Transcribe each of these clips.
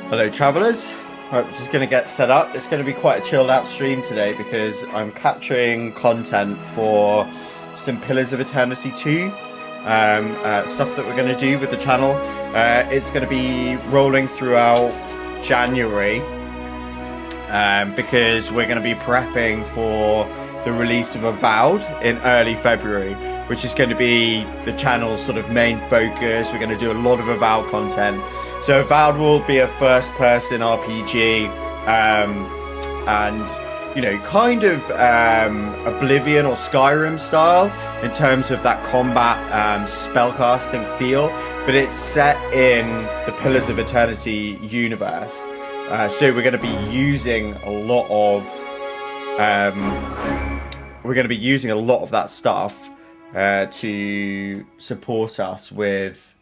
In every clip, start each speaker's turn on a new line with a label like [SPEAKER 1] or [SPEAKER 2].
[SPEAKER 1] Hello travellers, I'm just going to get set up. It's going to be quite a chilled out stream today because I'm capturing content for some Pillars of Eternity 2 stuff that we're going to do with the channel. It's going to be rolling throughout January because we're going to be prepping for the release of Avowed in early February, which is going to be the channel's sort of main focus. We're going to do a lot of Avowed content. So Avowed will be a first-person RPG, and you know, kind of Oblivion or Skyrim style in terms of that combat spellcasting feel, but it's set in the Pillars of Eternity universe. So we're going to be using a lot of that stuff to support us with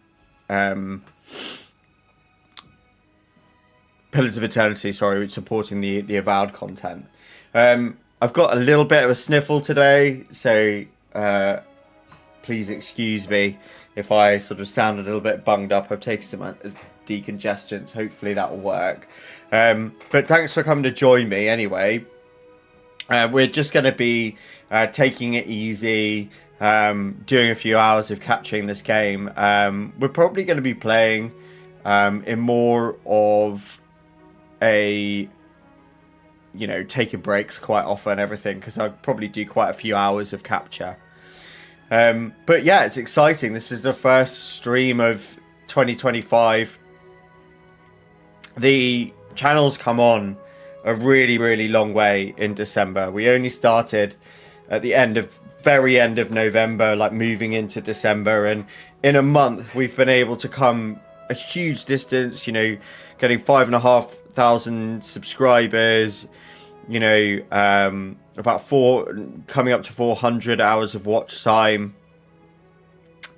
[SPEAKER 1] Pillars of Eternity, supporting the Avowed content. I've got a little bit of a sniffle today, so please excuse me if I sort of sound a little bit bunged up. I've taken some decongestants, hopefully that will work. But thanks for coming to join me anyway. We're just going to be taking it easy, doing a few hours of capturing this game. We're probably going to be playing in more of a, you know, taking breaks quite often and everything, because I'll probably do quite a few hours of capture. But yeah, it's exciting. This is the first stream of 2025. The channel's come on a really, really long way in December. We only started at the very end of November, like moving into December, and in a month we've been able to come a huge distance, you know, getting 5,500 subscribers, you know, coming up to 400 hours of watch time.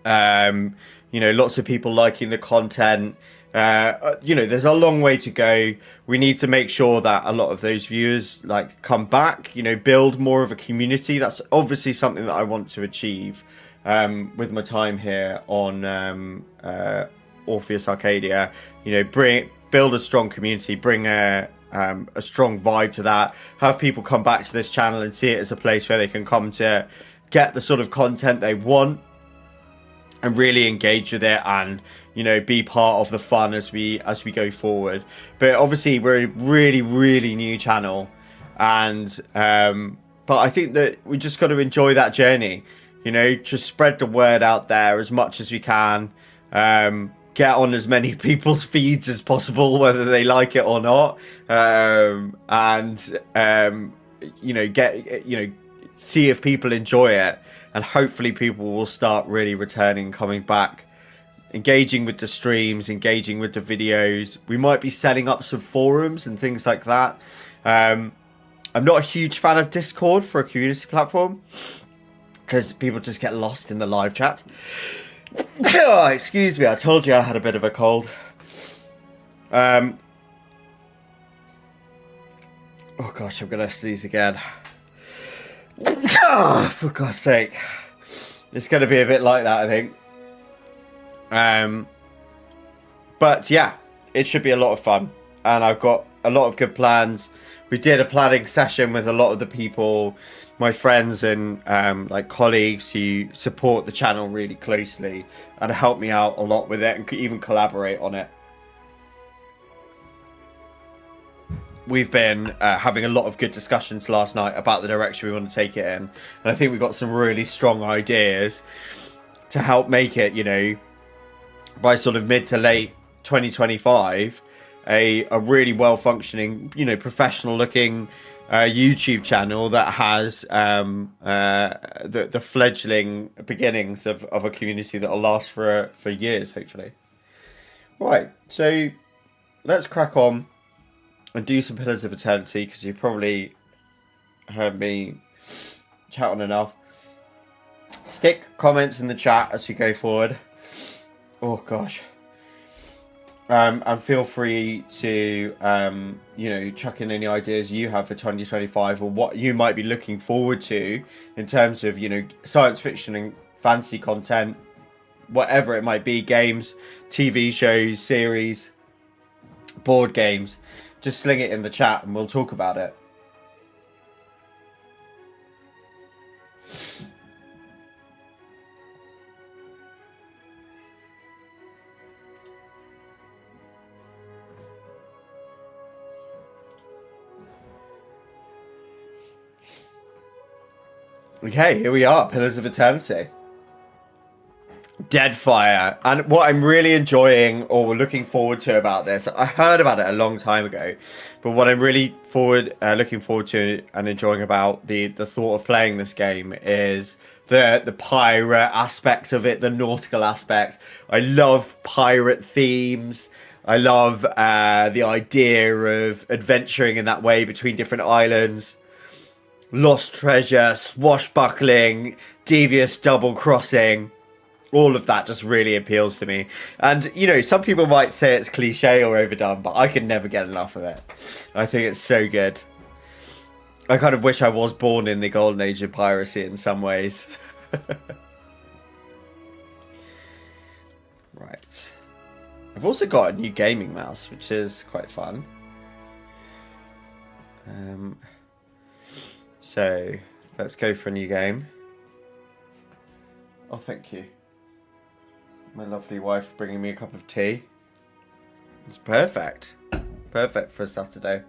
[SPEAKER 1] You know, lots of people liking the content. You know, there's a long way to go. We need to make sure that a lot of those viewers like come back, you know, build more of a community. That's obviously something that I want to achieve with my time here on Orpheus Arcadia. You know, build a strong community, bring a strong vibe to that, have people come back to this channel and see it as a place where they can come to get the sort of content they want and really engage with it, and, you know, be part of the fun as we go forward. But obviously we're a really, really new channel, and but I think that we just got to enjoy that journey, you know, just spread the word out there as much as we can, get on as many people's feeds as possible, whether they like it or not, and you know, see if people enjoy it, and hopefully people will start really returning, coming back, engaging with the streams, engaging with the videos. We might be setting up some forums and things like that. I'm not a huge fan of Discord for a community platform, because people just get lost in the live chat. Oh, excuse me, I told you I had a bit of a cold. Oh gosh, I'm gonna sneeze again. Oh, for God's sake. It's gonna be a bit like that, I think. But yeah, it should be a lot of fun, and I've got a lot of good plans. We did a planning session with a lot of the people, my friends and like colleagues who support the channel really closely and help me out a lot with it, and could even collaborate on it. We've been having a lot of good discussions last night about the direction we want to take it in, and I think we've got some really strong ideas to help make it, you know, by sort of mid to late 2025, a really well functioning, you know, professional looking YouTube channel that has the fledgling beginnings of a community that will last for years, hopefully. Right, so let's crack on and do some Pillars of Eternity, because you probably heard me chat on enough. Stick comments in the chat as we go forward. Oh gosh. And feel free to you know, chuck in any ideas you have for 2025, or what you might be looking forward to in terms of, you know, science fiction and fantasy content, whatever it might be, games, TV shows, series, board games. Just sling it in the chat and we'll talk about it. Okay, here we are, Pillars of Eternity. Deadfire. And what I'm really enjoying or looking forward to about this, I heard about it a long time ago, but what I'm really looking forward to and enjoying about the thought of playing this game is the pirate aspect of it, the nautical aspect. I love pirate themes. I love the idea of adventuring in that way between different islands. Lost treasure, swashbuckling, devious double crossing. All of that just really appeals to me. And, you know, some people might say it's cliche or overdone, but I can never get enough of it. I think it's so good. I kind of wish I was born in the golden age of piracy in some ways. Right. I've also got a new gaming mouse, which is quite fun. So let's go for a new game. Oh, thank you. My lovely wife bringing me a cup of tea. It's perfect. Perfect for a Saturday.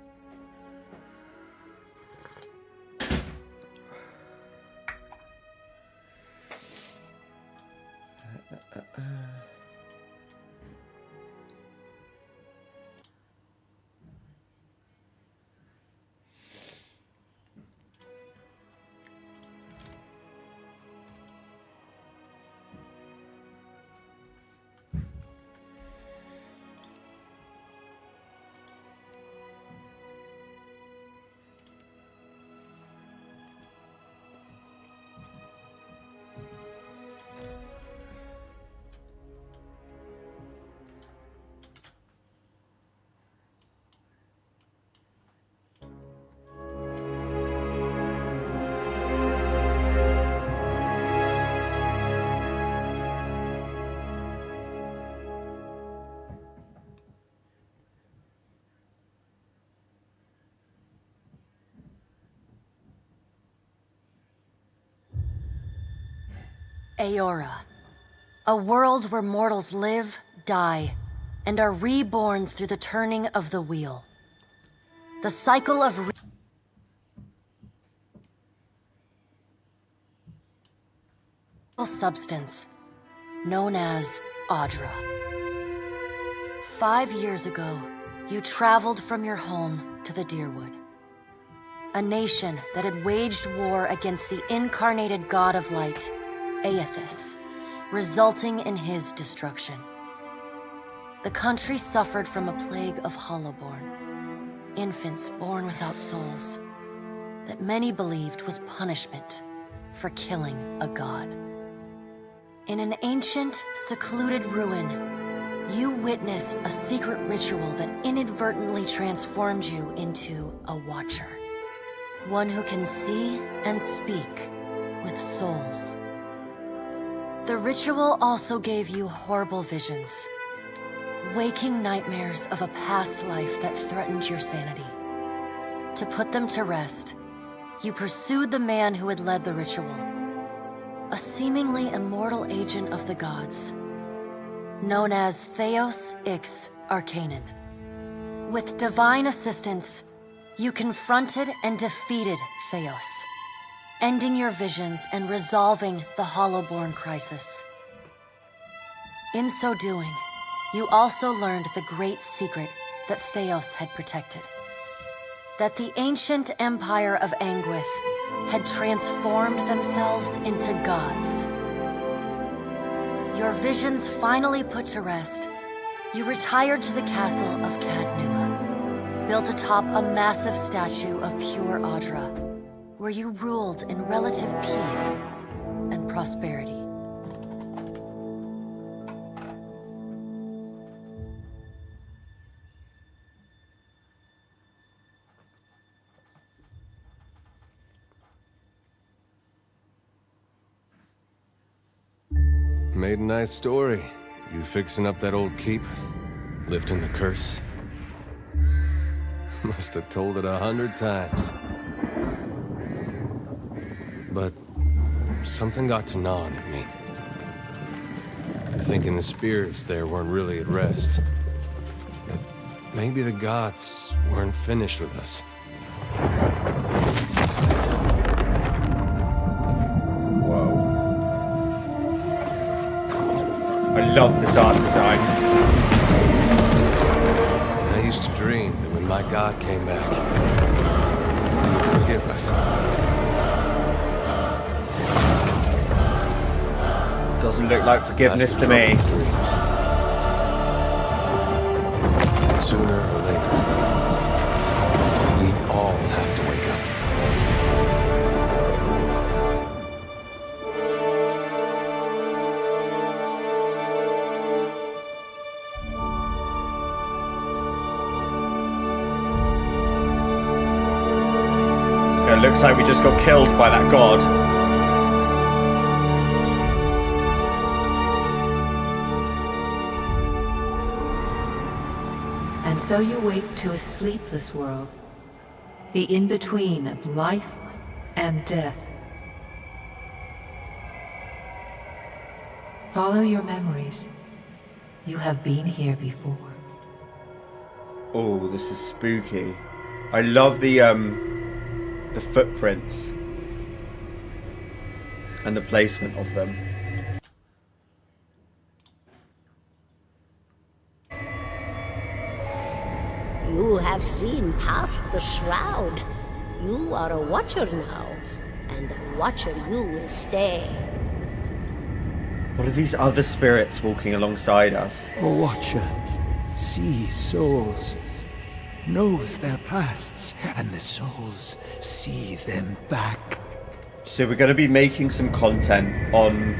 [SPEAKER 2] Aora, a world where mortals live, die, and are reborn through the turning of the wheel. The cycle of substance, known as Audra. 5 years ago, you traveled from your home to the Deerwood. A nation that had waged war against the incarnated god of light, Aethys, resulting in his destruction. The country suffered from a plague of hollowborn, infants born without souls, that many believed was punishment for killing a god. In an ancient, secluded ruin, you witnessed a secret ritual that inadvertently transformed you into a watcher. One who can see and speak with souls. The ritual also gave you horrible visions, waking nightmares of a past life that threatened your sanity. To put them to rest, you pursued the man who had led the ritual, a seemingly immortal agent of the gods, known as Theos Ix Arcanon. With divine assistance, you confronted and defeated Theos, ending your visions and resolving the Hollowborn crisis. In so doing, you also learned the great secret that Theos had protected. That the ancient empire of Anguith had transformed themselves into gods. Your visions finally put to rest, you retired to the castle of Cadnua, built atop a massive statue of pure Audra, where you ruled in relative peace and prosperity.
[SPEAKER 3] Made a nice story. You fixing up that old keep, lifting the curse. Must have told it 100 times. But something got to gnawing at me. Thinking the spirits there weren't really at rest. That maybe the gods weren't finished with us.
[SPEAKER 1] I love this art design.
[SPEAKER 3] I used to dream that when my god came back, he would forgive us.
[SPEAKER 1] Doesn't look like forgiveness to me.
[SPEAKER 3] Sooner or later, we all have to wake up.
[SPEAKER 1] It looks like we just got killed by that god.
[SPEAKER 4] And so you wake to a sleepless world, the in-between of life and death. Follow your memories. You have been here before.
[SPEAKER 1] Oh, this is spooky. I love the footprints and the placement of them.
[SPEAKER 5] You have seen past the shroud. You are a watcher now, and a watcher you will stay.
[SPEAKER 1] What are these other spirits walking alongside us?
[SPEAKER 6] A watcher sees souls, knows their pasts, and the souls see them back.
[SPEAKER 1] So we're going to be making some content on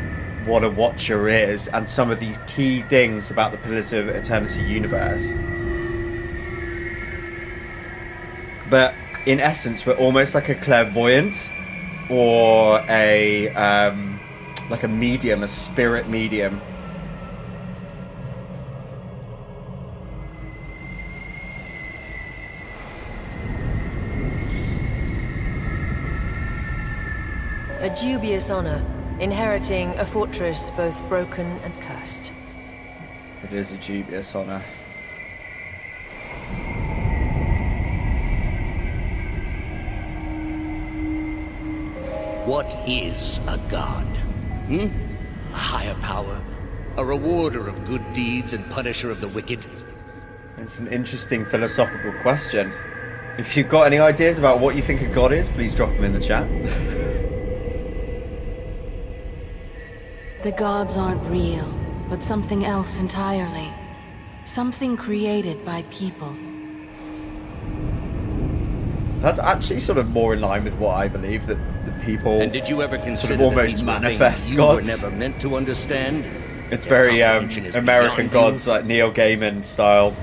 [SPEAKER 1] what a watcher is and some of these key things about the Pillars of Eternity universe. But in essence, we're almost like a clairvoyant or a like a medium, a spirit medium.
[SPEAKER 7] A dubious honor, inheriting a fortress both broken and cursed.
[SPEAKER 1] It is a dubious honor.
[SPEAKER 8] What is a god? A higher power? A rewarder of good deeds and punisher of the wicked?
[SPEAKER 1] It's an interesting philosophical question. If you've got any ideas about what you think a god is, please drop them in the chat.
[SPEAKER 2] The gods aren't real, but something else entirely. Something created by people.
[SPEAKER 1] That's actually sort of more in line with what I believe, that the people
[SPEAKER 8] And did you ever consider
[SPEAKER 1] sort of
[SPEAKER 8] that
[SPEAKER 1] almost
[SPEAKER 8] these were
[SPEAKER 1] manifest
[SPEAKER 8] things you
[SPEAKER 1] gods.
[SPEAKER 8] were never meant to understand?
[SPEAKER 1] It's
[SPEAKER 8] Their
[SPEAKER 1] very
[SPEAKER 8] comprehension is
[SPEAKER 1] American
[SPEAKER 8] beyond
[SPEAKER 1] gods,
[SPEAKER 8] you.
[SPEAKER 1] like Neil Gaiman style.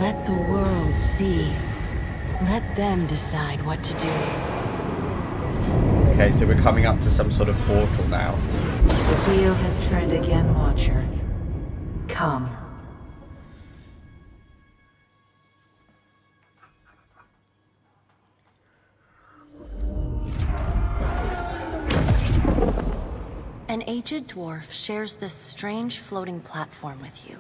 [SPEAKER 2] Let the world see. Let them decide what to do.
[SPEAKER 1] Okay, so we're coming up to some sort of portal now.
[SPEAKER 4] The wheel has turned again, Watcher. Come.
[SPEAKER 2] An aged dwarf shares this strange floating platform with you.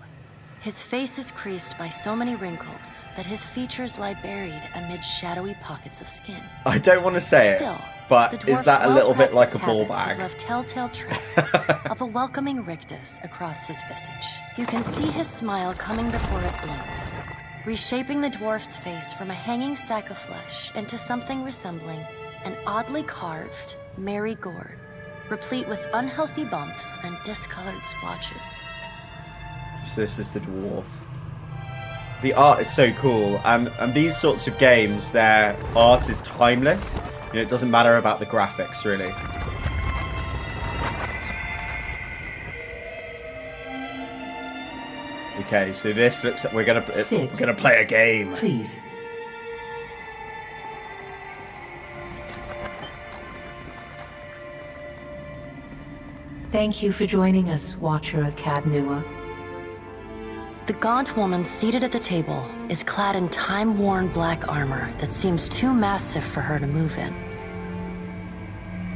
[SPEAKER 2] His face is creased by so many wrinkles that his features lie buried amid shadowy pockets of skin.
[SPEAKER 1] I don't want to say
[SPEAKER 2] Still,
[SPEAKER 1] it,
[SPEAKER 2] the
[SPEAKER 1] but
[SPEAKER 2] dwarf's
[SPEAKER 1] is that a little bit like a ball
[SPEAKER 2] well-practiced habits
[SPEAKER 1] bag?
[SPEAKER 2] have left telltale trace of a welcoming rictus across his visage. You can see his smile coming before it blooms, reshaping the dwarf's face from a hanging sack of flesh into something resembling an oddly carved, merry gourd, replete with unhealthy bumps and discolored splotches.
[SPEAKER 1] So this is the dwarf. The art is so cool, and these sorts of games, their art is timeless. You know, it doesn't matter about the graphics, really. Okay, so this looks like we're gonna play a game.
[SPEAKER 4] Please. Thank you for joining us, Watcher of Cadnua.
[SPEAKER 2] The gaunt woman seated at the table is clad in time-worn black armor that seems too massive for her to move in.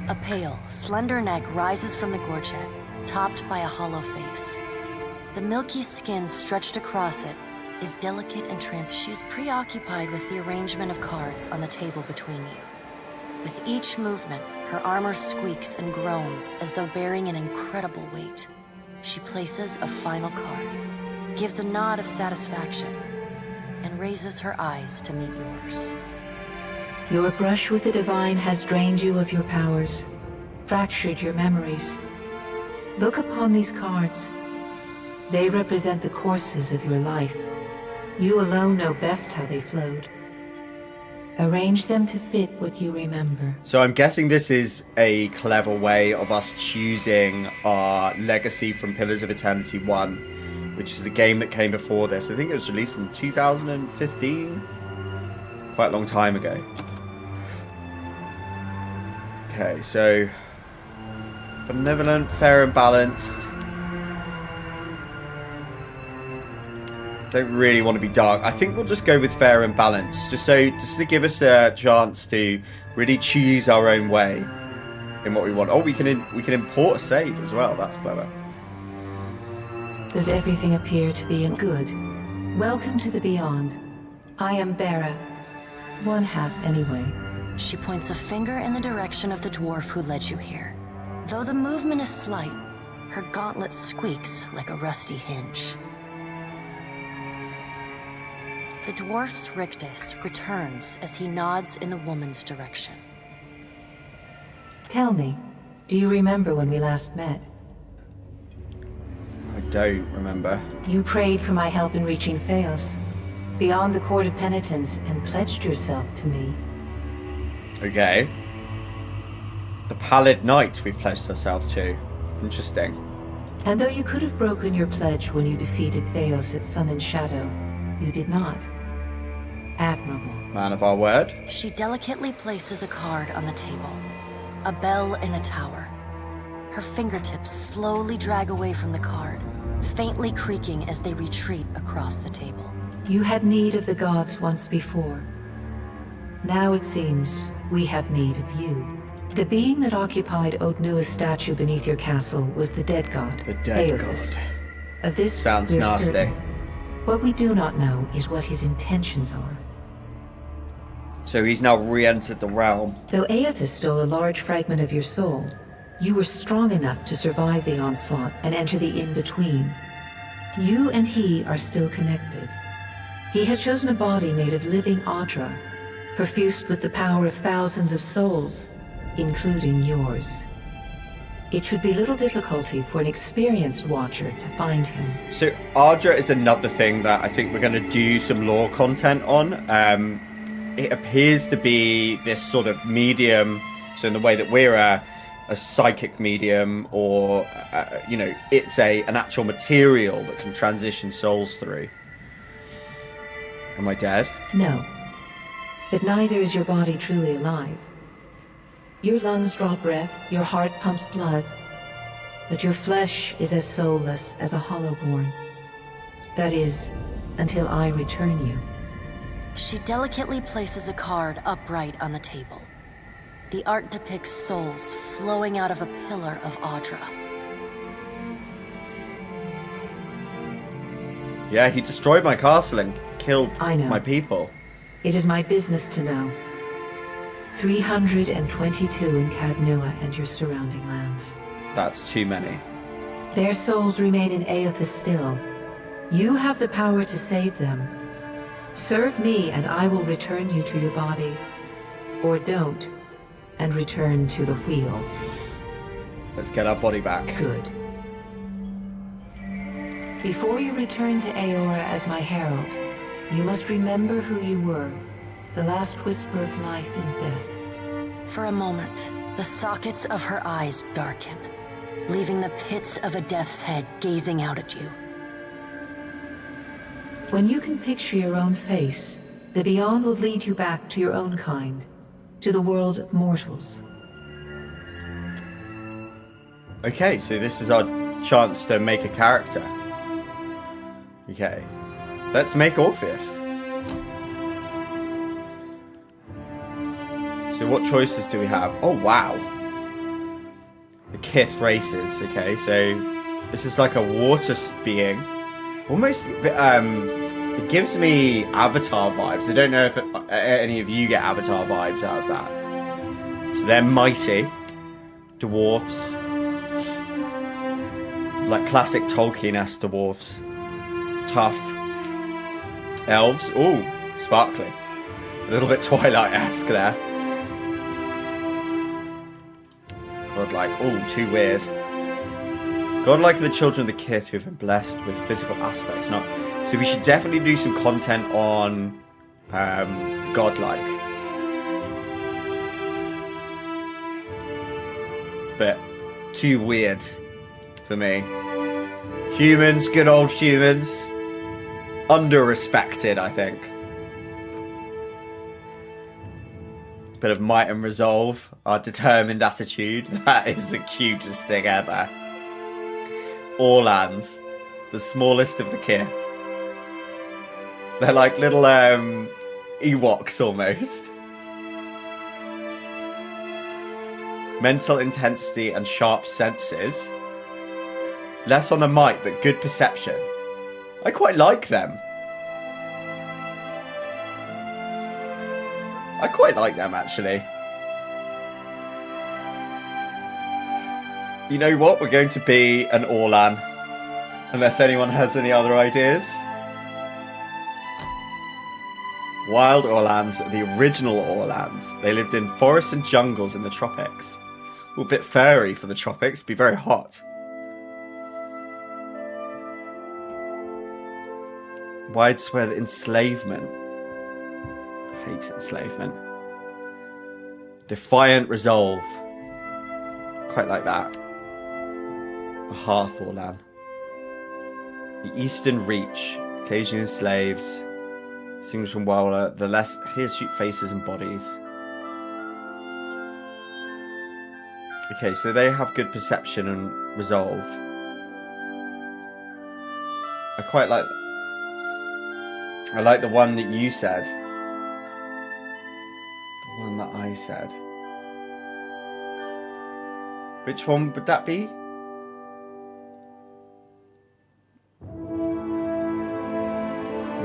[SPEAKER 2] A pale, slender neck rises from the gorget, topped by a hollow face. The milky skin stretched across it is delicate and She's preoccupied with the arrangement of cards on the table between you. With each movement, her armor squeaks and groans as though bearing an incredible weight. She places a final card, gives a nod of satisfaction, and raises her eyes to meet yours.
[SPEAKER 4] Your brush with the divine has drained you of your powers, fractured your memories. Look upon these cards. They represent the courses of your life. You alone know best how they flowed. Arrange them to fit what you remember.
[SPEAKER 1] So I'm guessing this is a clever way of us choosing our legacy from Pillars of Eternity 1, which is the game that came before this. I think it was released in 2015, quite a long time ago. Okay, so benevolent, fair and balanced. don't really want to be dark. I think we'll just go with fair and balanced, just to give us a chance to really choose our own way in what we want. Oh, we can import a save as well. That's clever.
[SPEAKER 4] Does everything appear to be in good? Welcome to the Beyond. I am Berath. One half, anyway.
[SPEAKER 2] She points a finger in the direction of the dwarf who led you here. Though the movement is slight, her gauntlet squeaks like a rusty hinge. The dwarf's rictus returns as he nods in the woman's direction.
[SPEAKER 4] Tell me, do you remember when we last met?
[SPEAKER 1] I don't remember.
[SPEAKER 4] You prayed for my help in reaching Theos, beyond the Court of Penitence, and pledged yourself to me.
[SPEAKER 1] Okay. The Pallid Knight we've pledged ourselves to. Interesting.
[SPEAKER 4] And though you could have broken your pledge when you defeated Theos at Sun and Shadow, you did not. Admirable.
[SPEAKER 1] Man of our word.
[SPEAKER 2] She delicately places a card on the table. A bell in a tower. Her fingertips slowly drag away from the card, faintly creaking as they retreat across the table.
[SPEAKER 4] You had need of the gods once before. Now it seems we have need of you. The being that occupied Odnua's statue beneath your castle was the dead god.
[SPEAKER 1] The dead
[SPEAKER 4] Aothas.
[SPEAKER 1] god.
[SPEAKER 4] Of this,
[SPEAKER 1] Sounds
[SPEAKER 4] we're
[SPEAKER 1] nasty.
[SPEAKER 4] certain. What we do not know is what his intentions are.
[SPEAKER 1] So he's now re-entered the realm.
[SPEAKER 4] Though Aothas stole a large fragment of your soul, you were strong enough to survive the onslaught and enter the in-between. You and he are still connected. He has chosen a body made of living Audra, perfused with the power of thousands of souls, including yours. It should be little difficulty for an experienced watcher to find him.
[SPEAKER 1] So Ardra is another thing that I think we're going to do some lore content on. It appears to be this sort of medium, so in the way that we're a psychic medium, or it's an actual material that can transition souls through. Am I dead?
[SPEAKER 4] No. But neither is your body truly alive. Your lungs draw breath, your heart pumps blood, but your flesh is as soulless as a hollowborn. That is, until I return you.
[SPEAKER 2] She delicately places a card upright on the table. The art depicts souls flowing out of a pillar of Audra.
[SPEAKER 1] Yeah, he destroyed my castle and killed
[SPEAKER 4] I know.
[SPEAKER 1] my people.
[SPEAKER 4] It is my business to know. 322 in Cadnua and your surrounding lands.
[SPEAKER 1] That's too many.
[SPEAKER 4] Their souls remain in Aothas still. You have the power to save them. Serve me and I will return you to your body. Or don't, and return to the wheel.
[SPEAKER 1] Let's get our body back.
[SPEAKER 4] Good. Before you return to Aora as my herald, you must remember who you were. The last whisper of life and death.
[SPEAKER 2] For a moment, the sockets of her eyes darken, leaving the pits of a death's head gazing out at you.
[SPEAKER 4] When you can picture your own face, the Beyond will lead you back to your own kind, to the world of mortals.
[SPEAKER 1] Okay, so this is our chance to make a character. Okay, let's make Orpheus. So what choices do we have? Oh, wow. The Kith races. Okay, so this is like a water being. Almost, it gives me Avatar vibes. I don't know if any of you get Avatar vibes out of that. So they're mighty. Dwarfs. Like classic Tolkien-esque dwarfs. Tough. Elves. Ooh, sparkly. A little bit Twilight-esque there. Godlike. Ooh, too weird. Godlike are the children of the Kith who have been blessed with physical aspects. Not. So we should definitely do some content on Godlike. But too weird for me. Humans, good old humans. Under-respected, I think. Bit of might and resolve. Our determined attitude. That is the cutest thing ever. Orlands. The smallest of the Kith. They're like little Ewoks almost. Mental intensity and sharp senses. Less on the might, but good perception. I quite like them. I quite like them, actually. You know what? We're going to be an Orlan. Unless anyone has any other ideas. Wild Orlans are the original Orlans. They lived in forests and jungles in the tropics. A bit furry for the tropics. Be very hot. Widespread enslavement. Hate enslavement. Defiant resolve. Quite like that. A Hearth Orlan. The Eastern Reach. Occasionally slaves. Sings from Wilder. The less hirsute faces and bodies. Okay, so they have good perception and resolve. I quite like... I like the one that you said. The one that I said. Which one would that be?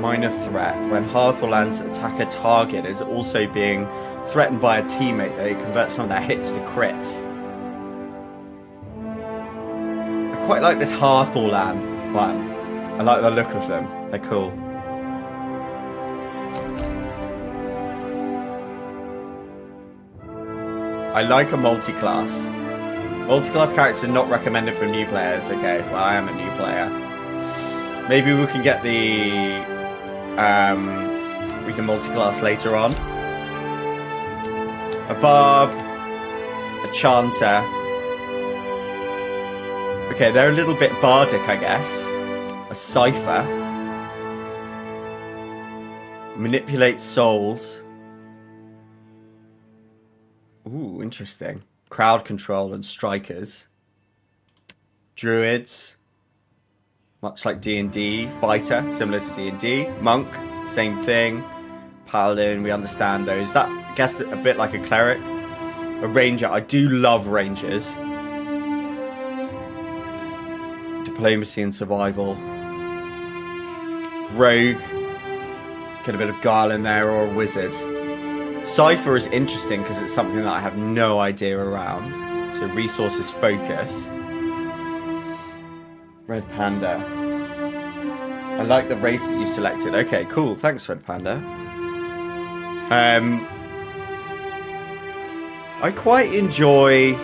[SPEAKER 1] Minor threat. When Hearthlands attack a target is also being threatened by a teammate, they convert some of their hits to crits. I quite like this Hearthland one. I like the look of them. They're cool. I like a multi-class. Multi-class characters are not recommended for new players. Okay, well, I am a new player. Maybe we can get the... we can multi-class later on. A barb. A chanter. Okay, they're a little bit bardic, I guess. A cipher. Manipulate souls. Ooh, interesting. Crowd control and strikers. Druids. Much like D&D. Fighter, similar to D&D. Monk, same thing. Paladin, we understand those. That, I guess, a bit like a cleric. A ranger, I do love rangers. Diplomacy and survival. Rogue. Get a bit of guile in there, or a wizard. Cipher is interesting because it's something that I have no idea around. So resources focus. Red Panda. I like the race that you've selected. Okay, cool. Thanks, Red Panda. I quite enjoy...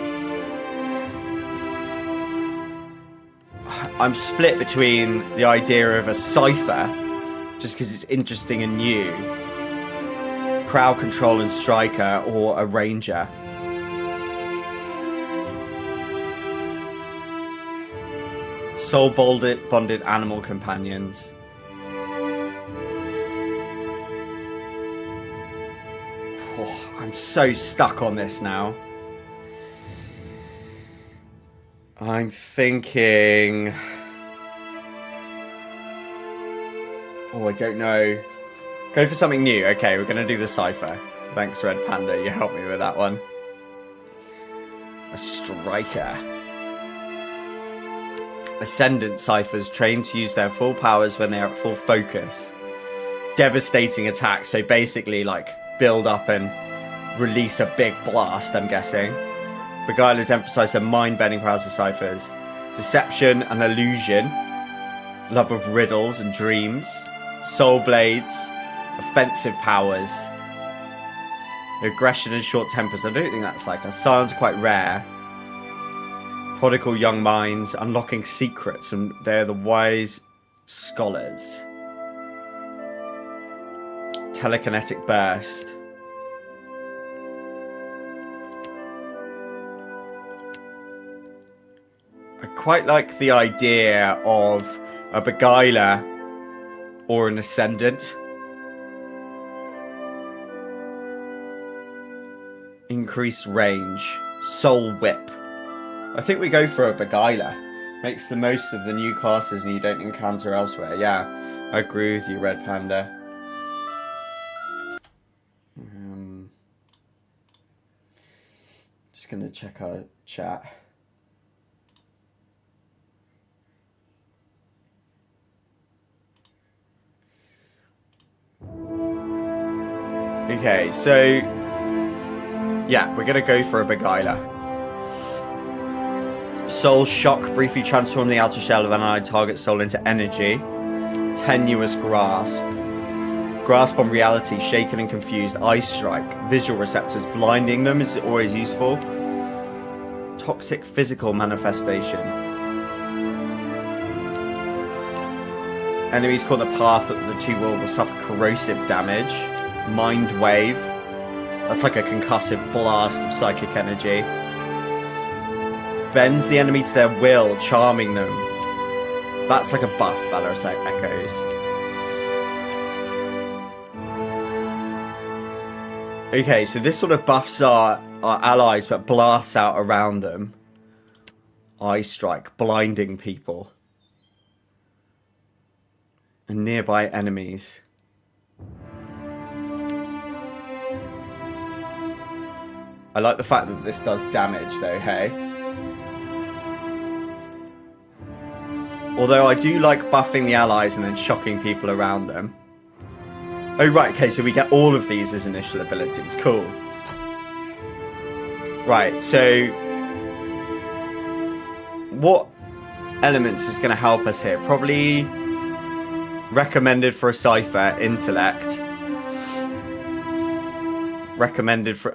[SPEAKER 1] I'm split between the idea of a cipher, just because it's interesting and new. Crowd control and striker, or a ranger. Soul bonded animal companions. Oh, I'm so stuck on this now. I'm thinking... Oh, I don't know. Go for something new. Okay, we're going to do the cipher. Thanks, Red Panda. You helped me with that one. A striker. Ascendant ciphers trained to use their full powers when they are at full focus. Devastating attacks. So basically, like, build up and release a big blast, I'm guessing. Beguilers emphasize the mind-bending powers of ciphers. Deception and illusion. Love of riddles and dreams. Soul blades. Offensive powers. Aggression and short tempers. I don't think that's like us. Silence are quite rare. Prodigal young minds. Unlocking secrets. And they're the wise scholars. Telekinetic burst. I quite like the idea of a beguiler or an ascendant. Increased range. Soul whip. I think we go for a beguiler. Makes the most of the new classes and you don't encounter elsewhere. Yeah, I agree with you, Red Panda. Just going to check our chat. Okay, so yeah, we're gonna go for a beguiler. Soul shock, briefly transform the outer shell of an allied target soul into energy. Tenuous grasp. Grasp on reality, shaken and confused. Eye strike. Visual receptors, blinding them is always useful. Toxic physical manifestation. Enemies caught the path that the two will suffer corrosive damage. Mind wave. That's like a concussive blast of psychic energy. Bends the enemy to their will, charming them. That's like a buff, Valorous Echoes. Okay, so this sort of buffs our allies, but blasts out around them. Eye strike, blinding people. And nearby enemies. I like the fact that this does damage though, hey? Although I do like buffing the allies and then shocking people around them. Oh right, okay, so we get all of these as initial abilities. Cool. Right, so what elements is going to help us here? Probably recommended for a cipher, intellect.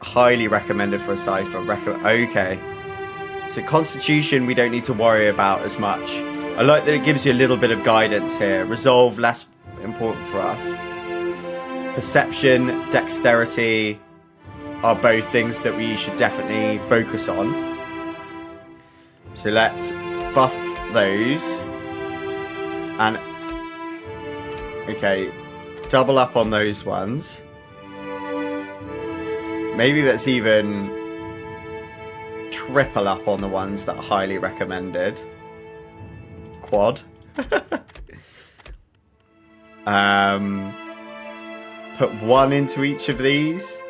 [SPEAKER 1] Highly recommended for a cipher. Okay. So constitution we don't need to worry about as much. I like that it gives you a little bit of guidance here. Resolve, less important for us. Perception, dexterity are both things that we should definitely focus on. So let's buff those. And okay, double up on those ones. Maybe let's even triple up on the ones that are highly recommended. Quad. Put one into each of these.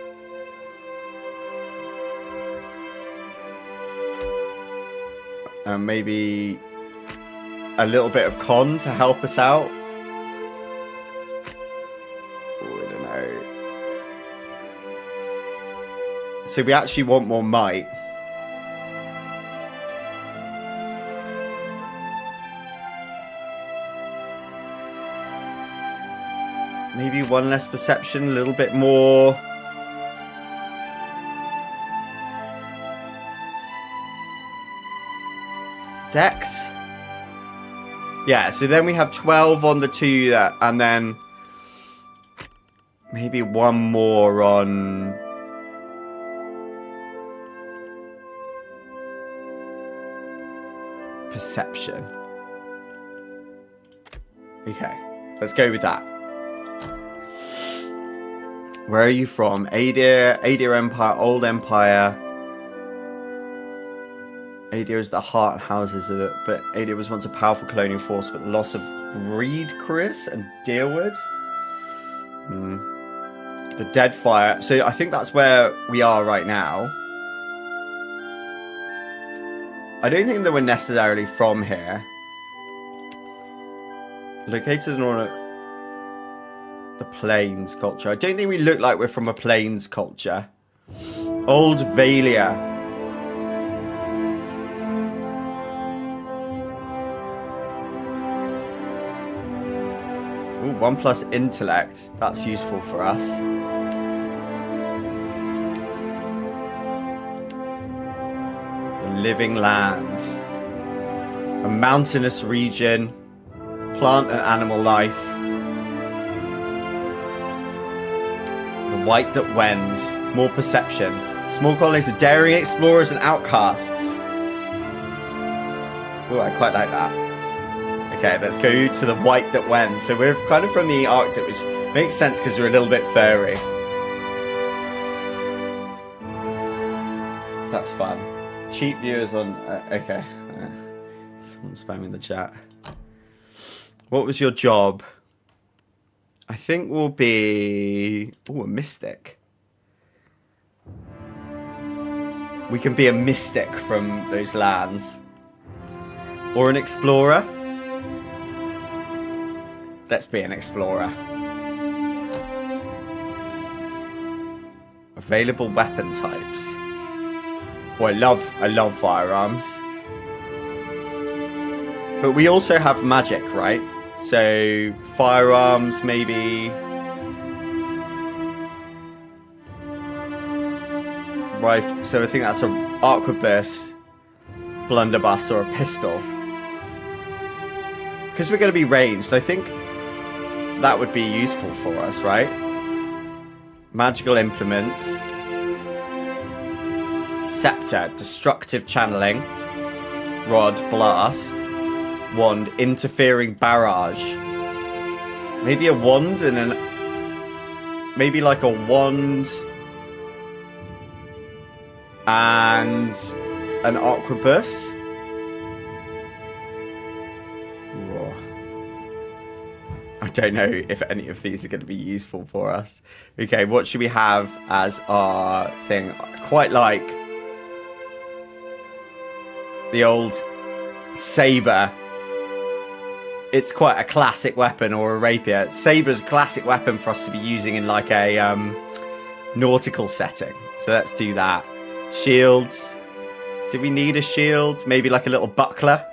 [SPEAKER 1] And maybe a little bit of con to help us out. Oh, I don't know. So we actually want more might. Maybe one less perception, a little bit more. Dex? Yeah, so then we have 12 on the two that, and then maybe one more on perception. Okay, let's go with that. Where are you from? Adir Empire, Old Empire. Adir is the heart and houses of it, but Adir was once a powerful colonial force, but the loss of Reed, Chris, and Deerwood. The Deadfire. So I think that's where we are right now. I don't think they were necessarily from here. Located in order. The Plains culture. I don't think we look like we're from a Plains culture. Old Valia. Ooh, 1+ intellect. That's useful for us. The Living Lands. A mountainous region. Plant and animal life. White that wends. More perception. Small colonies of daring explorers and outcasts. Oh, I quite like that. Okay, let's go to the white that wends. So we're kind of from the Arctic, which makes sense because we're a little bit furry. That's fun. Cheap viewers on... okay. Someone spamming the chat. What was your job? I think we'll be... ooh, a mystic. We can be a mystic from those lands. Or an explorer. Let's be an explorer. Available weapon types. Oh, I love firearms. But we also have magic, right? So firearms, maybe. Rifle. So I think that's an arquebus, blunderbuss, or a pistol. Because we're going to be ranged, I think that would be useful for us, right? Magical implements. Scepter, destructive channeling. Rod, blast. Wand, interfering barrage. Maybe a wand and an... Maybe like a wand... and an arquebus. Whoa. I don't know if any of these are going to be useful for us. Okay, what should we have as our thing? I quite like the old saber. It's quite a classic weapon, or a rapier. Saber's a classic weapon for us to be using in like a nautical setting. So let's do that. Shields. Do we need a shield? Maybe like a little buckler?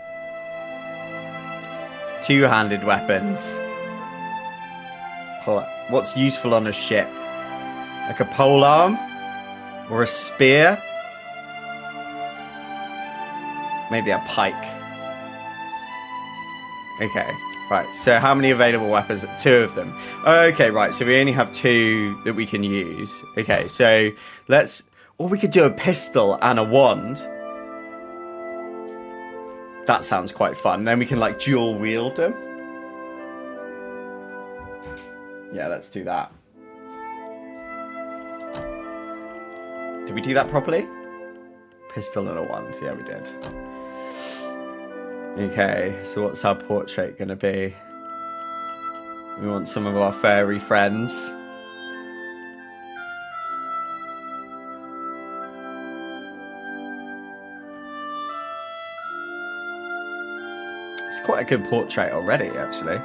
[SPEAKER 1] Two-handed weapons. Hold on. What's useful on a ship? Like a polearm? Or a spear? Maybe a pike. Okay, right. So how many available weapons? 2 of them. Okay, right. So we only have 2 that we can use. Okay, so let's... Or we could do a pistol and a wand. That sounds quite fun. Then we can like dual wield them. Yeah, let's do that. Did we do that properly? Pistol and a wand. Yeah, we did. Okay, so what's our portrait going to be? We want some of our furry friends. It's quite a good portrait already, actually.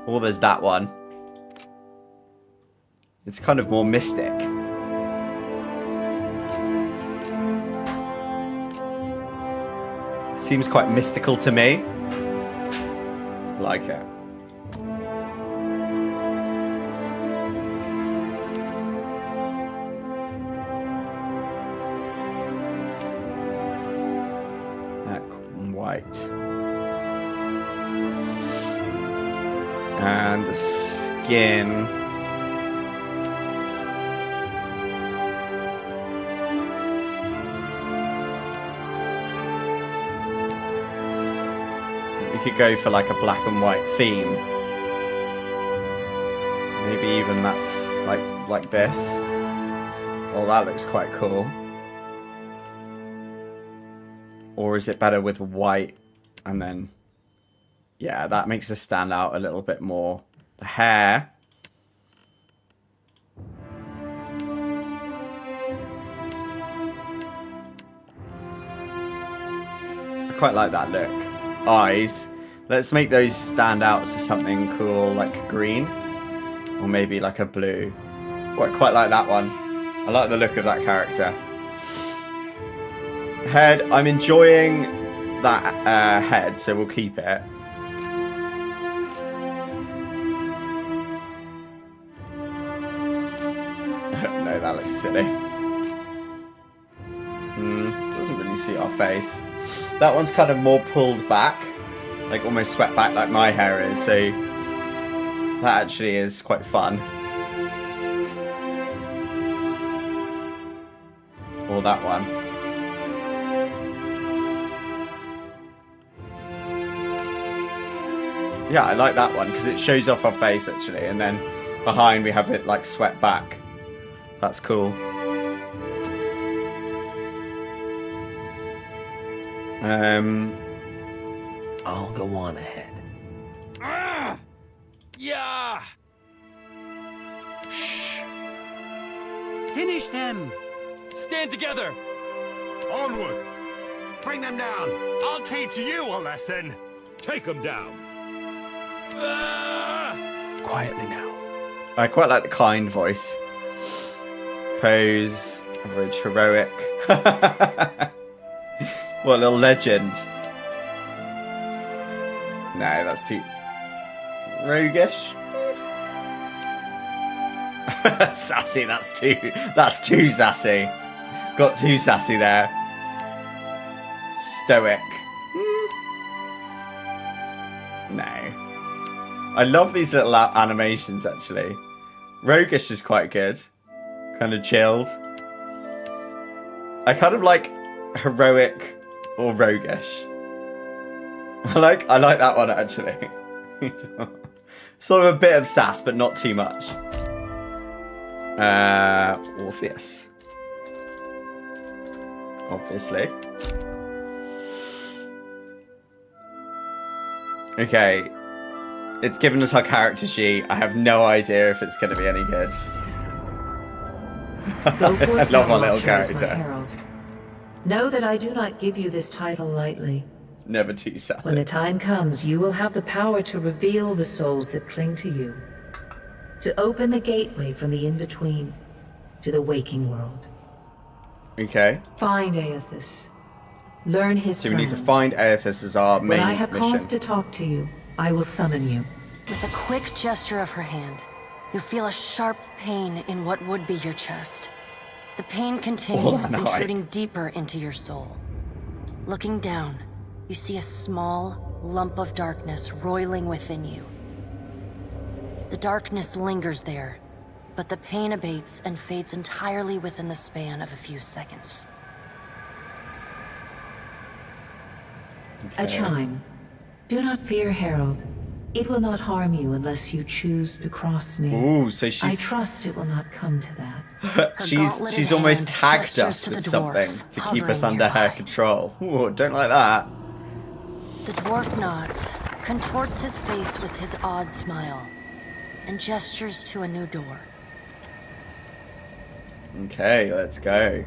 [SPEAKER 1] Well, there's that one. It's kind of more mystic. Seems quite mystical to me. Like it. White. And the skin. We could go for like a black and white theme. Maybe even that's like this. Oh, that looks quite cool. Or is it better with white and then... Yeah, that makes us stand out a little bit more. The hair. I quite like that look. Eyes. Let's make those stand out to something cool like green. Or maybe like a blue. Oh, I quite like that one. I like the look of that character. Head, I'm enjoying that head, so we'll keep it. No, that looks silly. Doesn't really suit our face. That one's kind of more pulled back, like almost swept back like my hair is, so that actually is quite fun. Or that one. Yeah, I like that one because it shows off our face actually, and then behind we have it like swept back. That's cool.
[SPEAKER 8] I'll go on ahead.
[SPEAKER 3] Yeah.
[SPEAKER 9] Finish them!
[SPEAKER 3] Stand together!
[SPEAKER 10] Onward! Bring them down! I'll teach you a lesson! Take them down!
[SPEAKER 6] Quietly now.
[SPEAKER 1] I quite like the kind voice. Pose, average, heroic. What a little legend. No, that's too roguish. Sassy, that's too sassy. Got too sassy there. Stoic. No. I love these little animations actually. Roguish is quite good. Kind of chilled. I kind of like heroic or roguish. I like that one actually. Sort of a bit of sass, but not too much. Orpheus. Obviously. Okay. It's given us our character sheet. I have no idea if it's going to be any good.
[SPEAKER 4] Go forth
[SPEAKER 1] I love our little
[SPEAKER 4] Watcher, as my
[SPEAKER 1] character.
[SPEAKER 4] herald. Know that I do not give you this title lightly.
[SPEAKER 1] Never too sassy.
[SPEAKER 4] When the time comes, you will have the power to reveal the souls that cling to you. To open the gateway from the in-between to the waking world.
[SPEAKER 1] Okay.
[SPEAKER 4] Find Aethys. Learn his
[SPEAKER 1] So we need to
[SPEAKER 4] plans.
[SPEAKER 1] find Aethys as our main
[SPEAKER 4] When I have
[SPEAKER 1] mission.
[SPEAKER 4] cause to talk to you, I will summon you.
[SPEAKER 2] With a quick gesture of her hand, you feel a sharp pain in what would be your chest. The pain continues,
[SPEAKER 1] Oh, no.
[SPEAKER 2] intruding deeper into your soul. Looking down, you see a small lump of darkness roiling within you. The darkness lingers there, but the pain abates and fades entirely within the span of a few seconds.
[SPEAKER 4] A chime. Do not fear, Herald. It will not harm you unless you choose to cross me.
[SPEAKER 1] Ooh, so
[SPEAKER 4] I
[SPEAKER 1] she's
[SPEAKER 4] trust it will not come to that.
[SPEAKER 1] she's almost tagged
[SPEAKER 2] gestures
[SPEAKER 1] us
[SPEAKER 2] to
[SPEAKER 1] with
[SPEAKER 2] the
[SPEAKER 1] something
[SPEAKER 2] dwarf,
[SPEAKER 1] to keep us
[SPEAKER 2] hovering
[SPEAKER 1] under her
[SPEAKER 2] nearby.
[SPEAKER 1] control. Ooh, don't like that.
[SPEAKER 2] The dwarf nods, contorts his face with his odd smile, and gestures to a new door.
[SPEAKER 1] Okay, let's go.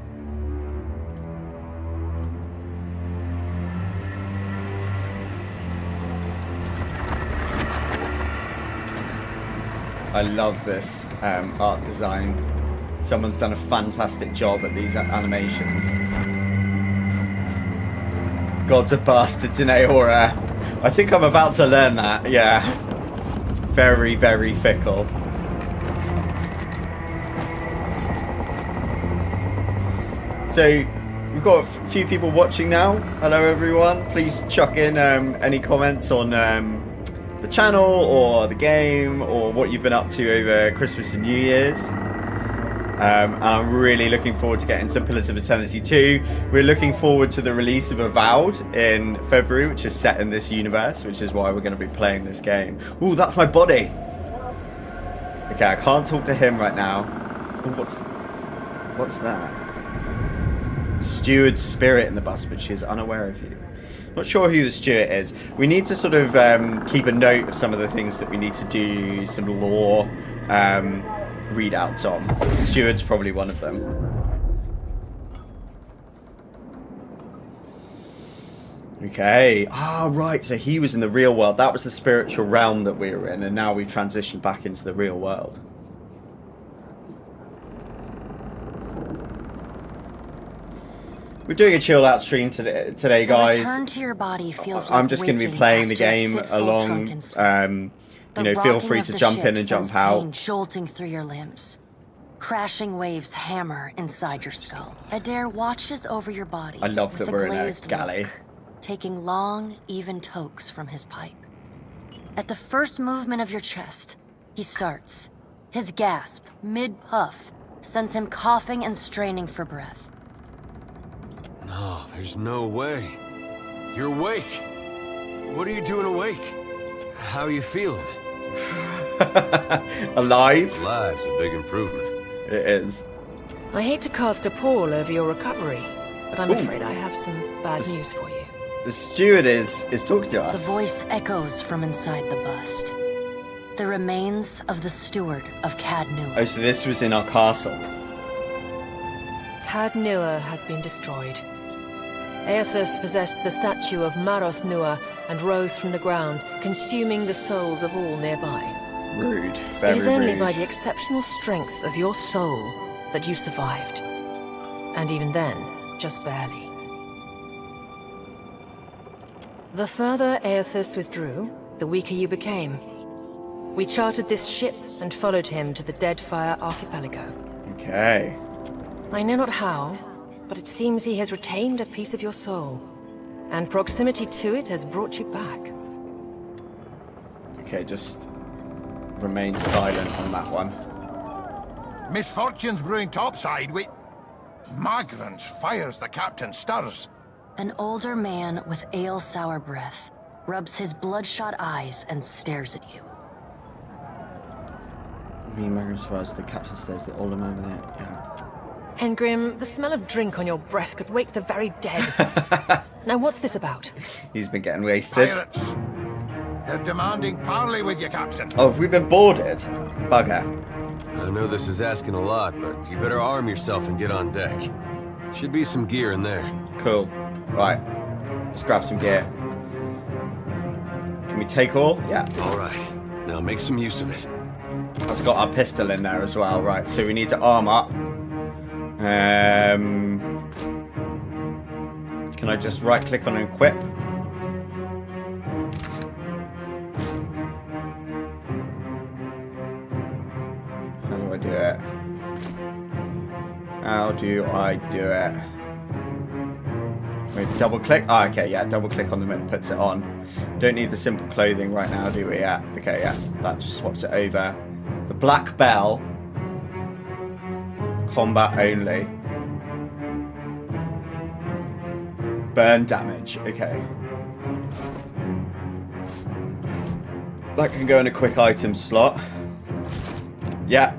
[SPEAKER 1] I love this art design. Someone's done a fantastic job at these animations. Gods are bastards in Aora. I think I'm about to learn that, yeah. Very, very fickle. So, we've got a few people watching now. Hello everyone. Please chuck in any comments on the channel or the game or what you've been up to over Christmas and New Year's. And I'm really looking forward to getting some Pillars of Eternity 2. We're looking forward to the release of Avowed in February, which is set in this universe, which is why we're going to be playing this game. Ooh, that's my body! Okay, I can't talk to him right now. Ooh, what's that? Steward's spirit in the bus, but she is unaware of you. Not sure who the steward is. We need to sort of keep a note of some of the things that we need to do, some lore readouts on. The steward's probably one of them. Okay. Ah, right. So he was in the real world. That was the spiritual realm that we were in, and now we've transitioned back into the real world. We're doing a chilled out stream today, guys.
[SPEAKER 2] The return to your body feels
[SPEAKER 1] I'm
[SPEAKER 2] like
[SPEAKER 1] just going to be
[SPEAKER 2] waking
[SPEAKER 1] playing the
[SPEAKER 2] after a
[SPEAKER 1] game
[SPEAKER 2] fitful
[SPEAKER 1] along.
[SPEAKER 2] drunken sleep.
[SPEAKER 1] You know,
[SPEAKER 2] The
[SPEAKER 1] feel
[SPEAKER 2] rocking
[SPEAKER 1] free
[SPEAKER 2] of
[SPEAKER 1] to
[SPEAKER 2] the
[SPEAKER 1] jump
[SPEAKER 2] ship
[SPEAKER 1] in and
[SPEAKER 2] sends
[SPEAKER 1] jump out.
[SPEAKER 2] pain jolting through your limbs. Crashing waves hammer inside your skull. Adair watches over your body.
[SPEAKER 1] I love
[SPEAKER 2] with
[SPEAKER 1] that we're in a
[SPEAKER 2] glazed
[SPEAKER 1] galley.
[SPEAKER 2] look, taking long, even tokes from his pipe. At the first movement of your chest, he starts. His gasp, mid-puff, sends him coughing and straining for breath.
[SPEAKER 3] No, there's no way. You're awake. What are you doing awake? How are you feeling?
[SPEAKER 1] Alive?
[SPEAKER 3] Alive's a big improvement.
[SPEAKER 1] It is.
[SPEAKER 7] I hate to cast a pall over your recovery, but I'm
[SPEAKER 1] Ooh.
[SPEAKER 7] afraid I have some bad
[SPEAKER 1] This-
[SPEAKER 7] news for you.
[SPEAKER 1] The steward is talking to
[SPEAKER 2] The
[SPEAKER 1] us.
[SPEAKER 2] voice echoes from inside the bust. The remains of the steward of Cad
[SPEAKER 1] Oh,
[SPEAKER 2] Newell.
[SPEAKER 1] so this was in our castle.
[SPEAKER 7] Had Nua has been destroyed. Aethys possessed the statue of Maros Nua and rose from the ground, consuming the souls of all nearby.
[SPEAKER 1] Rude. Very
[SPEAKER 7] It is only
[SPEAKER 1] rude.
[SPEAKER 7] by the exceptional strength of your soul that you survived. And even then, just barely. The further Aethys withdrew, the weaker you became. We chartered this ship and followed him to the Deadfire Archipelago.
[SPEAKER 1] Okay.
[SPEAKER 7] I know not how, but it seems he has retained a piece of your soul. And proximity to it has brought you back.
[SPEAKER 1] Okay, just remain silent on that one.
[SPEAKER 9] Misfortunes brewing topside, we... Migrants fires the captain stirs.
[SPEAKER 2] An older man with ale-sour breath rubs his bloodshot eyes and stares at you.
[SPEAKER 1] Me, Megan survives, the captain stays, the older man there. Yeah.
[SPEAKER 7] Engrim, the smell of drink on your breath could wake the very dead. Now what's this about?
[SPEAKER 1] He's been getting wasted.
[SPEAKER 9] Pirates. They're demanding parley with you, Captain.
[SPEAKER 1] Oh, have we been boarded? Bugger.
[SPEAKER 3] I know this is asking a lot, but you better arm yourself and get on deck. Should be some gear in there.
[SPEAKER 1] Cool. Right. Let's grab some gear. Can we take all? Yeah.
[SPEAKER 3] All right. Now make some use of it.
[SPEAKER 1] I've got our pistol in there as well. Right. So we need to arm up. Can I just right click on equip? How do I do it? How do I do it? Maybe double click? Oh, okay, yeah, double click on them and it puts it on. Don't need the simple clothing right now, do we? Yeah, okay, yeah, that just swaps it over. The black bell. Combat only. Burn damage, okay. That can go in a quick item slot. Yeah.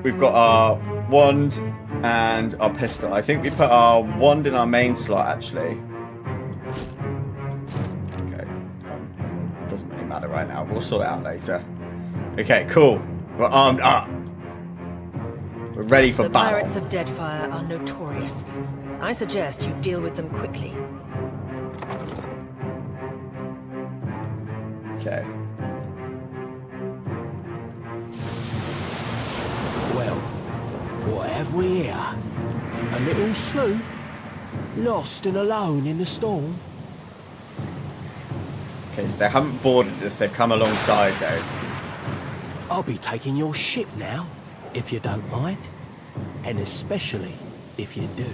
[SPEAKER 1] We've got our wand and our pistol. I think we put our wand in our main slot, actually. Okay. Doesn't really matter right now. We'll sort it out later. Okay, cool. We're armed up. We're ready for
[SPEAKER 7] The
[SPEAKER 1] battle.
[SPEAKER 7] pirates of Deadfire are notorious. I suggest you deal with them quickly.
[SPEAKER 1] Okay.
[SPEAKER 6] Well, what have we here? A little sloop? Lost and alone in the storm?
[SPEAKER 1] Okay, so they haven't boarded us. They've come alongside, though.
[SPEAKER 6] I'll be taking your ship now, if you don't mind. And especially if you do.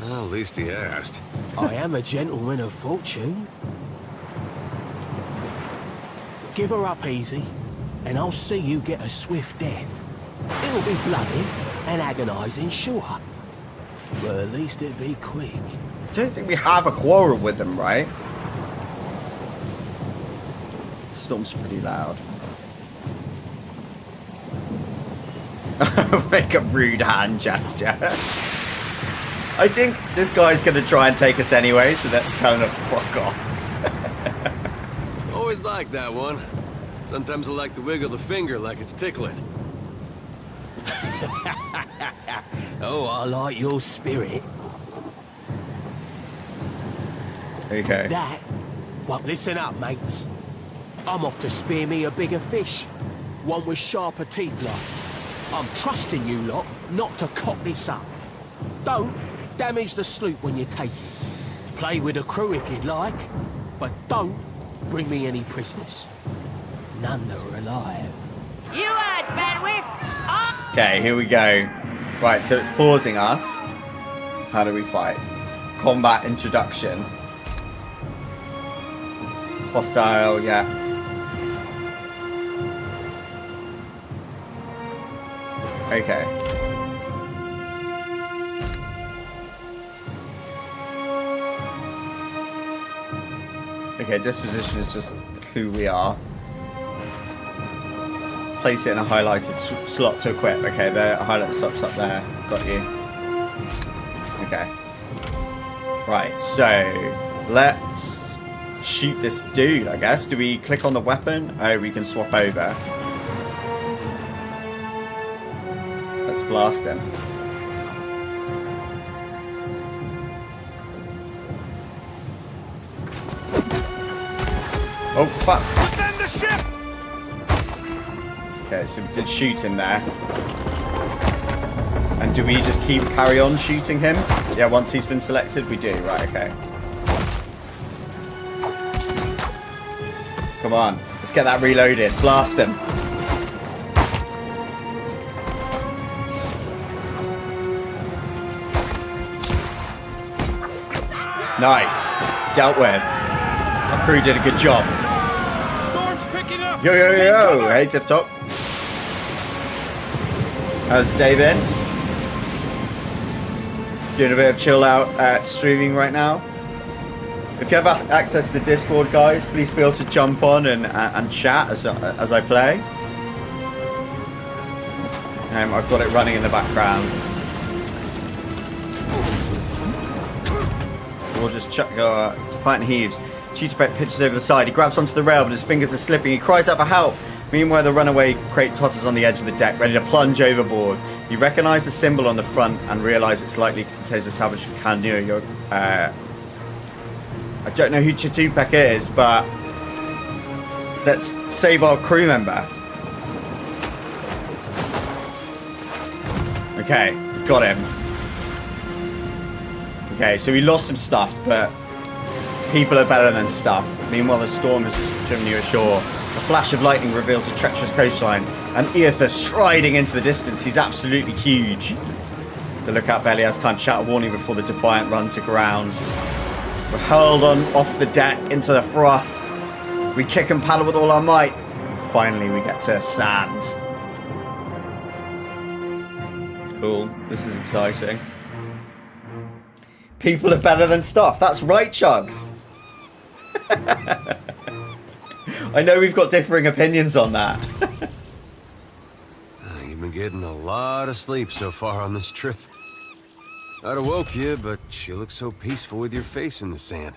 [SPEAKER 3] Well, at least he asked.
[SPEAKER 6] I am a gentleman of fortune. Give her up easy, and I'll see you get a swift death. It'll be bloody and agonizing, sure. But at least it'll be quick.
[SPEAKER 1] I don't think we have a quarrel with them, right? Storm's pretty loud. Make a rude hand gesture. I think this guy's going to try and take us anyway, so let's tell him to fuck off.
[SPEAKER 3] Always like that one. Sometimes I like to wiggle the finger like it's tickling.
[SPEAKER 6] Oh, I like your spirit.
[SPEAKER 1] Okay.
[SPEAKER 6] That? Well, listen up, mates. I'm off to spear me a bigger fish. One with sharper teeth like. I'm trusting you lot not to cock this up. Don't damage the sloop when you take it. Play with the crew if you'd like, but don't bring me any prisoners. None that are alive.
[SPEAKER 5] You heard, Bedwith!
[SPEAKER 1] Okay, here we go. Right, so it's pausing us. How do we fight? Combat introduction. Hostile, yeah. Okay. Okay, disposition is just who we are. Place it in a highlighted slot to equip. Okay, the highlighted slot's up there. Got you. Okay. Right, so let's shoot this dude, I guess. Do we click on the weapon? Oh, we can swap over. Let's blast him. Oh, fuck.
[SPEAKER 10] Defend the ship!
[SPEAKER 1] Okay, so we did shoot him there. And do we just carry on shooting him? Yeah, once he's been selected, we do. Right, okay. Come on. Let's get that reloaded. Blast him. Nice. Dealt with. Our crew did a good job.
[SPEAKER 10] Storm's picking up!
[SPEAKER 1] Yo, yo,
[SPEAKER 10] Take
[SPEAKER 1] yo.
[SPEAKER 10] cover!
[SPEAKER 1] Hey, Tip Top. How's Dave in? Doing a bit of chill out streaming right now. If you have access to the Discord, guys, please feel to jump on and chat as I play. I've got it running in the background. We'll just go fighting heaves. Cheetah pitches over the side. He grabs onto the rail, but his fingers are slipping. He cries out for help. Meanwhile, the runaway crate totters on the edge of the deck, ready to plunge overboard. You recognise the symbol on the front and realise it's likely contains a salvage canoe. I don't know who Chitupek is, but let's save our crew member. Okay, we've got him. Okay, so we lost some stuff, but people are better than stuff. Meanwhile, the storm has driven you ashore. A flash of lightning reveals a treacherous coastline, and Eothas striding into the distance. He's absolutely huge. The lookout barely has time to shout a warning before the Defiant runs aground. We're hurled off the deck into the froth. We kick and paddle with all our might. And finally, we get to sand. Cool. This is exciting. People are better than stuff. That's right, Chugs. I know we've got differing opinions on that.
[SPEAKER 3] You've been getting a lot of sleep so far on this trip. I'd have woke you, but you look so peaceful with your face in the sand.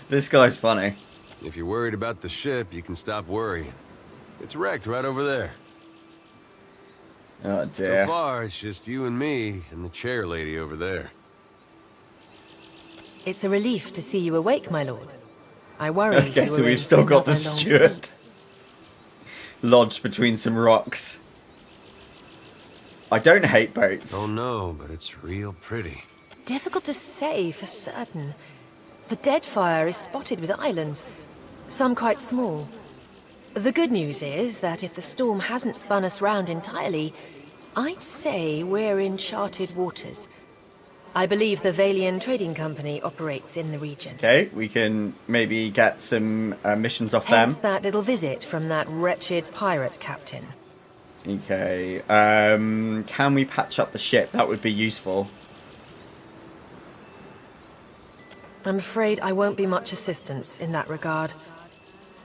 [SPEAKER 1] This guy's funny.
[SPEAKER 3] If you're worried about the ship, you can stop worrying. It's wrecked right over there.
[SPEAKER 1] Oh dear.
[SPEAKER 3] So far, it's just you and me and the chair lady over there.
[SPEAKER 7] It's a relief to see you awake, my lord. I worried
[SPEAKER 1] Okay,
[SPEAKER 7] you
[SPEAKER 1] so
[SPEAKER 7] were
[SPEAKER 1] we've
[SPEAKER 7] in
[SPEAKER 1] still got the
[SPEAKER 7] another long
[SPEAKER 1] steward
[SPEAKER 7] sleep.
[SPEAKER 1] lodged between some rocks. I don't hate boats.
[SPEAKER 3] Oh no, but it's real pretty.
[SPEAKER 7] Difficult to say for certain. The Deadfire is spotted with islands, some quite small. The good news is that if the storm hasn't spun us round entirely, I'd say we're in charted waters. I believe the Valian Trading Company operates in the region.
[SPEAKER 1] Okay, we can maybe get some missions off
[SPEAKER 7] Hence
[SPEAKER 1] them.
[SPEAKER 7] that little visit from that wretched pirate captain.
[SPEAKER 1] Okay, can we patch up the ship? That would be useful.
[SPEAKER 7] I'm afraid I won't be much assistance in that regard.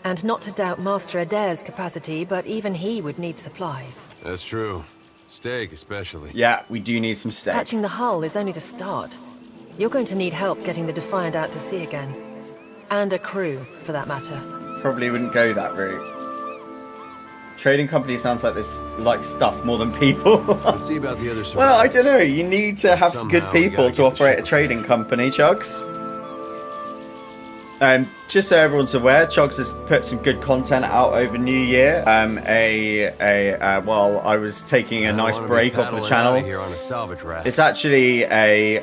[SPEAKER 7] And not to doubt Master Adair's capacity, but even he would need supplies.
[SPEAKER 3] That's true. Steak, especially.
[SPEAKER 1] Yeah, we do need some steak.
[SPEAKER 7] Patching the hull is only the start. You're going to need help getting the Defiant out to sea again. And a crew, for that matter.
[SPEAKER 1] Probably wouldn't go that route. Trading company sounds like this likes stuff more than people.
[SPEAKER 3] Let's see about the other survivors.
[SPEAKER 1] Well, I don't know. You need to have
[SPEAKER 3] Somehow
[SPEAKER 1] good
[SPEAKER 3] we
[SPEAKER 1] people
[SPEAKER 3] gotta
[SPEAKER 1] to
[SPEAKER 3] get the
[SPEAKER 1] operate a
[SPEAKER 3] ship
[SPEAKER 1] trading company, Chugs. Just so everyone's aware, Chugs has put some good content out over New Year. While I was taking a nice break off the channel.
[SPEAKER 3] Here on a salvage raft.
[SPEAKER 1] It's actually a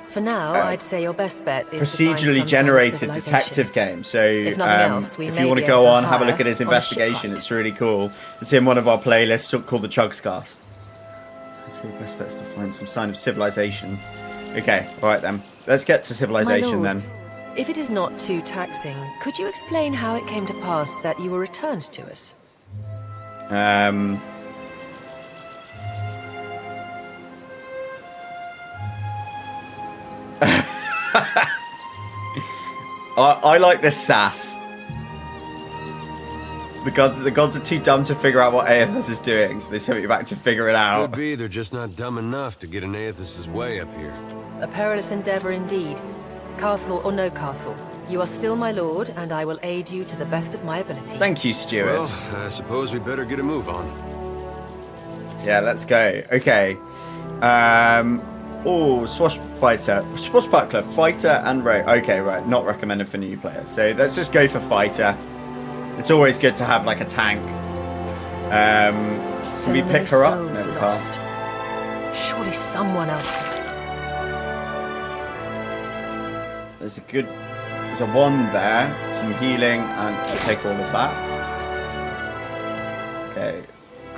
[SPEAKER 7] For now, I'd say your best bet is to find
[SPEAKER 1] procedurally
[SPEAKER 7] some
[SPEAKER 1] generated
[SPEAKER 7] sort of
[SPEAKER 1] detective game. So
[SPEAKER 7] If nothing else, we
[SPEAKER 1] if
[SPEAKER 7] may
[SPEAKER 1] you want
[SPEAKER 7] be
[SPEAKER 1] to
[SPEAKER 7] able
[SPEAKER 1] go
[SPEAKER 7] to
[SPEAKER 1] on, have a look
[SPEAKER 7] hire
[SPEAKER 1] at his
[SPEAKER 7] on a
[SPEAKER 1] investigation.
[SPEAKER 7] shipwright.
[SPEAKER 1] It's really cool. It's in one of our playlists called the Chugscast. I'd say the best bet is to find some sign of civilization. Okay, all right then. Let's get to civilization
[SPEAKER 7] My lord,
[SPEAKER 1] then.
[SPEAKER 7] If it is not too taxing, could you explain how it came to pass that you were returned to us?
[SPEAKER 1] I like this sass. The gods are too dumb to figure out what Aethys is doing, so they sent me back to figure it out.
[SPEAKER 3] Could be they're just not dumb enough to get in Aethys' way up here.
[SPEAKER 7] A perilous endeavor indeed. Castle or no castle, you are still my lord, and I will aid you to the best of my ability.
[SPEAKER 1] Thank you, Stuart.
[SPEAKER 3] Well, I suppose we better get a move on.
[SPEAKER 1] Yeah, let's go. Okay. Oh, swashbuckler, fighter, and rogue. Okay, right. Not recommended for new players. So let's just go for fighter. It's always good to have like a tank. Can we pick her up? No, we can't.
[SPEAKER 7] Surely someone else.
[SPEAKER 1] There's a wand there, some healing, and I'll take all of that. Okay,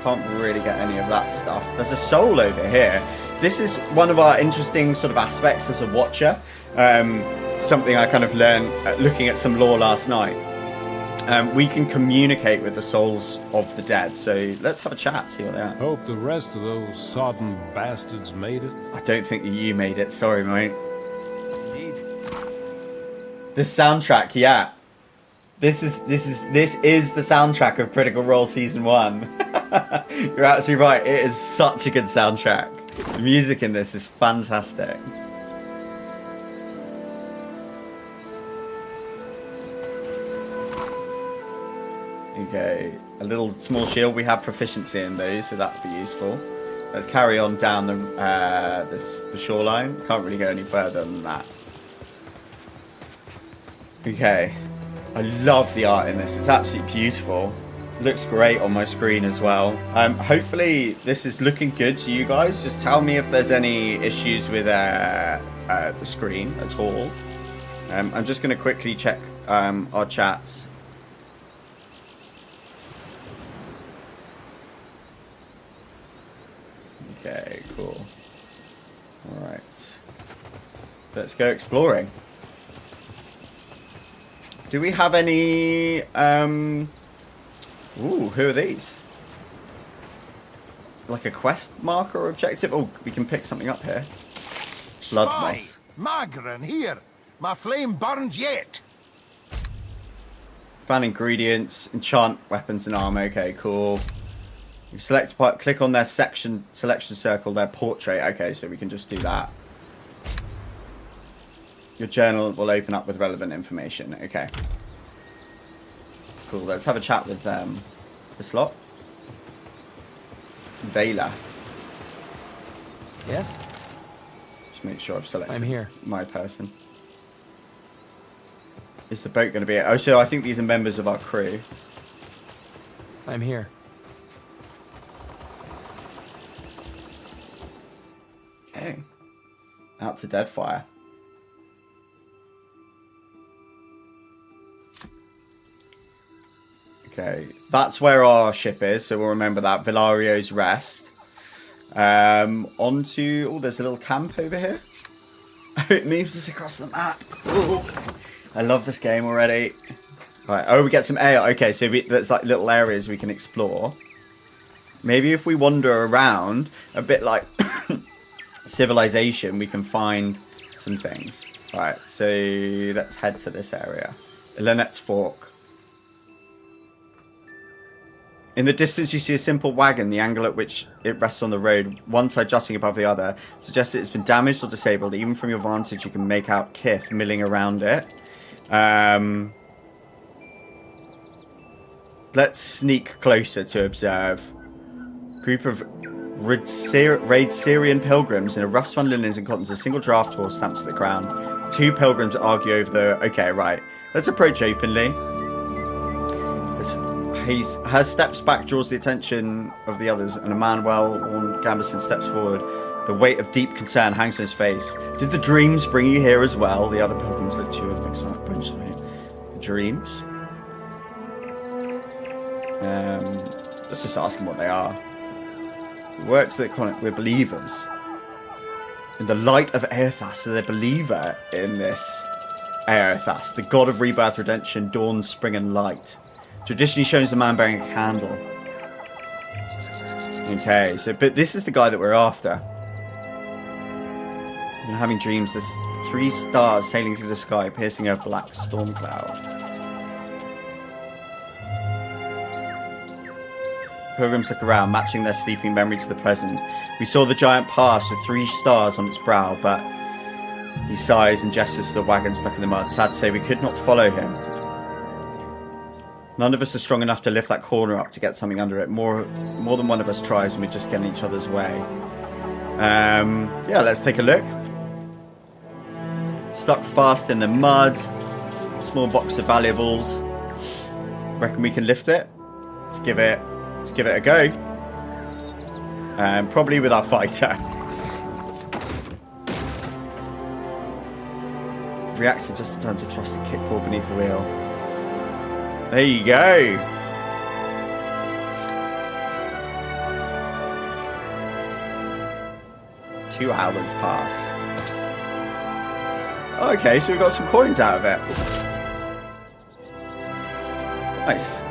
[SPEAKER 1] can't really get any of that stuff. There's a soul over here. This is one of our interesting sort of aspects as a watcher. Something I kind of learned looking at some lore last night. We can communicate with the souls of the dead, so let's have a chat, see what they are.
[SPEAKER 11] Hope the rest of those sodden bastards made it.
[SPEAKER 1] I don't think that you made it, sorry mate. The soundtrack, yeah. This is the soundtrack of Critical Role Season 1. You're absolutely right, it is such a good soundtrack. The music in this is fantastic. Okay, a little small shield. We have proficiency in those, so that would be useful. Let's carry on down the shoreline. Can't really go any further than that. Okay, I love the art in this. It's absolutely beautiful. Looks great on my screen as well. Hopefully this is looking good to you guys. Just tell me if there's any issues with the screen at all. I'm just going to quickly check our chats. Okay, cool. Alright. Let's go exploring. Do we have any... Ooh, who are these? Like a quest marker or objective? Oh, we can pick something up here. Blood moss.
[SPEAKER 9] Magran, here. My flame burns yet.
[SPEAKER 1] Found ingredients, enchant weapons and armor. Okay, cool. You select part, click on their selection circle, their portrait. Okay, so we can just do that. Your journal will open up with relevant information. Okay. Cool. Let's have a chat with this lot. Vela.
[SPEAKER 12] Yes.
[SPEAKER 1] Just make sure I've selected.
[SPEAKER 12] I'm here.
[SPEAKER 1] My person. Is the boat going to be? Oh, so I think these are members of our crew.
[SPEAKER 12] I'm here.
[SPEAKER 1] Okay. Out to Deadfire. Okay, that's where our ship is, so we'll remember that. Villario's Rest. Onto... Oh, there's a little camp over here. It moves us across the map. Ooh. I love this game already. Right. Oh, we get some air. Okay, so there's like little areas we can explore. Maybe if we wander around, a bit like Civilization, we can find some things. Right, so let's head to this area. Lynette's Fork. In the distance, you see a simple wagon. The angle at which it rests on the road, one side jutting above the other, suggests it's been damaged or disabled. Even from your vantage, you can make out kith milling around it. Let's sneak closer to observe. Group of raid Syrian pilgrims in a rough spun linens and cottons, a single draft horse stamps to the ground. Two pilgrims argue over the... Okay, right. Let's approach openly. Her steps back draws the attention of the others, and a man well-worn gambeson steps forward. The weight of deep concern hangs on his face. Did the dreams bring you here as well? The other pilgrims look to you with a mixed bunch of the dreams? Let's just ask them what they are. The words that call it, we're believers. In the light of Aerthas, so they're believer in this Aerthas, the god of rebirth, redemption, dawn, spring, and light. Traditionally shows a man bearing a candle. Okay, so but this is the guy that we're after. I'm having dreams. There's 3 stars sailing through the sky, piercing a black storm cloud. Pilgrims look around, matching their sleeping memory to the present. We saw the giant pass with 3 stars on its brow, but he sighs and gestures to the wagon stuck in the mud. Sad to say, we could not follow him. None of us are strong enough to lift that corner up to get something under it. More than one of us tries, and we just get in each other's way. Yeah, let's take a look. Stuck fast in the mud. Small box of valuables. Reckon we can lift it? Let's give it a go. Probably with our fighter. Reacts in just in time to thrust the kickball beneath the wheel. There you go. Two hours passed. Okay, so we got some coins out of it. Nice.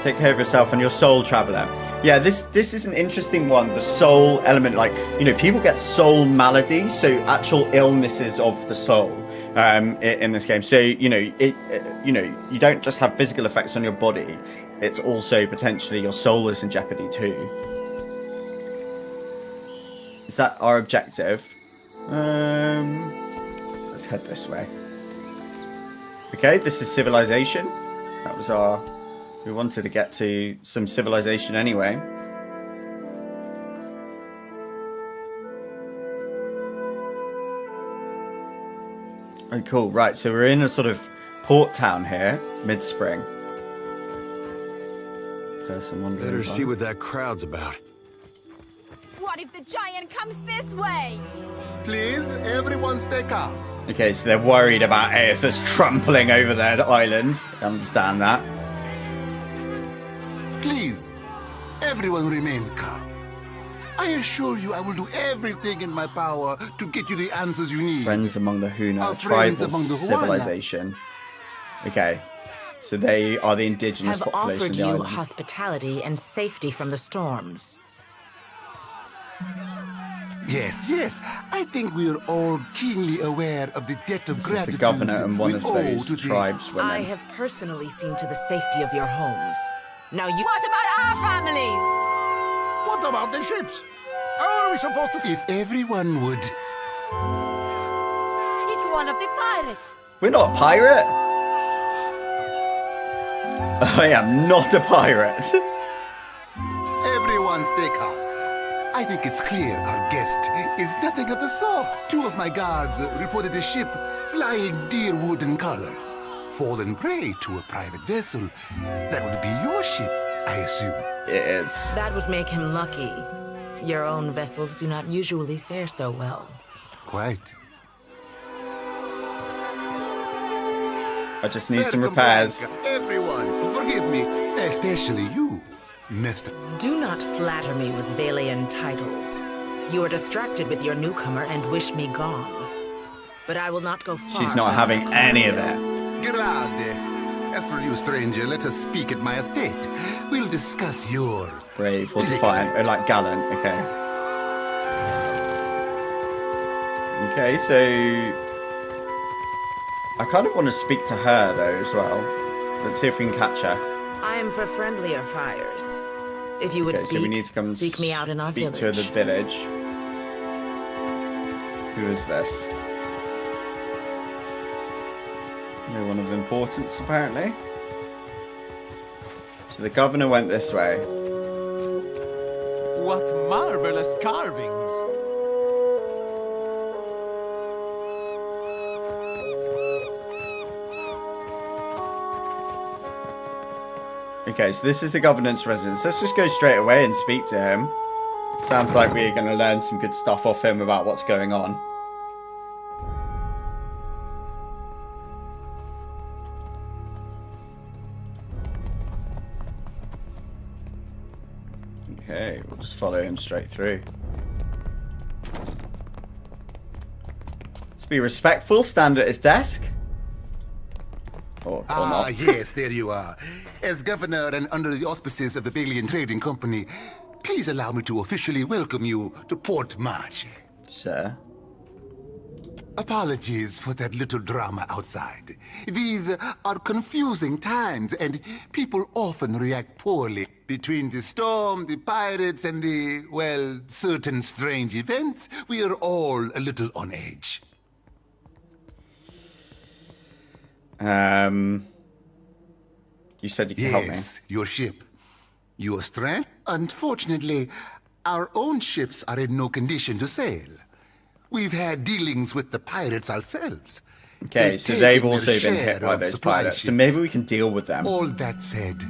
[SPEAKER 1] Take care of yourself and your soul, traveler. Yeah, this is an interesting one. The soul element, like, you know, people get soul maladies, so actual illnesses of the soul in this game. So you know, you don't just have physical effects on your body; it's also potentially your soul is in jeopardy too. Is that our objective? Let's head this way. Okay, this is civilization. That was our... We wanted to get to some civilization anyway. Oh, cool. Right, so we're in a sort of port town here, mid-spring. Person wandering
[SPEAKER 3] Better
[SPEAKER 1] by.
[SPEAKER 3] see what that crowd's about.
[SPEAKER 13] What if the giant comes this way?
[SPEAKER 9] Please, everyone stay calm.
[SPEAKER 1] Okay, so they're worried about Aethys trampling over their island. I understand that.
[SPEAKER 9] Please, everyone remain calm. I assure you I will do everything in my power to get you the answers you need.
[SPEAKER 1] Friends among the Huna,
[SPEAKER 9] Our
[SPEAKER 1] a
[SPEAKER 9] friends
[SPEAKER 1] tribal
[SPEAKER 9] among the Huana.
[SPEAKER 1] civilization. Okay, so they are the indigenous
[SPEAKER 14] have
[SPEAKER 1] population
[SPEAKER 14] offered
[SPEAKER 1] of the
[SPEAKER 14] you
[SPEAKER 1] island.
[SPEAKER 14] hospitality and safety from the storms.
[SPEAKER 9] Yes. I think we are all keenly aware of the debt of
[SPEAKER 1] This is
[SPEAKER 9] gratitude
[SPEAKER 1] the governor and one
[SPEAKER 9] we
[SPEAKER 1] of
[SPEAKER 9] owe
[SPEAKER 1] those
[SPEAKER 9] to the-
[SPEAKER 1] tribeswomen.
[SPEAKER 14] I have personally seen to the safety of your homes. Now you...
[SPEAKER 13] What about our families?
[SPEAKER 9] What about the ships? How are we supposed to... If everyone would...
[SPEAKER 13] It's one of the pirates.
[SPEAKER 1] We're not a pirate. I am not a pirate.
[SPEAKER 9] Everyone stay calm. I think it's clear our guest is nothing of the sort. Two of my guards reported a ship flying deer wooden colors. Fallen prey to a private vessel. That would be your ship, I assume.
[SPEAKER 1] It is.
[SPEAKER 14] That would make him lucky. Your own vessels do not usually fare so well.
[SPEAKER 9] Quite.
[SPEAKER 1] I just need some repairs.
[SPEAKER 9] Everyone, forgive me, especially you, Mister.
[SPEAKER 14] Do not flatter me with Valian titles. You are distracted with your newcomer and wish me gone. But I will not go far.
[SPEAKER 1] She's not having any of it.
[SPEAKER 9] Grande. As for you, stranger, let us speak at my estate. We'll discuss your...
[SPEAKER 1] Brave or defiant. Oh, like gallant. Okay. Okay, so... I kind of want to speak to her, though, as well. Let's see if we can catch her.
[SPEAKER 14] I am for friendlier fires. If you would
[SPEAKER 1] Okay,
[SPEAKER 14] speak,
[SPEAKER 1] so we need to come
[SPEAKER 14] seek me out in our
[SPEAKER 1] speak
[SPEAKER 14] village.
[SPEAKER 1] to her at the village. Who is this? No one of importance, apparently. So the governor went this way.
[SPEAKER 12] What marvelous carvings!
[SPEAKER 1] Okay, so this is the governor's residence. Let's just go straight away and speak to him. Sounds like we're going to learn some good stuff off him about what's going on. Okay, we'll just follow him straight through. Let's be respectful, stand at his desk. Or not.
[SPEAKER 9] Yes, there you are. As governor and under the auspices of the Valian Trading Company, please allow me to officially welcome you to Port March.
[SPEAKER 1] Sir.
[SPEAKER 9] Apologies for that little drama outside. These are confusing times, and people often react poorly. Between the storm, the pirates, and the, well, certain strange events, we are all a little on edge.
[SPEAKER 1] You said you could help me.
[SPEAKER 9] Yes, your ship. Your strength? Unfortunately, our own ships are in no condition to sail. We've had dealings with the pirates ourselves.
[SPEAKER 1] Okay, so they've also been hit by those pirates, so maybe we can deal with them.
[SPEAKER 9] All that said,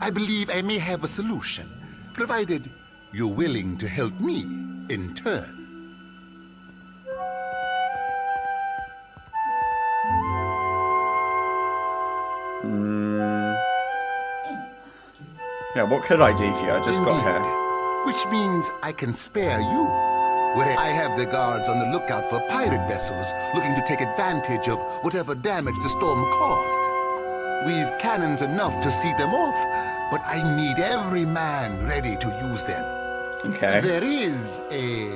[SPEAKER 9] I believe I may have a solution, provided you're willing to help me in turn.
[SPEAKER 1] Yeah, what could I do for you? I just got here.
[SPEAKER 9] Which means I can spare you. Where I have the guards on the lookout for pirate vessels looking to take advantage of whatever damage the storm caused. We've cannons enough to see them off, but I need every man ready to use them.
[SPEAKER 1] Okay.
[SPEAKER 9] There is a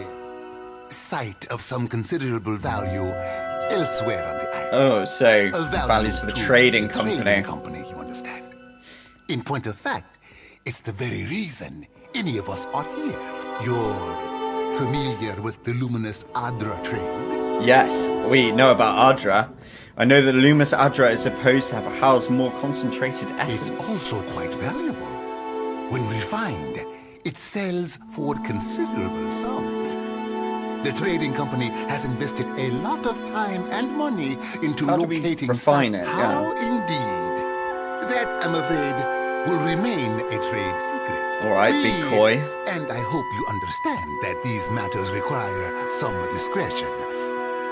[SPEAKER 9] site of some considerable value elsewhere on the island.
[SPEAKER 1] Oh, so
[SPEAKER 9] A
[SPEAKER 1] value to the trading company.
[SPEAKER 9] You understand? In point of fact, it's the very reason any of us are here. You're familiar with the luminous Adra trade?
[SPEAKER 1] Yes, we know about Adra. I know that luminous Adra is supposed to have a house more concentrated essence.
[SPEAKER 9] It's also quite valuable. When refined, it sells for considerable sums. The trading company has invested a lot of time and money into locating
[SPEAKER 1] refine it?
[SPEAKER 9] How indeed. That, I'm afraid, will remain a trade secret.
[SPEAKER 1] Alright, big coy.
[SPEAKER 9] And I hope you understand that these matters require some discretion.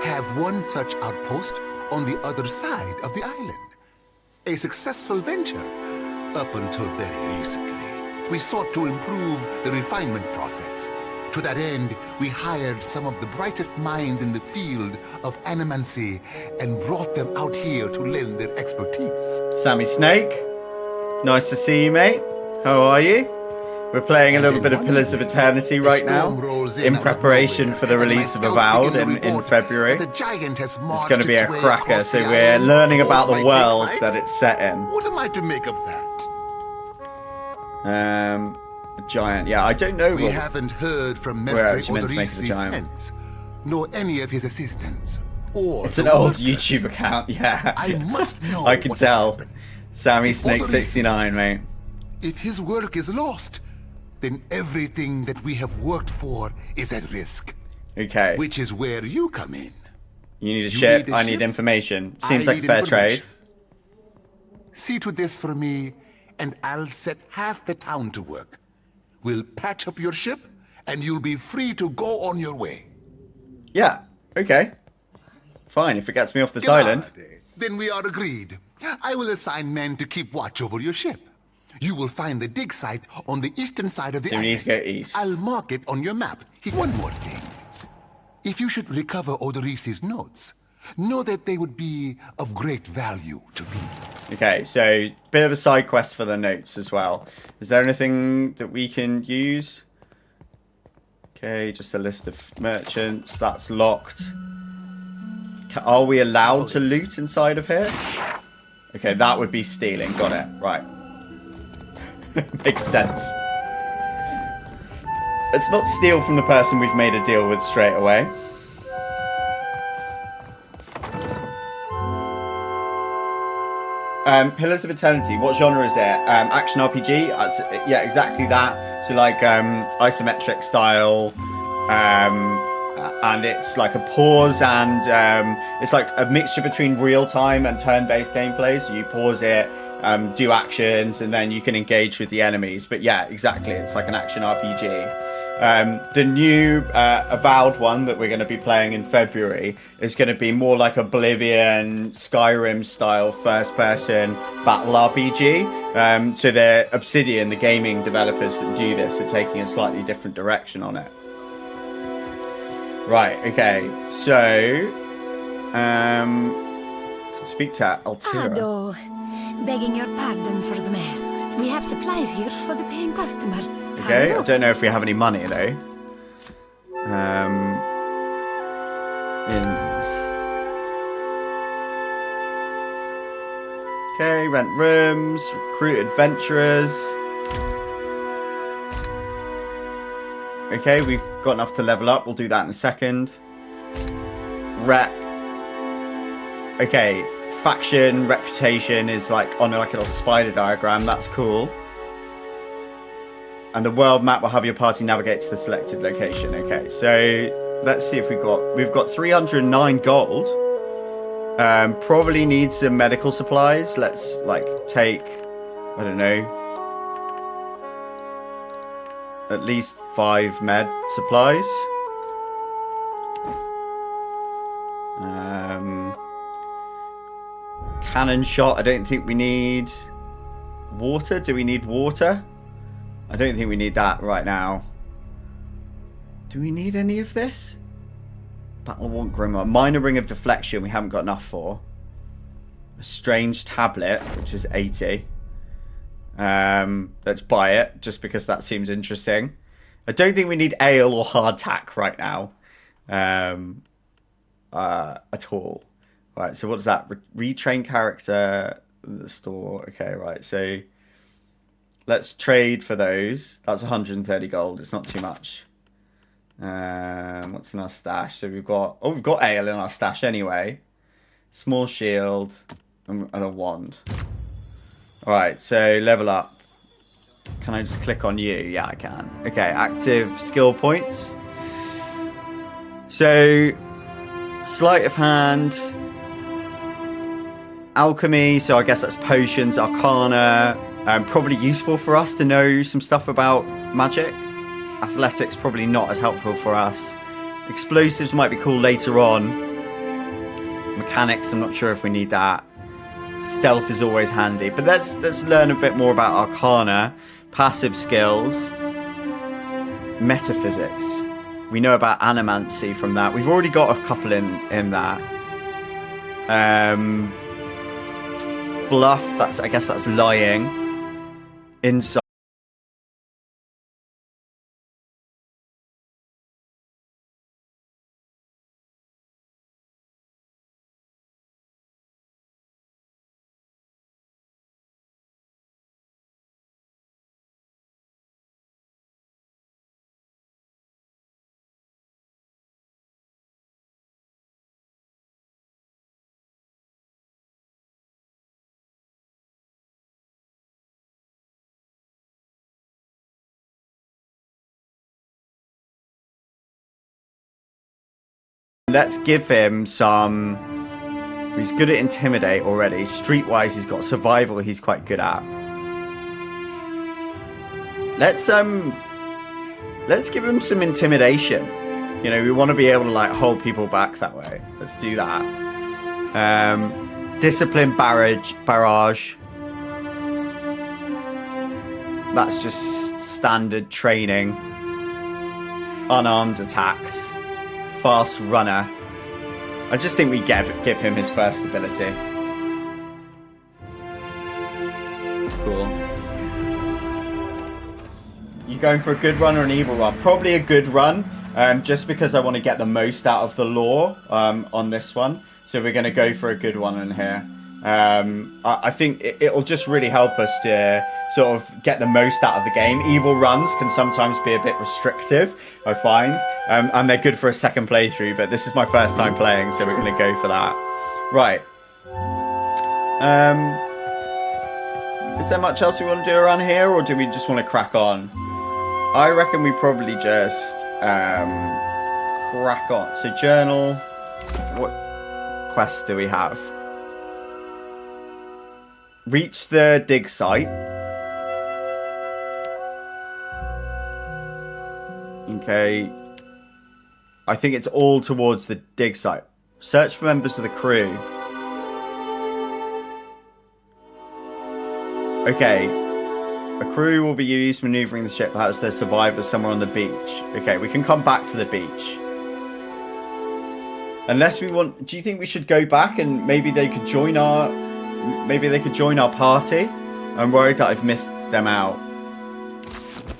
[SPEAKER 9] Have one such outpost on the other side of the island. A successful venture up until very recently. We sought to improve the refinement process. To that end, we hired some of the brightest minds in the field of animancy and brought them out here to lend their expertise.
[SPEAKER 1] Sammy Snake, nice to see you, mate. How are you? We're playing a little bit of Pillars of Eternity right now, in preparation for the release of Avowed in February. It's going to be a cracker, so we're learning about the world that it's set in.
[SPEAKER 9] What am I to make of that?
[SPEAKER 1] A giant, yeah, I don't know.
[SPEAKER 9] We haven't heard from Mestre Odorisi since, nor any of his assistants. Or
[SPEAKER 1] it's an old YouTube account, yeah.
[SPEAKER 9] I must know.
[SPEAKER 1] I can tell. Sammy Snake 69, mate.
[SPEAKER 9] If his work is lost, then everything that we have worked for is at risk.
[SPEAKER 1] Okay.
[SPEAKER 9] Which is where you come in.
[SPEAKER 1] You need a ship, I need information. Seems like fair trade.
[SPEAKER 9] See to this for me, and I'll set half the town to work. We'll patch up your ship, and you'll be free to go on your way.
[SPEAKER 1] Yeah, okay. Fine, if it gets me off this island.
[SPEAKER 9] Then we are agreed. I will assign men to keep watch over your ship. You will find the dig site on the eastern side of the island.
[SPEAKER 1] So we need to go east.
[SPEAKER 9] I'll mark it on your map. One more thing. If you should recover Odorisi's notes, know that they would be of great value to me.
[SPEAKER 1] Okay, so bit of a side quest for the notes as well. Is there anything that we can use? Okay, just a list of merchants. That's locked. Are we allowed to loot inside of here? Okay, that would be stealing. Got it. Right. Makes sense. Let's not steal from the person we've made a deal with straight away. Pillars of Eternity, what genre is it? Action RPG? Yeah, exactly that. So like isometric style, and it's like a pause and it's like a mixture between real-time and turn-based gameplay. So you pause it, do actions, and then you can engage with the enemies. But yeah, exactly, it's like an action RPG. The new Avowed one that we're going to be playing in February is going to be more like Oblivion, Skyrim style first-person battle RPG. So they're Obsidian, the gaming developers that do this, are taking a slightly different direction on it. Right, okay, so speak to Altira.
[SPEAKER 15] Ado, begging your pardon for the mess. We have supplies here for the paying customer.
[SPEAKER 1] Okay, I don't know if we have any money though. Inns. Okay, rent rooms, recruit adventurers. Okay, we've got enough to level up. We'll do that in a second. Rep. Okay, faction, reputation is like on like a little spider diagram. That's cool. And the world map will have your party navigate to the selected location. Okay, so let's see if we've got 309 gold. Probably need some medical supplies. Let's like take, I don't know, at least 5 med supplies. Cannon shot. I don't think we need water. Do we need water? I don't think we need that right now. Do we need any of this? Battle Warrant Grimoire. Minor Ring of Deflection we haven't got enough for. A Strange Tablet, which is 80. Let's buy it, just because that seems interesting. I don't think we need ale or hardtack right now. At all. Right, so what's that? Retrain character, the store. Okay, right, so let's trade for those. That's 130 gold. It's not too much. What's in our stash? So we've got ale in our stash anyway. Small shield and a wand. All right, so level up. Can I just click on you? Yeah, I can. Okay, active skill points. So sleight of hand, alchemy. So I guess that's potions, arcana. Probably useful for us to know some stuff about magic. Athletics probably not as helpful for us. Explosives might be cool later on. Mechanics, I'm not sure if we need that. Stealth is always handy. But let's learn a bit more about arcana, passive skills, metaphysics. We know about animancy from that. We've already got a couple in that. Bluff, I guess that's lying. Insight. Let's give him some. He's good at intimidate already. Streetwise, he's got survival. He's quite good at. Let's give him some intimidation. You know, we want to be able to like hold people back that way. Let's do that. Discipline barrage. That's just standard training. Unarmed attacks. Fast runner. I just think we give him his first ability. Cool. You going for a good run or an evil run? Probably a good run, just because I want to get the most out of the lore on this one. So we're going to go for a good one in here. I think it'll just really help us to sort of get the most out of the game. Evil runs can sometimes be a bit restrictive, I find, and they're good for a second playthrough, but this is my first time playing, so we're going to go for that. Right. Is there much else we want to do around here, or do we just want to crack on? I reckon we probably just crack on. So journal. What quests do we have? Reach the dig site. Okay. I think it's all towards the dig site. Search for members of the crew. Okay. A crew will be used maneuvering the ship. Perhaps there's survivors somewhere on the beach. Okay, we can come back to the beach. Unless we want... Do you think we should go back and maybe they could join our... Maybe they could join our party? I'm worried that I've missed them out.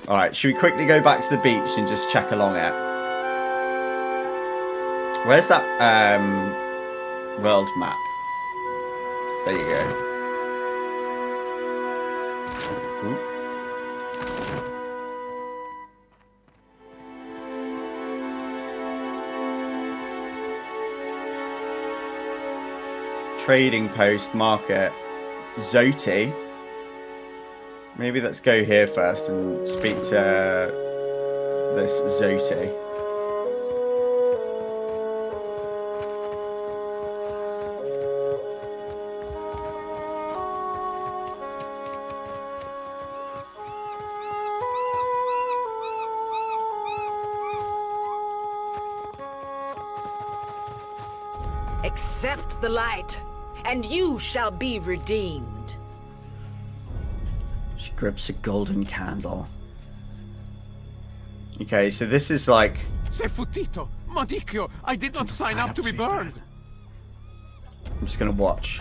[SPEAKER 1] Alright, should we quickly go back to the beach and just check along it? Where's that world map? There you go. Ooh. Trading post, market, Zoti. Maybe let's go here first and speak to this Zoti.
[SPEAKER 14] Accept the light, and you shall be redeemed.
[SPEAKER 1] She grips a golden candle. Okay, so this is like...
[SPEAKER 12] Se futito, Madicchio, I did not sign up to be burned.
[SPEAKER 1] I'm just gonna watch.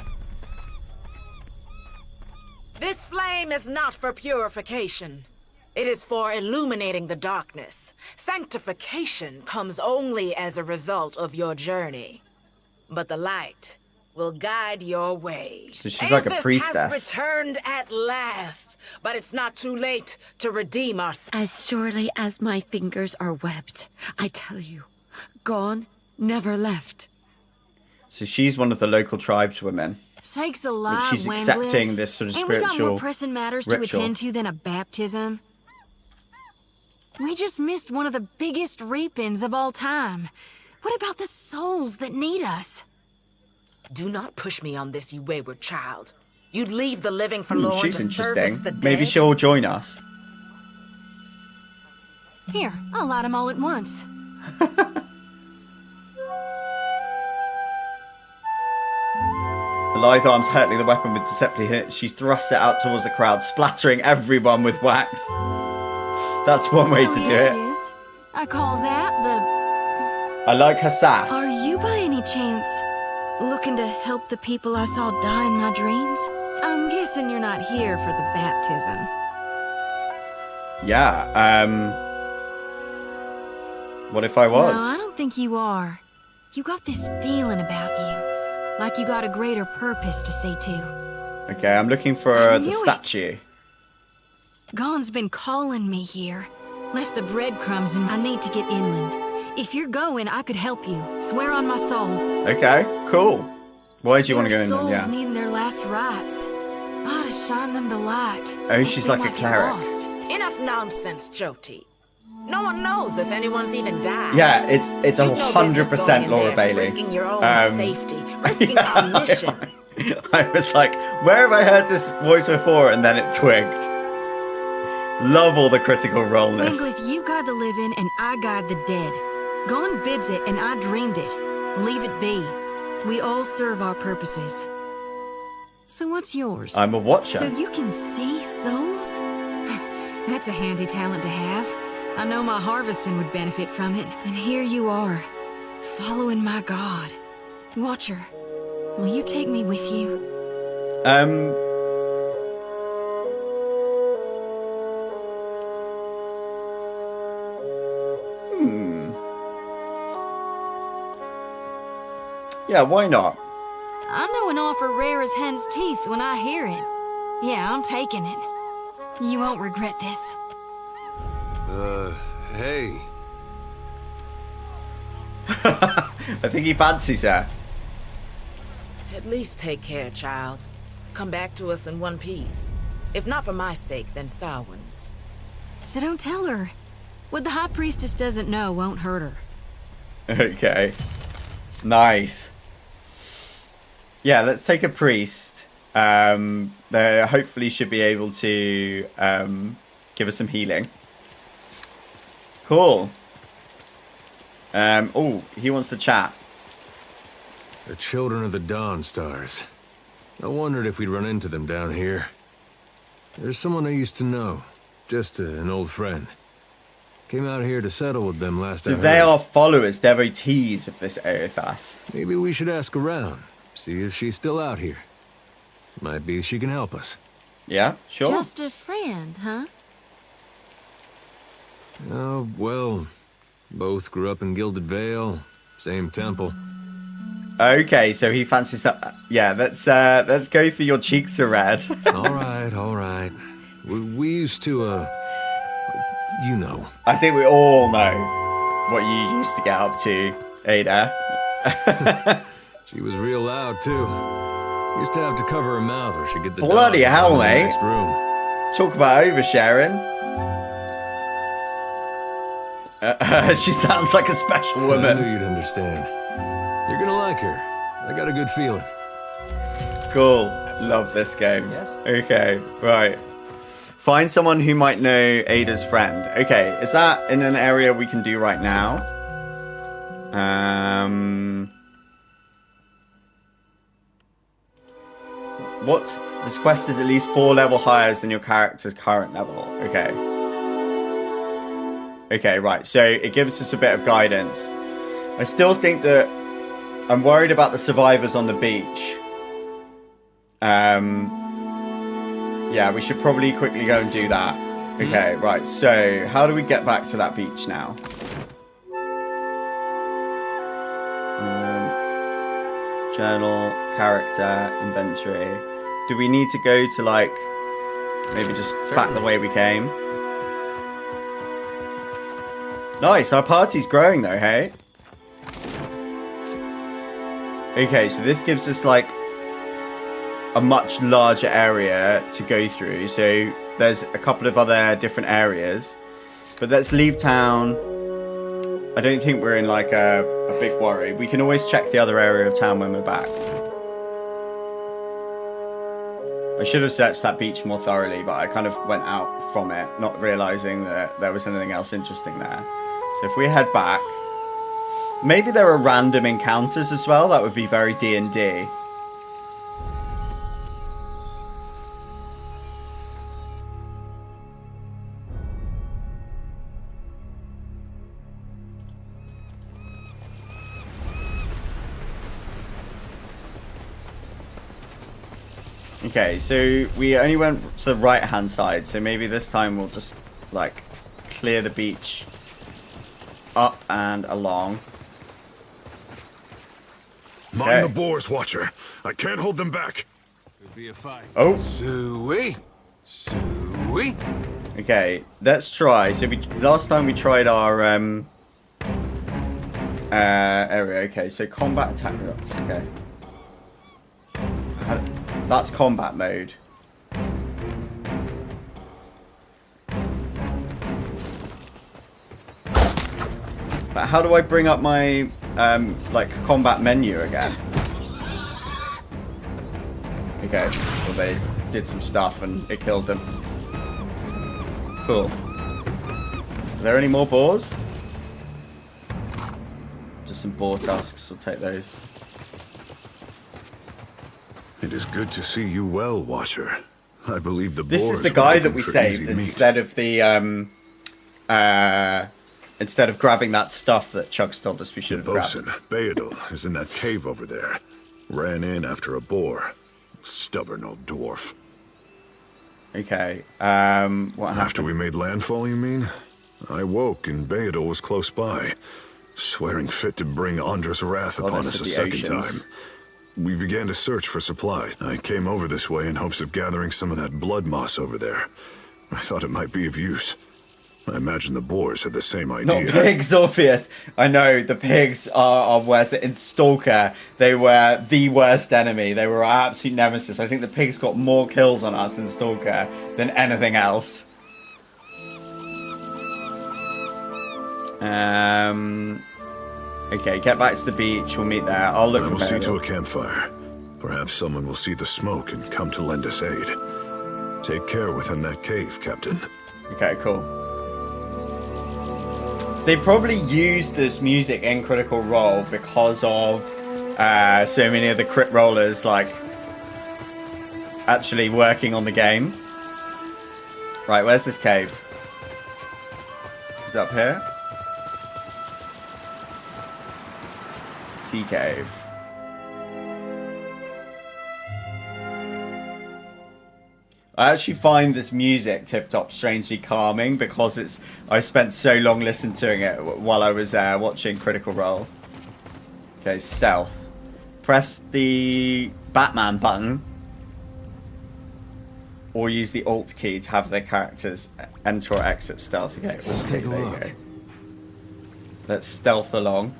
[SPEAKER 14] This flame is not for purification. It is for illuminating the darkness. Sanctification comes only as a result of your journey. But the light will guide your way.
[SPEAKER 1] So she's like a priestess.
[SPEAKER 14] Has returned at last, but it's not too late to redeem us.
[SPEAKER 15] As surely as my fingers are webbed, I tell you, gone, never left.
[SPEAKER 1] So she's one of the local tribeswomen.
[SPEAKER 2] Sakes alive,
[SPEAKER 1] She's accepting this sort of
[SPEAKER 2] Ain't we got
[SPEAKER 1] spiritual
[SPEAKER 2] more pressing matters
[SPEAKER 1] ritual.
[SPEAKER 2] to attend to than a baptism? We just missed one of the biggest reap-ins of all time. What about the souls that need us?
[SPEAKER 14] Do not push me on this, you wayward child. You'd leave the living forlorn
[SPEAKER 1] She's
[SPEAKER 14] to
[SPEAKER 1] interesting.
[SPEAKER 14] service the dead.
[SPEAKER 1] Maybe she'll join us.
[SPEAKER 2] Here, I'll light them all at once.
[SPEAKER 1] The lithe arms hurtling the weapon with deceptively hit. She thrusts it out towards the crowd, splattering everyone with wax. That's one way to do it.
[SPEAKER 2] Is. I call that
[SPEAKER 1] I like her sass.
[SPEAKER 2] Are you by any chance looking to help the people I saw die in my dreams? I'm guessing you're not here for the baptism.
[SPEAKER 1] Yeah, what if I was?
[SPEAKER 2] No, I don't think you are. You got this feeling about you. Like you got a greater purpose to see to.
[SPEAKER 1] Okay, I'm looking for the statue.
[SPEAKER 2] Gon's been calling me here. Left the breadcrumbs and I need to get inland. If you're going, I could help you. Swear on my soul.
[SPEAKER 1] Okay, cool. Why do you want to go
[SPEAKER 2] There are
[SPEAKER 1] inland?
[SPEAKER 2] souls
[SPEAKER 1] Yeah.
[SPEAKER 2] needing their last rites. I ought to shine them the light.
[SPEAKER 1] Oh, she's like a
[SPEAKER 2] They might get
[SPEAKER 1] cleric.
[SPEAKER 2] lost.
[SPEAKER 14] Enough nonsense, Jyoti. No one knows if anyone's even died.
[SPEAKER 1] Yeah, it's
[SPEAKER 14] You've no
[SPEAKER 1] 100%
[SPEAKER 14] business going in
[SPEAKER 1] Laura
[SPEAKER 14] there,
[SPEAKER 1] Bailey.
[SPEAKER 14] Risking your own safety, risking
[SPEAKER 1] yeah,
[SPEAKER 14] our mission.
[SPEAKER 1] I was like, where have I heard this voice before? And then it twigged. Love all the critical roleness.
[SPEAKER 2] Wingleth, you guide the living and I guide the dead. Gon bids it and I dreamed it. Leave it be. We all serve our purposes. So what's yours?
[SPEAKER 1] I'm a watcher.
[SPEAKER 2] So you can see souls? That's a handy talent to have. I know my harvesting would benefit from it. And here you are, following my God. Watcher, will you take me with you?
[SPEAKER 1] Yeah, why not?
[SPEAKER 2] I know an offer rare as hen's teeth when I hear it. Yeah, I'm taking it. You won't regret this.
[SPEAKER 3] Hey.
[SPEAKER 1] I think he fancies her.
[SPEAKER 14] At least take care, child. Come back to us in one piece. If not for my sake, then Samhain's.
[SPEAKER 2] So don't tell her. What the High Priestess doesn't know won't hurt her.
[SPEAKER 1] Okay. Nice. Yeah, let's take a priest. They hopefully should be able to give us some healing. Cool. Oh, he wants to chat.
[SPEAKER 3] The children of the Dawn Stars. I wondered if we'd run into them down here. There's someone I used to know. Just an old friend. Came out here to settle with them last
[SPEAKER 1] So
[SPEAKER 3] I
[SPEAKER 1] they
[SPEAKER 3] heard.
[SPEAKER 1] are followers, devotees of this Aothas.
[SPEAKER 3] Maybe we should ask around. See if she's still out here. Might be she can help us.
[SPEAKER 1] Yeah, sure.
[SPEAKER 2] Just a friend, huh?
[SPEAKER 3] Oh, well, both grew up in Gilded Vale, same temple.
[SPEAKER 1] Okay, so he fancies that. Yeah, let's go for your cheeks are red.
[SPEAKER 3] all right. We used to, you know.
[SPEAKER 1] I think we all know what you used to get up to, Ada.
[SPEAKER 3] She was real loud, too. Used to have to cover her mouth or she'd get the
[SPEAKER 1] Bloody
[SPEAKER 3] dog
[SPEAKER 1] hell,
[SPEAKER 3] in the
[SPEAKER 1] mate.
[SPEAKER 3] next room.
[SPEAKER 1] Talk about oversharing. She sounds like a special
[SPEAKER 3] I
[SPEAKER 1] woman.
[SPEAKER 3] knew you'd understand. You're gonna like her. I got a good feeling.
[SPEAKER 1] Cool. Love this game.
[SPEAKER 6] Yes.
[SPEAKER 1] Okay, right. Find someone who might know Ada's friend. Okay, is that in an area we can do right now? this quest is at least 4 level higher than your character's current level. Okay. Okay, right. So it gives us a bit of guidance. I still think that I'm worried about the survivors on the beach. Yeah, we should probably quickly go and do that. Okay, right. So how do we get back to that beach now? Journal, character, inventory. Do we need to go to, like, maybe just back the way we came? Nice, our party's growing though, hey? Okay, so this gives us, like, a much larger area to go through. So there's a couple of other different areas. But let's leave town. I don't think we're in, like, a big worry. We can always check the other area of town when we're back. I should have searched that beach more thoroughly, but I kind of went out from it, not realizing that there was anything else interesting there. So if we head back, maybe there are random encounters as well. That would be very D&D. Okay, so we only went to the right-hand side, so maybe this time we'll just, like, clear the beach up and along.
[SPEAKER 10] Mind the boars, Watcher. I can't hold them back.
[SPEAKER 3] Could be a fight.
[SPEAKER 1] Oh.
[SPEAKER 6] Suey.
[SPEAKER 1] Okay, let's try. So last time we tried our area. Okay, so combat attack. Okay. That's combat mode. But how do I bring up my like combat menu again? Okay, well they did some stuff and it killed them. Cool. Are there any more boars? Just some boar tusks, we'll take those.
[SPEAKER 10] It is good to see you well, Watcher. I believe the
[SPEAKER 1] This
[SPEAKER 10] boars
[SPEAKER 1] is the
[SPEAKER 10] were
[SPEAKER 1] guy
[SPEAKER 10] looking
[SPEAKER 1] that we
[SPEAKER 10] for
[SPEAKER 1] saved
[SPEAKER 10] easy meat.
[SPEAKER 1] instead of the instead of grabbing that stuff that Chugs told us we should have
[SPEAKER 10] Bosun,
[SPEAKER 1] grabbed.
[SPEAKER 10] Beadle, is in that cave over there. Ran in after a boar. Stubborn old dwarf.
[SPEAKER 1] Okay. What happened?
[SPEAKER 10] After we made landfall, you mean? I woke and Beadle was close by, swearing fit to bring Andra's wrath upon us a second time. We began to search for supplies. I came over this way in hopes of gathering some of that blood moss over there. I thought it might be of use. I imagine the boars had the same idea.
[SPEAKER 1] Not pigs, Orpheus. I know, the pigs are worse. In Stalker, they were the worst enemy. They were our absolute nemesis. I think the pigs got more kills on us in Stalker than anything else. Okay, get back to the beach. We'll meet there. I'll look for
[SPEAKER 10] We'll see
[SPEAKER 1] Beadle.
[SPEAKER 10] to a campfire. Perhaps someone will see the smoke and come to lend us aid. Take care within that cave, Captain.
[SPEAKER 1] Okay, cool. They probably used this music in Critical Role because of so many of the crit rollers, like, actually working on the game. Right, where's this cave? Is it up here? Sea cave. I actually find this music, Tip Top, strangely calming because I spent so long listening to it while I was watching Critical Role. Okay, stealth. Press the Batman button or use the Alt key to have their characters enter or exit stealth. Okay,
[SPEAKER 3] let's take a look.
[SPEAKER 1] Let's stealth along.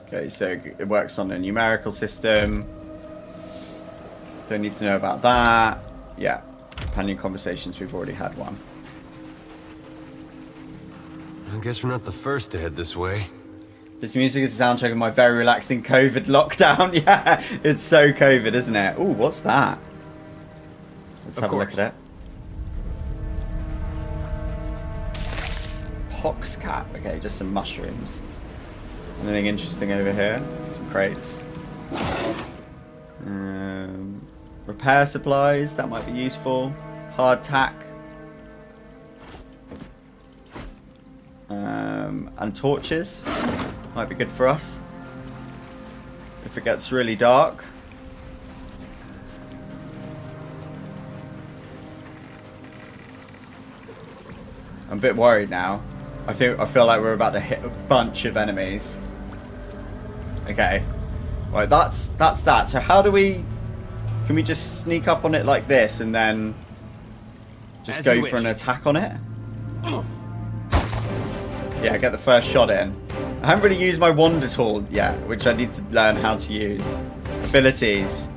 [SPEAKER 1] Okay, so it works on a numerical system. Don't need to know about that. Yeah, companion conversations, we've already had one.
[SPEAKER 3] I guess we're not the first to head this way.
[SPEAKER 1] This music is the soundtrack of my very relaxing COVID lockdown. Yeah, it's so COVID, isn't it? Ooh, what's that? Let's have a look at it. Pox cap. Okay, just some mushrooms. Anything interesting over here? Some crates. Repair supplies, that might be useful. Hard tack. And torches. Might be good for us. If it gets really dark. I'm a bit worried now. I feel like we're about to hit a bunch of enemies. Okay. Right, that's that. So how do we... Can we just sneak up on it like this and then just go for an attack on it? Yeah, get the first shot in. I haven't really used my wander tool yet, which I need to learn how to use. Abilities.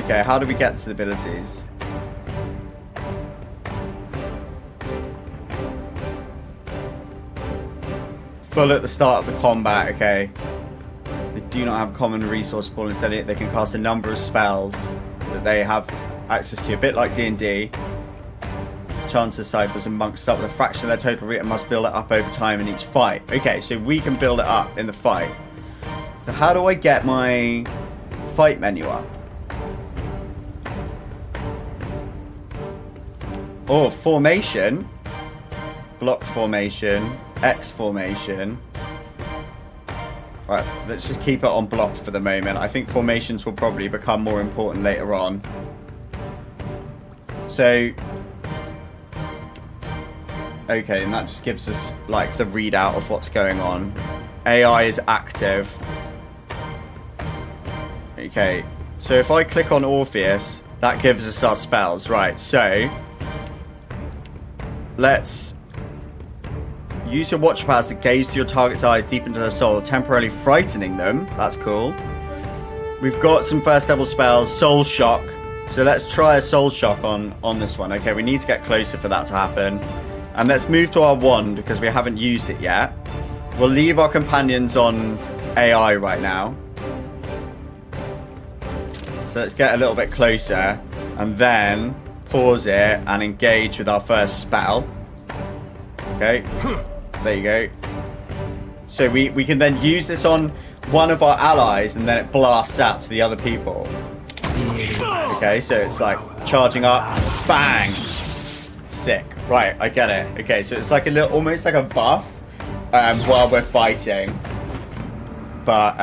[SPEAKER 1] Okay, how do we get to the abilities? Full at the start of the combat, okay. They do not have common resource pool. Instead, they can cast a number of spells that they have access to, a bit like D&D. Chances, ciphers, and monks start with a fraction of their total rate and must build it up over time in each fight. Okay, so we can build it up in the fight. So how do I get my fight menu up? Oh, formation. Block formation. X formation. Right, let's just keep it on blocked for the moment. I think formations will probably become more important later on. So... Okay, and that just gives us, like, the readout of what's going on. AI is active. Okay, so if I click on Orpheus, that gives us our spells. Right, so... Let's... Use your watch powers to gaze through your target's eyes deep into their soul, temporarily frightening them. That's cool. We've got some first level spells. Soul Shock. So let's try a Soul Shock on this one. Okay, we need to get closer for that to happen. And let's move to our wand because we haven't used it yet. We'll leave our companions on AI right now. So let's get a little bit closer. And then pause it and engage with our first spell. Okay. There you go. So we can then use this on one of our allies and then it blasts out to the other people. Okay, so it's like charging up. Bang! Sick. Right, I get it. Okay, so it's like a little, almost like a buff while we're fighting. But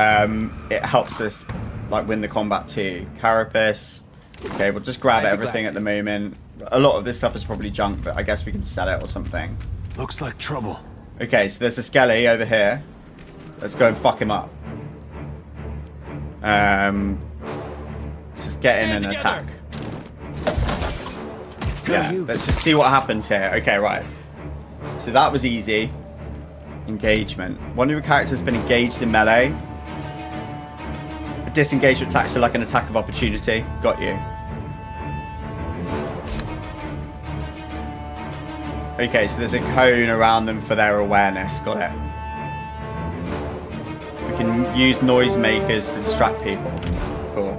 [SPEAKER 1] it helps us like win the combat too. Carapace. Okay, we'll just grab everything at the moment. A lot of this stuff is probably junk, but I guess we can sell it or something.
[SPEAKER 10] Looks like trouble.
[SPEAKER 1] Okay, so there's a skelly over here. Let's go and fuck him up. Let's just get in and attack. Yeah, let's just see what happens here. Okay, right. So that was easy. Engagement. One of your characters has been engaged in melee. A disengagement attacks to like an attack of opportunity. Got you. Okay, so there's a cone around them for their awareness. Got it. We can use noisemakers to distract people. Cool.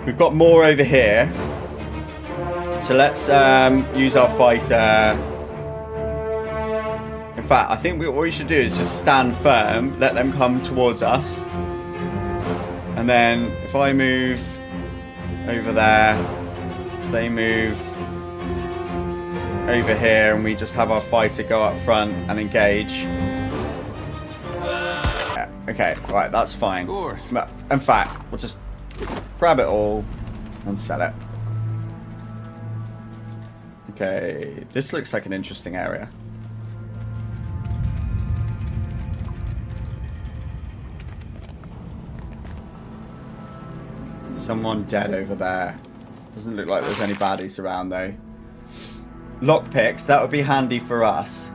[SPEAKER 1] We've got more over here. So let's use our fighter. In fact, I think what we should do is just stand firm, let them come towards us. And then if I move over there, they move over here, and we just have our fighter go up front and engage. Yeah, okay, right, that's fine. Of course. But in fact, we'll just grab it all and sell it. Okay, this looks like an interesting area. Someone dead over there. Doesn't look like there's any baddies around though. Lockpicks, that would be handy for us.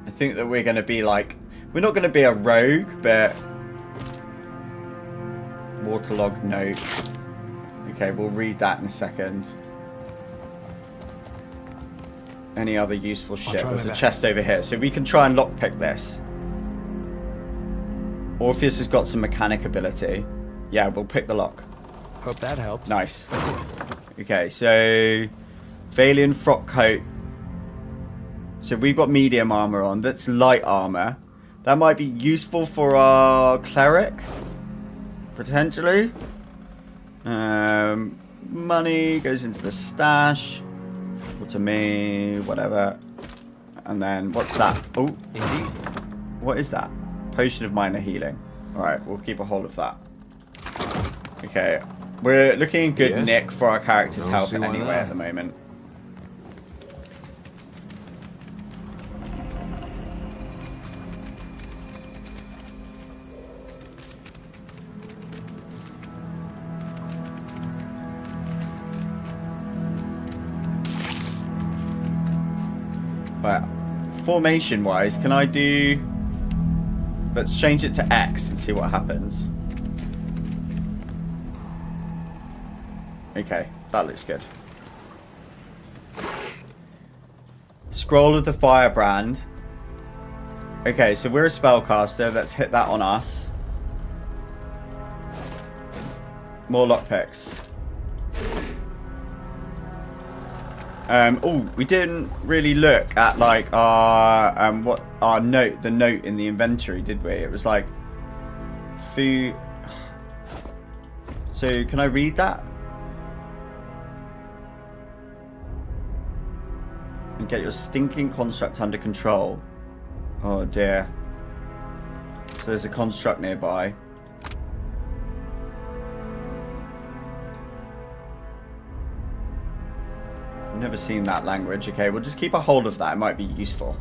[SPEAKER 1] I think that we're going to be like... We're not going to be a rogue, but... Waterlogged note. Okay, we'll read that in a second. Any other useful shit? There's a chest over here, so we can try and lockpick this. Orpheus has got some mechanic ability. Yeah, we'll pick the lock.
[SPEAKER 6] Hope that helps.
[SPEAKER 1] Nice. Okay, so Valiant frock coat So we've got medium armor on. That's light armor. That might be useful for our cleric. Potentially. Money goes into the stash. Or to me. Whatever. And then, what's that? Oh, indeed. What is that? Potion of minor healing. Alright, we'll keep a hold of that. Okay. We're looking in good nick for our character's health anyway at the moment. But formation wise, can I do... Let's change it to X and see what happens. Okay, that looks good. Scroll of the Firebrand. Okay, so we're a spellcaster. Let's hit that on us. More lockpicks. Oh, we didn't really look at like our the note in the inventory, did we? It was like food. So can I read that? And get your stinking construct under control. Oh dear. So there's a construct nearby. Never seen that language. Okay, we'll just keep a hold of that. It might be useful.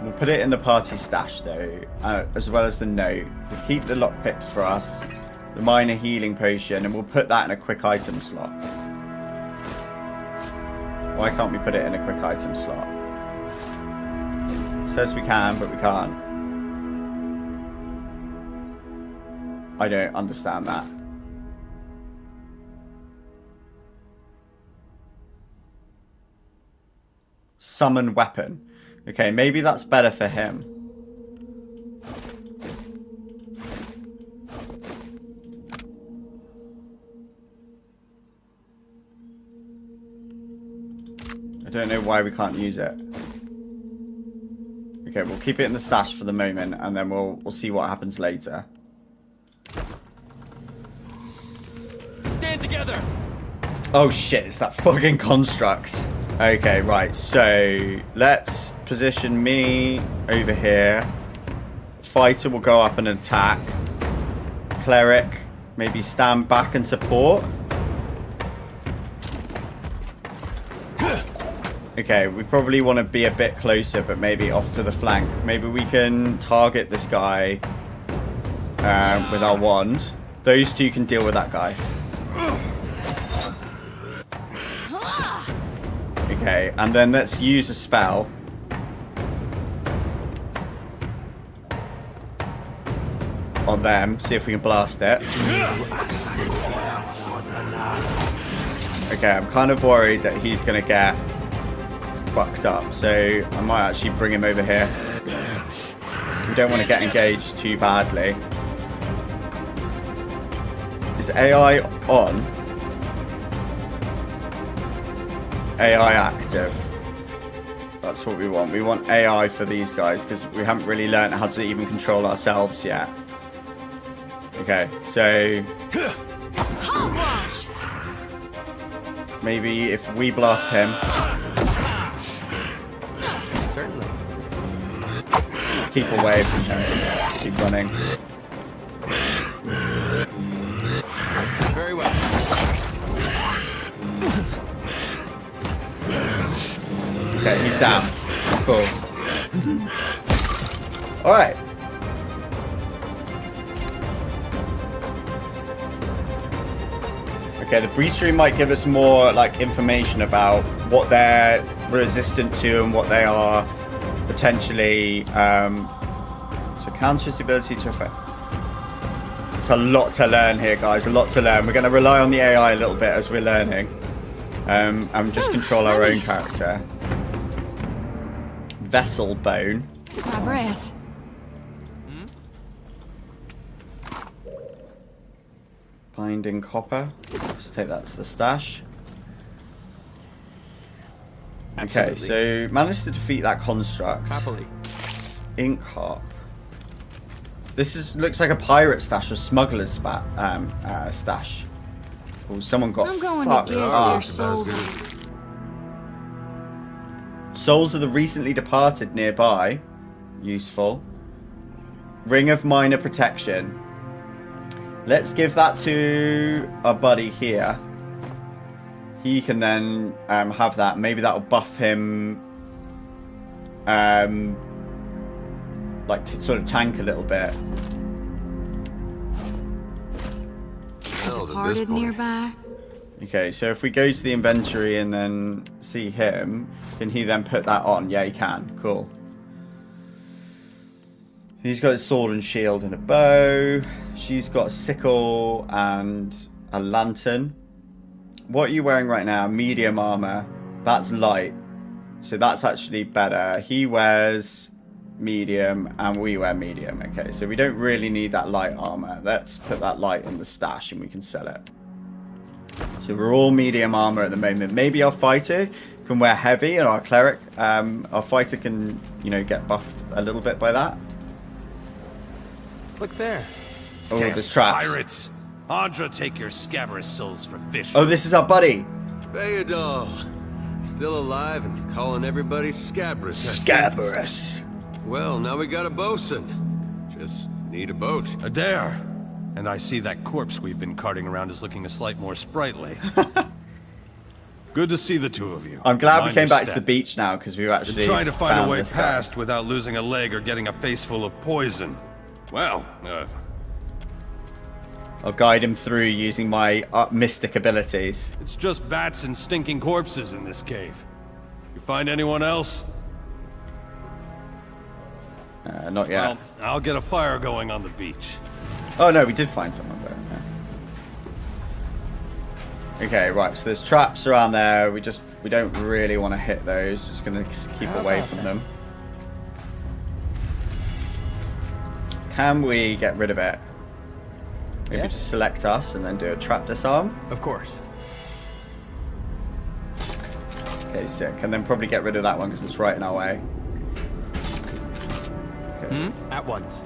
[SPEAKER 1] We'll put it in the party stash though, as well as the note. We'll keep the lockpicks for us, the minor healing potion, and we'll put that in a quick item slot. Why can't we put it in a quick item slot? It says we can, but we can't. I don't understand that. Summon weapon. Okay, maybe that's better for him. I don't know why we can't use it. Okay, we'll keep it in the stash for the moment, and then we'll see what happens later.
[SPEAKER 6] Stand together.
[SPEAKER 1] Oh shit, it's that fucking constructs. Okay, right, so let's position me over here. Fighter will go up and attack. Cleric, maybe stand back and support. Okay, we probably want to be a bit closer, but maybe off to the flank. Maybe we can target this guy with our wand. Those two can deal with that guy. Okay, and then let's use a spell. On them, see if we can blast it. Okay, I'm kind of worried that he's going to get fucked up, so I might actually bring him over here. We don't want to get engaged too badly. Is AI on? AI active. That's what we want. We want AI for these guys because we haven't really learned how to even control ourselves yet. Okay, so maybe if we blast him.
[SPEAKER 6] Certainly.
[SPEAKER 1] Just keep away from him. Keep running.
[SPEAKER 6] Very well.
[SPEAKER 1] Okay, he's down. Cool. Alright. Okay, the breach stream might give us more like information about what they're resistant to and what they are potentially so counters the ability to affect. It's a lot to learn here, guys, a lot to learn. We're going to rely on the AI a little bit as we're learning and just control our own character. Vessel bone.
[SPEAKER 15] My breath.
[SPEAKER 1] Binding copper. Let's take that to the stash. Okay, so managed to defeat that construct.
[SPEAKER 12] Happily.
[SPEAKER 1] Ink harp. This looks like a pirate stash or smuggler's stash. Oh, someone got
[SPEAKER 15] I'm going
[SPEAKER 1] fucked
[SPEAKER 15] to guess
[SPEAKER 1] up.
[SPEAKER 15] their souls.
[SPEAKER 1] Souls of the recently departed nearby. Useful. Ring of minor protection. Let's give that to our buddy here. He can then have that. Maybe that'll buff him. Like to sort of tank a little bit.
[SPEAKER 15] Departed nearby.
[SPEAKER 1] Okay, so if we go to the inventory and then see him, can he then put that on? Yeah, he can. Cool. He's got a sword and shield and a bow. She's got a sickle and a lantern. What are you wearing right now? Medium armor. That's light. So that's actually better. He wears medium and we wear medium. Okay, so we don't really need that light armor. Let's put that light in the stash and we can sell it. So we're all medium armor at the moment. Maybe our fighter can wear heavy and our cleric, our fighter can, you know, get buffed a little bit by that.
[SPEAKER 12] Look there.
[SPEAKER 1] Oh, there's traps.
[SPEAKER 16] Pirates! Andra, take your scabrous souls for fish.
[SPEAKER 1] Oh, this is our buddy.
[SPEAKER 3] Bayadol. Still alive and calling everybody scabrous.
[SPEAKER 1] Scabrous.
[SPEAKER 3] Well, now we got a bosun. Just need a boat.
[SPEAKER 16] Adair. And I see that corpse we've been carting around is looking a slight more sprightly. Good to see the two of you.
[SPEAKER 1] I'm glad we
[SPEAKER 16] Mind
[SPEAKER 1] came
[SPEAKER 16] your
[SPEAKER 1] back to
[SPEAKER 16] step.
[SPEAKER 1] the beach now because we've actually
[SPEAKER 16] Been trying to find
[SPEAKER 1] found
[SPEAKER 16] a way
[SPEAKER 1] this guy.
[SPEAKER 16] past without losing a leg or getting a face full of poison. Well,
[SPEAKER 1] I'll guide him through using my mystic abilities.
[SPEAKER 16] it's just bats and stinking corpses in this cave. You find anyone else?
[SPEAKER 1] Not yet.
[SPEAKER 16] Well, I'll get a fire going on the beach.
[SPEAKER 1] Oh no, we did find someone there. Yeah. Okay, right. So there's traps around there. We don't really want to hit those. Just gonna keep away from them. Can we get rid of it? Maybe just select us and then do a trap disarm.
[SPEAKER 12] Of course.
[SPEAKER 1] Okay, sick. And then probably get rid of that one because it's right in our way. Okay.
[SPEAKER 12] At once.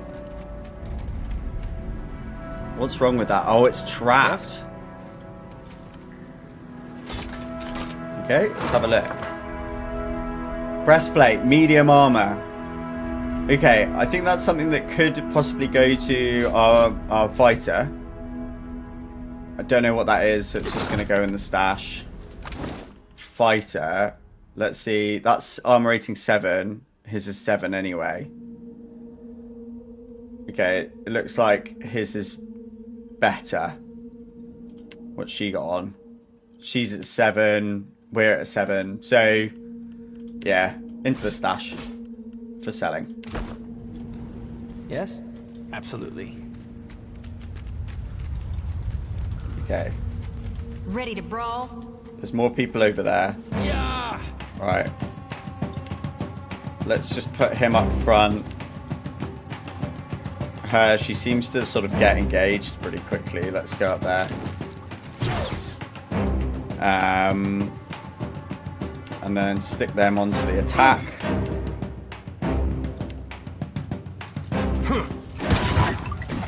[SPEAKER 1] What's wrong with that? Oh, it's trapped. Okay, let's have a look. Breastplate, medium armor. Okay, I think that's something that could possibly go to our fighter. I don't know what that is, so it's just going to go in the stash. Fighter. Let's see. That's armor rating 7. His is 7 anyway. Okay, it looks like his is better. What's she got on? She's at 7. We're at 7. So, yeah, into the stash for selling.
[SPEAKER 12] Yes, absolutely.
[SPEAKER 1] Okay.
[SPEAKER 15] Ready to brawl?
[SPEAKER 1] There's more people over there.
[SPEAKER 12] Yeah.
[SPEAKER 1] Right. Let's just put him up front. Her, she seems to sort of get engaged pretty quickly. Let's go up there. And then stick them onto the attack.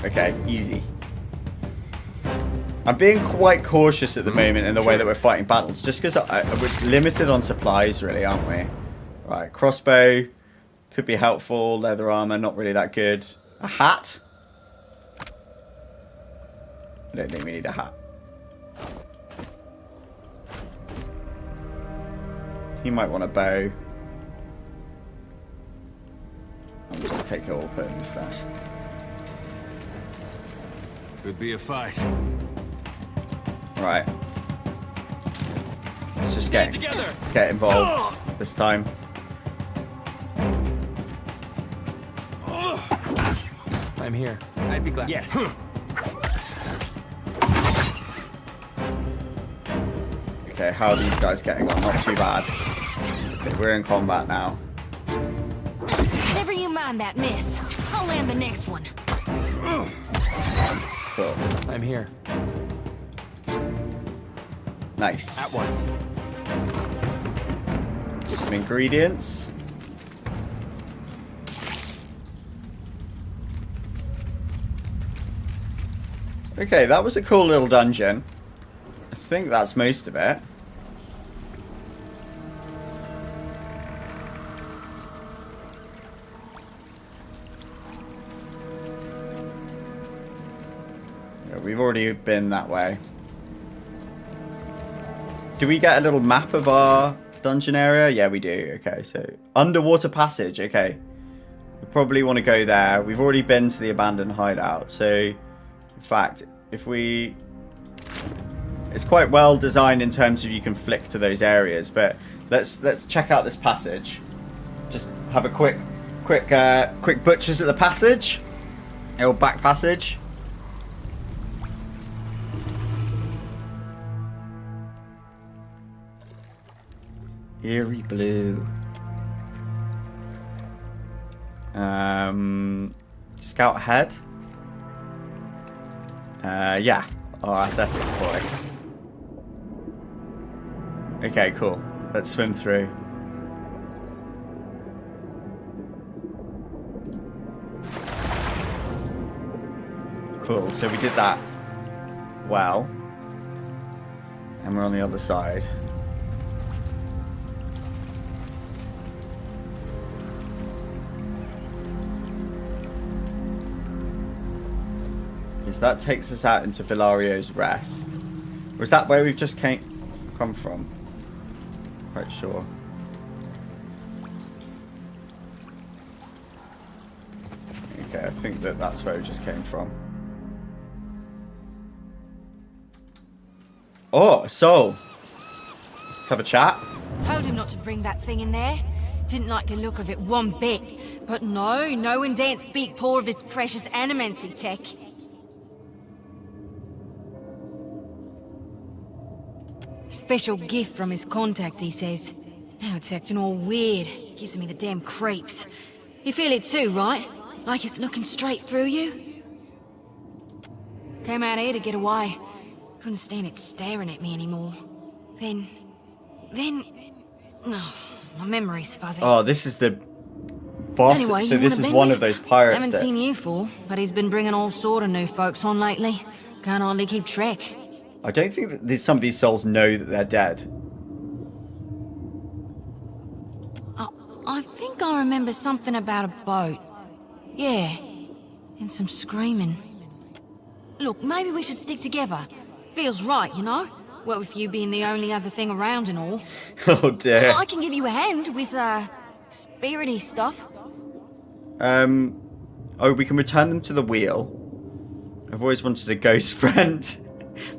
[SPEAKER 1] Okay, easy. I'm being quite cautious at the moment in the way that we're fighting battles, just because we're limited on supplies, really, aren't we? Right, crossbow could be helpful. Leather armor, not really that good. A hat? I don't think we need a hat. He might want a bow. I'll just take it all, put it in the stash.
[SPEAKER 3] Could be a fight.
[SPEAKER 1] Right. Let's just get involved this time.
[SPEAKER 12] I'm here. I'd be glad. Yes.
[SPEAKER 1] Okay, how are these guys getting on? Not too bad. Okay, we're in combat now.
[SPEAKER 15] Never you mind that miss. I'll land the next one.
[SPEAKER 1] Cool.
[SPEAKER 12] I'm here.
[SPEAKER 1] Nice.
[SPEAKER 12] At once.
[SPEAKER 1] Some ingredients. Okay, that was a cool little dungeon. I think that's most of it. Yeah, we've already been that way. Do we get a little map of our dungeon area? Yeah, we do. Okay, so underwater passage. Okay. We probably want to go there. We've already been to the abandoned hideout. So, in fact, if we... It's quite well designed in terms of you can flick to those areas. But let's check out this passage. Just have a quick butchers at the passage. Old back passage. Eerie blue. Scout head. Yeah. Our athletics boy. Okay, cool. Let's swim through. Cool. So we did that well. And we're on the other side. So that takes us out into Villario's Rest. Was that where we've just come from? Quite sure. Okay, I think that's where we just came from. Oh, so let's have a chat.
[SPEAKER 15] Told him not to bring that thing in there. Didn't like the look of it one bit. But no one daren't speak poor of his precious animancy tech. Special gift from his contact, he says. Now it's acting all weird. Gives me the damn creeps. You feel it too, right? Like it's looking straight through you? Came out here to get away. Couldn't stand it staring at me anymore. Then... Oh, my memory's fuzzy.
[SPEAKER 1] Oh, this is the boss.
[SPEAKER 15] Anyway,
[SPEAKER 1] so this is one of those pirates.
[SPEAKER 15] Haven't seen you for, but he's been bringing all sort of new folks on lately. Can't hardly keep track.
[SPEAKER 1] I don't think that some of these souls know that they're dead.
[SPEAKER 15] I think I remember something about a boat. Yeah, and some screaming. Look, maybe we should stick together. Feels right, you know? What with you being the only other thing around and all.
[SPEAKER 1] Oh dear.
[SPEAKER 15] I can give you a hand with, spirity stuff.
[SPEAKER 1] Oh, we can return them to the wheel. I've always wanted a ghost friend.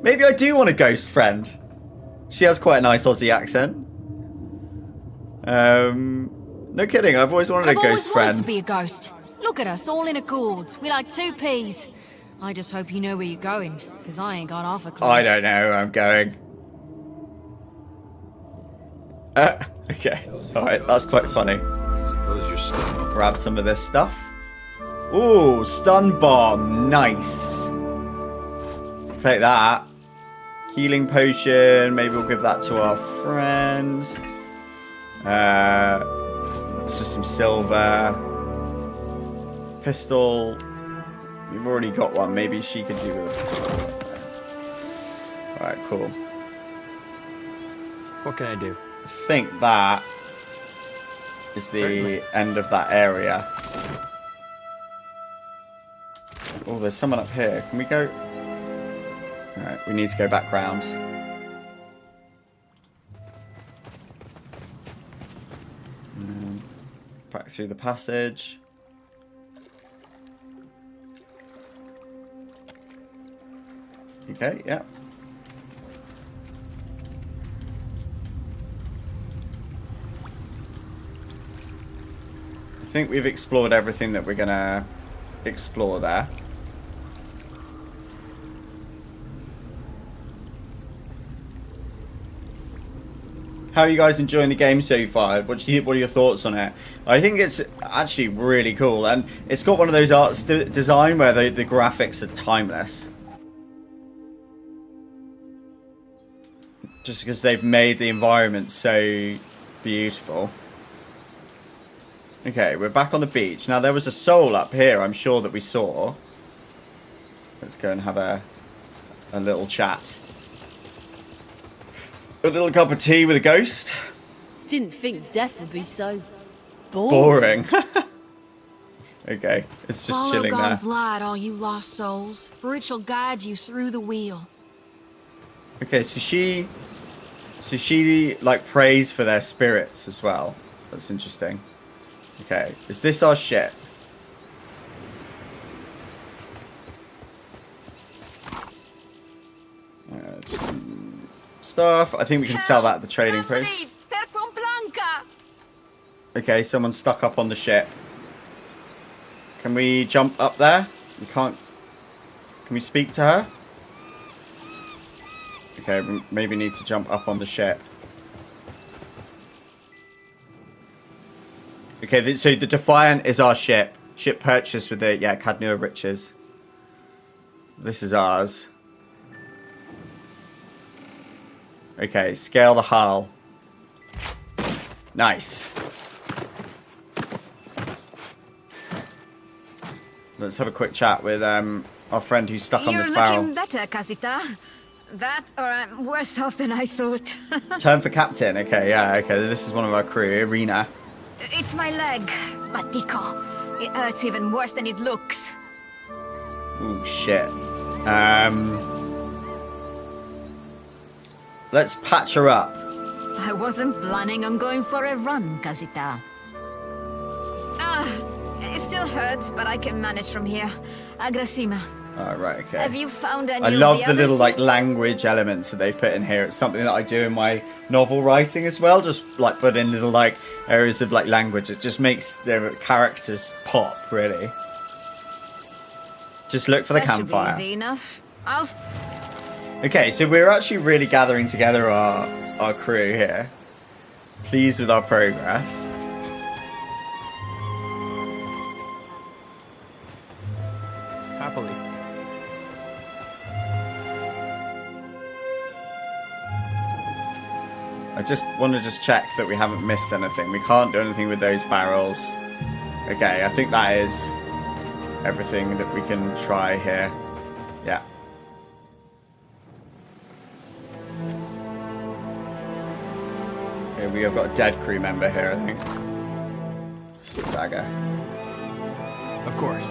[SPEAKER 1] Maybe I do want a ghost friend. She has quite a nice Aussie accent. No kidding, I've always wanted a ghost friend.
[SPEAKER 15] I've always wanted to be a ghost. Look at us, all in accords. We're like two peas. I just hope you know where you're going, because I ain't got half a clue.
[SPEAKER 1] I don't know where I'm going. Okay. Alright, that's quite funny.
[SPEAKER 3] Suppose you're stuck.
[SPEAKER 1] Grab some of this stuff. Ooh, stun bomb. Nice. Take that. Healing potion. Maybe we'll give that to our friend. It's just some silver. Pistol. We've already got one. Maybe she could do with a pistol. Alright, cool.
[SPEAKER 17] What can I do?
[SPEAKER 1] I think that is the end of that area. Oh, there's someone up here. Can we go? Alright, we need to go back round. Back through the passage. Okay, yeah. I think we've explored everything that we're gonna explore there. How are you guys enjoying the game so far? What are your thoughts on it? I think it's actually really cool, and it's got one of those art design where the graphics are timeless. Just because they've made the environment so Beautiful. Okay, we're back on the beach. Now, there was a soul up here, I'm sure, that we saw. Let's go and have a little chat. A little cup of tea with a ghost.
[SPEAKER 17] Didn't think death would be so boring.
[SPEAKER 1] Okay, it's just
[SPEAKER 15] Follow
[SPEAKER 1] chilling
[SPEAKER 15] God's
[SPEAKER 1] there.
[SPEAKER 15] light, all you lost souls, for it shall guide you through the wheel.
[SPEAKER 1] Okay, so she like prays for their spirits as well. That's interesting. Okay, is this our ship? Just some stuff. I think we can sell that at the trading post. Okay, someone's stuck up on the ship. Can we jump up there? We can't. Can we speak to her? Okay, we maybe need to jump up on the ship. Okay, so the Defiant is our ship. Ship purchased with the, Cadnua riches. This is ours. Okay, scale the hull. Nice. Let's have a quick chat with our friend who's stuck on this barrel.
[SPEAKER 13] You're looking better, Casita. That, or I'm worse off than I thought.
[SPEAKER 1] Turn for captain. Okay, yeah, okay. This is one of our crew, Irina.
[SPEAKER 13] It's my leg, Matico. It hurts even worse than it looks.
[SPEAKER 1] Ooh, shit. Let's patch her up.
[SPEAKER 13] I wasn't planning on going for a run, Casita. It still hurts, but I can manage from here. Agrasima.
[SPEAKER 1] Oh, right, okay.
[SPEAKER 13] Have you found any
[SPEAKER 1] I love
[SPEAKER 13] of
[SPEAKER 1] the little,
[SPEAKER 13] others yet?
[SPEAKER 1] language elements that they've put in here. It's something that I do in my novel writing as well. Just, put in little, areas of, language. It just makes their characters pop, really. Just look for the campfire.
[SPEAKER 13] That should be easy enough. I'll...
[SPEAKER 1] Okay, so we're actually really gathering together our crew here. Pleased with our progress.
[SPEAKER 6] Happily.
[SPEAKER 1] I just want to check that we haven't missed anything. We can't do anything with those barrels. Okay, I think that is everything that we can try here. Yeah. Okay, we have got a dead crew member here, I think. Just a dagger.
[SPEAKER 6] Of course.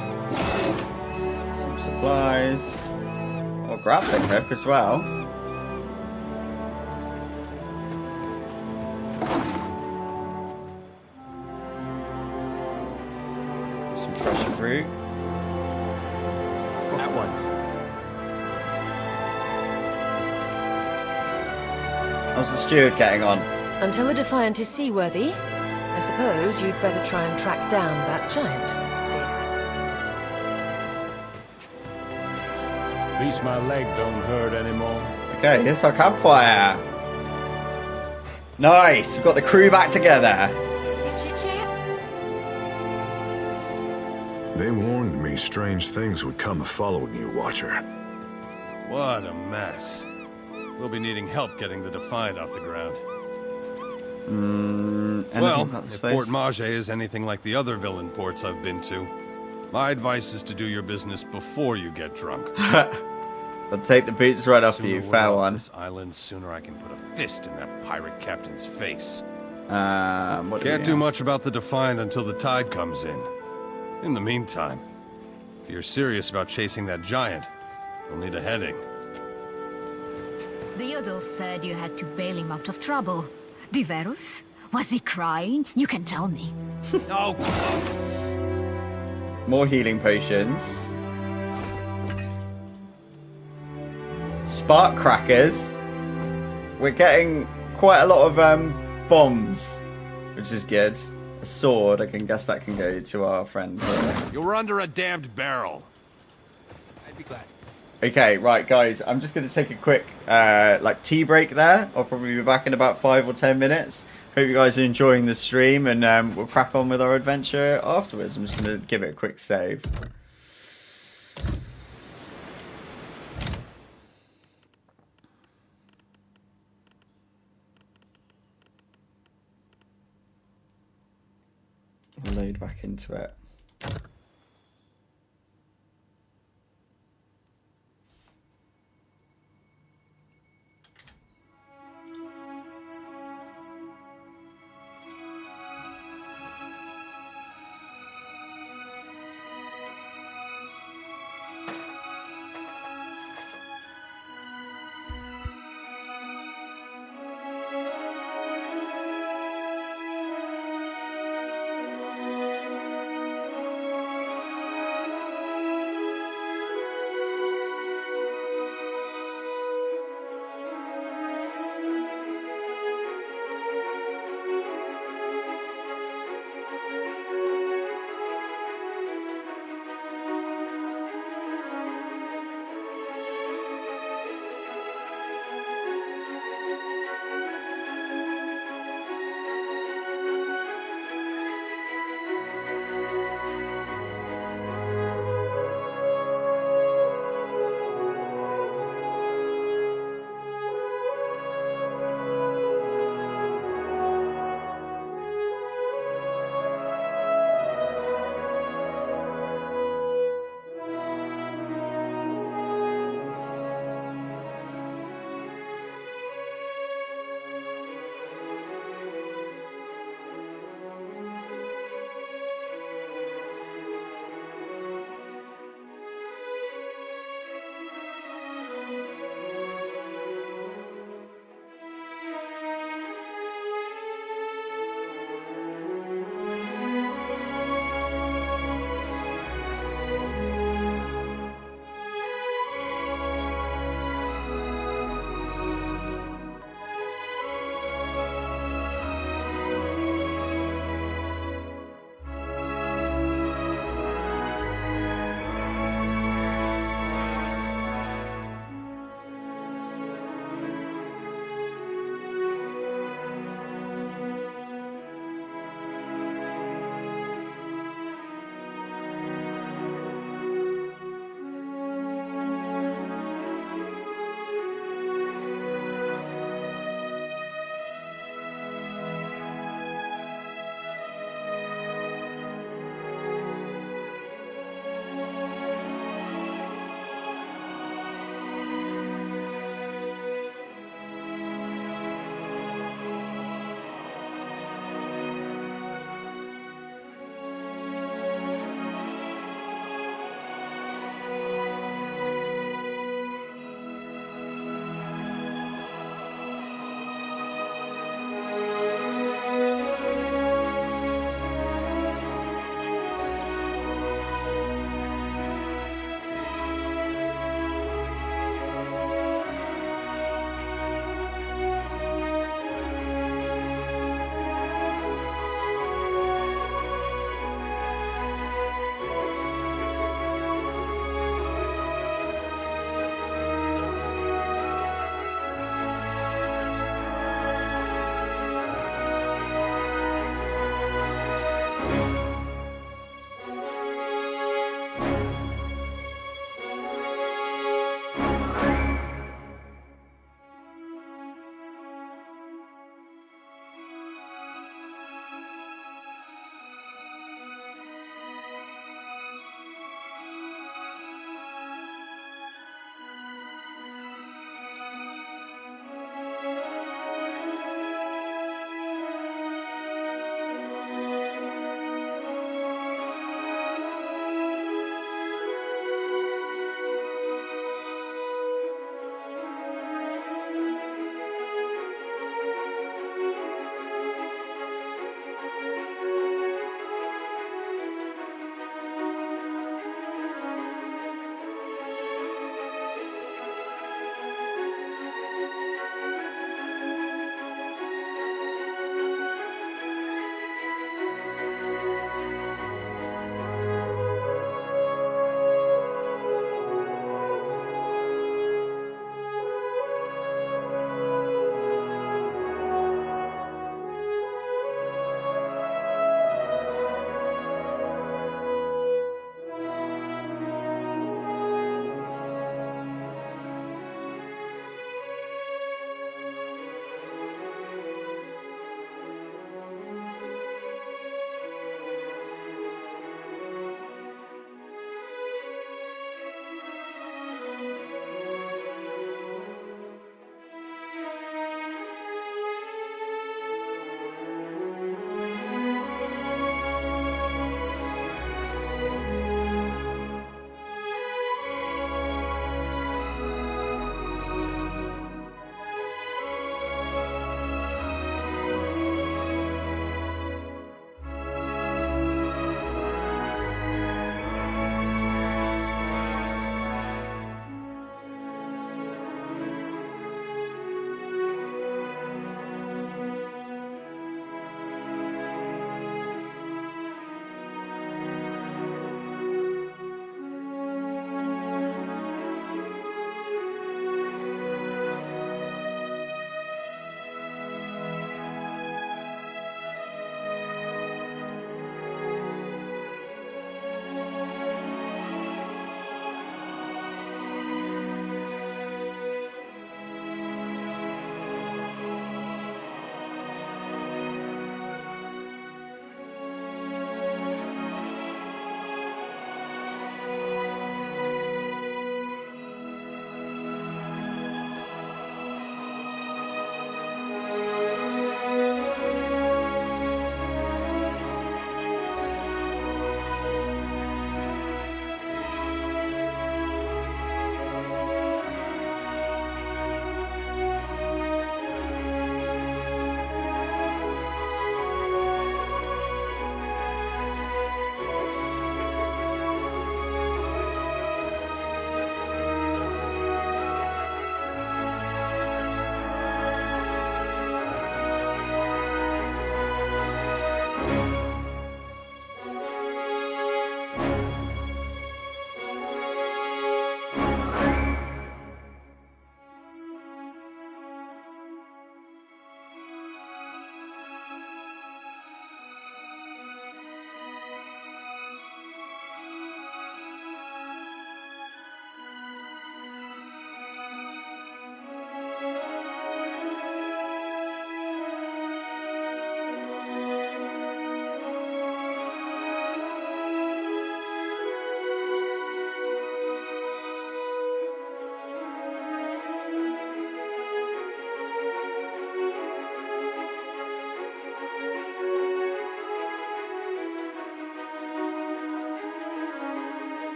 [SPEAKER 1] Some supplies. Oh, grappling hook as well. Some fresh fruit.
[SPEAKER 6] At once.
[SPEAKER 1] How's the steward getting on?
[SPEAKER 7] Until the Defiant is seaworthy, I suppose you'd better try and track down that giant, dear.
[SPEAKER 11] At least my leg don't hurt anymore.
[SPEAKER 1] Okay, here's our campfire. Nice, we've got the crew back together.
[SPEAKER 10] They warned me strange things would come following you, Watcher.
[SPEAKER 16] What a mess. We'll be needing help getting the Defiant off the ground. Well, if Port Mage is anything like the other villain ports I've been to, my advice is to do your business before you get drunk.
[SPEAKER 1] I'll take the boots right off you, fair one.
[SPEAKER 16] This island, sooner I can put a fist in that pirate captain's face.
[SPEAKER 1] What
[SPEAKER 16] Can't do much about the Defiant until the tide comes in. In the meantime, if you're serious about chasing that giant, you'll need a heading.
[SPEAKER 13] Theodore said you had to bail him out of trouble. Diverus? Was he crying? You can tell me.
[SPEAKER 16] Oh,
[SPEAKER 1] more healing potions. Spark crackers. We're getting quite a lot of bombs, which is good. A sword, I can guess that can go to our friend here.
[SPEAKER 16] You're under a damned barrel.
[SPEAKER 6] I'd be glad.
[SPEAKER 1] Okay, right, guys. I'm just going to take a quick, tea break there. I'll probably be back in about 5 or 10 minutes. Hope you guys are enjoying the stream, and we'll crack on with our adventure afterwards. I'm just going to give it a quick save. look into it.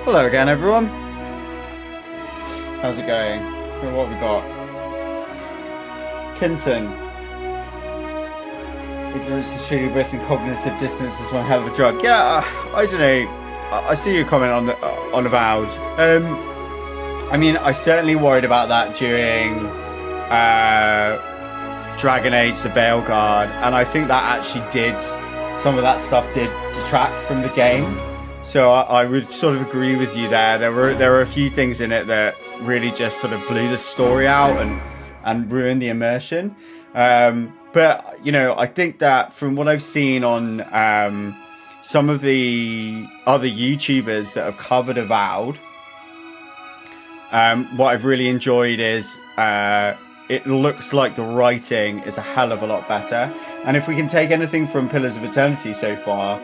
[SPEAKER 1] Hello again, everyone. How's it going? What have we got? Kinton. Ignorance is truly bliss and cognitive dissonance is one hell of a drug. Yeah, I don't know. I see your comment on Avowed. I mean, I certainly worried about that during Dragon Age: The Veilguard, and I think that actually did, some of that stuff did detract from the game. So I would sort of agree with you there. There were a few things in it that really just sort of blew the story out and ruined the immersion. But you know, I think that from what I've seen on some of the other YouTubers that have covered Avowed, what I've really enjoyed is it looks like the writing is a hell of a lot better. And if we can take anything from Pillars of Eternity so far,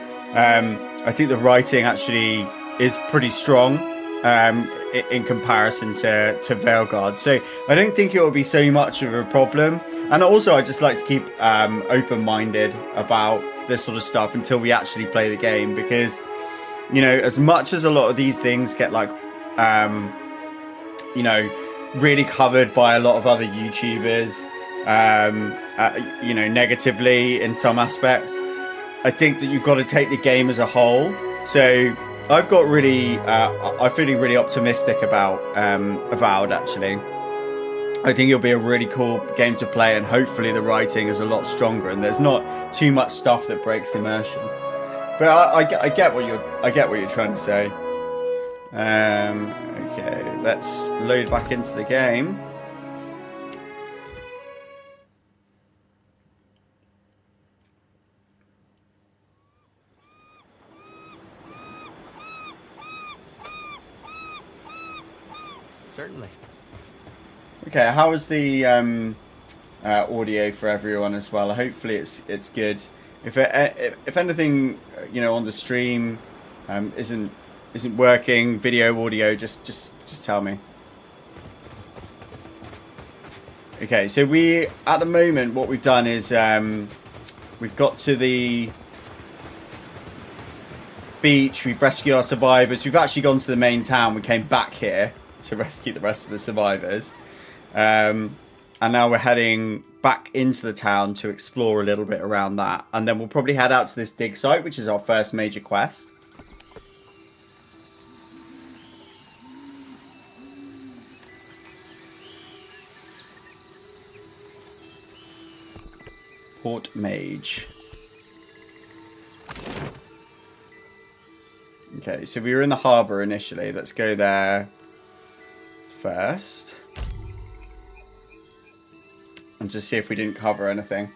[SPEAKER 1] I think the writing actually is pretty strong in comparison to Veilguard. So I don't think it will be so much of a problem. And also I just like to keep open-minded about this sort of stuff until we actually play the game, because, you know, as much as a lot of these things get like you know, really covered by a lot of other YouTubers, you know, negatively in some aspects, I think that you've got to take the game as a whole. So I've got really, I'm feeling really optimistic about Avowed, actually. I think it'll be a really cool game to play, and hopefully the writing is a lot stronger and there's not too much stuff that breaks immersion. But I get what you're trying to say. Okay, let's load back into the game.
[SPEAKER 6] Certainly.
[SPEAKER 1] Okay, how is the audio for everyone as well? Hopefully it's good. If anything, you know, on the stream isn't working, video, audio, just tell me. Okay, so we, at the moment, what we've done is we've got to the beach, we've rescued our survivors, we've actually gone to the main town, we came back here to rescue the rest of the survivors. And now we're heading back into the town to explore a little bit around that. And then we'll probably head out to this dig site, which is our first major quest. Port Mage. Okay, so we were in the harbour initially. Let's go there first. And just see if we didn't cover anything.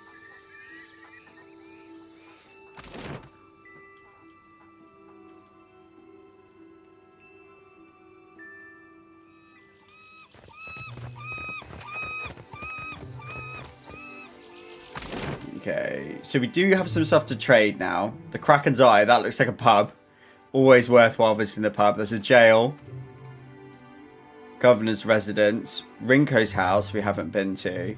[SPEAKER 1] Okay, so we do have some stuff to trade now. The Kraken's Eye, that looks like a pub. Always worthwhile visiting the pub. There's a jail. Governor's residence. Rinko's house we haven't been to.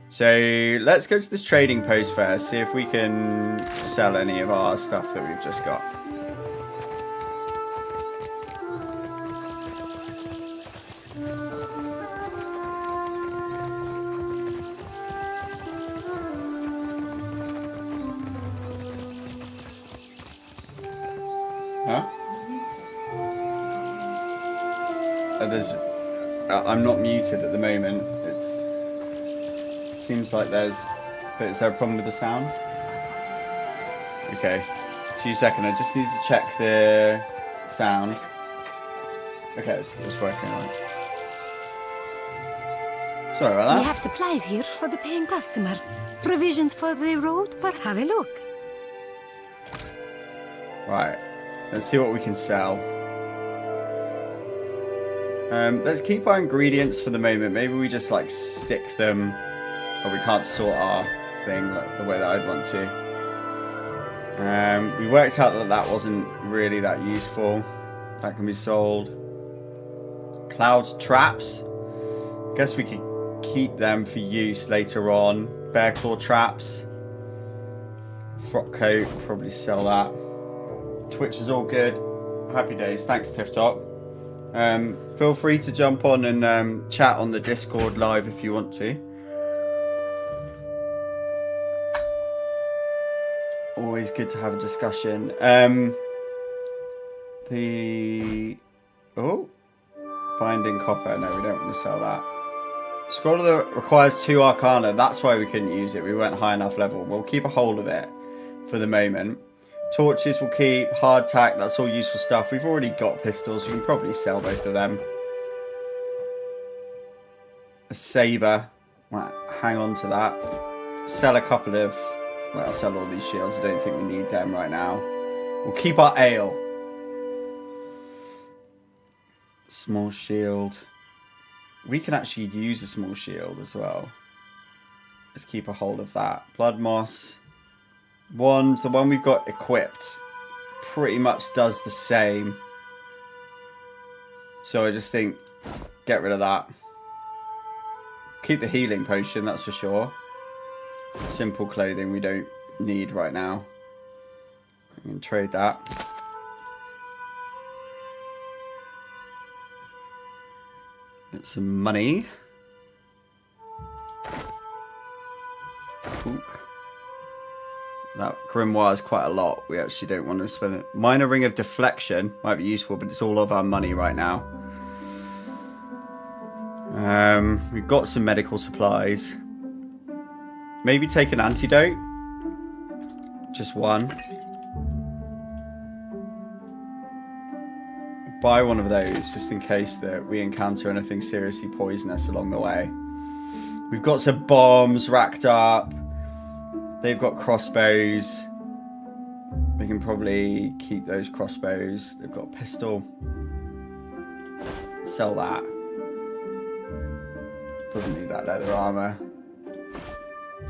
[SPEAKER 1] So let's go to this trading post first. See if we can sell any of our stuff that we've just got. Huh? I'm not muted at the moment. It seems like there's... But is there a problem with the sound? Okay. 2 seconds. I just need to check the sound. Okay, it's working on. Sorry about that.
[SPEAKER 18] We have supplies here for the paying customer. Provisions for the road, but have a look.
[SPEAKER 1] Right. Let's see what we can sell. Let's keep our ingredients for the moment. Maybe we just like stick them, or we can't sort our thing like the way that I'd want to. We worked out that that wasn't really that useful. That can be sold. Cloud traps. Guess we could keep them for use later on. Bear claw traps. Frock coat, probably sell that. Twitch is all good. Happy days. Thanks, Tiff Top. Feel free to jump on and chat on the Discord live if you want to. Always good to have a discussion. Binding copper. No, we don't want to sell that. Scroll of the requires 2 arcana. That's why we couldn't use it. We weren't high enough level. We'll keep a hold of it for the moment. Torches will keep. Hardtack. That's all useful stuff. We've already got pistols. We can probably sell both of them. A saber. Might hang on to that. Sell a couple of... Well, I'll sell all these shields. I don't think we need them right now. We'll keep our ale. Small shield. We can actually use a small shield as well. Let's keep a hold of that. Blood moss. Wand. The one we've got equipped pretty much does the same. So I just think get rid of that. Keep the healing potion, that's for sure. Simple clothing we don't need right now. I can trade that. Get some money. Ooh. That grimoire is quite a lot. We actually don't want to spend it. Minor ring of deflection might be useful, but it's all of our money right now. We've got some medical supplies. Maybe take an antidote. Just one. Buy one of those just in case that we encounter anything seriously poisonous along the way. We've got some bombs racked up. They've got crossbows. We can probably keep those crossbows. They've got a pistol. Sell that. Doesn't need that leather armor.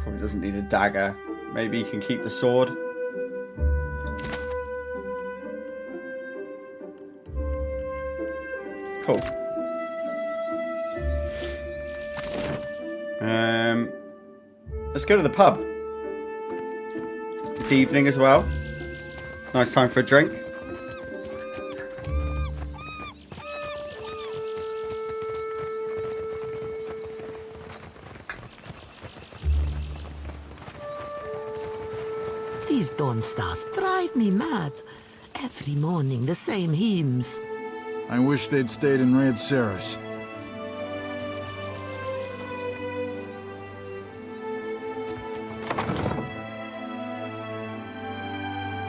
[SPEAKER 1] Probably doesn't need a dagger. Maybe you can keep the sword. Cool. Let's go to the pub. It's evening as well. Nice time for a drink.
[SPEAKER 19] These dawn stars drive me mad. Every morning, the same hymns.
[SPEAKER 20] I wish they'd stayed in Red Ceres.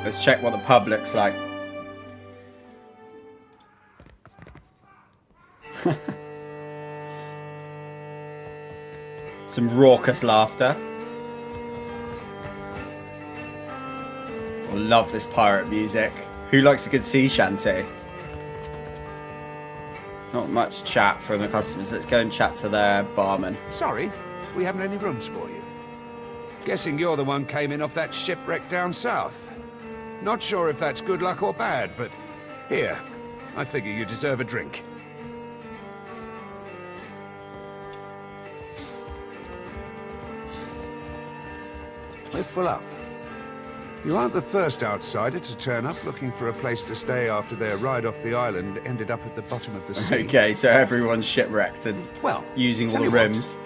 [SPEAKER 1] Let's check what the pub looks like. Some raucous laughter. I love this pirate music. Who likes a good sea shanty? Not much chat from the customers. Let's go and chat to their barman.
[SPEAKER 21] Sorry, we haven't any rooms for you. Guessing you're the one came in off that shipwreck down south. Not sure if that's good luck or bad, but here, I figure you deserve a drink. We're full up. You aren't the first outsider to turn up looking for a place to stay after their ride off the island ended up at the bottom of the sea.
[SPEAKER 1] Okay, so everyone's shipwrecked and using all the rooms.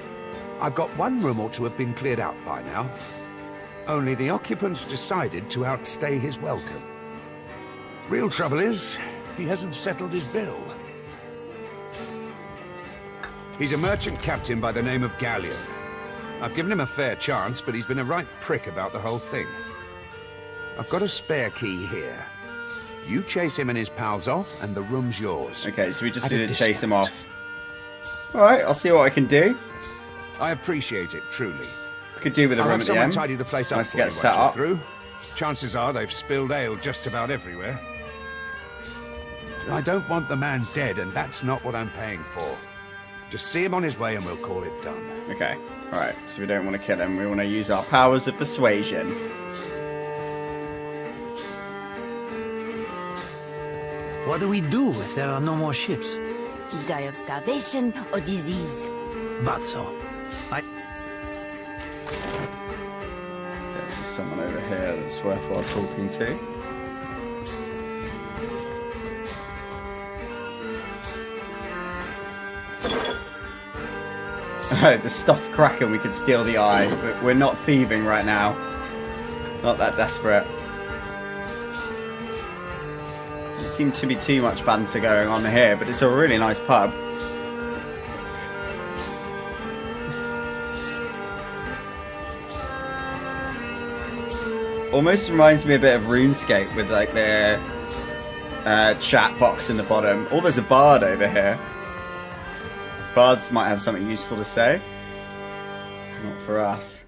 [SPEAKER 21] I've got one room ought to have been cleared out by now. Only the occupants decided to outstay his welcome. Real trouble is, he hasn't settled his bill. He's a merchant captain by the name of Galleon. I've given him a fair chance, but he's been a right prick about the whole thing. I've got a spare key here. You chase him and his pals off, and the room's yours.
[SPEAKER 1] Okay, so we just need to chase him off. Alright, I'll see what I can do.
[SPEAKER 21] I appreciate it, truly.
[SPEAKER 1] Could do with a room at the end.
[SPEAKER 21] I'll have someone tidy the place up
[SPEAKER 1] nice
[SPEAKER 21] for
[SPEAKER 1] to
[SPEAKER 21] you
[SPEAKER 1] get set
[SPEAKER 21] once
[SPEAKER 1] up.
[SPEAKER 21] you're through. Chances are they've spilled ale just about everywhere. I don't want the man dead, and that's not what I'm paying for. Just see him on his way and we'll call it done.
[SPEAKER 1] Okay, alright, so we don't want to kill him. We want to use our powers of persuasion.
[SPEAKER 19] What do we do if there are no more ships?
[SPEAKER 22] Die of starvation or disease.
[SPEAKER 19] But so.
[SPEAKER 1] There's someone over here that's worthwhile talking to.
[SPEAKER 4] The stuffed kraken, we could steal the eye, but we're not thieving right now. Not that desperate. Doesn't seem to be too much banter going on here, but it's a really nice pub. Almost reminds me a bit of RuneScape with like the chat box in the bottom. Oh, there's a bard over here. Bards might have something useful to say. Not for us.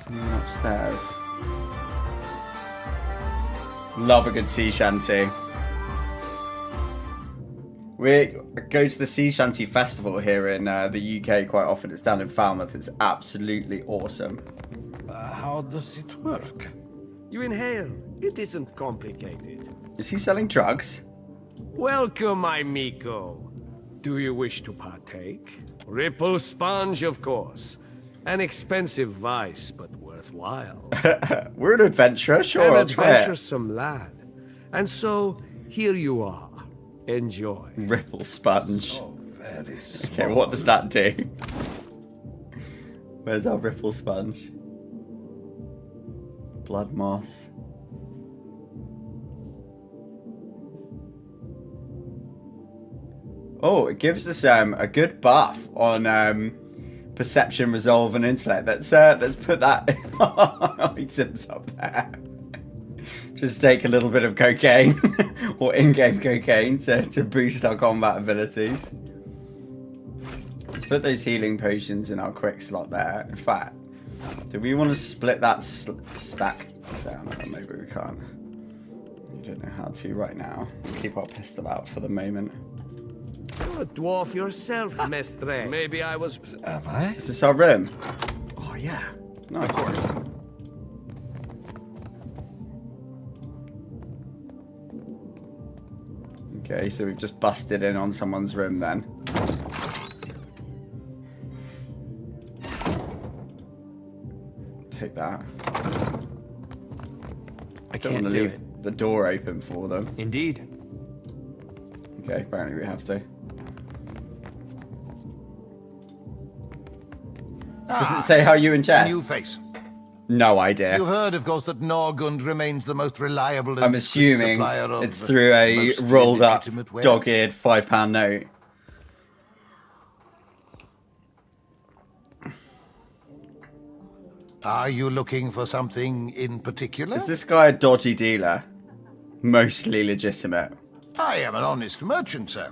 [SPEAKER 4] Upstairs. Love a good sea shanty. We go to the Sea Shanty Festival here in the UK quite often. It's down in Falmouth. It's absolutely awesome.
[SPEAKER 8] How does it work? You inhale. It isn't complicated.
[SPEAKER 4] Is he selling drugs?
[SPEAKER 8] Welcome, my Miko. Do you wish to partake? Ripple sponge, of course. An expensive vice, but worthwhile.
[SPEAKER 4] We're an adventurer, sure.
[SPEAKER 8] An adventuresome lad. And so, here you are. Enjoy.
[SPEAKER 4] Ripple sponge.
[SPEAKER 8] So very
[SPEAKER 4] okay, what does that do? Where's our ripple sponge? Blood moss. Oh, it gives us a good buff on perception, resolve, and intellect. Let's put that items up there. Just take a little bit of cocaine or in-game cocaine to boost our combat abilities. Let's put those healing potions in our quick slot there. In fact, do we want to split that stack down? Or maybe we can't. I don't know how to right now. We'll keep our pistol out for the moment.
[SPEAKER 8] You're a dwarf yourself, Mestre. Maybe I was...
[SPEAKER 4] Am I? Is this our room? Oh, yeah. Nice. Of course. Okay, so we've just busted in on someone's room then. Take that.
[SPEAKER 6] I
[SPEAKER 4] don't want to leave the door open for them.
[SPEAKER 6] Indeed.
[SPEAKER 4] Okay, apparently we have to. Does it say how you ingest?
[SPEAKER 23] New face.
[SPEAKER 4] No idea.
[SPEAKER 23] You've heard, of course, that Norgund remains the most reliable and
[SPEAKER 4] I'm assuming
[SPEAKER 23] supplier of
[SPEAKER 4] it's through a rolled up,
[SPEAKER 23] wares.
[SPEAKER 4] dog-eared £5 note.
[SPEAKER 23] Are you looking for something in particular?
[SPEAKER 4] Is this guy a dodgy dealer? Mostly legitimate.
[SPEAKER 23] I am an honest merchant, sir.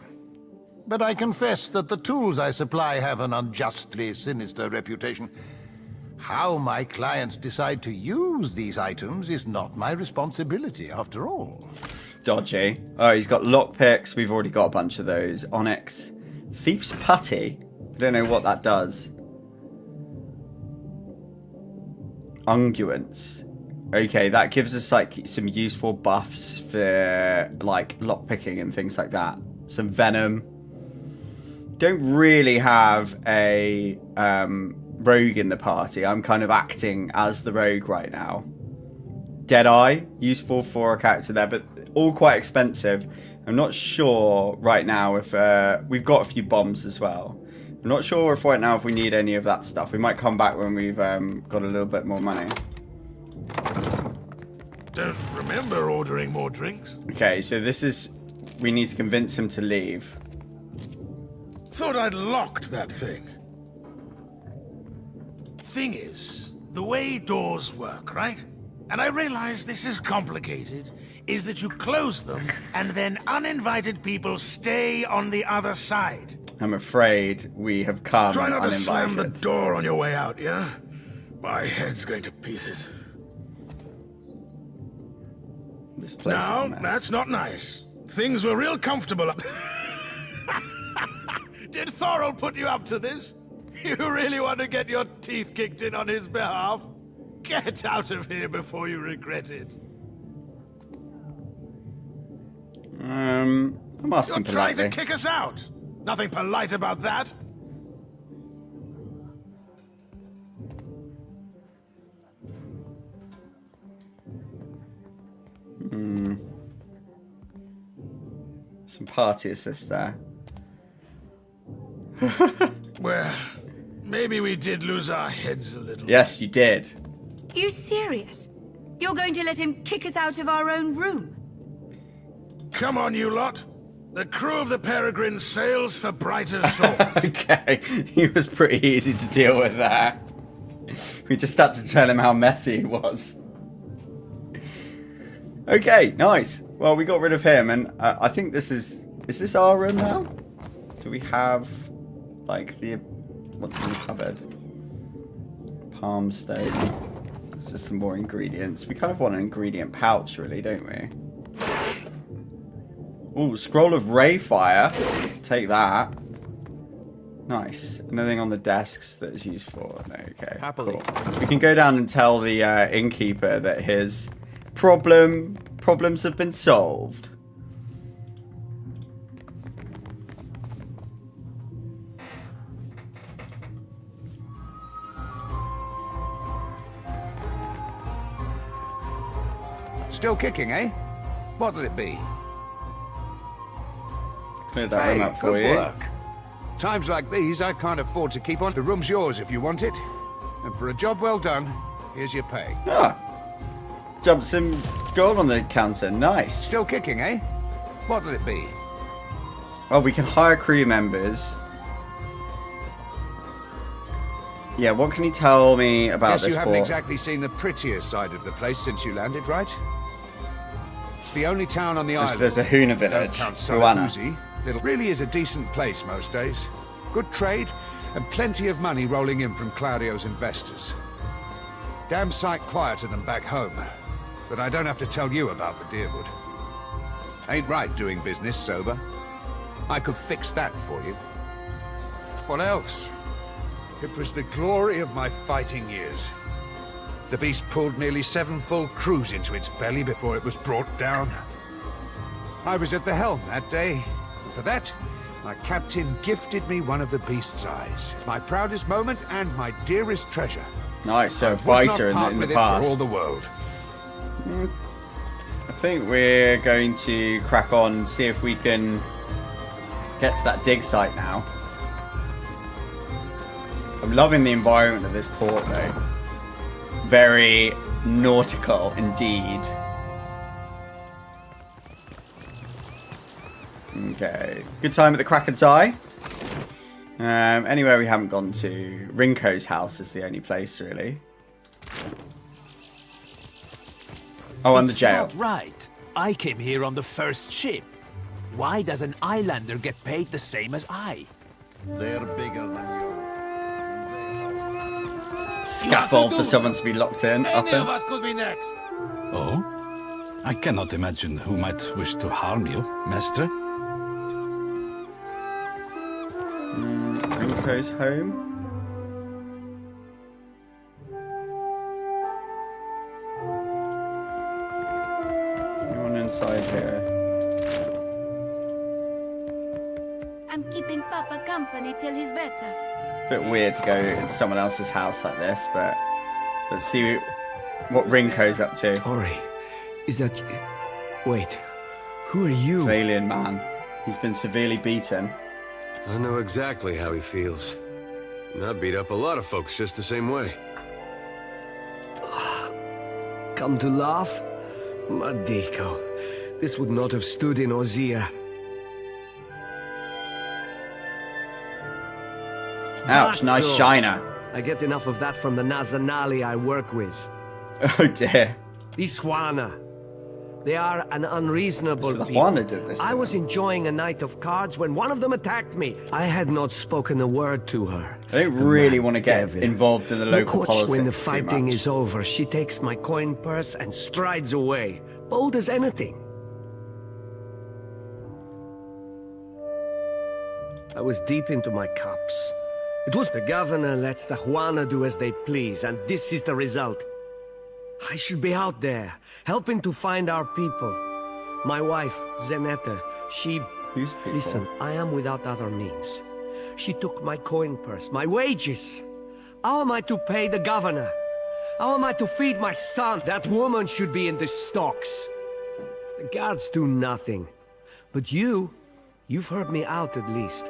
[SPEAKER 23] But I confess that the tools I supply have an unjustly sinister reputation. How my clients decide to use these items is not my responsibility, after all.
[SPEAKER 4] Dodgy. Oh, he's got lockpicks. We've already got a bunch of those. Onyx. Thief's Putty. I don't know what that does. Unguents. Okay, that gives us like some useful buffs for like lockpicking and things like that. Some venom. Don't really have a rogue in the party. I'm kind of acting as the rogue right now. Deadeye, useful for a character there, but all quite expensive. I'm not sure right now if we've got a few bombs as well. I'm not sure if right now if we need any of that stuff. We might come back when we've got a little bit more money.
[SPEAKER 24] Don't remember ordering more drinks.
[SPEAKER 4] Okay, so this is... We need to convince him to leave.
[SPEAKER 24] Thought I'd locked that thing. Thing is, the way doors work, right? And I realize this is complicated, is that you close them and then uninvited people stay on the other side.
[SPEAKER 4] I'm afraid we have come
[SPEAKER 24] Try not
[SPEAKER 4] uninvited.
[SPEAKER 24] to slam the door on your way out, yeah? My head's going to pieces.
[SPEAKER 4] This place is a mess.
[SPEAKER 24] That's not nice. Things were real comfortable up... Did Thorol put you up to this? You really want to get your teeth kicked in on his behalf? Get out of here before you regret it.
[SPEAKER 4] I'm asking
[SPEAKER 24] You're trying
[SPEAKER 4] politely.
[SPEAKER 24] to kick us out. Nothing polite about that.
[SPEAKER 4] Some party assist there.
[SPEAKER 24] Well, maybe we did lose our heads a little.
[SPEAKER 1] Yes, you did.
[SPEAKER 13] You serious? You're going to let him kick us out of our own room?
[SPEAKER 24] Come on, you lot. The crew of the Peregrine sails for brighter shore.
[SPEAKER 1] Okay, he was pretty easy to deal with there. We just had to tell him how messy he was. Okay, nice. Well, we got rid of him, and I think this is this our room now? Do we have, like, what's in the cupboard? Palm stone. It's just some more ingredients. We kind of want an ingredient pouch, really, don't we? Ooh, scroll of ray fire. Take that. Nice. Anything on the desks that is useful? No, okay.
[SPEAKER 6] Happily.
[SPEAKER 1] Cool. We can go down and tell the innkeeper that his problems have been solved.
[SPEAKER 21] Still kicking, eh? What'll it be?
[SPEAKER 1] Clear that room up for
[SPEAKER 21] good
[SPEAKER 1] you.
[SPEAKER 21] work. Times like these, I can't afford to keep on. The room's yours if you want it. And for a job well done, here's your pay.
[SPEAKER 1] Ah. Jumped some gold on the counter. Nice.
[SPEAKER 21] Still kicking, eh? What'll it be?
[SPEAKER 1] Oh, we can hire crew members. Yeah, what can you tell me about
[SPEAKER 21] Guess
[SPEAKER 1] this
[SPEAKER 21] you haven't
[SPEAKER 1] port?
[SPEAKER 21] exactly seen the prettier side of the place since you landed, right? It's the only town on the island.
[SPEAKER 1] There's a Huna
[SPEAKER 21] Don't
[SPEAKER 1] village.
[SPEAKER 21] count
[SPEAKER 1] Huana.
[SPEAKER 21] Sarakuzi. It really is a decent place most days. Good trade, and plenty of money rolling in from Claudio's investors. Damn sight quieter than back home. But I don't have to tell you about the Deerwood. Ain't right doing business sober. I could fix that for you. What else? It was the glory of my fighting years. The beast pulled nearly 7 full crews into its belly before it was brought down. I was at the helm that day. For that, my captain gifted me one of the beast's eyes. My proudest moment and my dearest treasure.
[SPEAKER 1] Nice, so
[SPEAKER 21] I would
[SPEAKER 1] fighter
[SPEAKER 21] not part
[SPEAKER 1] in the
[SPEAKER 21] with it
[SPEAKER 1] past.
[SPEAKER 21] for all the world.
[SPEAKER 1] I think we're going to crack on and see if we can get to that dig site now. I'm loving the environment of this port though. Very nautical indeed. Okay, good time at the Kraken's Eye. Anywhere we haven't gone to. Rinko's house is the only place really. Oh, and the jail.
[SPEAKER 6] It's not right. I came here on the first ship. Why does an islander get paid the same as I?
[SPEAKER 23] They're bigger than you.
[SPEAKER 1] Scaffold for someone to be locked in. Up in.
[SPEAKER 24] us could be next.
[SPEAKER 2] Oh? I cannot imagine who might wish to harm you, Master.
[SPEAKER 1] Rinko's home. Anyone inside here?
[SPEAKER 22] I'm keeping Papa company till he's better.
[SPEAKER 1] Bit weird to go in someone else's house like this, but let's see what Rinko's up to.
[SPEAKER 6] Tori, is that you? Wait, who are you?
[SPEAKER 1] Alien man. He's been severely beaten.
[SPEAKER 3] I know exactly how he feels. And I beat up a lot of folks just the same way.
[SPEAKER 6] Come to laugh? Madiko, this would not have stood in Ozia.
[SPEAKER 1] Ouch, nice
[SPEAKER 6] Mazzo.
[SPEAKER 1] shiner.
[SPEAKER 6] I get enough of that from the Nazanali I work with.
[SPEAKER 1] Oh dear.
[SPEAKER 6] These Juana. They are an unreasonable
[SPEAKER 1] So the
[SPEAKER 6] people.
[SPEAKER 1] Juana did this to
[SPEAKER 6] I
[SPEAKER 1] them.
[SPEAKER 6] was enjoying a night of cards when one of them attacked me. I had not spoken a word to her.
[SPEAKER 1] I don't really want to get involved in the local
[SPEAKER 6] Look,
[SPEAKER 1] politics
[SPEAKER 6] when the
[SPEAKER 1] too
[SPEAKER 6] fighting
[SPEAKER 1] much.
[SPEAKER 6] is over, she takes my coin purse and strides away, bold as anything. I was deep into my cups. It was the governor lets the Juana do as they please, and this is the result. I should be out there, helping to find our people. My wife, Zenetta, she...
[SPEAKER 1] Who's people?
[SPEAKER 6] Listen, I am without other means. She took my coin purse, my wages. How am I to pay the governor? How am I to feed my son? That woman should be in the stocks. The guards do nothing. But you've heard me out at least.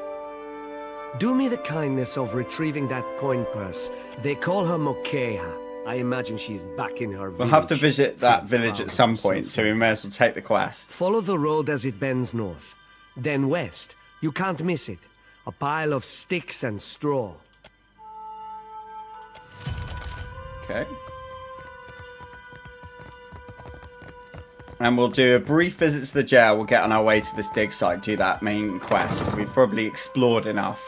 [SPEAKER 8] Do me the kindness of retrieving that coin purse. They call her Mokeha. I imagine she's back in her village.
[SPEAKER 4] We'll have to visit that village at some point, so we may as well take the quest.
[SPEAKER 8] Follow the road as it bends north. Then west. You can't miss it. A pile of sticks and straw.
[SPEAKER 4] Okay. And we'll do a brief visit to the jail. We'll get on our way to this dig site, do that main quest. We've probably explored enough.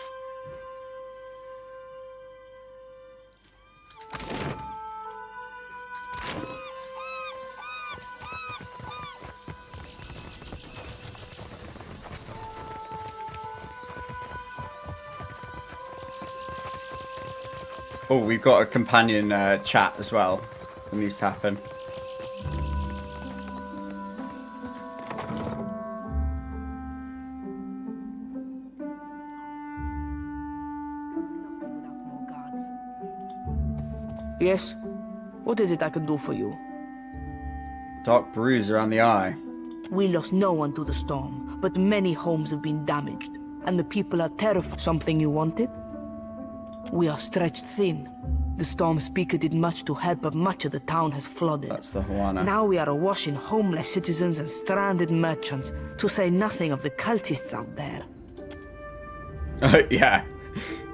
[SPEAKER 4] Oh, we've got a companion chat as well. That needs to happen.
[SPEAKER 5] Yes? What is it I can do for you?
[SPEAKER 4] Dark bruise around the eye.
[SPEAKER 5] We lost no one to the storm, but many homes have been damaged, and the people are terrified. Something you wanted? We are stretched thin. The storm speaker did much to help, but much of the town has flooded.
[SPEAKER 4] That's the Juana.
[SPEAKER 5] Now we are awash in homeless citizens and stranded merchants, to say nothing of the cultists out there.
[SPEAKER 4] Yeah,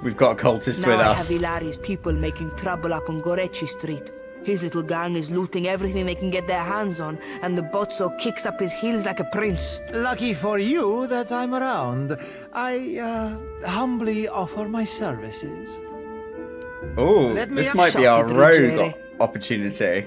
[SPEAKER 4] we've got a cultist with us.
[SPEAKER 5] Now I have Ilari's people making trouble up on Gorechi Street. His little gang is looting everything they can get their hands on, and the Bozzo kicks up his heels like a prince.
[SPEAKER 9] Lucky for you that I'm around. I, humbly offer my services.
[SPEAKER 4] Oh, this might be our rogue opportunity.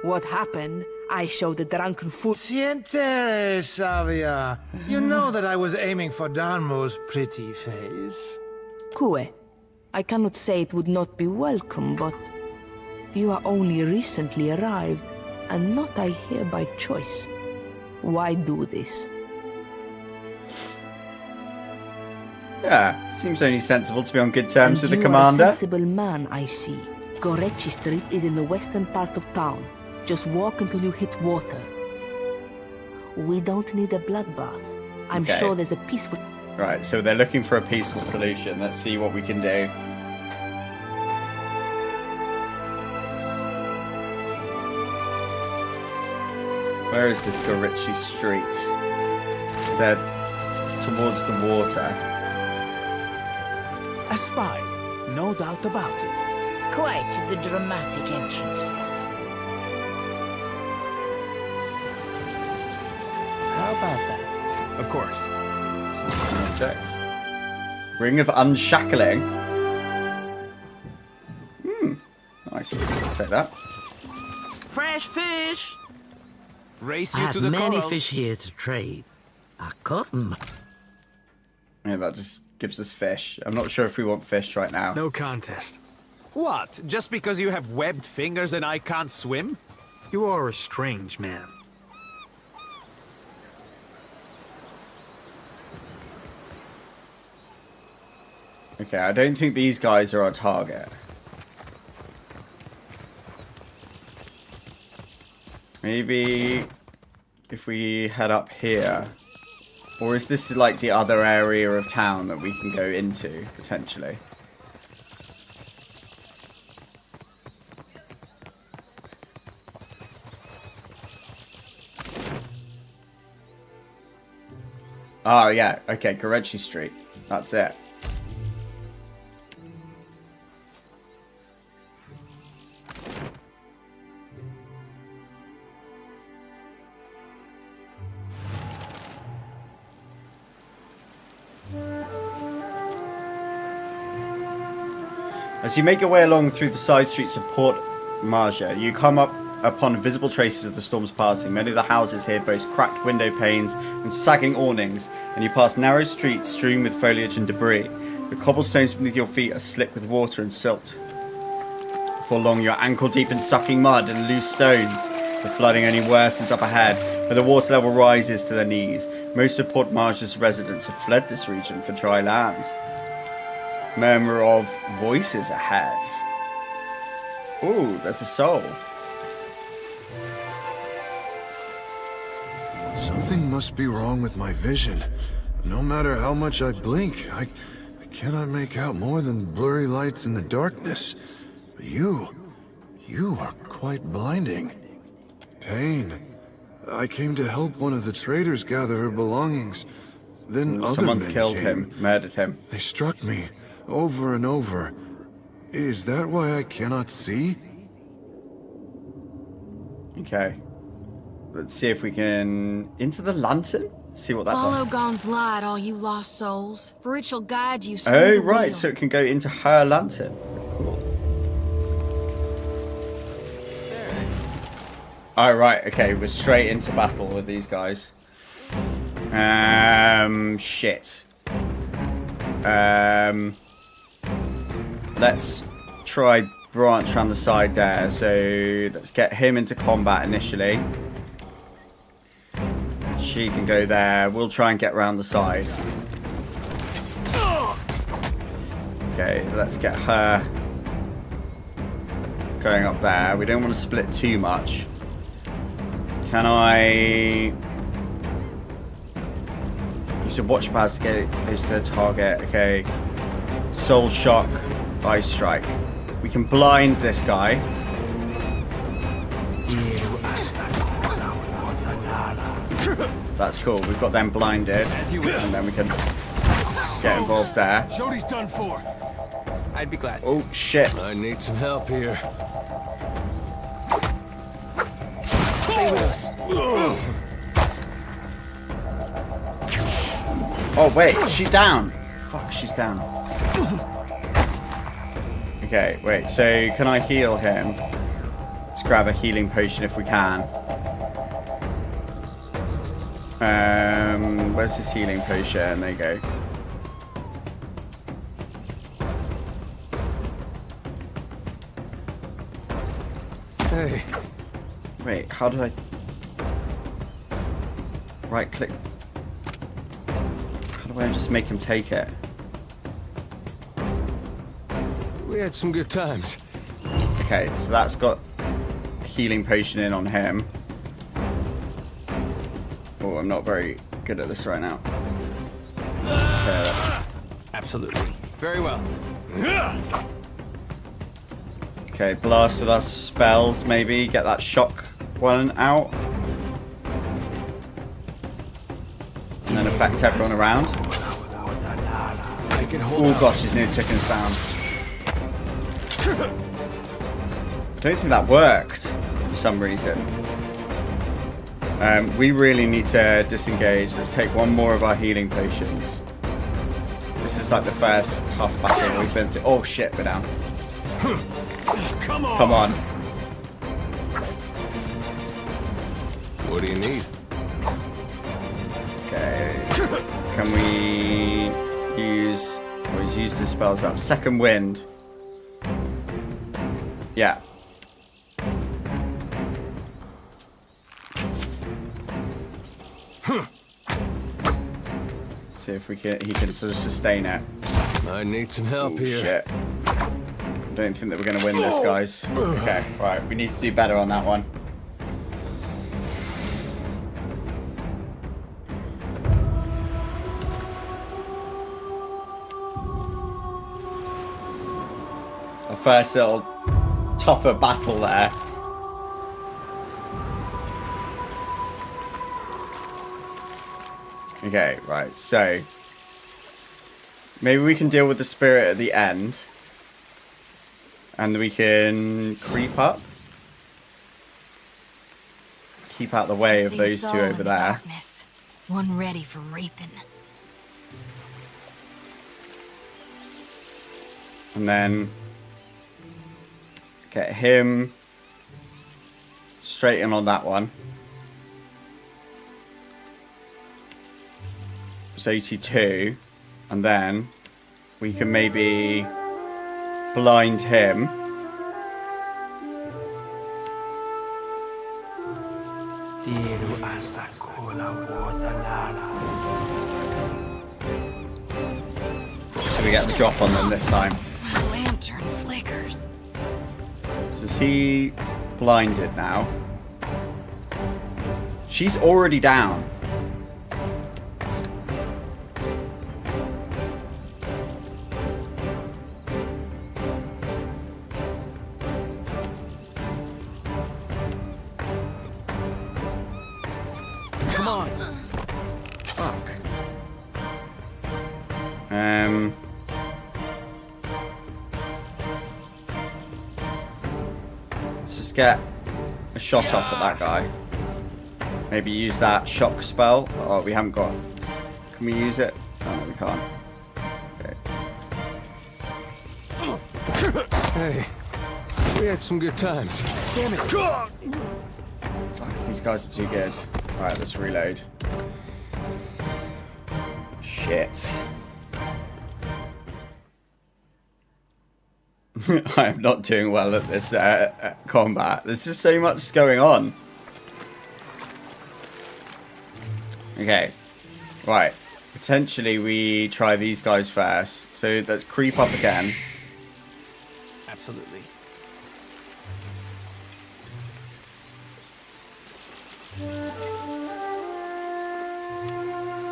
[SPEAKER 5] What happened? I showed the drunken fool.
[SPEAKER 9] Sientere, Savia. You know that I was aiming for Darmo's pretty face.
[SPEAKER 5] Kue, I cannot say it would not be welcome, but you are only recently arrived, and not I here by choice. Why do this?
[SPEAKER 4] Yeah, seems only sensible to be on good terms with the commander.
[SPEAKER 5] You are a sensible man, I see. Gorechi Street is in the western part of town. Just walk until you hit water. We don't need a bloodbath. I'm sure there's a peaceful...
[SPEAKER 4] Right, so they're looking for a peaceful solution. Let's see what we can do. Where is this Gorechi Street? It said towards the water.
[SPEAKER 9] A spy, no doubt about it.
[SPEAKER 12] Quite the dramatic entrance for us.
[SPEAKER 9] How about that?
[SPEAKER 3] Of course.
[SPEAKER 4] Some objects. Ring of Unshackling. Nice. Take that.
[SPEAKER 19] Fresh fish!
[SPEAKER 21] Race
[SPEAKER 19] I
[SPEAKER 21] you
[SPEAKER 19] have
[SPEAKER 21] to the
[SPEAKER 19] many
[SPEAKER 21] coral.
[SPEAKER 19] fish here to trade. I caught them.
[SPEAKER 4] Yeah, that just gives us fish. I'm not sure if we want fish right now.
[SPEAKER 14] No contest. What? Just because you have webbed fingers and I can't swim?
[SPEAKER 25] You are a strange man.
[SPEAKER 4] Okay, I don't think these guys are our target. Maybe if we head up here. Or is this like the other area of town that we can go into, potentially? Oh, yeah. Okay, Gorechi Street. That's it. As you make your way along through the side streets of Port Marja, you come up upon visible traces of the storm's passing. Many of the houses here boast cracked window panes and sagging awnings, and you pass narrow streets strewn with foliage and debris. The cobblestones beneath your feet are slick with water and silt. Before long, you're ankle deep in sucking mud and loose stones. The flooding only worsens up ahead, where the water level rises to their knees. Most of Port Marja's residents have fled this region for dry land. Murmur of voices ahead. Ooh, there's a soul.
[SPEAKER 23] Something
[SPEAKER 20] must be wrong with my vision. No matter how much I blink, I cannot make out more than blurry lights in the darkness. But you are quite blinding. Pain. I came to help one of the traders gather her belongings. Then other
[SPEAKER 4] Someone's
[SPEAKER 20] men
[SPEAKER 4] killed
[SPEAKER 20] came.
[SPEAKER 4] him, murdered him.
[SPEAKER 20] They struck me over and over. Is that why I cannot see?
[SPEAKER 4] Okay. Let's see if we can... Into the lantern? See what that
[SPEAKER 7] Follow
[SPEAKER 4] does.
[SPEAKER 7] Gon's light, all you lost souls, for it shall guide you through
[SPEAKER 4] Oh,
[SPEAKER 7] the
[SPEAKER 4] right.
[SPEAKER 7] wheel.
[SPEAKER 4] So it can go into her lantern. Cool. Oh, right. Okay. We're straight into battle with these guys. Shit. Let's try branch around the side there. So let's get him into combat initially. She can go there. We'll try and get around the side. Okay, let's get her going up there. We don't want to split too much. Can I use a watch pass to get close to the target? Okay. Soul shock, ice strike. We can blind this guy. That's cool. We've got them blinded, and then we can get involved there.
[SPEAKER 6] Jody's done for. I'd be glad.
[SPEAKER 4] Oh shit!
[SPEAKER 3] I need some help here.
[SPEAKER 6] Stay with us.
[SPEAKER 4] Oh wait, she's down. Fuck, she's down. Okay, wait. So can I heal him? Let's grab a healing potion if we can. Where's his healing potion? There you go.
[SPEAKER 3] Hey.
[SPEAKER 4] Wait, how do I... Right click. How do I just make him take it?
[SPEAKER 3] We had some good times.
[SPEAKER 4] Okay, so that's got healing potion in on him. Oh, I'm not very good at this right now. Okay,
[SPEAKER 6] absolutely. Very well.
[SPEAKER 4] Okay, blast with our spells, maybe. Get that shock one out. And then affect everyone around. Oh gosh, he's nearly taken us down. I don't think that worked for some reason. We really need to disengage. Let's take one more of our healing potions. This is like the first tough battle we've been through. Oh shit, we're down.
[SPEAKER 6] Come on.
[SPEAKER 4] Come on.
[SPEAKER 3] What do you need?
[SPEAKER 4] Okay. Can we use... Oh, he's used his spells up. Second wind. Yeah. See if we can... He can sort of sustain it.
[SPEAKER 3] I need some help here.
[SPEAKER 4] Shit. I don't think that we're going to win this, guys. Okay, right. We need to do better on that one. Our first little tougher battle there. Okay, right. So maybe we can deal with the spirit at the end. And we can creep up. Keep out the way of those two over there.
[SPEAKER 7] Darkness, one ready for reaping.
[SPEAKER 4] And then get him straight in on that one. It's 82. And then we can maybe blind him. So we get the drop on them this time.
[SPEAKER 7] My lantern flickers.
[SPEAKER 4] So is he blinded now? She's already down.
[SPEAKER 6] on.
[SPEAKER 4] Fuck. Let's just get a shot off at that guy. Maybe use that shock spell. Oh, we haven't got. Can we use it? Oh, no, we can't. Okay.
[SPEAKER 3] Hey, we had some good times.
[SPEAKER 6] Damn it.
[SPEAKER 4] Fuck, these guys are too good. Alright, let's reload. Shit. I am not doing well at this combat. There's just so much going on. Okay. Right. Potentially we try these guys first. So let's creep up again.
[SPEAKER 6] Absolutely.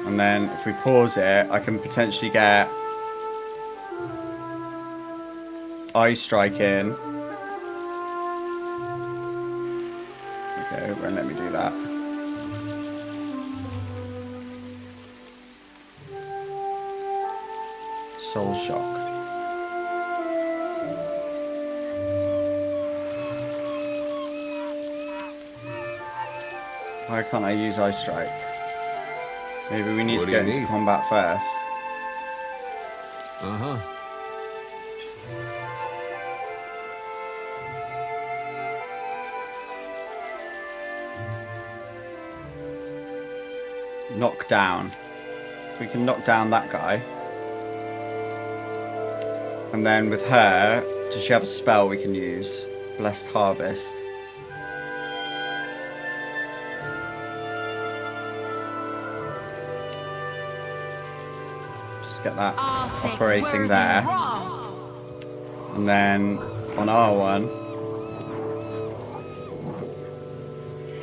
[SPEAKER 4] And then if we pause it, I can potentially get Eye Strike in. Okay, it won't let me do that. Soul Shock. Why can't I use Eye Strike? Maybe we need to get into combat first.
[SPEAKER 3] Uh-huh.
[SPEAKER 4] Knock down. If we can knock down that guy. And then with her, does she have a spell we can use? Blessed Harvest. Just get that operating there. And then on R1,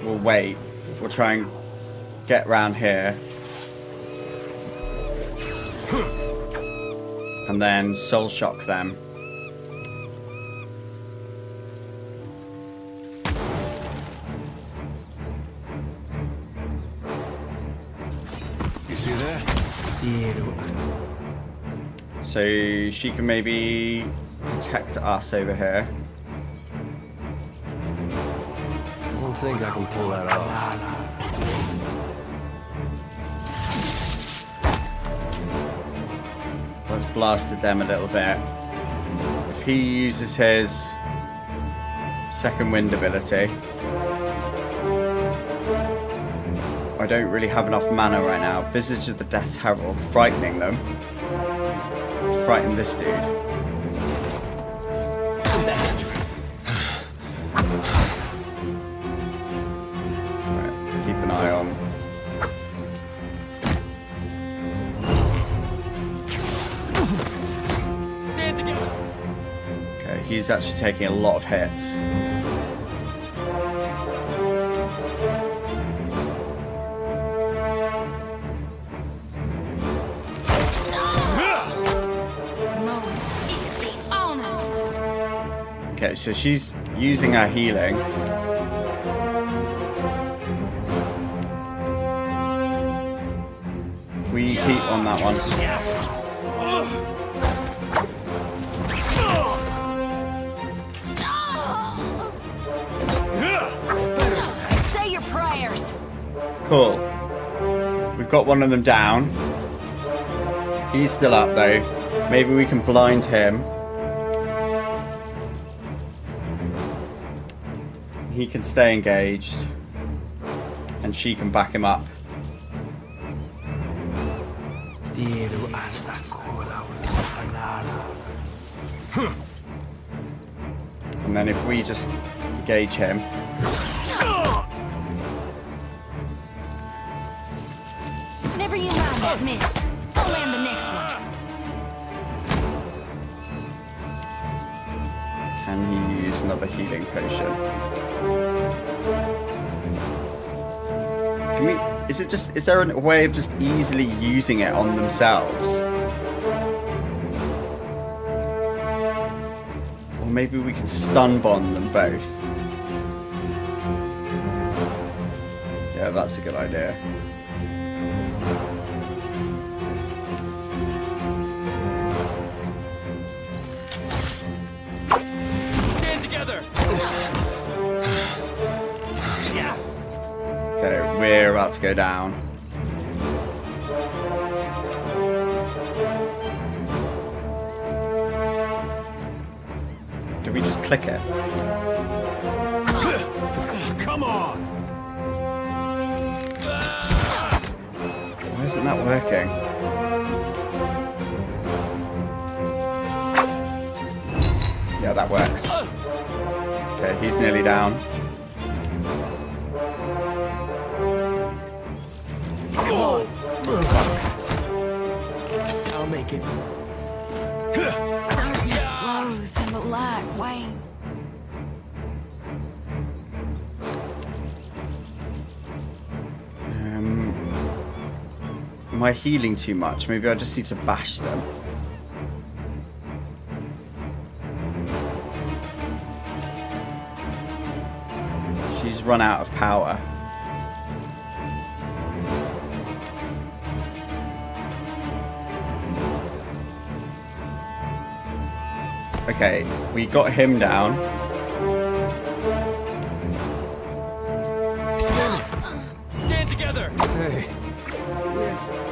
[SPEAKER 4] we'll wait. We'll try and get round here. And then Soul Shock them.
[SPEAKER 3] You see that?
[SPEAKER 6] Yeah.
[SPEAKER 4] So she can maybe protect us over here.
[SPEAKER 6] I don't think I can pull that off.
[SPEAKER 4] Let's blasted them a little bit. If he uses his second wind ability, I don't really have enough mana right now. Visage of the Death's Herald, frightening them. Frighten this dude. Alright, let's keep an eye on. Okay, he's actually taking a lot of hits. Okay, so she's using her healing. We keep on that one.
[SPEAKER 7] Say your prayers.
[SPEAKER 4] Cool. We've got one of them down. He's still up though. Maybe we can blind him. He can stay engaged. And she can back him up. And then if we just engage him.
[SPEAKER 7] Never you mind that miss. I'll land the next one.
[SPEAKER 4] Can he use another healing potion? Can we... Is there a way of just easily using it on themselves? Or maybe we can stun bond them both. Yeah, that's a good idea. to go down. Do we just click it?
[SPEAKER 6] Come on!
[SPEAKER 4] Why isn't that working? Yeah, that works. Okay, he's nearly down.
[SPEAKER 6] Come on! I'll make it.
[SPEAKER 7] Darkness flows and the light wanes.
[SPEAKER 4] Am I healing too much? Maybe I just need to bash them. She's run out of power. Okay, we got him down.
[SPEAKER 6] Stand together! Hey.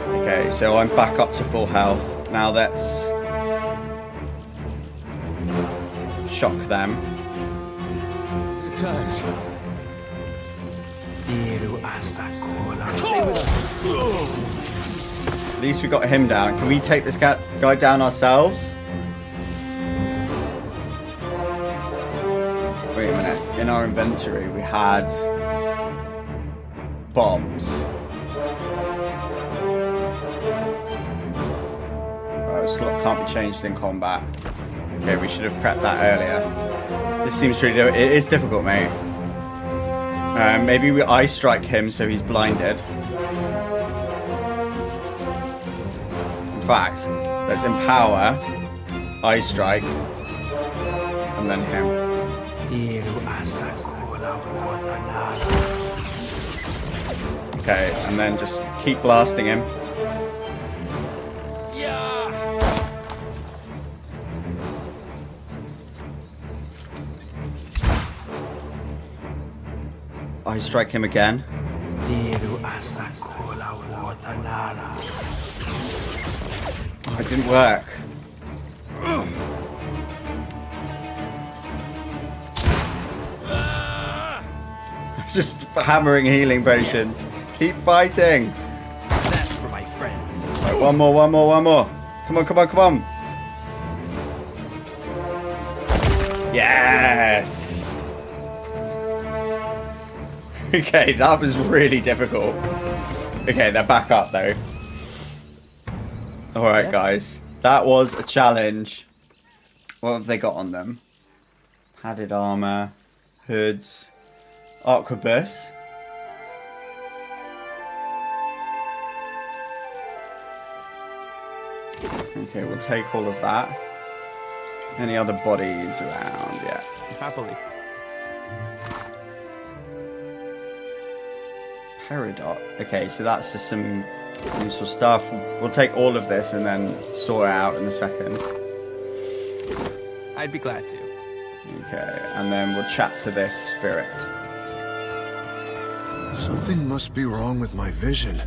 [SPEAKER 4] Okay, so I'm back up to full health. Now let's shock them.
[SPEAKER 6] Good times.
[SPEAKER 4] At least we got him down. Can we take this guy down ourselves? Wait a minute. In our inventory, we had bombs. Slot can't be changed in combat. Okay, we should have prepped that earlier. This seems really... It is difficult, mate. Maybe we eye strike him so he's blinded. In fact, let's empower, eye strike, and then him. Okay, and then just keep blasting him. I strike him again. Oh, it didn't work. Just hammering healing potions. Keep fighting.
[SPEAKER 6] That's for my friends.
[SPEAKER 4] Right, one more. Come on. Yes. Okay, that was really difficult. Okay, they're back up though. Alright, guys. That was a challenge. What have they got on them? Padded armor, hoods, arquebus. Okay, we'll take all of that. Any other bodies around? Yeah.
[SPEAKER 6] Happily.
[SPEAKER 4] Peridot. Okay, so that's just some useful stuff. We'll take all of this and then sort it out in a second.
[SPEAKER 6] I'd be glad to.
[SPEAKER 4] Okay, and then we'll chat to this spirit.
[SPEAKER 20] Something must be wrong with my vision.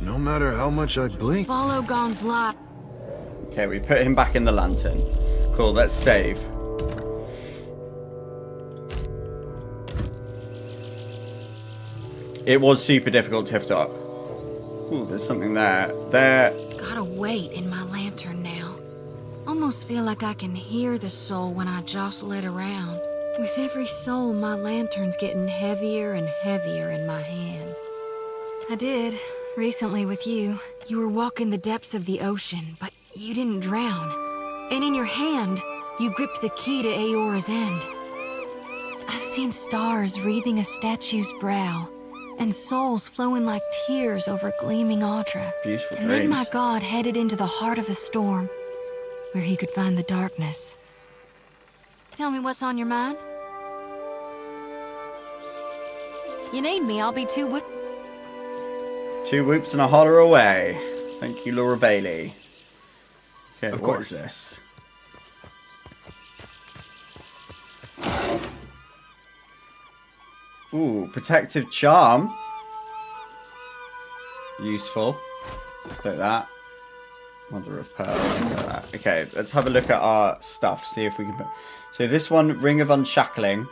[SPEAKER 20] No matter how much I blink.
[SPEAKER 7] Follow Gon's light.
[SPEAKER 4] Okay, we put him back in the lantern. Cool, let's save. It was super difficult to lift up. Ooh, there's something there.
[SPEAKER 7] Gotta wait in my lantern now. Almost feel like I can hear the soul when I jostle it around. With every soul, my lantern's getting heavier and heavier in my hand. I did, recently with you. You were walking the depths of the ocean, but you didn't drown. And in your hand, you gripped the key to Aora's end. I've seen stars wreathing a statue's brow, and souls flowing like tears over gleaming Audra.
[SPEAKER 4] Beautiful
[SPEAKER 7] and then my god headed into the heart of the storm, where he could find the darkness. Tell me what's on your mind. You need me, I'll be 2 whoops.
[SPEAKER 4] 2 whoops and a holler away. Thank you, Laura Bailey. Okay,
[SPEAKER 6] of
[SPEAKER 4] what
[SPEAKER 6] course.
[SPEAKER 4] is this? Ooh, protective charm. Useful. Take that. Mother of Pearl. That. Okay, let's have a look at our stuff. See if we can put... So this one, Ring of Unshackling.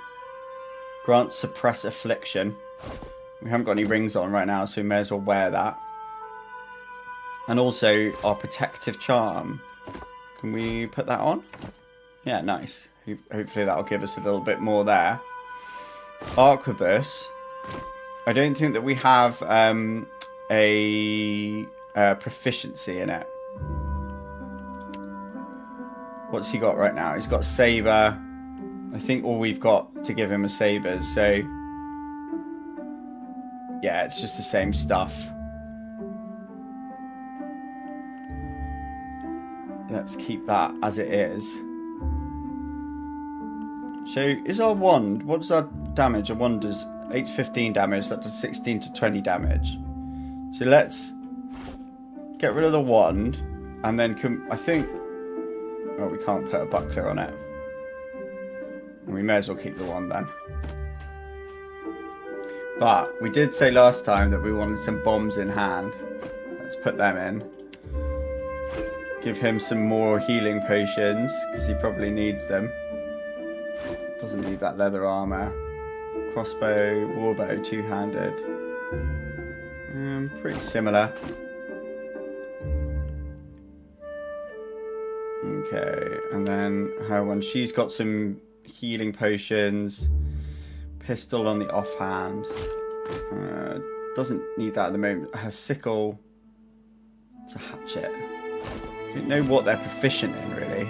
[SPEAKER 4] Grants Suppress Affliction. We haven't got any rings on right now, so we may as well wear that. And also our Protective Charm. Can we put that on? Yeah, nice. Hopefully that'll give us a little bit more there. Arquebus. I don't think that we have a proficiency in it. What's he got right now? He's got Saber. I think all we've got to give him are Sabers, so... Yeah, it's just the same stuff. Let's keep that as it is. So, is our wand... What's our damage? Our wand does 8 to 15 damage. That does 16 to 20 damage. So let's get rid of the wand. And then I think... Oh, we can't put a buckler on it. We may as well keep the wand then. But we did say last time that we wanted some bombs in hand. Let's put them in. Give him some more healing potions, because he probably needs them. Doesn't need that leather armor. Crossbow, warbow, two-handed. Pretty similar. Okay, and then her one. She's got some healing potions. Pistol on the offhand. Doesn't need that at the moment. Her sickle. It's a hatchet. I don't know what they're proficient in, really.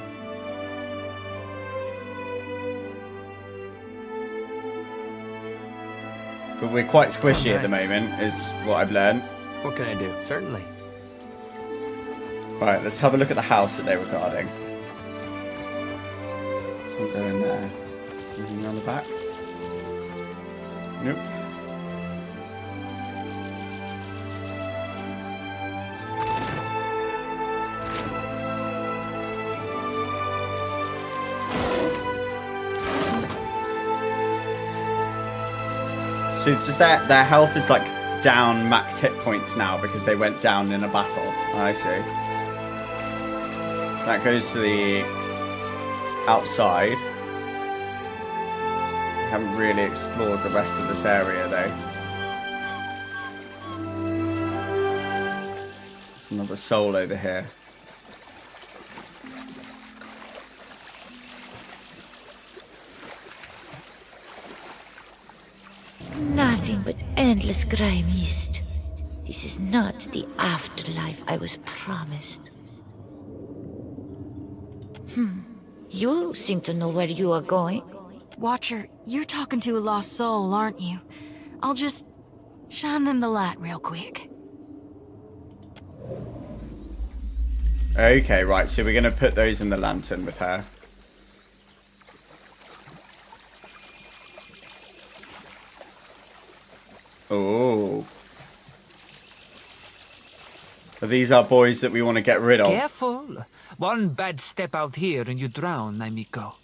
[SPEAKER 4] But we're quite squishy at the moment, is what I've learned.
[SPEAKER 25] What can I do? Certainly.
[SPEAKER 4] Right, let's have a look at the house that they were guarding. We'll go in there. Anything on the back? Nope. So does their health is like down max hit points now because they went down in a battle. I see. That goes to the outside. We haven't really explored the rest of this area though. There's another soul over here.
[SPEAKER 12] Nothing but endless grey mist. This is not the afterlife I was promised. You seem to know where you are going.
[SPEAKER 7] Watcher, you're talking to a lost soul, aren't you? I'll just shine them the light real quick.
[SPEAKER 4] Okay, right, so we're going to put those in the lantern with her. Oh. These are boys that we want to get rid of.
[SPEAKER 10] Careful. One bad step out here and you drown, amigo.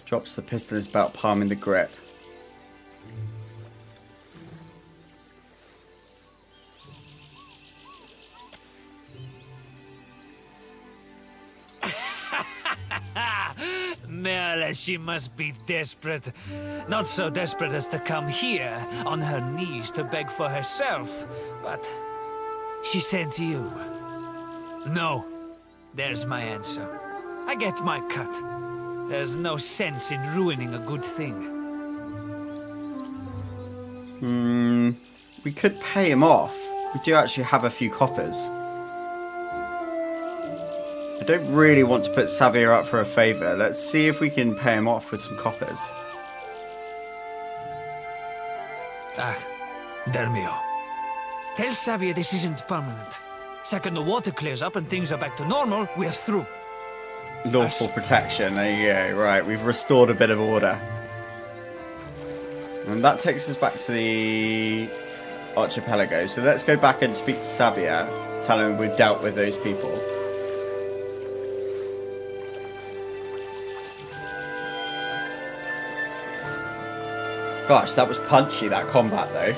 [SPEAKER 4] Drops the pistol in his belt, palm in the grip.
[SPEAKER 10] Merle, she must be desperate. Not so desperate as to come here on her knees to beg for herself, but she sent you. No, there's my answer. I get my cut. There's no sense in ruining a good thing.
[SPEAKER 4] We could pay him off. We do actually have a few coppers. I don't really want to put Xavier up for a favour. Let's see if we can pay him off with some coppers.
[SPEAKER 10] There we are. Tell Xavier this isn't permanent. Second the water clears up and things are back to normal, we're through.
[SPEAKER 4] Lawful protection, there you go. Right, we've restored a bit of order. And that takes us back to the archipelago. So let's go back and speak to Xavier. Tell him we've dealt with those people. Gosh, that was punchy, that combat, though.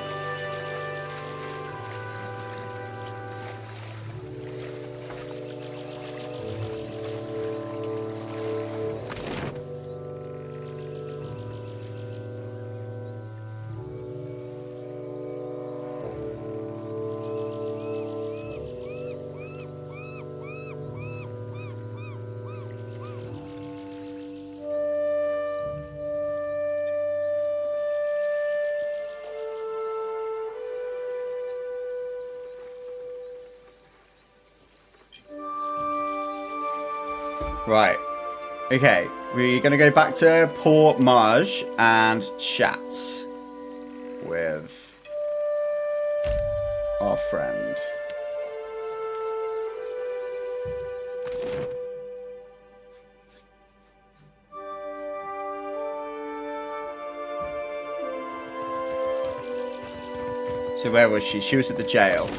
[SPEAKER 4] Right. Okay, we're going to go back to Port Marge and chat with our friend. So where was she? She was at the jail.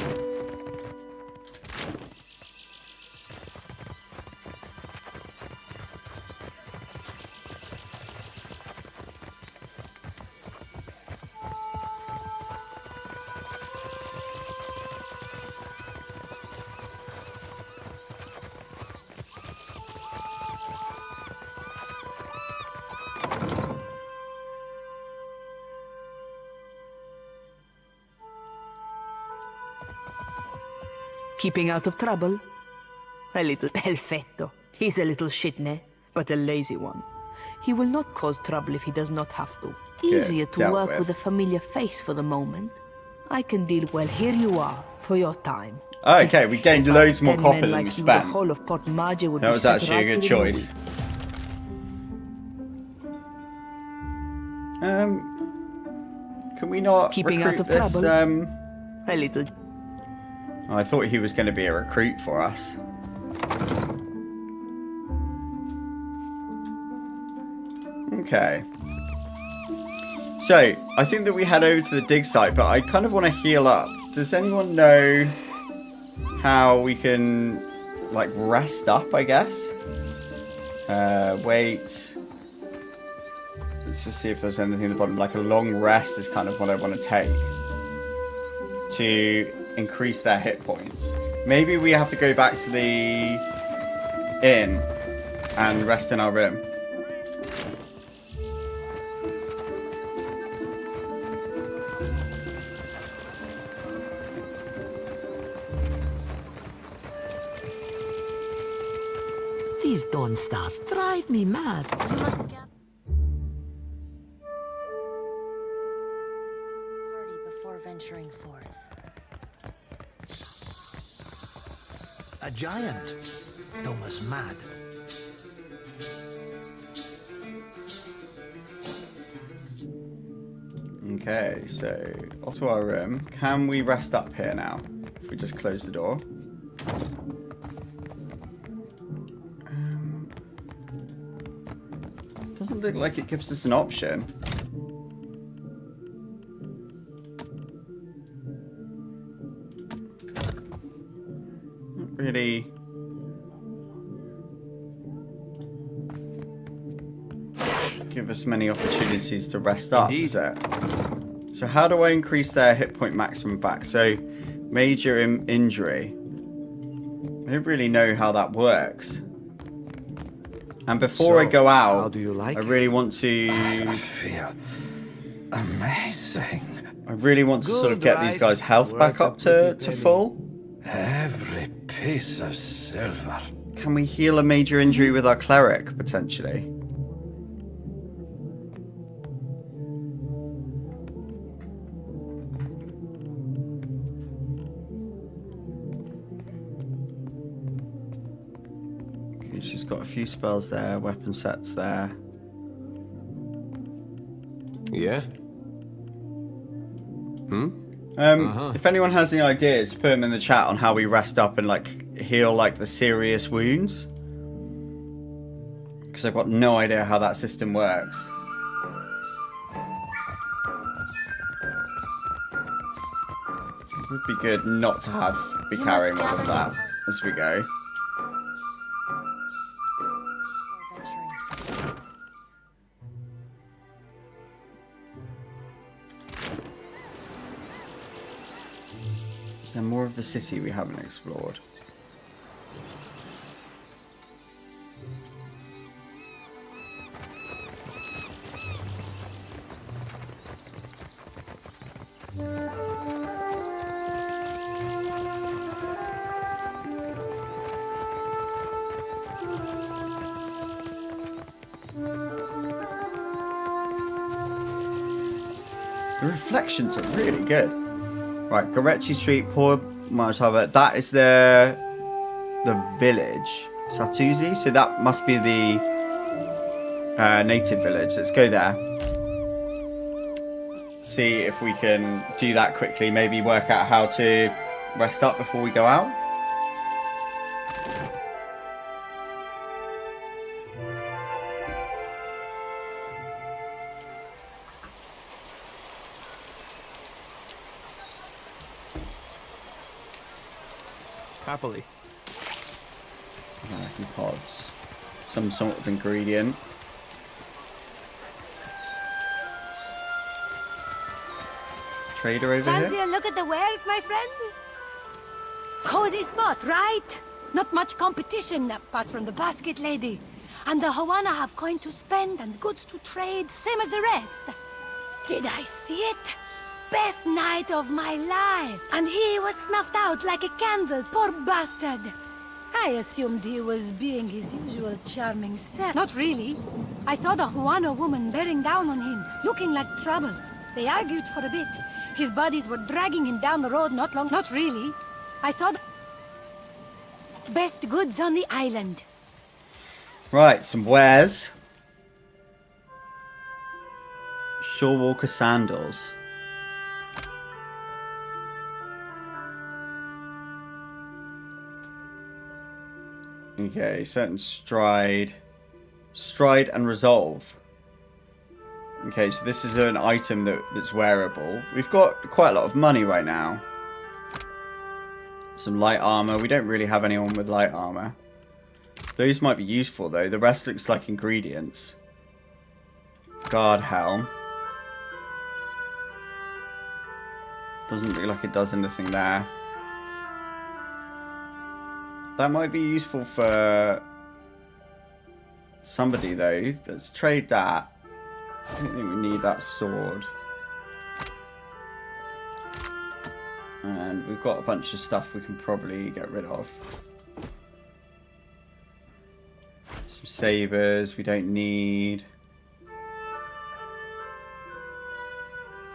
[SPEAKER 5] Keeping out of trouble? A little perfetto. He's a little shitne, but a lazy one. He will not cause trouble if he does not have to. Easier to work with a familiar face for the moment. I can deal well. Here you are, for your time.
[SPEAKER 4] Oh, okay, we gained loads more copper than we spent.
[SPEAKER 5] The whole of Port Marge would
[SPEAKER 4] that was actually a good choice. Can we not
[SPEAKER 5] keeping out of
[SPEAKER 4] this,
[SPEAKER 5] trouble? A little.
[SPEAKER 4] Oh, I thought he was going to be a recruit for us. Okay. So, I think that we head over to the dig site, but I kind of want to heal up. Does anyone know how we can, like, rest up, I guess? Wait. Let's just see if there's anything at the bottom. Like, a long rest is kind of what I want to take to increase their hit points. Maybe we have to go back to the inn and rest in our room.
[SPEAKER 19] These dawn stars drive me mad.
[SPEAKER 22] You must get party before venturing forth.
[SPEAKER 9] A giant. Thomas mad.
[SPEAKER 4] Okay, so off to our room. Can we rest up here now? If we just close the door. Doesn't look like it gives us an option. Not really. Give us many opportunities to rest up, does it? So how do I increase their hit point maximum back? So major injury. I don't really know how that works. And before I go out,
[SPEAKER 21] how do you like
[SPEAKER 4] I really want to...
[SPEAKER 21] I feel amazing.
[SPEAKER 4] I really want to sort of get these guys' health back up to full.
[SPEAKER 21] Every piece of silver.
[SPEAKER 4] Can we heal a major injury with our cleric, potentially? She's got a few spells there, weapon sets there.
[SPEAKER 3] Yeah?
[SPEAKER 4] If anyone has any ideas, put them in the chat on how we rest up and like heal like the serious wounds. Because I've got no idea how that system works. It would be good not to be carrying all of that as we go. Is there more of the city we haven't explored? The reflections are really good. Right, Gorechi Street, Poor Marsh Harbour. That is the village. Satuzi? So that must be the native village. Let's go there. See if we can do that quickly. Maybe work out how to rest up before we go out.
[SPEAKER 14] Happily.
[SPEAKER 4] Pods. Some sort of ingredient. Trader over
[SPEAKER 22] Fancy
[SPEAKER 4] here.
[SPEAKER 22] a look at the wares, my friend? Cozy spot, right? Not much competition apart from the basket lady. And the Hawana have coin to spend and goods to trade, same as the rest. Did I see it? Best night of my life. And he was snuffed out like a candle, poor bastard. I assumed he was being his usual charming self. Not really. I saw the Huano woman bearing down on him, looking like trouble. They argued for a bit. His buddies were dragging him down the road not long. Not really. I saw the best goods on the island.
[SPEAKER 4] Right, some wares. Shorewalker sandals. Okay, certain stride and resolve. Okay, so this is an item that's wearable. We've got quite a lot of money right now. Some light armor. We don't really have anyone with light armor. Those might be useful though. The rest looks like ingredients. Guard helm. Doesn't look like it does anything there. That might be useful for somebody though. Let's trade that. I don't think we need that sword. And we've got a bunch of stuff we can probably get rid of. Some sabers we don't need.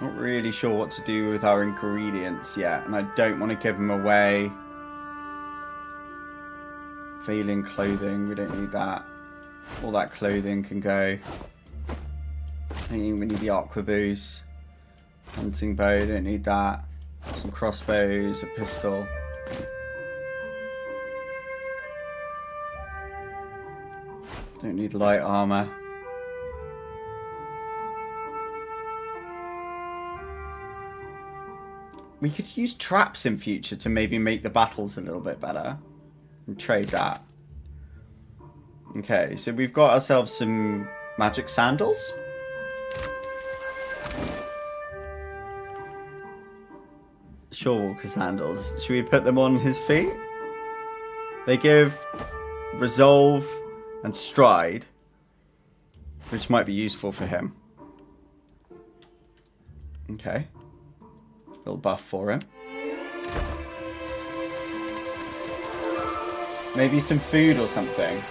[SPEAKER 4] Not really sure what to do with our ingredients yet, and I don't want to give them away. Failing clothing, we don't need that. All that clothing can go. I think we need the arquebus. Hunting bow, don't need that. Some crossbows, a pistol. Don't need light armor. We could use traps in future to maybe make the battles a little bit better. And trade that. Okay, so we've got ourselves some magic sandals. Shorewalker sandals. Should we put them on his feet? They give resolve and stride, which might be useful for him. Okay. Little buff for him. Maybe some food or something.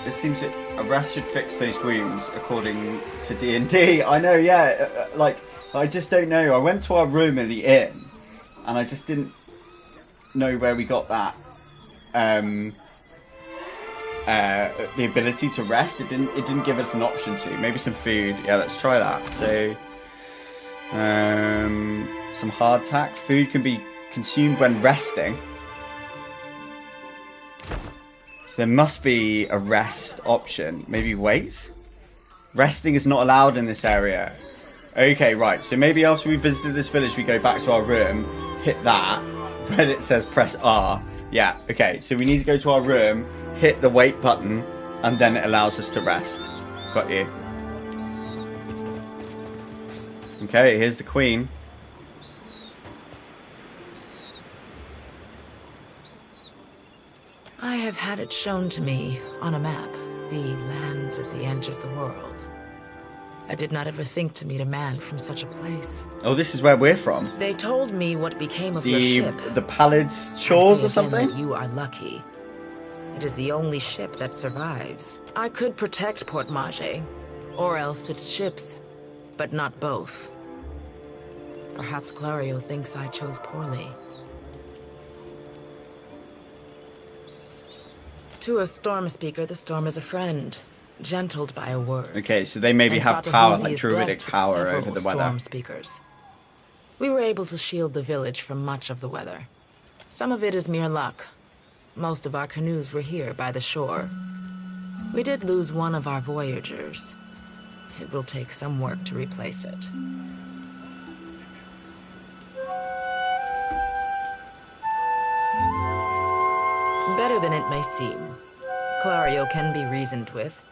[SPEAKER 4] It seems that a rest should fix those wounds according to D&D. I know, yeah. Like, I just don't know. I went to our room in the inn, and I just didn't know where we got that. The ability to rest. It didn't give us an option to. Maybe some food. Yeah, let's try that. So, some hardtack. Food can be consumed when resting. So there must be a rest option. Maybe wait. Resting is not allowed in this area. Okay, right. So maybe after we visited this village, we go back to our room, hit that, then it says press R. Yeah, okay. So we need to go to our room, hit the wait button, and then it allows us to rest. Got you. Okay, here's the queen.
[SPEAKER 11] I have had it shown to me on a map, the lands at the edge of the world. I did not ever think to meet a man from such a place.
[SPEAKER 4] Oh, this is where we're from.
[SPEAKER 11] They told me what became of your ship.
[SPEAKER 4] The Pallid's Shores or something?
[SPEAKER 11] That you are lucky. It is the only ship that survives. I could protect Port Mage, or else its ships, but not both. Perhaps Clario thinks I chose poorly. To a storm speaker, the storm is a friend, gentled by a word.
[SPEAKER 4] Okay, so they maybe
[SPEAKER 11] And
[SPEAKER 4] have
[SPEAKER 11] Fatahuzi
[SPEAKER 4] power, like
[SPEAKER 11] is
[SPEAKER 4] druidic
[SPEAKER 11] blessed with
[SPEAKER 4] power
[SPEAKER 11] several
[SPEAKER 4] over the weather.
[SPEAKER 11] storm speakers. We were able to shield the village from much of the weather. Some of it is mere luck. Most of our canoes were here by the shore. We did lose one of our voyagers. It will take some work to replace it. Better than it may seem. Clario can be reasoned with,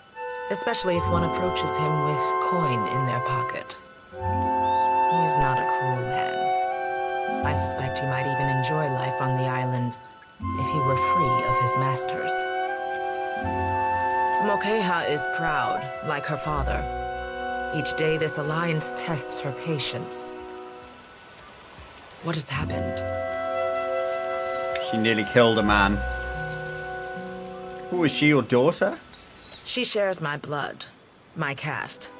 [SPEAKER 11] especially if one approaches him with coin in their pocket. He is not a cruel man. I suspect he might even enjoy life on the island if he were free of his masters. Mokeha is proud, like her father. Each day this alliance tests her patience. What has happened?
[SPEAKER 4] She nearly killed a man. Who is she, your daughter?
[SPEAKER 11] She shares my blood, my caste,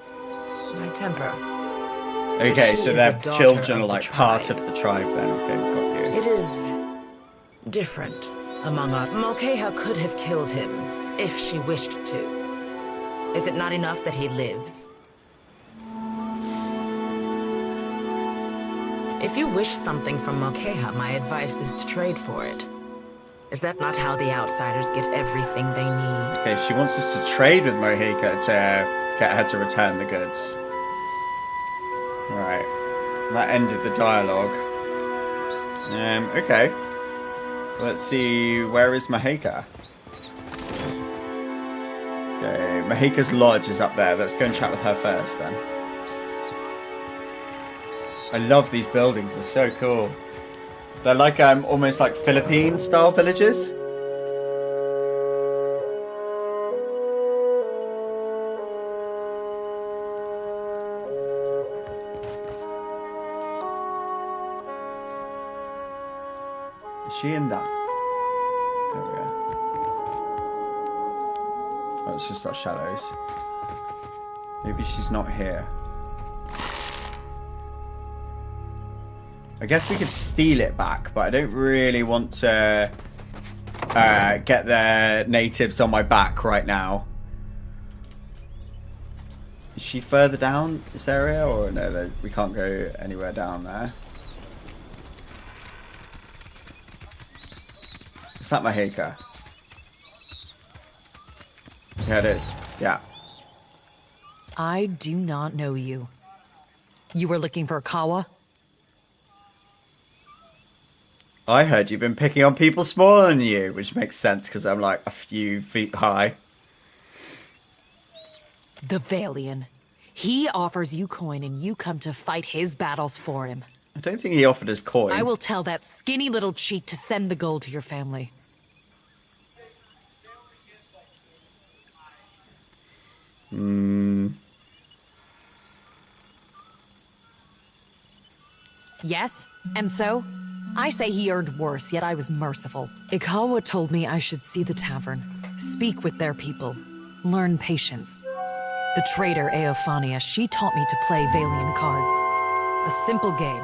[SPEAKER 11] my temper.
[SPEAKER 4] Okay,
[SPEAKER 11] She
[SPEAKER 4] so
[SPEAKER 11] is
[SPEAKER 4] their
[SPEAKER 11] a daughter
[SPEAKER 4] children are
[SPEAKER 11] of the
[SPEAKER 4] like part of the tribe then. Okay, got you.
[SPEAKER 11] It is different among us. Mokeha could have killed him if she wished to. Is it not enough that he lives? If you wish something from Mokeha, my advice is to trade for it. Is that not how the outsiders get everything they need?
[SPEAKER 4] Okay, she wants us to trade with Mohika to get her to return the goods. Right. That ended the dialogue. Okay. Let's see, where is Mohika? Okay, Mohika's lodge is up there. Let's go and chat with her first then. I love these buildings, they're so cool. They're like almost like Philippine style villages. Is she in that? There we go. Oh, it's just our shadows. Maybe she's not here. I guess we could steal it back, but I don't really want to get the natives on my back right now. Is she further down this area? Or no, we can't go anywhere down there. Is that Mohika? Yeah, it is. Yeah.
[SPEAKER 15] I do not know you. You were looking for Kawa?
[SPEAKER 4] I heard you've been picking on people smaller than you, which makes sense because I'm like a few feet high.
[SPEAKER 15] The Valian. He offers you coin and you come to fight his battles for him.
[SPEAKER 4] I don't think he offered us coin.
[SPEAKER 15] I will tell that skinny little cheat to send the gold to your family. Yes, and so? I say he earned worse, yet I was merciful. Ikawa told me I should see the tavern, speak with their people, learn patience. The trader Eophania, she taught me to play Valian cards. A simple game,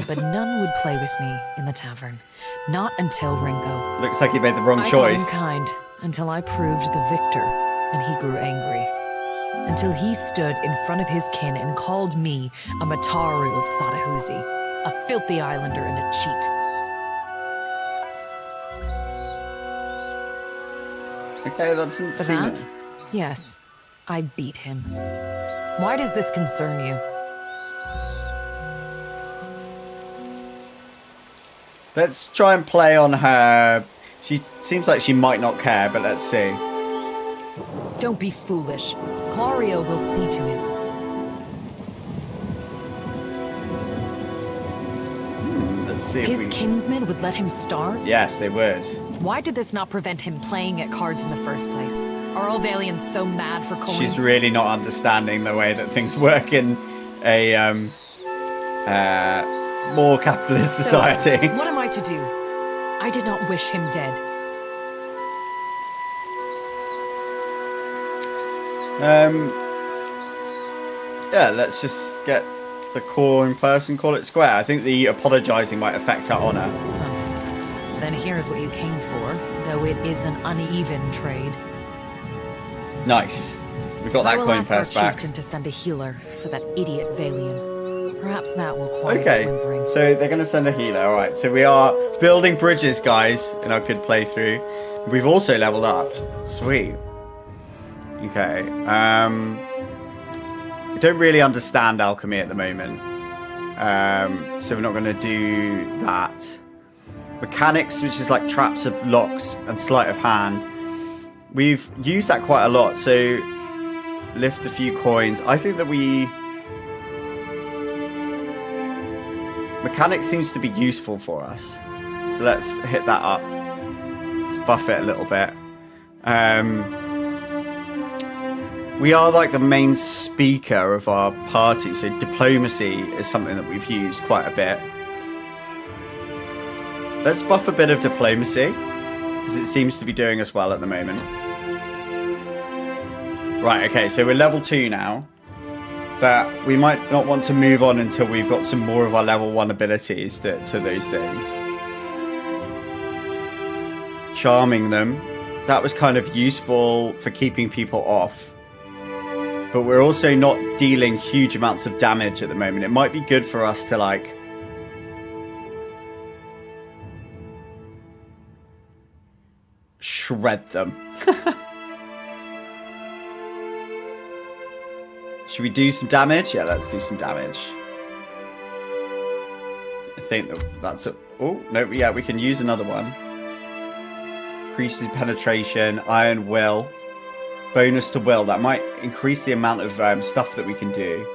[SPEAKER 15] but none would play with me in the tavern. Not until Ringo.
[SPEAKER 4] Looks like he made the wrong choice.
[SPEAKER 15] I thought him kind until I proved the victor, and he grew angry. Until he stood in front of his kin and called me a Mataru of Satahuzi. A filthy islander and a cheat.
[SPEAKER 4] Okay, that doesn't seem
[SPEAKER 15] That?
[SPEAKER 4] it.
[SPEAKER 15] Yes, I beat him. Why does this concern you?
[SPEAKER 4] Let's try and play on her. She seems like she might not care, but let's see.
[SPEAKER 15] Don't be foolish. Clario will see to him.
[SPEAKER 4] Let's see if
[SPEAKER 15] His
[SPEAKER 4] we...
[SPEAKER 15] kinsmen would let him starve?
[SPEAKER 4] Yes, they would.
[SPEAKER 15] Why did this not prevent him playing at cards in the first place? Are all Valians so mad for coin?
[SPEAKER 4] She's really not understanding the way that things work in a more capitalist society.
[SPEAKER 15] So, what am I to do? I did not wish him dead.
[SPEAKER 4] Yeah, let's just get the coin person, call it square. I think the apologising might affect her honour.
[SPEAKER 15] Then here's what you came for, though it is an uneven trade.
[SPEAKER 4] Nice. We got that coin
[SPEAKER 15] ask our
[SPEAKER 4] purse back.
[SPEAKER 15] chieftain to send a healer for that idiot Valian. Perhaps that will quiet
[SPEAKER 4] Okay,
[SPEAKER 15] whimpering.
[SPEAKER 4] so they're going to send a healer. Alright, so we are building bridges, guys, in our good playthrough. We've also leveled up. Sweet. Okay, we don't really understand alchemy at the moment. So we're not going to do that. Mechanics, which is like traps of locks and sleight of hand. We've used that quite a lot, so lift a few coins. I think that mechanics seems to be useful for us. So let's hit that up. Let's buff it a little bit. We are like the main speaker of our party, so diplomacy is something that we've used quite a bit. Let's buff a bit of diplomacy, because it seems to be doing us well at the moment. Right, okay, so we're level 2 now. But we might not want to move on until we've got some more of our level 1 abilities to those things. Charming them. That was kind of useful for keeping people off. But we're also not dealing huge amounts of damage at the moment. It might be good for us to, like, shred them. Should we do some damage? Yeah, let's do some damage. I think that's a... Oh, no, yeah, we can use another one. Increases penetration, iron will. Bonus to will. That might increase the amount of stuff that we can do.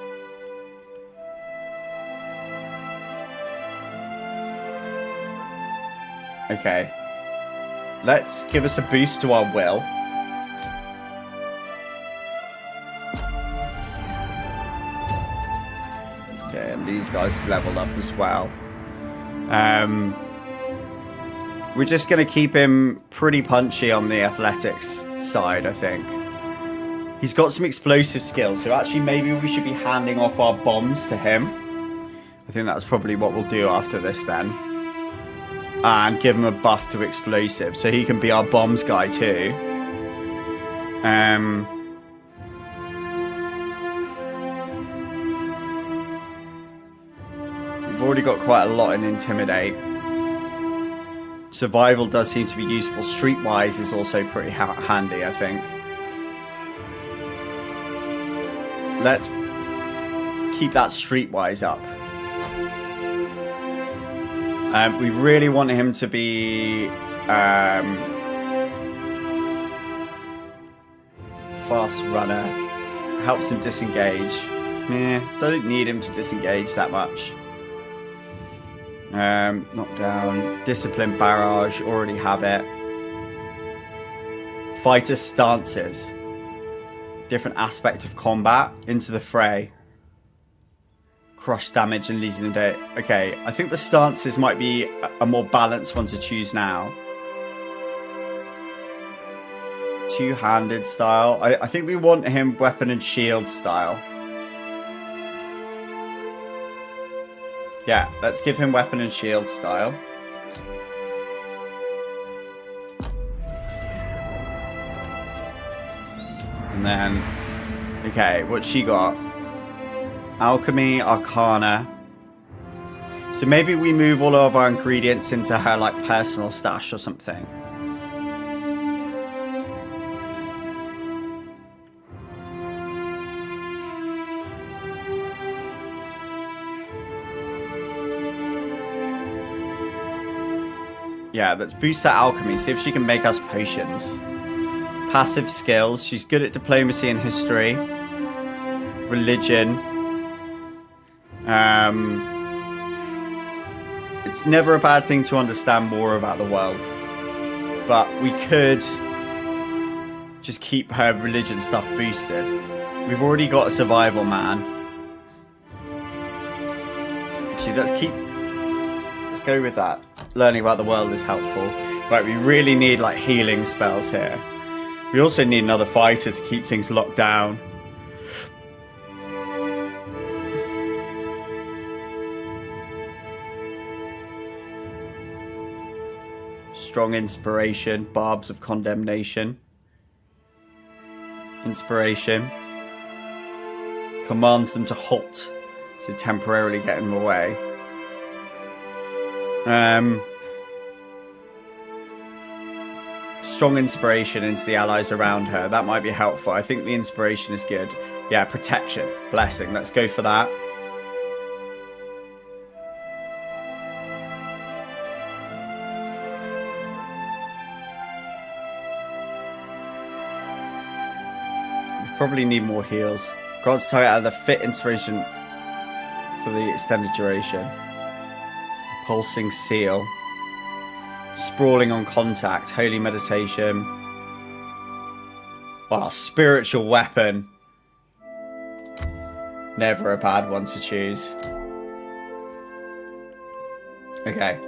[SPEAKER 4] Okay. Let's give us a boost to our will. Okay, and these guys have leveled up as well. We're just going to keep him pretty punchy on the athletics side, I think. He's got some explosive skills, so actually maybe we should be handing off our bombs to him. I think that's probably what we'll do after this then. And give him a buff to explosive, so he can be our bombs guy too. We've already got quite a lot in Intimidate. Survival does seem to be useful. Streetwise is also pretty handy, I think. Let's keep that streetwise up. We really want him to be fast runner. Helps him disengage. Don't need him to disengage that much. Knockdown. Discipline barrage. Already have it. Fighter stances. Different aspect of combat. Into the fray. Crush damage and losing them dead. Okay, I think the stances might be a more balanced one to choose now. Two-handed style. I think we want him weapon and shield style. Yeah, let's give him weapon and shield style. And then, okay, what's she got? Alchemy, Arcana. So maybe we move all of our ingredients into her, like, personal stash or something. Yeah, let's boost her alchemy. See if she can make us potions. Passive skills. She's good at diplomacy and history. Religion. It's never a bad thing to understand more about the world. but we could just keep her religion stuff boosted. We've already got a survival man. Actually, let's go with that. Learning about the world is helpful. Right, we really need like healing spells here. We also need another fighter to keep things locked down. Strong inspiration, barbs of condemnation. Inspiration. Commands them to halt, so temporarily get in the way. Strong inspiration into the allies around her. That might be helpful. I think the inspiration is good. Yeah, protection. Blessing. Let's go for that. We probably need more heals. Grants target out of the fit inspiration for the extended duration. Pulsing seal. Sprawling on contact. Holy meditation. Wow, spiritual weapon. Never a bad one to choose. Okay.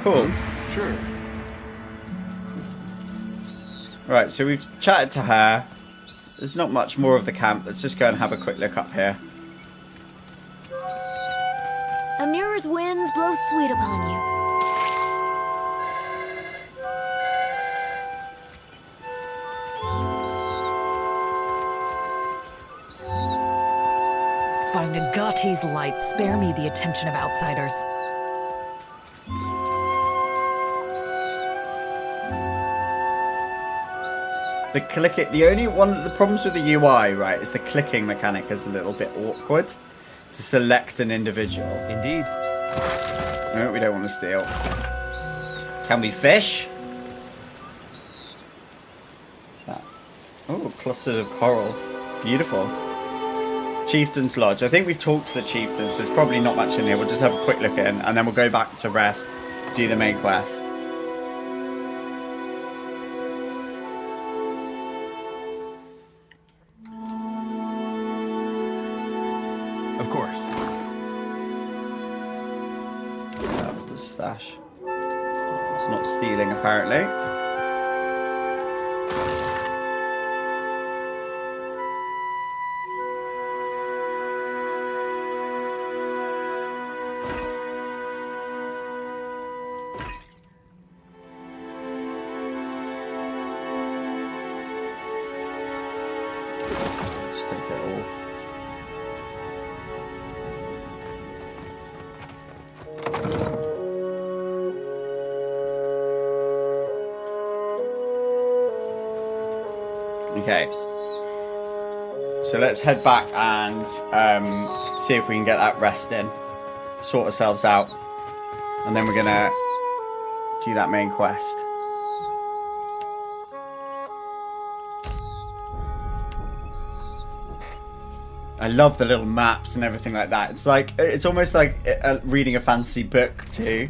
[SPEAKER 4] Cool.
[SPEAKER 3] Sure.
[SPEAKER 4] Right, so we've chatted to her. There's not much more of the camp. Let's just go and have a quick look up here.
[SPEAKER 13] Amura's winds blow sweet upon you.
[SPEAKER 15] By Nagati's light, spare me the attention of outsiders.
[SPEAKER 4] The problems with the UI, right, is the clicking mechanic is a little bit awkward to select an individual.
[SPEAKER 6] Indeed.
[SPEAKER 4] No, we don't want to steal. Can we fish? What's that? Oh, clusters of coral. Beautiful. Chieftain's Lodge. I think we've talked to the chieftains. There's probably not much in here. We'll just have a quick look in, and then we'll go back to rest, do the main quest.
[SPEAKER 6] Of course.
[SPEAKER 4] The stash. It's not stealing, apparently. Let's take it all. Okay, so let's head back and see if we can get that rest in, sort ourselves out, and then we're gonna do that main quest. I love the little maps and everything like that. It's almost like reading a fantasy book too.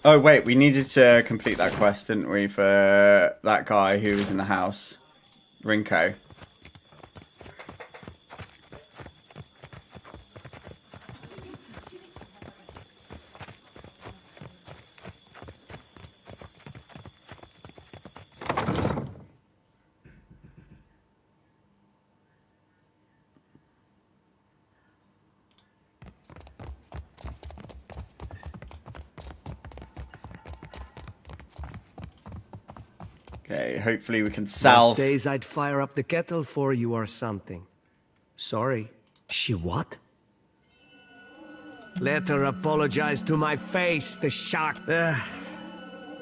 [SPEAKER 4] Oh wait, we needed to complete that quest, didn't we, for that guy who was in the house, Rinko. Okay, hopefully we can salve.
[SPEAKER 8] Most days I'd fire up the kettle for you or something. Sorry. She what? Let her apologize to my face, the shark.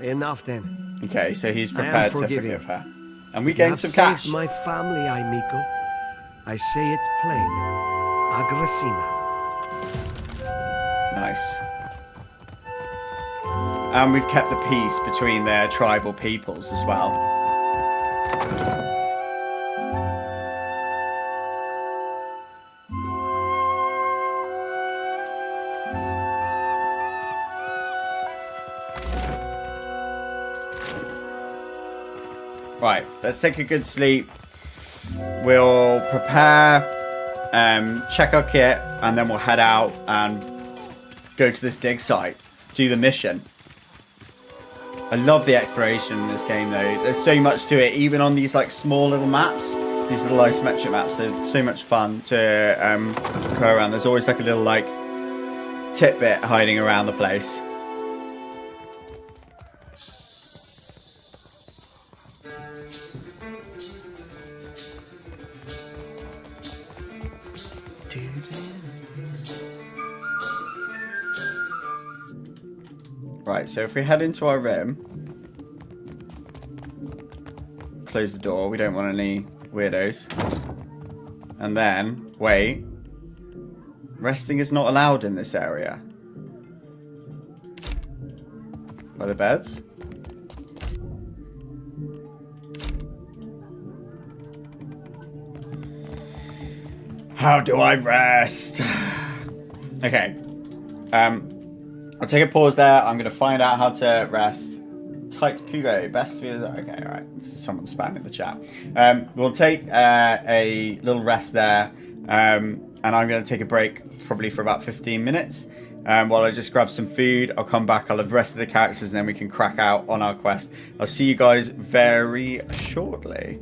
[SPEAKER 8] Enough then.
[SPEAKER 4] Okay, so he's prepared to forgive her. And we gained some
[SPEAKER 8] You
[SPEAKER 4] cash.
[SPEAKER 8] saved my family, Aimiko. I say it plain. Agrasima.
[SPEAKER 4] Nice. And we've kept the peace between their tribal peoples as well. Right, let's take a good sleep. We'll prepare, check our kit, and then we'll head out and go to this dig site, do the mission. I love the exploration in this game though. There's so much to it, even on these like small little maps, these little isometric maps. They're so much fun to go around. There's always like a little like tidbit hiding around the place. Right, so if we head into our room, close the door, we don't want any weirdos. And then, wait. Resting is not allowed in this area. By the beds? How do I rest? Okay. I'll take a pause there. I'm going to find out how to rest. Type Kugo, best view. Okay, alright. This is someone spamming the chat. We'll take a little rest there. And I'm going to take a break probably for about 15 minutes. While I just grab some food. I'll come back. I'll have the rest of the characters and then we can crack out on our quest. I'll see you guys very shortly.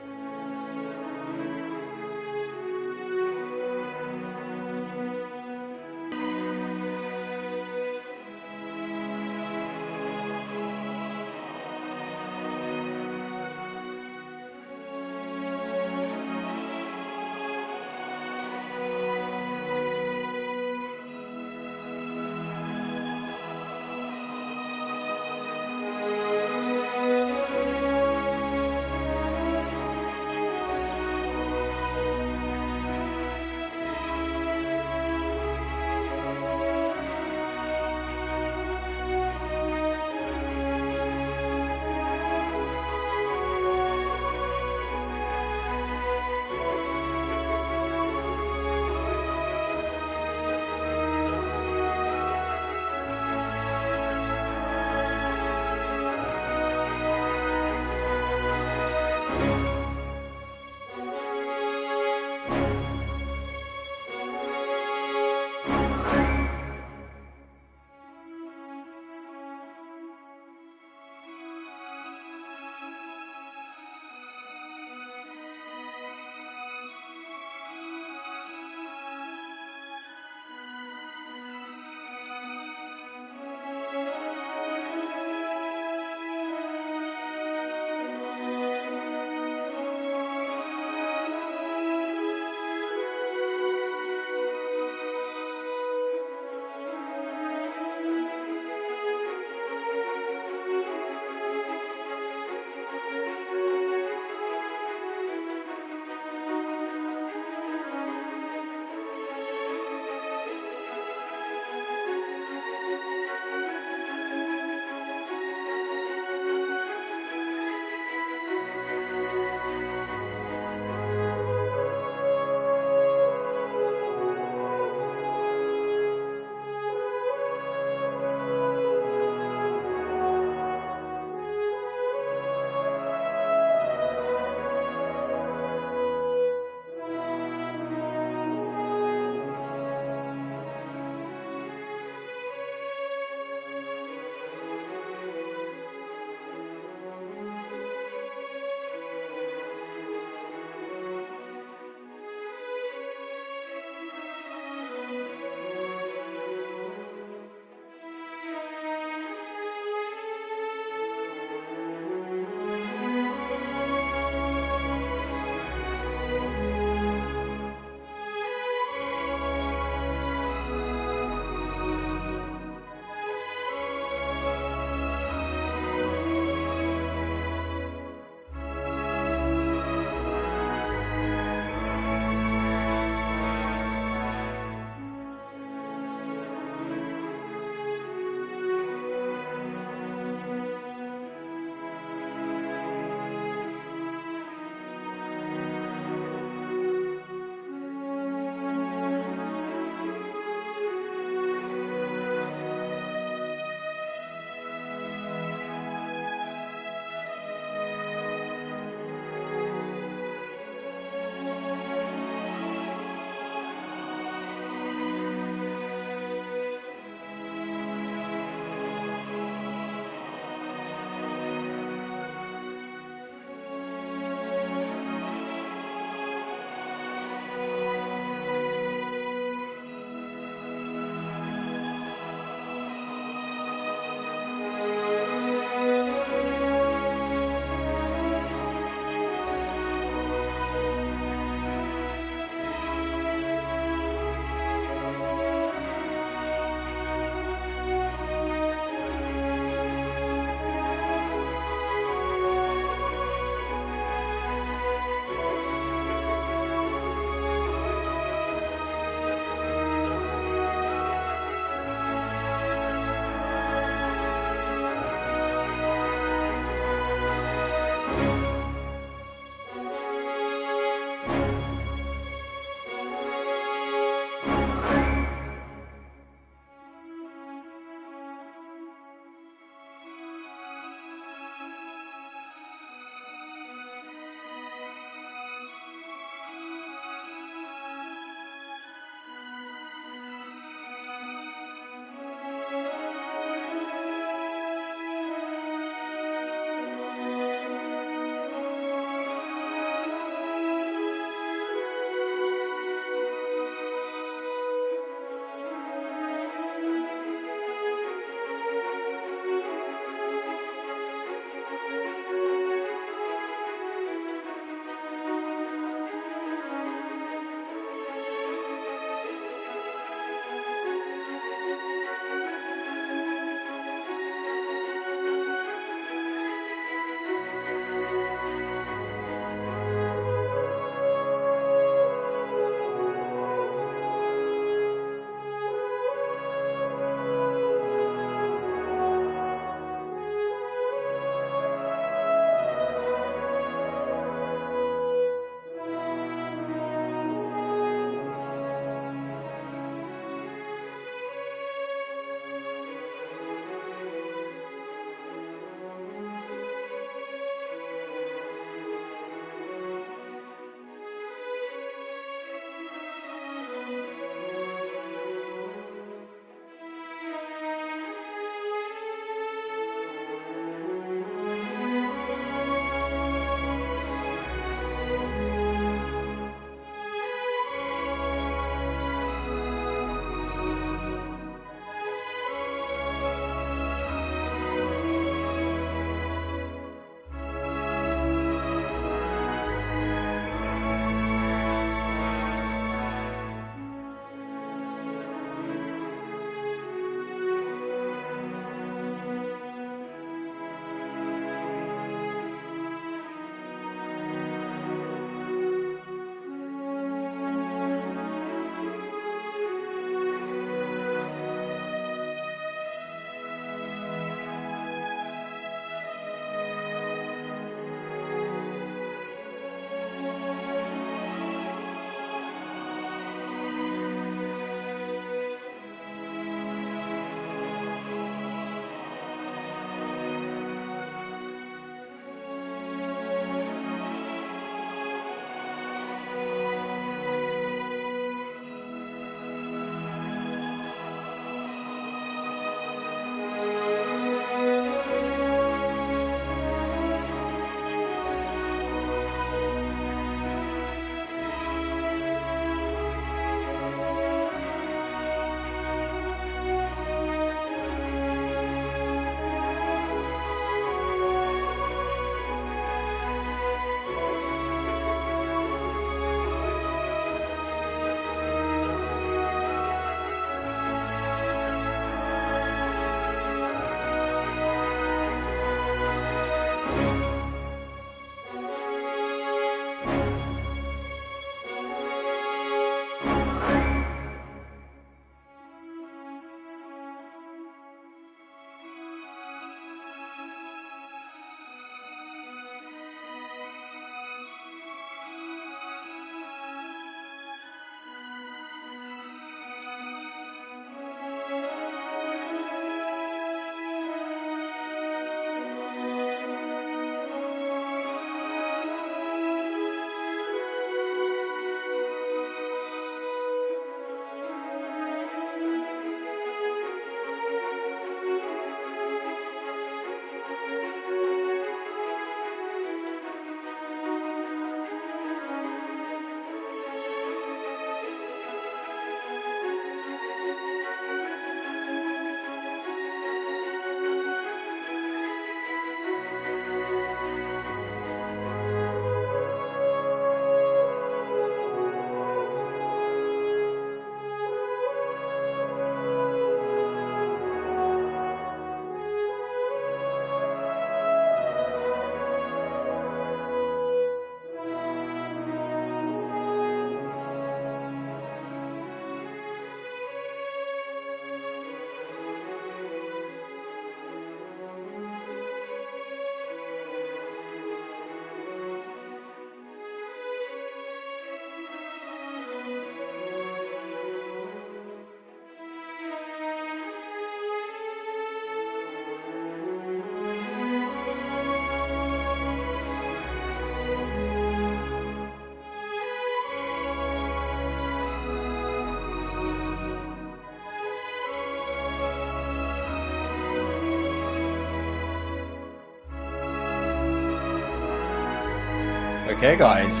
[SPEAKER 4] Okay, guys.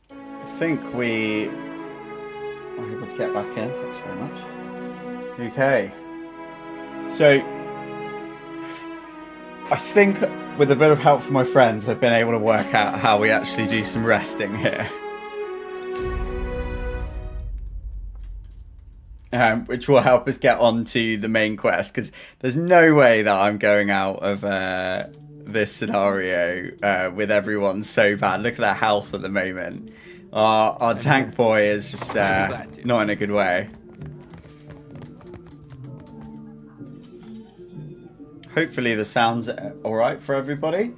[SPEAKER 4] I think we are able to get back in. Thanks very much. Okay. So, I think with a bit of help from my friends, I've been able to work out how we actually do some resting here. Which will help us get on to the main quest, because there's no way that I'm going out of this scenario with everyone so bad. Look at their health at the moment. Our tank boy is just not in a good way. Hopefully the sound's alright for everybody.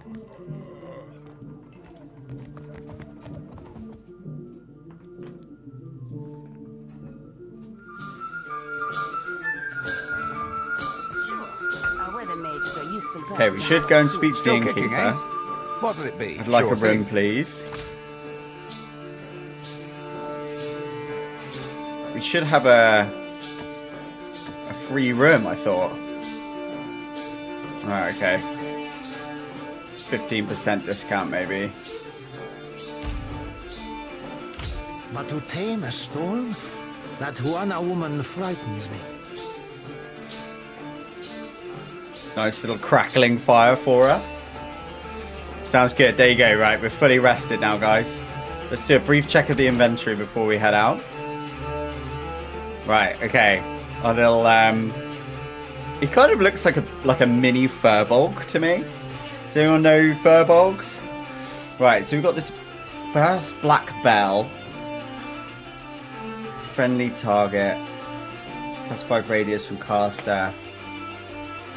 [SPEAKER 4] Okay, we should go and speak to the innkeeper.
[SPEAKER 21] Kicking, eh? What'll it be?
[SPEAKER 4] I'd like
[SPEAKER 21] Sure
[SPEAKER 4] a room,
[SPEAKER 21] thing.
[SPEAKER 4] please. We should have a free room, I thought. Alright, okay. 15% discount, maybe.
[SPEAKER 9] But to tame a storm? That Juana woman frightens me.
[SPEAKER 4] Nice little crackling fire for us. Sounds good. There you go. Right, we're fully rested now, guys. Let's do a brief check of the inventory before we head out. Right, okay. Our little, he kind of looks like a mini furbolg to me. Does anyone know furbolgs? Right, so we've got this black bell. Friendly target. +5 radius from caster.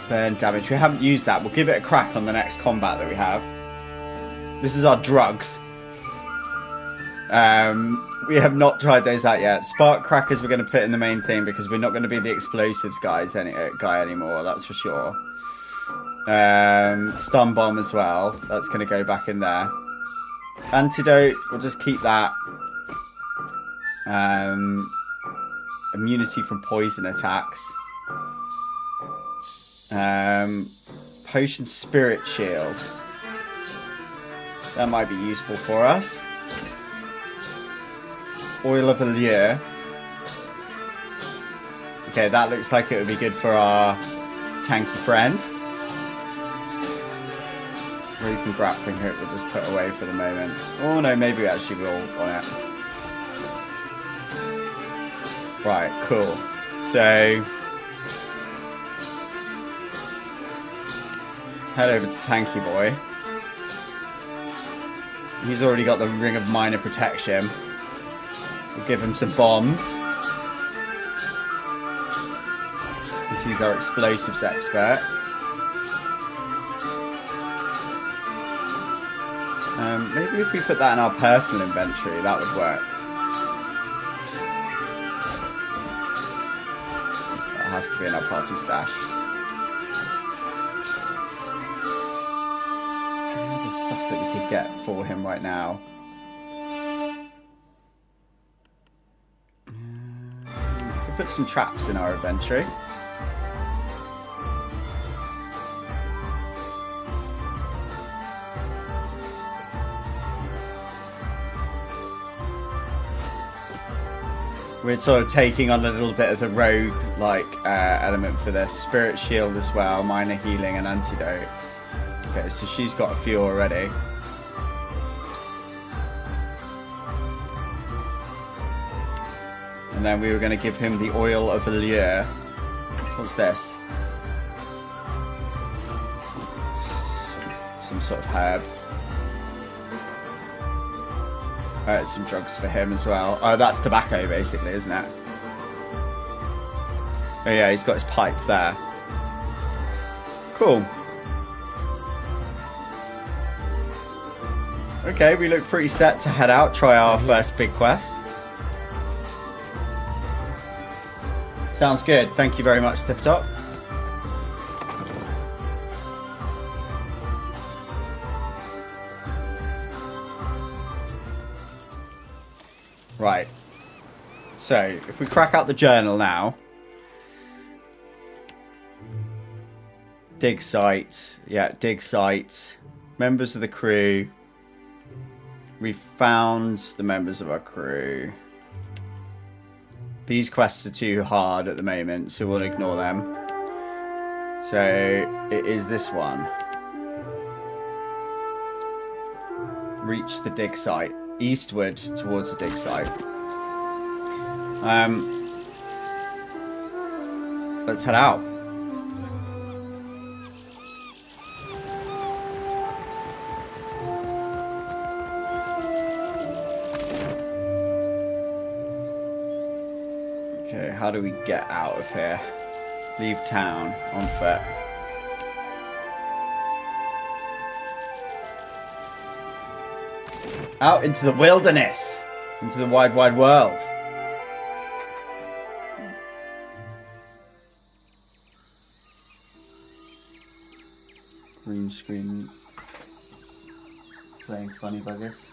[SPEAKER 4] Burn damage. We haven't used that. We'll give it a crack on the next combat that we have. This is our drugs. We have not tried those out yet. Spark crackers we're going to put in the main thing because we're not going to be the explosives guy anymore. That's for sure. Stun bomb as well. That's going to go back in there. Antidote. We'll just keep that. Immunity from poison attacks. Potion spirit shield. That might be useful for us. Oil of allure. Okay, that looks like it would be good for our tanky friend. Rope and grappling hook we'll just put away for the moment. Oh no, maybe we actually will on it. Right, cool. So head over to Tanky Boy. He's already got the Ring of Minor Protection. We'll give him some bombs. Because he's our explosives expert. Maybe if we put that in our personal inventory, that would work. That has to be in our party stash. Stuff that we could get for him right now. We'll put some traps in our inventory. We're sort of taking on a little bit of the rogue-like element for this. Spirit shield as well, minor healing and antidote. Okay, so she's got a few already. And then we were going to give him the oil of allure. What's this? Some sort of herb. Alright, some drugs for him as well. Oh, that's tobacco basically, isn't it? Oh yeah, he's got his pipe there. Cool. Okay, we look pretty set to head out, try our first big quest. Sounds good. Thank you very much, Stiftop. Right. So, if we crack out the journal now. Dig site. Yeah, dig site. Members of the crew. We found the members of our crew. These quests are too hard at the moment, so we'll ignore them. So it is this one. Reach the dig site. Eastward towards the dig site. Let's head out. Okay, how do we get out of here? Leave town on foot. Out into the wilderness. Into the wide, wide world. Green screen. Playing funny buggers.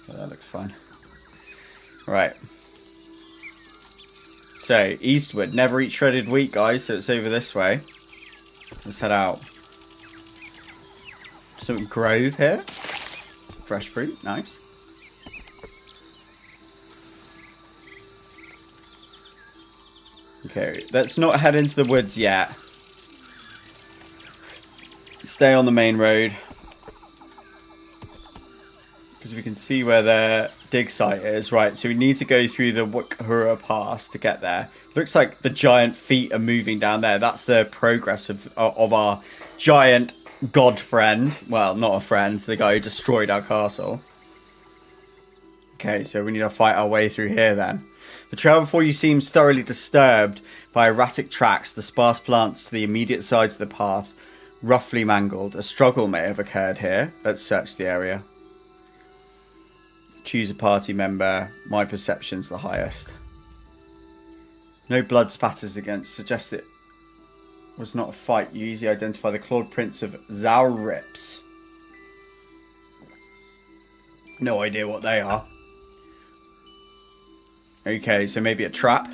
[SPEAKER 4] Oh, that looks fun. Right. So, eastward. Never eat shredded wheat, guys, so it's over this way. Let's head out. Some grove here. Fresh fruit, nice. Okay, let's not head into the woods yet. Stay on the main road. Because we can see where the dig site is. Right, so we need to go through the Wukhura Pass to get there. Looks like the giant feet are moving down there. That's the progress of our giant god friend. Well, not a friend. The guy who destroyed our castle. Okay, so we need to fight our way through here then. The trail before you seems thoroughly disturbed by erratic tracks. The sparse plants to the immediate sides of the path roughly mangled. A struggle may have occurred here. Let's search the area. Choose a party member. My perception's the highest. No blood spatters against. Suggest it was not a fight. You easily identify the clawed prints of Zaurips. No idea what they are. Okay, so maybe a trap.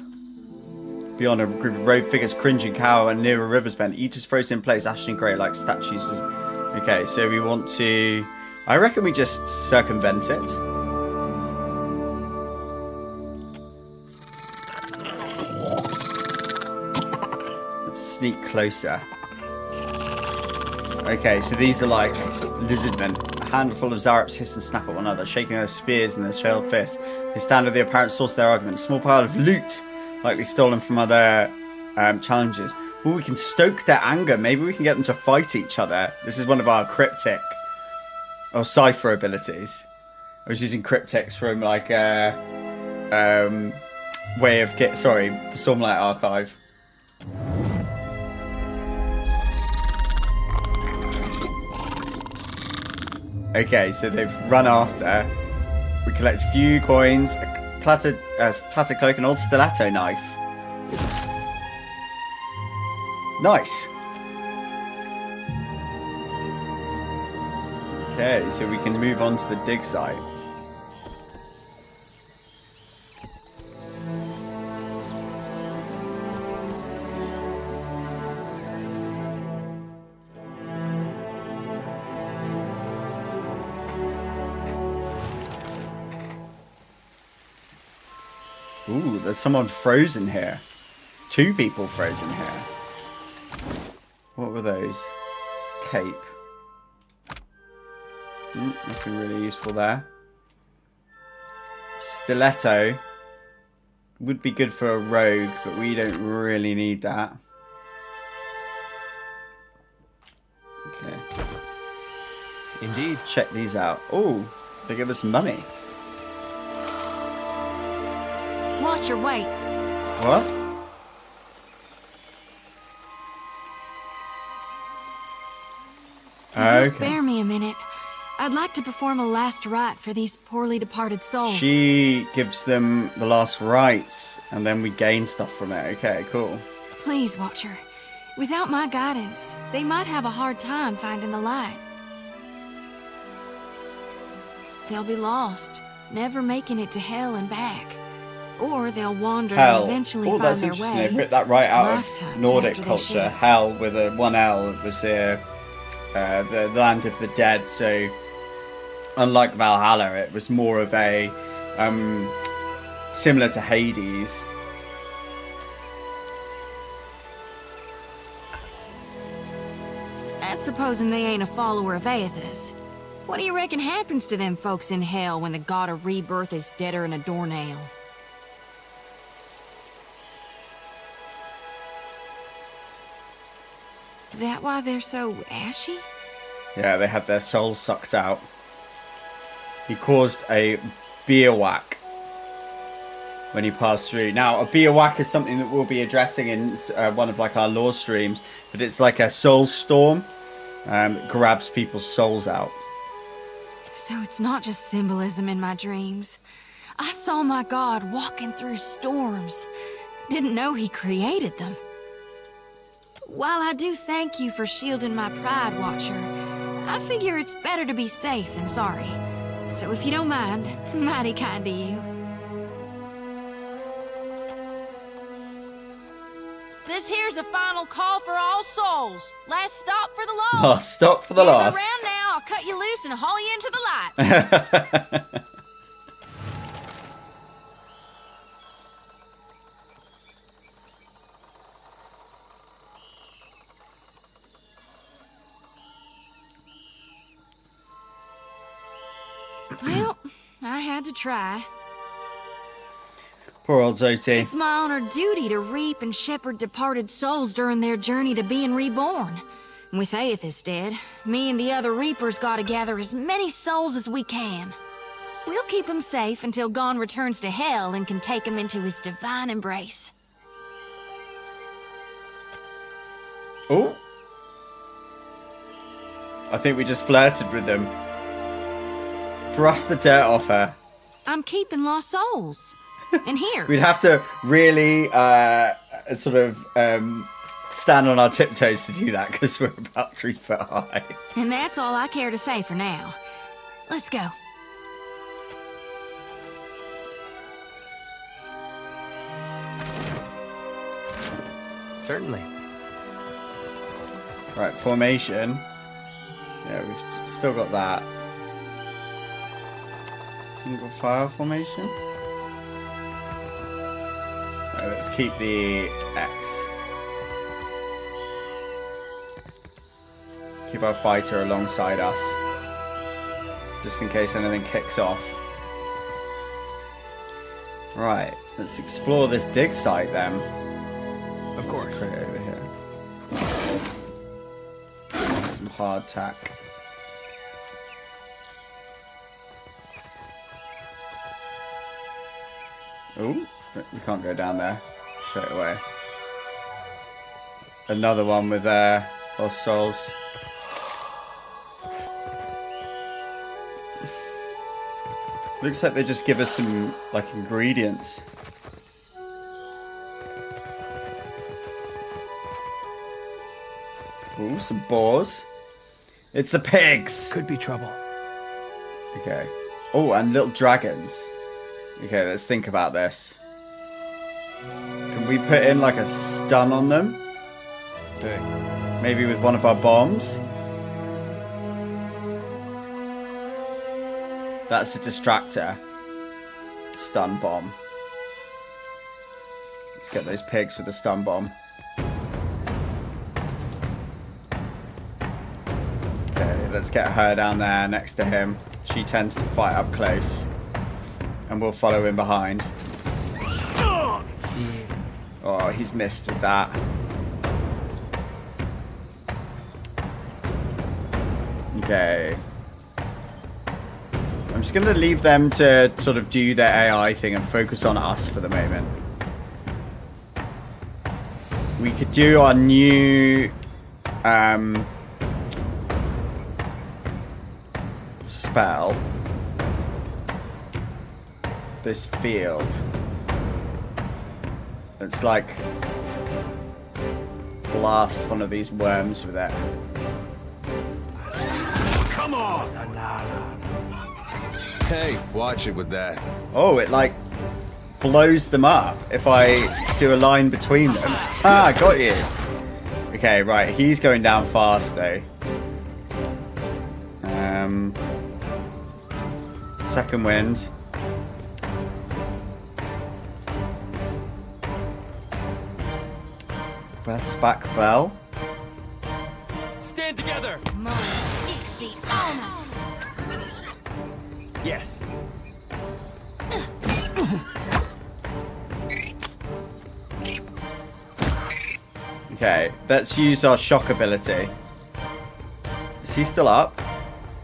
[SPEAKER 4] Beyond a group of rogue figures cringing cower and near a river's bend. Each is frozen in place, ashen grey like statues. Okay, so we want to... I reckon we just circumvent it. Let's sneak closer. Okay, so these are like lizardmen. A handful of Zaurips hiss and snap at one another, shaking their spears in their shelled fists. They stand at the apparent source of their argument. A small pile of loot, likely stolen from other challenges. Well, we can stoke their anger. Maybe we can get them to fight each other. This is one of our cryptic or cipher abilities. I was using cryptics from like way of the Stormlight Archive. Okay, so they've run after. We collect a few coins, a tattered cloak, an old stiletto knife. Nice. Okay, so we can move on to the dig site. Ooh, there's someone frozen here. 2 people frozen here. What were those? Cape. Nothing really useful there. Stiletto. Would be good for a rogue, but we don't really need that. Okay.
[SPEAKER 6] Indeed.
[SPEAKER 4] Let's check these out. Oh, they give us money.
[SPEAKER 7] Watch your weight.
[SPEAKER 4] What?
[SPEAKER 7] If you'll spare me a minute, I'd like to perform a last rite for these poorly departed souls.
[SPEAKER 4] She gives them the last rites, and then we gain stuff from it. Okay, cool.
[SPEAKER 7] Please, Watcher. Without my guidance, they might have a hard time finding the light. They'll be lost, never making it to hell and back. Or they'll wander and eventually find
[SPEAKER 4] that's
[SPEAKER 7] their
[SPEAKER 4] interesting.
[SPEAKER 7] way.
[SPEAKER 4] They ripped that right out of
[SPEAKER 7] lifetimes
[SPEAKER 4] Nordic
[SPEAKER 7] after they
[SPEAKER 4] culture.
[SPEAKER 7] should have.
[SPEAKER 4] Hell with a 1 L was the land of the dead. So unlike Valhalla, it was more of a similar to Hades.
[SPEAKER 7] That's supposing they ain't a follower of Aethys. What do you reckon happens to them folks in hell when the god of rebirth is deader than a doornail? That why they're so ashy?
[SPEAKER 4] Yeah, they had their souls sucked out. He caused a bivouac when he passed through. Now, a bivouac is something that we'll be addressing in one of like our lore streams, but it's like a soul storm. It grabs people's souls out.
[SPEAKER 7] So it's not just symbolism in my dreams. I saw my god walking through storms. Didn't know he created them. While I do thank you for shielding my pride, Watcher, I figure it's better to be safe than sorry. So if you don't mind, mighty kind of you.
[SPEAKER 2] This here's a final call for all souls. Last stop for the lost.
[SPEAKER 4] Last stop for the
[SPEAKER 2] Gather
[SPEAKER 4] lost.
[SPEAKER 2] around now, I'll cut you loose and haul you into the light.
[SPEAKER 7] Well, I had to try.
[SPEAKER 4] Poor old Zoti.
[SPEAKER 7] It's my honored duty to reap and shepherd departed souls during their journey to being reborn. With Aethys dead, me and the other reapers gotta gather as many souls as we can. We'll keep him safe until Gon returns to hell and can take him into his divine embrace.
[SPEAKER 4] Oh. I think we just flirted with them. Brush the dirt off her.
[SPEAKER 7] I'm keeping lost souls. And here.
[SPEAKER 4] We'd have to really stand on our tiptoes to do that because we're about 3 foot high.
[SPEAKER 7] And that's all I care to say for now. Let's go.
[SPEAKER 6] Certainly.
[SPEAKER 4] Right, formation. Yeah, we've still got that. Single file formation. Right, let's keep the X. Keep our fighter alongside us. Just in case anything kicks off. Right, let's explore this dig site then.
[SPEAKER 6] Of course.
[SPEAKER 4] Let's create over here. Some hardtack. Oh, we can't go down there straight away. Another one with lost souls. Looks like they just give us some like ingredients. Ooh, some boars. It's the pigs.
[SPEAKER 6] Could be trouble.
[SPEAKER 4] Okay. Oh, and little dragons. Okay, let's think about this. Can we put in like a stun on them?
[SPEAKER 6] Hey.
[SPEAKER 4] Maybe with one of our bombs? That's a distractor. Stun bomb. Let's get those pigs with a stun bomb. Okay, let's get her down there next to him. She tends to fight up close. And we'll follow him behind. Oh, he's missed with that. Okay. I'm just going to leave them to sort of do their AI thing and focus on us for the moment. We could do our new spell. This field. It's like blast one of these worms with it.
[SPEAKER 3] Come on! Hey, watch it with that.
[SPEAKER 4] Oh, it like blows them up if I do a line between them. Ah, got you. Okay, right. He's going down fast though. Second wind. Beth's back bell.
[SPEAKER 6] Stand together! Yes.
[SPEAKER 4] Okay, let's use our shock ability. Is he still up?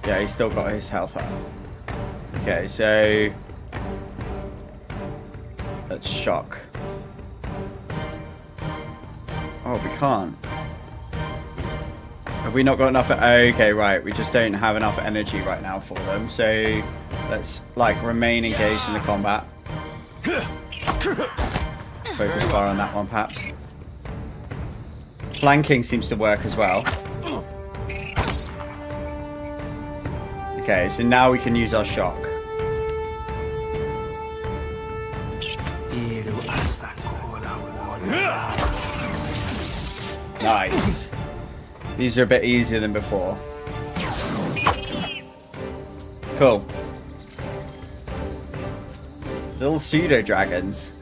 [SPEAKER 4] Yeah, he's still got his health up. Okay, so let's shock. Oh, we can't. Have we not got enough? Okay, right. We just don't have enough energy right now for them. So let's like remain engaged in the combat. Focus fire on that one, perhaps. Flanking seems to work as well. Okay, so now we can use our shock. Nice. These are a bit easier than before. Cool. Little pseudo dragons.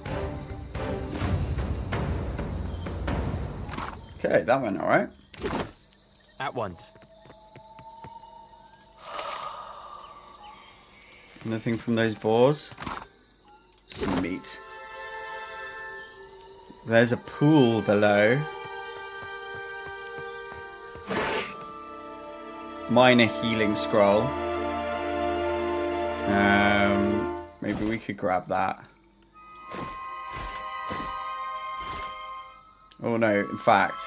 [SPEAKER 4] Okay, that went alright.
[SPEAKER 6] At once.
[SPEAKER 4] Nothing from those boars. Some meat. There's a pool below. Minor healing scroll. Maybe we could grab that. Oh no, in fact,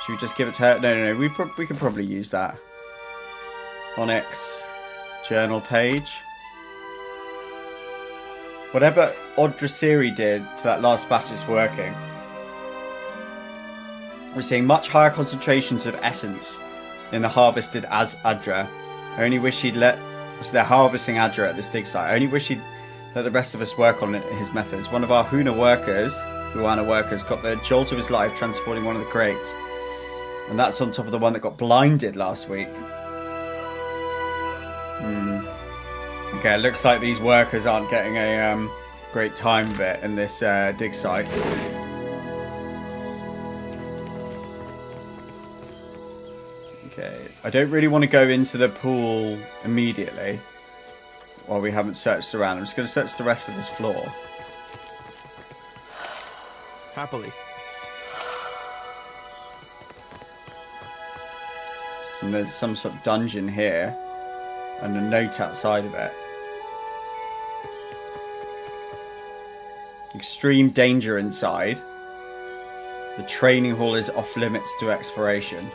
[SPEAKER 4] should we just give it to her? No, we could probably use that. Onyx journal page. Whatever Odrasiri did to that last batch is working. We're seeing much higher concentrations of essence in the harvested Adra. I only wish he'd let... So they're harvesting Adra at this dig site. I only wish he'd let the rest of us work on his methods. One of our Huna workers got the jolt of his life transporting one of the crates. And that's on top of the one that got blinded last week. Okay, it looks like these workers aren't getting a great time of it in this dig site. Okay, I don't really want to go into the pool immediately while we haven't searched around. I'm just going to search the rest of this floor.
[SPEAKER 6] Happily.
[SPEAKER 4] And there's some sort of dungeon here and a note outside of it. Extreme danger inside. The training hall is off limits to exploration.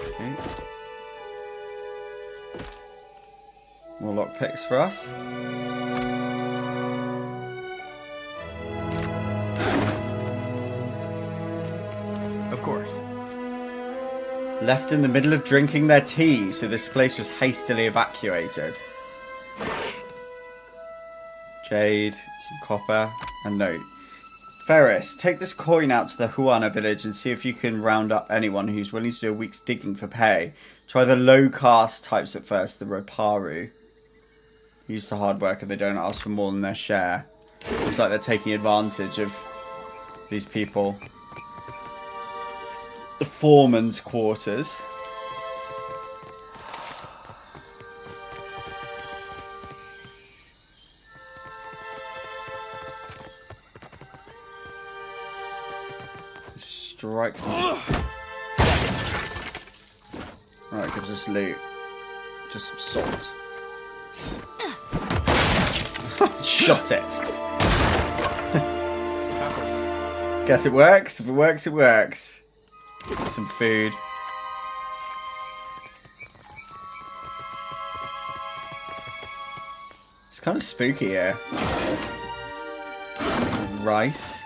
[SPEAKER 4] Okay. More lockpicks for us.
[SPEAKER 6] Of course.
[SPEAKER 4] Left in the middle of drinking their tea, so this place was hastily evacuated. Jade, some copper, and note. Ferris, take this coin out to the Huana village and see if you can round up anyone who's willing to do a week's digging for pay. Try the low caste types at first, the Roparu. Use the hard work and they don't ask for more than their share. Seems like they're taking advantage of these people. The foreman's quarters. Strike them. Alright, gives us loot. Just some salt. Shot it. Guess it works. If it works, it works. Some food. It's kind of spooky here. Rice.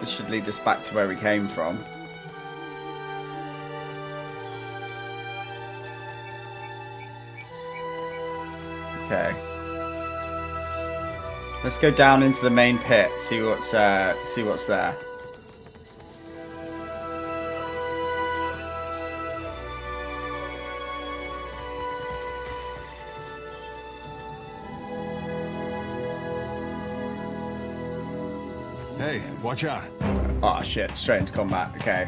[SPEAKER 4] This should lead us back to where we came from. Okay. Let's go down into the main pit, see what's there.
[SPEAKER 3] Hey, watch out.
[SPEAKER 4] Oh shit, straight into combat. Okay.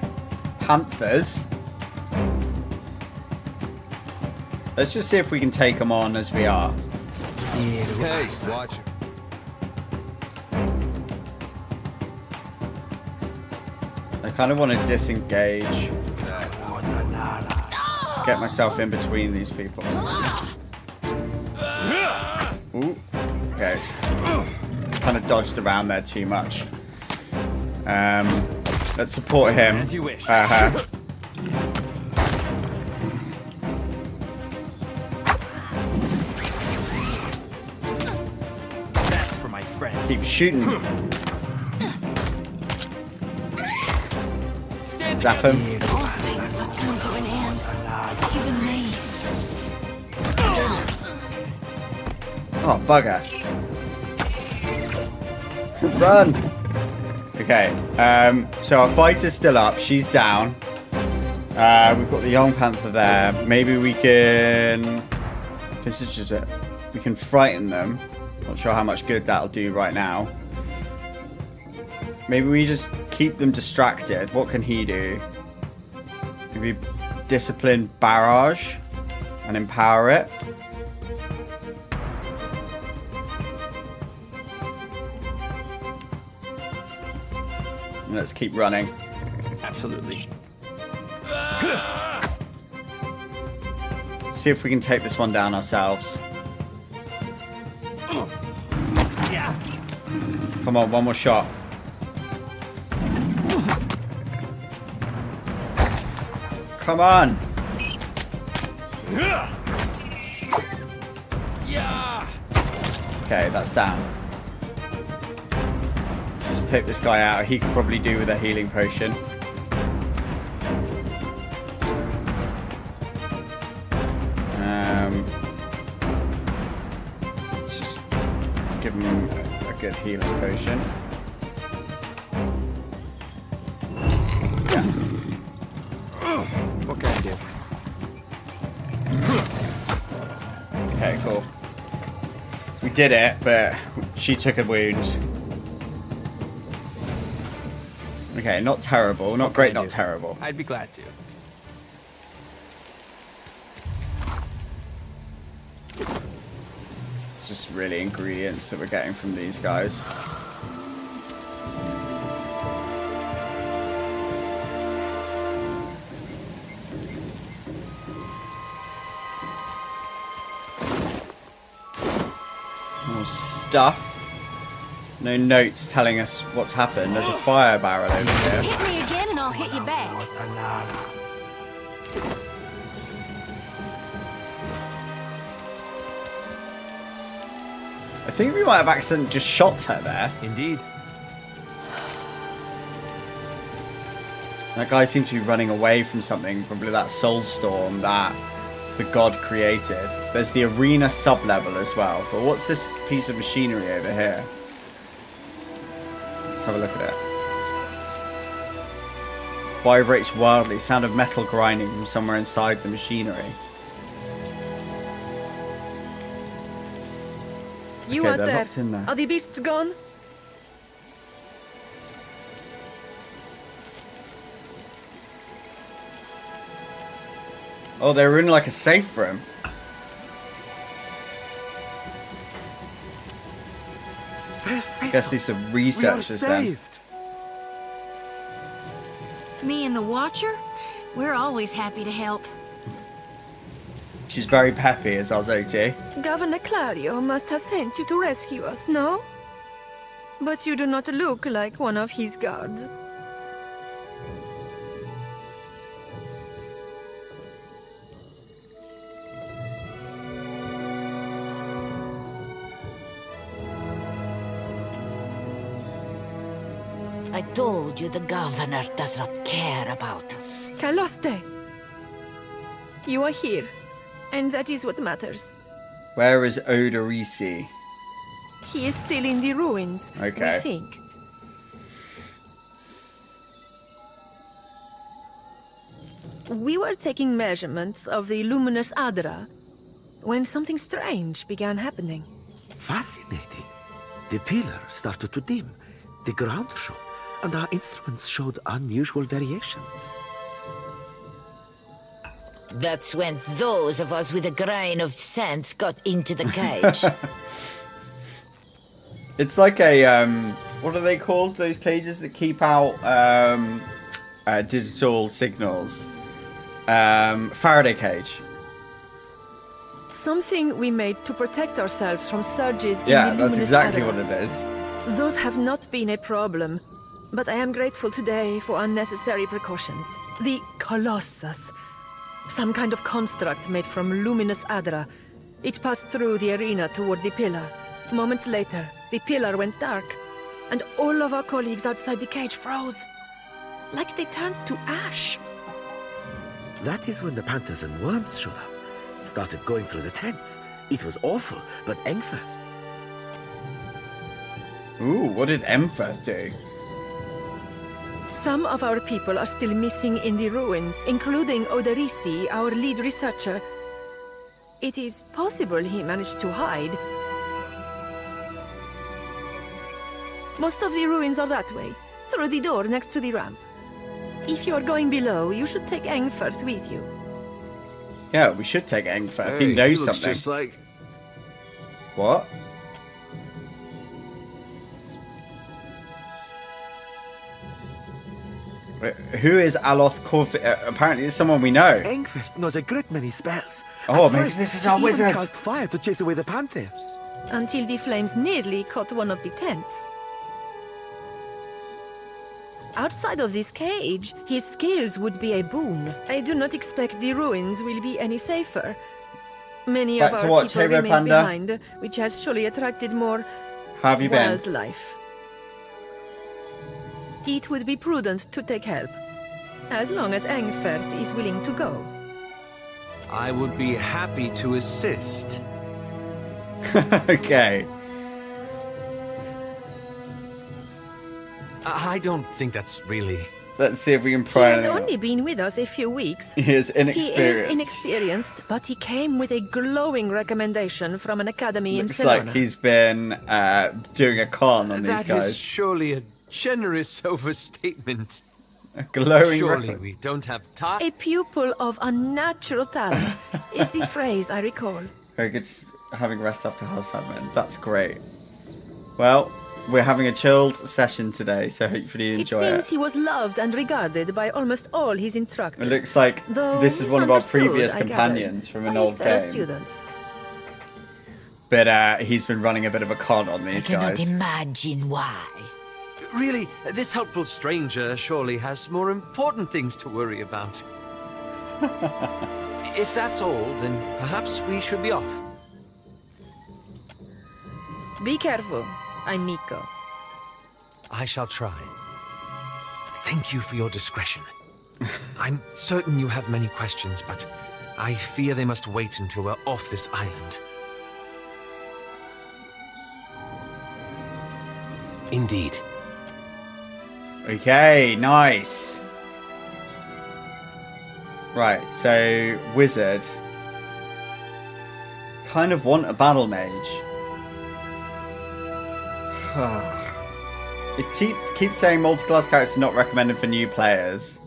[SPEAKER 4] Panthers. Let's just see if we can take them on as we are.
[SPEAKER 3] Hey, watch.
[SPEAKER 4] I kind of want to disengage. Get myself in between these people. Ooh. Okay. Kind of dodged around there too much. Let's support him.
[SPEAKER 6] As you wish.
[SPEAKER 4] That's
[SPEAKER 6] for my friend.
[SPEAKER 4] Keep shooting. Zap him.
[SPEAKER 7] All things must come to an end. Even me.
[SPEAKER 4] Oh, bugger. Run! Okay, so our fighter's still up. She's down. We've got the young panther there. Maybe we can... We can frighten them. Not sure how much good that'll do right now. Maybe we just keep them distracted. What can he do? Maybe discipline barrage and empower it. Let's keep running.
[SPEAKER 6] Absolutely.
[SPEAKER 4] See if we can take this one down ourselves.
[SPEAKER 6] Yeah.
[SPEAKER 4] Come on, one more shot. Come on.
[SPEAKER 6] Yeah.
[SPEAKER 4] Okay, that's down. Let's take this guy out. He could probably do with a healing potion. Let's just give him a good healing potion. Yeah.
[SPEAKER 6] What can I do?
[SPEAKER 4] Okay, cool. We did it, but she took a wound. Okay, not terrible. Not great, not terrible.
[SPEAKER 6] I'd be glad to.
[SPEAKER 4] It's just really ingredients that we're getting from these guys. More stuff. No notes telling us what's happened. There's a fire barrel over here.
[SPEAKER 22] Hit me again and I'll hit you back.
[SPEAKER 4] I think we might have accidentally just shot her there.
[SPEAKER 6] Indeed.
[SPEAKER 4] That guy seems to be running away from something, probably that soul storm that the god created. There's the arena sub-level as well. But what's this piece of machinery over here? Let's have a look at it. Vibrates wildly, sound of metal grinding from somewhere inside the machinery.
[SPEAKER 1] You
[SPEAKER 4] Okay,
[SPEAKER 1] out
[SPEAKER 4] they're
[SPEAKER 1] there.
[SPEAKER 4] locked in there.
[SPEAKER 1] Are the beasts gone?
[SPEAKER 4] Oh, they were in like a safe room. I guess these are researchers then.
[SPEAKER 7] Me and the Watcher? We're always happy to help.
[SPEAKER 4] She's very peppy as Azote.
[SPEAKER 1] Governor Clario must have sent you to rescue us, no? But you do not look like one of his guards.
[SPEAKER 12] I told you the governor does not care about us.
[SPEAKER 1] Caloste! You are here, and that is what matters.
[SPEAKER 4] Where is Odorisi?
[SPEAKER 1] He is still in the ruins,
[SPEAKER 4] Okay.
[SPEAKER 1] we think. We were taking measurements of the luminous Adra when something strange began happening.
[SPEAKER 16] Fascinating. The pillar started to dim, the ground shook, and our instruments showed unusual variations.
[SPEAKER 12] That's when those of us with a grain of sense got into the cage.
[SPEAKER 4] It's like a, what are they called? Those cages that keep out digital signals. Faraday cage.
[SPEAKER 1] Something we made to protect ourselves from surges in the
[SPEAKER 4] Yeah,
[SPEAKER 1] luminous
[SPEAKER 4] that's exactly
[SPEAKER 1] Adra.
[SPEAKER 4] what it is.
[SPEAKER 1] Those have not been a problem, but I am grateful today for unnecessary precautions. The Colossus. Some kind of construct made from luminous Adra. It passed through the arena toward the pillar. Moments later, the pillar went dark, and all of our colleagues outside the cage froze. Like they turned to ash.
[SPEAKER 16] That is when the panthers and worms showed up. Started going through the tents. It was awful, but Engfirth...
[SPEAKER 4] Ooh, what did Engfirth do?
[SPEAKER 1] Some of our people are still missing in the ruins, including Odorisi, our lead researcher. It is possible he managed to hide. Most of the ruins are that way, through the door next to the ramp. If you are going below, you should take Engfirth with you.
[SPEAKER 4] Yeah, we should take Engfirth.
[SPEAKER 3] Hey,
[SPEAKER 4] He knows
[SPEAKER 3] he looks
[SPEAKER 4] something.
[SPEAKER 3] just like...
[SPEAKER 4] What? Wait, who is Aloth Corfi? Apparently it's someone we know.
[SPEAKER 16] Engfirth knows a great many spells.
[SPEAKER 4] Oh,
[SPEAKER 16] At
[SPEAKER 4] maybe
[SPEAKER 16] first,
[SPEAKER 4] this is our
[SPEAKER 16] he even
[SPEAKER 4] wizard.
[SPEAKER 16] cast fire to chase away the panthers.
[SPEAKER 1] Until the flames nearly caught one of the tents. Outside of this cage, his skills would be a boon. I do not expect the ruins will be any safer. Many
[SPEAKER 4] Back
[SPEAKER 1] of
[SPEAKER 4] to
[SPEAKER 1] our
[SPEAKER 4] watch
[SPEAKER 1] people
[SPEAKER 4] Hero
[SPEAKER 1] remain
[SPEAKER 4] Panda.
[SPEAKER 1] behind, which has surely attracted more
[SPEAKER 4] How have you been?
[SPEAKER 1] wildlife. It would be prudent to take help, as long as Engfirth is willing to go.
[SPEAKER 3] I would be happy to assist.
[SPEAKER 4] Okay.
[SPEAKER 3] I don't think that's really...
[SPEAKER 4] Let's see if we can
[SPEAKER 1] He
[SPEAKER 4] pry
[SPEAKER 1] has
[SPEAKER 4] anything
[SPEAKER 1] only been with us a few weeks.
[SPEAKER 4] He is
[SPEAKER 1] He
[SPEAKER 4] inexperienced.
[SPEAKER 1] is inexperienced, but he came with a glowing recommendation from an academy in
[SPEAKER 4] Looks like
[SPEAKER 1] Sedona.
[SPEAKER 4] he's been doing a con on these
[SPEAKER 3] That
[SPEAKER 4] guys.
[SPEAKER 3] is surely a generous overstatement.
[SPEAKER 4] A glowing
[SPEAKER 3] Surely
[SPEAKER 4] record.
[SPEAKER 3] we don't have time.
[SPEAKER 1] A pupil of unnatural talent is the phrase I recall.
[SPEAKER 4] Very good having rest after house admin. That's great. Well, we're having a chilled session today, so hopefully you
[SPEAKER 1] It
[SPEAKER 4] enjoy
[SPEAKER 1] seems
[SPEAKER 4] it.
[SPEAKER 1] he was loved and regarded by almost all his instructors.
[SPEAKER 4] It looks like
[SPEAKER 1] though
[SPEAKER 4] this is one of our
[SPEAKER 1] misunderstood,
[SPEAKER 4] previous
[SPEAKER 1] I gathered,
[SPEAKER 4] companions from an
[SPEAKER 1] by his
[SPEAKER 4] old
[SPEAKER 1] fellow
[SPEAKER 4] game.
[SPEAKER 1] students.
[SPEAKER 4] But he's been running a bit of a con on
[SPEAKER 12] I
[SPEAKER 4] these
[SPEAKER 12] cannot
[SPEAKER 4] guys.
[SPEAKER 12] imagine why.
[SPEAKER 3] Really, this helpful stranger surely has more important things to worry about. If that's all, then perhaps we should be off.
[SPEAKER 1] Be careful, I'm Miko.
[SPEAKER 3] I shall try. Thank you for your discretion. I'm certain you have many questions, but I fear they must wait until we're off this island. Indeed.
[SPEAKER 4] Okay, nice. Right, so wizard. Kind of want a battle mage. It keeps saying multi-class characters not recommended for new players.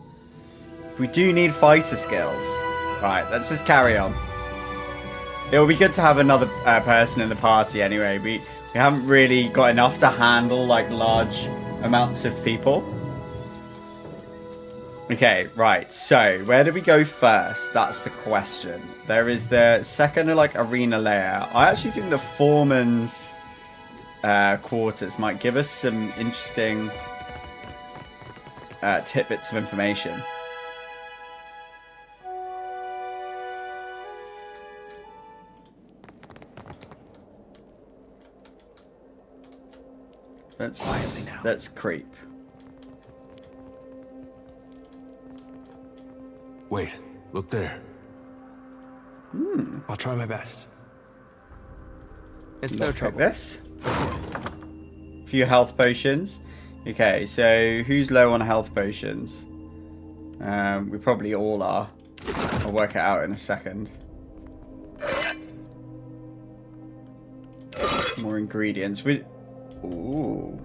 [SPEAKER 4] We do need fighter skills. Right, let's just carry on. It will be good to have another person in the party anyway. We haven't really got enough to handle like large amounts of people. Okay, right, so where do we go first? That's the question. There is the second like arena layer. I actually think the foreman's quarters might give us some interesting tidbits of information. Let's creep.
[SPEAKER 3] Wait, look there.
[SPEAKER 17] I'll try my best.
[SPEAKER 14] It's no trouble.
[SPEAKER 4] This. Few health potions. Okay, so who's low on health potions? We probably all are. I'll work it out in a second. More ingredients. Ooh.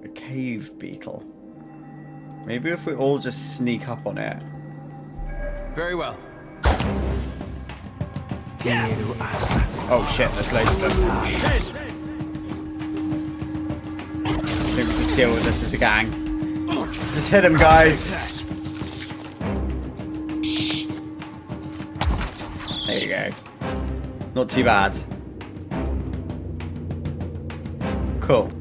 [SPEAKER 4] A cave beetle. Maybe if we all just sneak up on it.
[SPEAKER 14] Very well.
[SPEAKER 4] Oh shit, there's loads of them. I think we just deal with this as a gang. Just hit him, guys. There you go. Not too bad. Cool.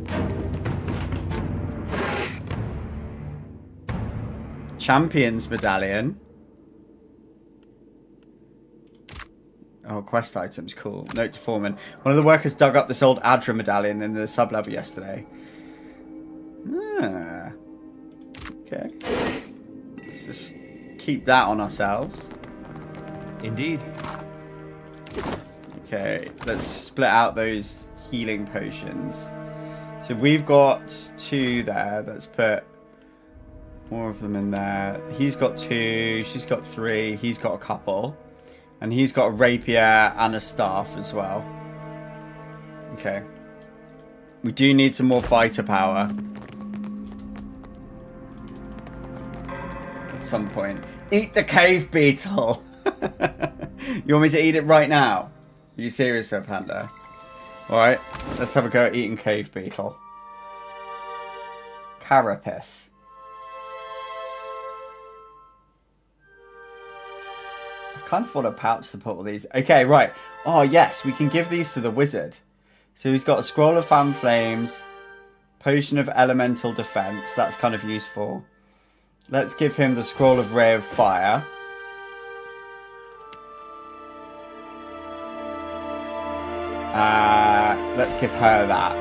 [SPEAKER 4] Champions Medallion. Oh, quest items, cool. Note to Foreman. One of the workers dug up this old Adra medallion in the sub-level yesterday. Ah. Okay. Let's just keep that on ourselves.
[SPEAKER 14] Indeed.
[SPEAKER 4] Okay, let's split out those healing potions. So we've got 2 there. Let's put more of them in there. He's got 2, she's got 3, he's got a couple. And he's got a rapier and a staff as well. Okay. We do need some more fighter power. At some point. Eat the cave beetle! You want me to eat it right now? Are you serious, though, Panda? Alright, let's have a go at eating cave beetle. Carapace. I kind of want a pouch to put all these. Okay, right. Oh, yes, we can give these to the wizard. So he's got a scroll of fan flames, potion of elemental defense. That's kind of useful. Let's give him the scroll of ray of fire. Let's give her that.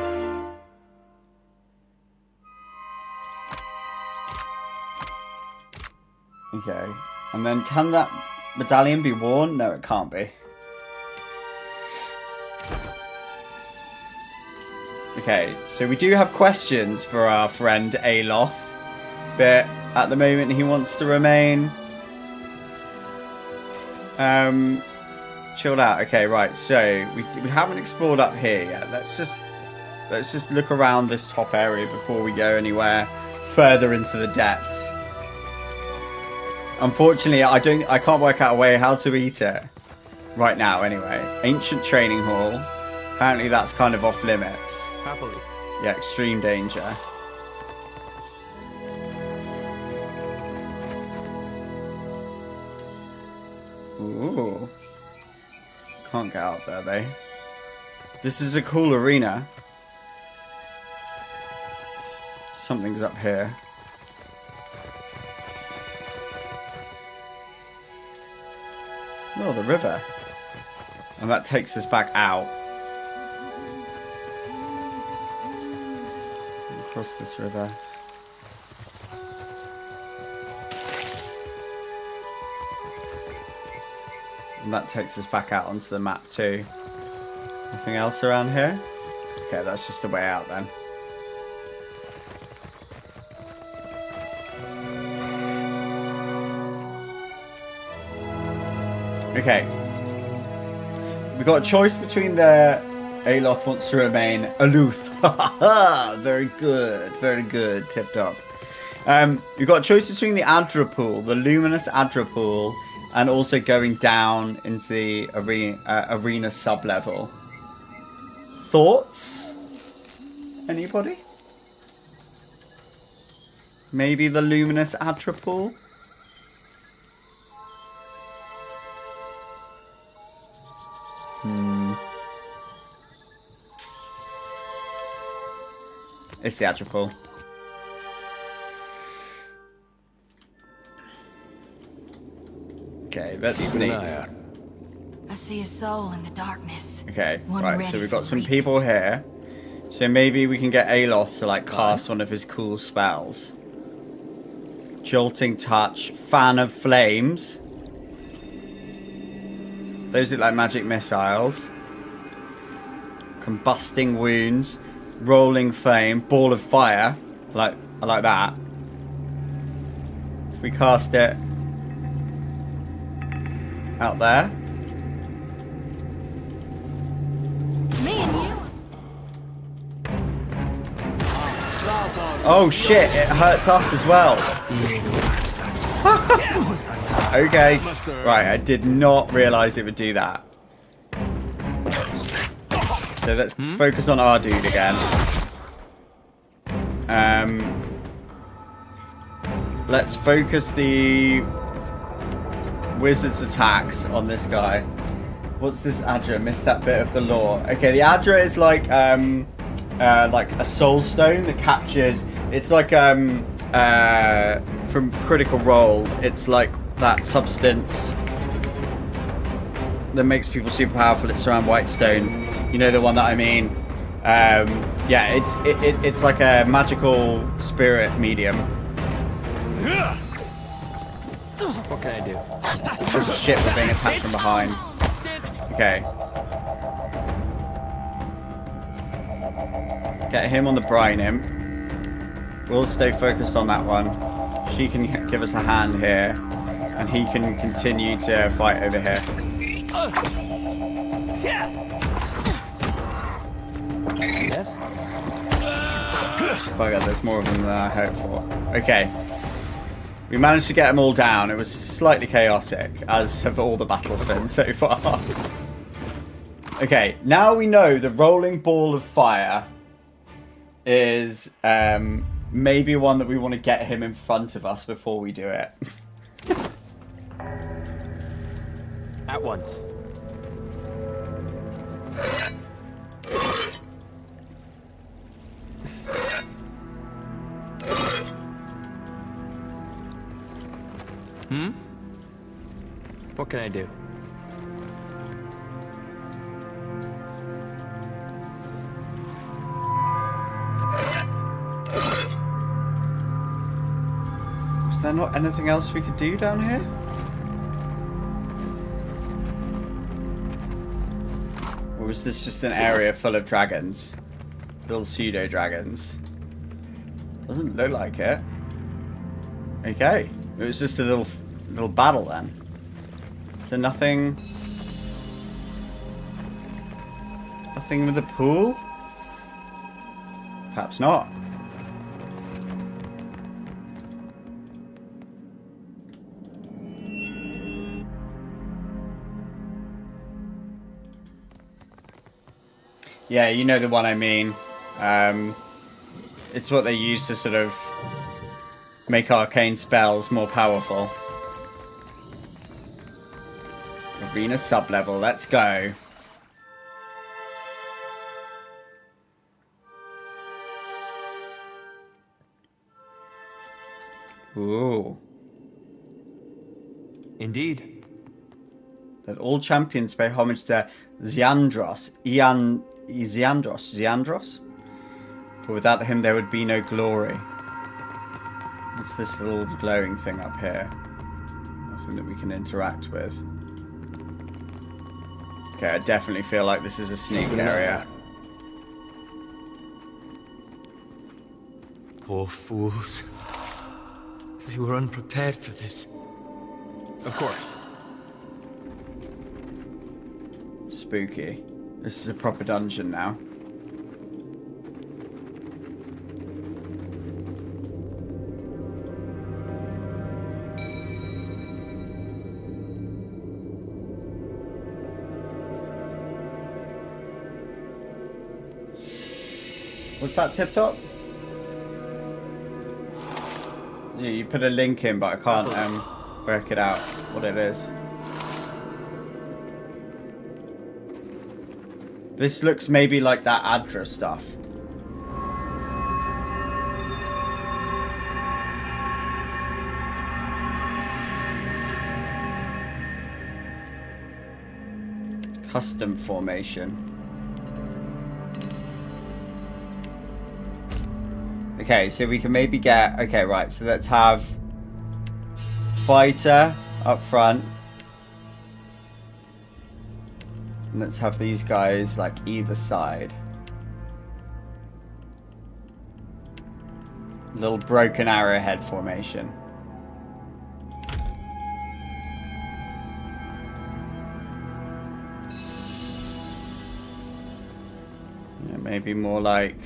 [SPEAKER 4] Okay. And then can that medallion be worn? No, it can't be. Okay, so we do have questions for our friend Aloth, but at the moment he wants to remain chilled out. Okay, right, so we haven't explored up here yet. Let's just look around this top area before we go anywhere further into the depths. Unfortunately, I can't work out a way how to eat it right now anyway. Ancient training hall. Apparently that's kind of off limits.
[SPEAKER 14] Happily.
[SPEAKER 4] Yeah, extreme danger. Ooh. Can't get out there though. This is a cool arena. Something's up here. Oh, the river. And that takes us back out. Across this river. And that takes us back out onto the map too. Nothing else around here? Okay, that's just a way out then. Okay. We've got a choice between the Aloth wants to remain aloof. Very good, tip top. We've got a choice between the Adra pool, the luminous Adra pool, and also going down into the arena sub-level. Thoughts? Anybody? Maybe the luminous Adra pool? It's the Adra pool. Okay, let's sneak.
[SPEAKER 7] I see a soul in the darkness.
[SPEAKER 4] Okay,
[SPEAKER 7] One
[SPEAKER 4] right,
[SPEAKER 7] ready
[SPEAKER 4] so we've
[SPEAKER 7] for
[SPEAKER 4] got some
[SPEAKER 7] reap.
[SPEAKER 4] people here. So maybe we can get Aloth to like cast one of his cool spells. Jolting touch, fan of flames. Those look like magic missiles. Combusting wounds. Rolling flame. Ball of fire. I like that. If we cast it out there.
[SPEAKER 2] Me and you.
[SPEAKER 4] Oh shit, it hurts us as well. Okay. Right, I did not realise it would do that. So let's focus on our dude again. Let's focus the wizard's attacks on this guy. What's this Adra? Missed that bit of the lore. Okay, the Adra is like a soul stone that captures. It's like from Critical Role. It's like that substance that makes people super powerful. It's around Whitestone. You know the one that I mean. Yeah, it's like a magical spirit medium.
[SPEAKER 8] What can I do?
[SPEAKER 4] Oh shit, we're being attacked from behind. Okay. Get him on the brine imp. We'll stay focused on that one. She can give us a hand here. And he can continue to fight over here.
[SPEAKER 8] Yes?
[SPEAKER 4] Bugger, there's more of them than I hoped for. Okay. We managed to get them all down. It was slightly chaotic, as have all the battles been so far. Okay, now we know the rolling ball of fire is maybe one that we want to get him in front of us before we do it.
[SPEAKER 8] At once. What can I do?
[SPEAKER 4] Is there not anything else we could do down here? Or was this just an area full of dragons? Little pseudo dragons. Doesn't look like it. Okay. It was just a little battle then. So nothing with the pool? Perhaps not. Yeah, you know the one I mean. It's what they use to sort of make arcane spells more powerful. Arena sub-level, let's go. Ooh.
[SPEAKER 8] Indeed.
[SPEAKER 4] That all champions pay homage to Xandros. Xandros? For without him there would be no glory. What's this little glowing thing up here? Nothing that we can interact with. Okay, I definitely feel like this is a sneak area.
[SPEAKER 16] Poor fools. They were unprepared for this.
[SPEAKER 8] Of course.
[SPEAKER 4] Spooky. This is a proper dungeon now. What's that, Tip Top? Yeah, you put a link in, but I can't work it out what it is. This looks maybe like that Adra stuff. Custom formation. Okay, so we can maybe get... Okay, right, so let's have fighter up front. And let's have these guys like either side. Little broken arrowhead formation. Yeah, maybe more like...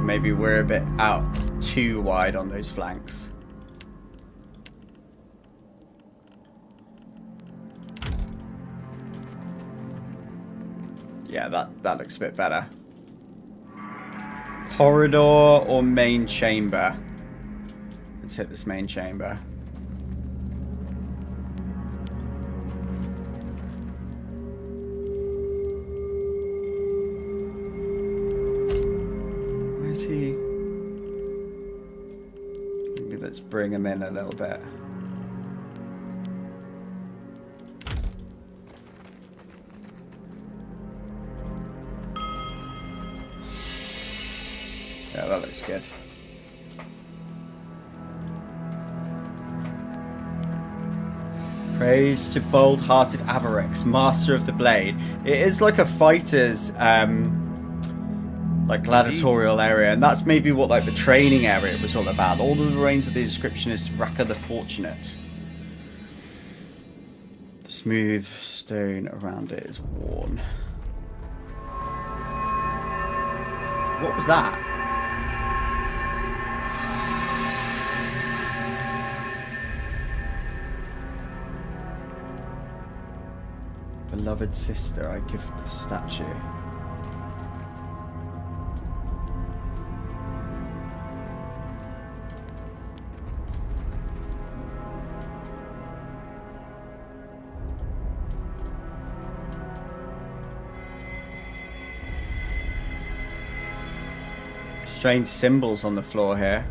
[SPEAKER 4] Maybe we're a bit out too wide on those flanks. Yeah, that looks a bit better. Corridor or main chamber? Let's hit this main chamber. Where's he? Maybe let's bring him in a little bit. Yeah, that looks good. Praise to bold-hearted Avarix, master of the blade. It is like a fighter's, like gladiatorial area, and that's maybe what like the training area was all about. All the remains of the description is Raka the Fortunate. The smooth stone around it is worn. What was that? Beloved sister, I give the statue. Strange symbols on the floor here.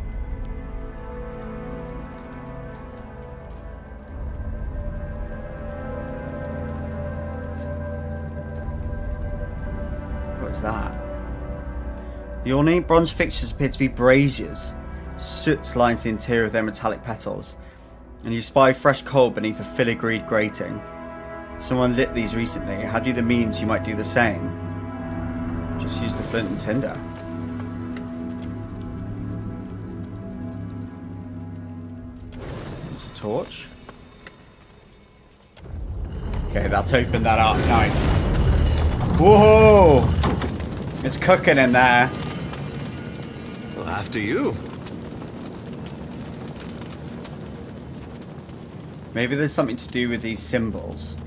[SPEAKER 4] That. The ornate bronze fixtures appear to be braziers. Soot lines the interior of their metallic petals, and you spy fresh coal beneath a filigreed grating. Someone lit these recently. Had you the means, you might do the same. Just use the flint and tinder. There's a torch. Okay, that's opened that up. Nice. Whoa! It's cooking in there.
[SPEAKER 3] Well, after you.
[SPEAKER 4] Maybe there's something to do with these symbols.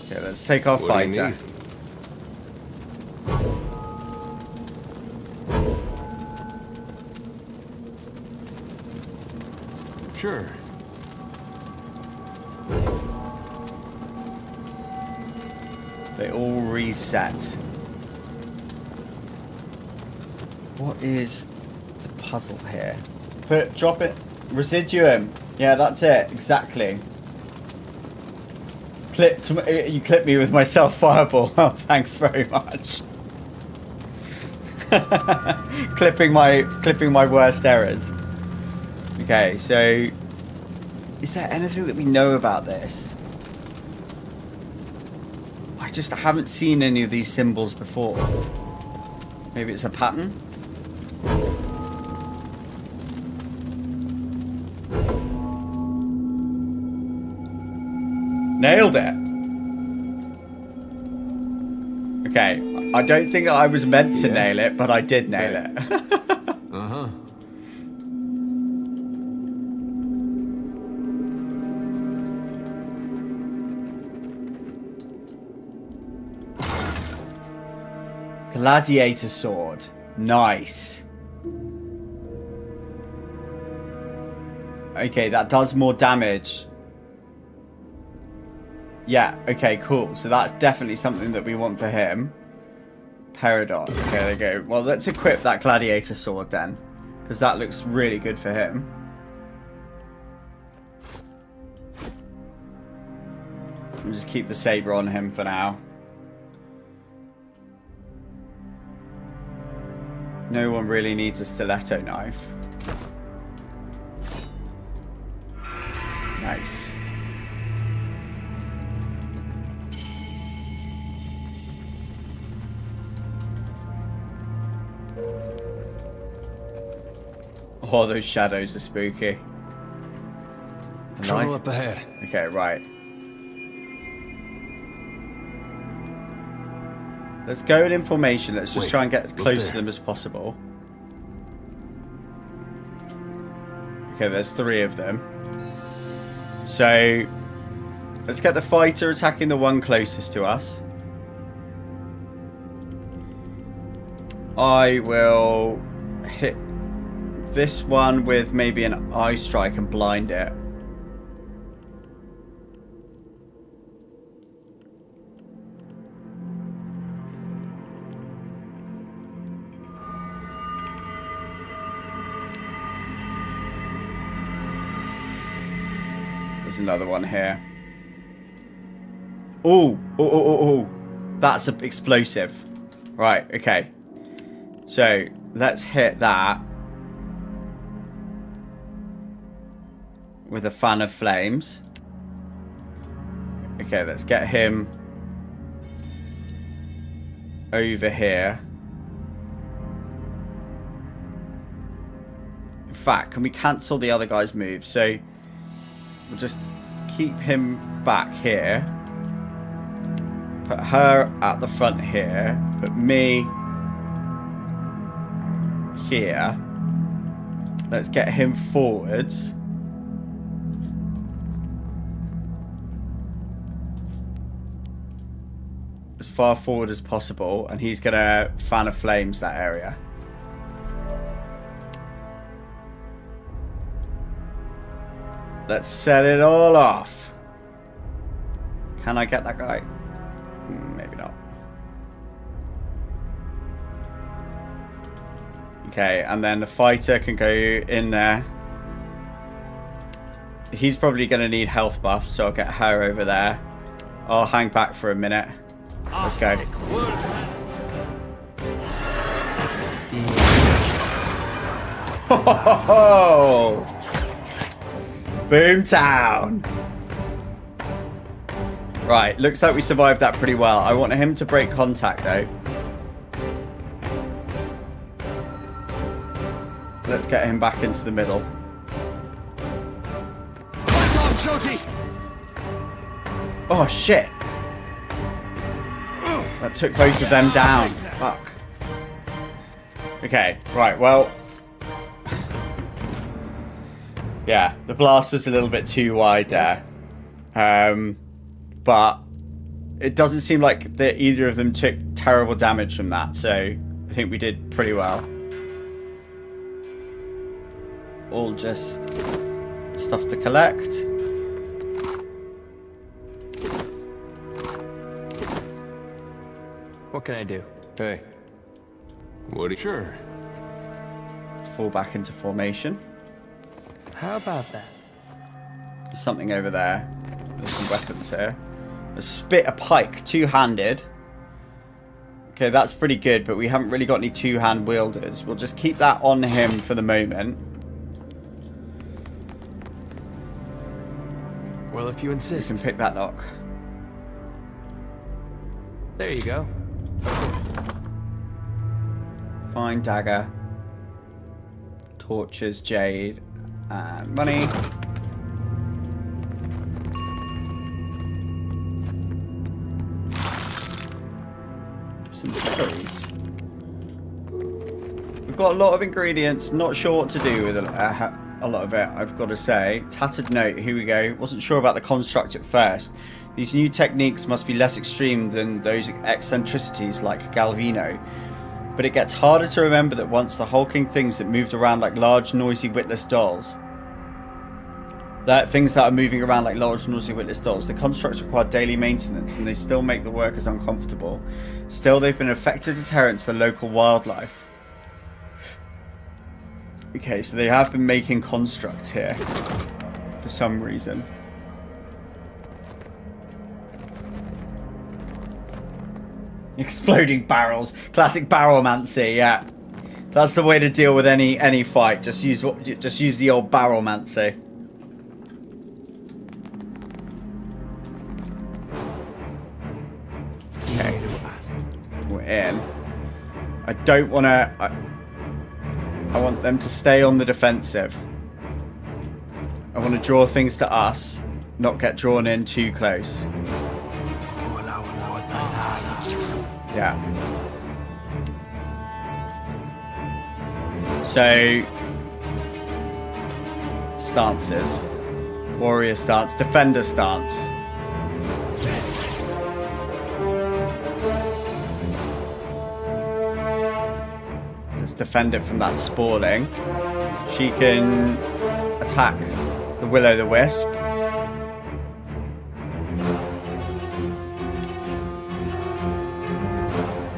[SPEAKER 4] Okay, let's take our fighter.
[SPEAKER 3] Sure.
[SPEAKER 4] They all reset. What is the puzzle here? Drop it. Residuum. Yeah, that's it. Exactly. You clipped me with my self-fireball. Oh, thanks very much. clipping my worst errors. Okay, so is there anything that we know about this? I just haven't seen any of these symbols before. Maybe it's a pattern? Nailed it! Okay, I don't think I was meant to nail it, but I did nail it.
[SPEAKER 3] Uh-huh.
[SPEAKER 4] Gladiator sword. Nice. Okay, that does more damage. Yeah, okay, cool. So that's definitely something that we want for him. Peridot. Okay, there you go. Well, let's equip that gladiator sword then. because that looks really good for him. We'll just keep the saber on him for now. No one really needs a stiletto knife. Nice. Oh, those shadows are spooky.
[SPEAKER 3] Trouble up ahead.
[SPEAKER 4] Okay, right. Let's go in formation. Let's just try and get as close to them as possible. Okay, there's 3 of them. So, let's get the fighter attacking the one closest to us. I will hit this one with maybe an eye strike and blind it. There's another one here. Oh. That's explosive. Right, okay. So, let's hit that with a fan of flames. Okay, let's get him over here. In fact, can we cancel the other guy's move? So, we'll just keep him back here. Put her at the front here. Put me here. Let's get him forwards. As far forward as possible. And he's going to fan of flames that area. Let's set it all off. Can I get that guy? Maybe not. Okay, and then the fighter can go in there. He's probably going to need health buffs, so I'll get her over there. I'll hang back for a minute. Let's go. Ho! Boomtown! Right, looks like we survived that pretty well. I want him to break contact though. Let's get him back into the middle. Oh shit! That took both of them down. Fuck. Okay, right, well. Yeah, the blast was a little bit too wide there. But it doesn't seem like that either of them took terrible damage from that, so I think we did pretty well. All just stuff to collect.
[SPEAKER 17] What can I do?
[SPEAKER 3] Hey. What? Sure.
[SPEAKER 4] Fall back into formation.
[SPEAKER 17] How about that?
[SPEAKER 4] There's something over there. There's some weapons here. A spit, a pike, two-handed. Okay, that's pretty good, but we haven't really got any two-hand wielders. We'll just keep that on him for the moment.
[SPEAKER 17] Well, if you insist.
[SPEAKER 4] You can pick that lock.
[SPEAKER 17] There you go.
[SPEAKER 4] Fine, dagger. Torches, jade, and money. Some cherries. We've got a lot of ingredients. Not sure what to do with a lot of it, I've got to say. Tattered note. Here we go. Wasn't sure about the construct at first. These new techniques must be less extreme than those eccentricities like Galvino. But it gets harder to remember that once the hulking things that moved around like large, noisy, witless dolls. Things that are moving around like large, noisy, witless dolls. The constructs require daily maintenance and they still make the workers uncomfortable. Still, they've been an effective deterrent to the local wildlife. Okay, so they have been making constructs here for some reason. Exploding barrels, classic barrelmancy. Yeah, that's the way to deal with any fight. Just use the old barrelmancy. Okay, we're in. I don't want to. I want them to stay on the defensive. I want to draw things to us, not get drawn in too close. Yeah. So, stances. Warrior stance, defender stance. Let's defend it from that spawning. She can attack the Will-o'-the-Wisp.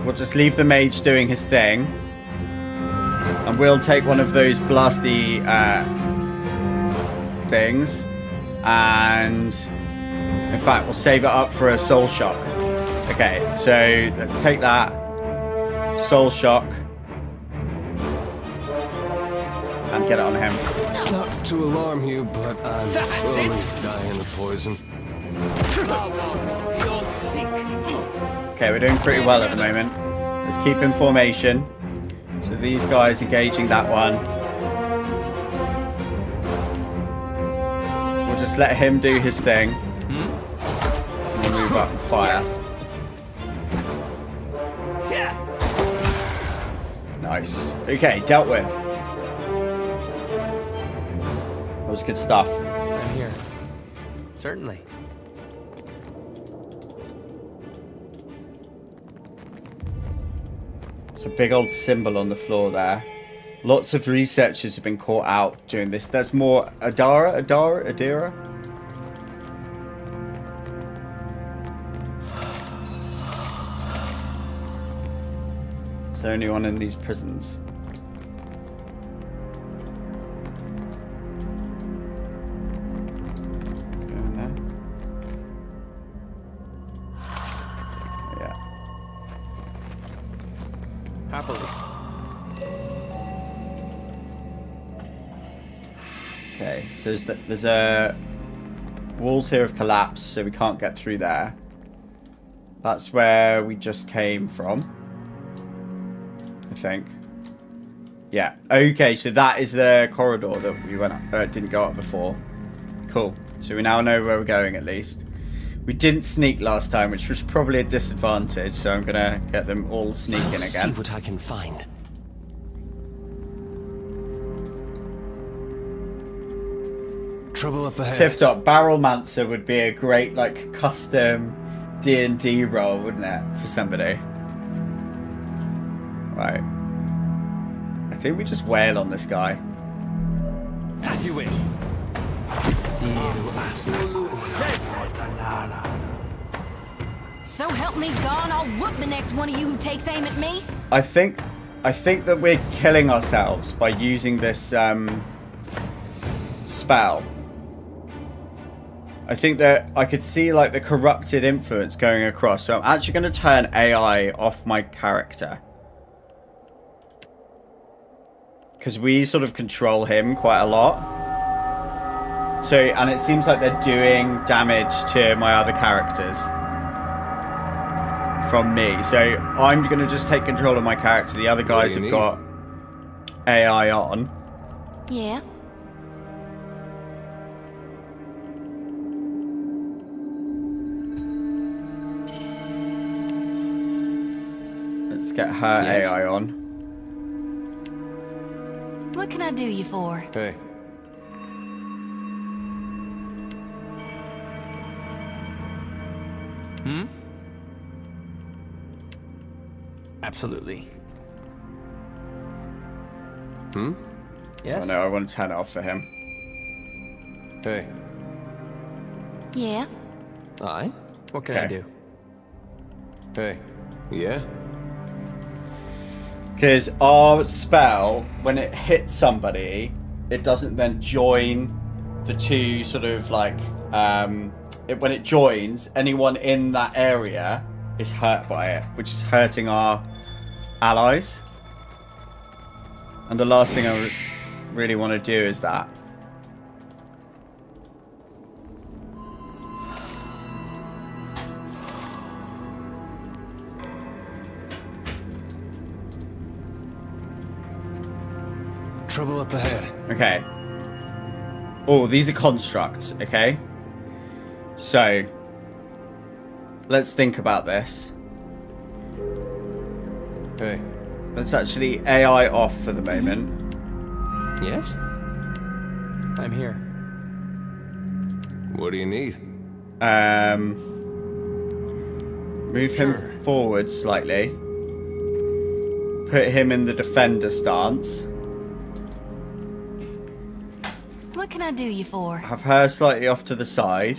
[SPEAKER 4] We'll just leave the mage doing his thing. And we'll take one of those blasty things. And in fact, we'll save it up for a soul shock. Okay, so let's take that. Soul shock. And get it on him.
[SPEAKER 3] Not to alarm you, but I'm slowly dying of poison.
[SPEAKER 4] Okay, we're doing pretty well at the moment. Let's keep in formation. So these guys engaging that one. We'll just let him do his thing. And we'll move up and fire. Nice. Okay, dealt with. That was good stuff.
[SPEAKER 17] I'm here. Certainly.
[SPEAKER 4] It's a big old symbol on the floor there. Lots of researchers have been caught out doing this. There's more Adira? Is there anyone in these prisons? Going there? Yeah.
[SPEAKER 17] Happily.
[SPEAKER 4] Okay, so there's a walls here have collapsed, so we can't get through there. That's where we just came from, I think. Yeah. Okay, so that is the corridor that we went up, didn't go up before. Cool. So we now know where we're going at least. We didn't sneak last time, which was probably a disadvantage, so I'm gonna get them all sneaking again.
[SPEAKER 8] See what I can find. Trouble up ahead.
[SPEAKER 4] Tip top, Barrelmancer would be a great like custom D&D role, wouldn't it, for somebody? Right. I think we just wail on this guy.
[SPEAKER 8] As you wish.
[SPEAKER 2] So help me God, I'll whoop the next one of you who takes aim at me.
[SPEAKER 4] I think that we're killing ourselves by using this spell. I think that I could see like the corrupted influence going across, so I'm actually going to turn AI off my character. Because we sort of control him quite a lot. So, and it seems like they're doing damage to my other characters from me. So I'm going to just take control of my character. The other guys have got AI on.
[SPEAKER 2] Yeah.
[SPEAKER 4] Let's get her AI on.
[SPEAKER 2] What can I do you for?
[SPEAKER 8] Hey.
[SPEAKER 17] Absolutely.
[SPEAKER 4] Oh
[SPEAKER 17] Yes?
[SPEAKER 4] no, I want to turn it off for him.
[SPEAKER 8] Hey.
[SPEAKER 2] Yeah.
[SPEAKER 17] Aye? What can I do?
[SPEAKER 8] Hey. Yeah?
[SPEAKER 4] Because our spell, when it hits somebody, it doesn't then join the two sort of like, when it joins, anyone in that area is hurt by it, which is hurting our allies. And the last thing I really want to do is that.
[SPEAKER 3] Trouble up ahead.
[SPEAKER 4] Okay. Oh, these are constructs, okay? So, let's think about this.
[SPEAKER 17] Hey.
[SPEAKER 4] Let's actually AI off for the moment.
[SPEAKER 17] Yes? I'm here.
[SPEAKER 3] What do you need?
[SPEAKER 4] Move him forward slightly. Put him in the defender stance.
[SPEAKER 7] What can I do you for?
[SPEAKER 4] Have her slightly off to the side.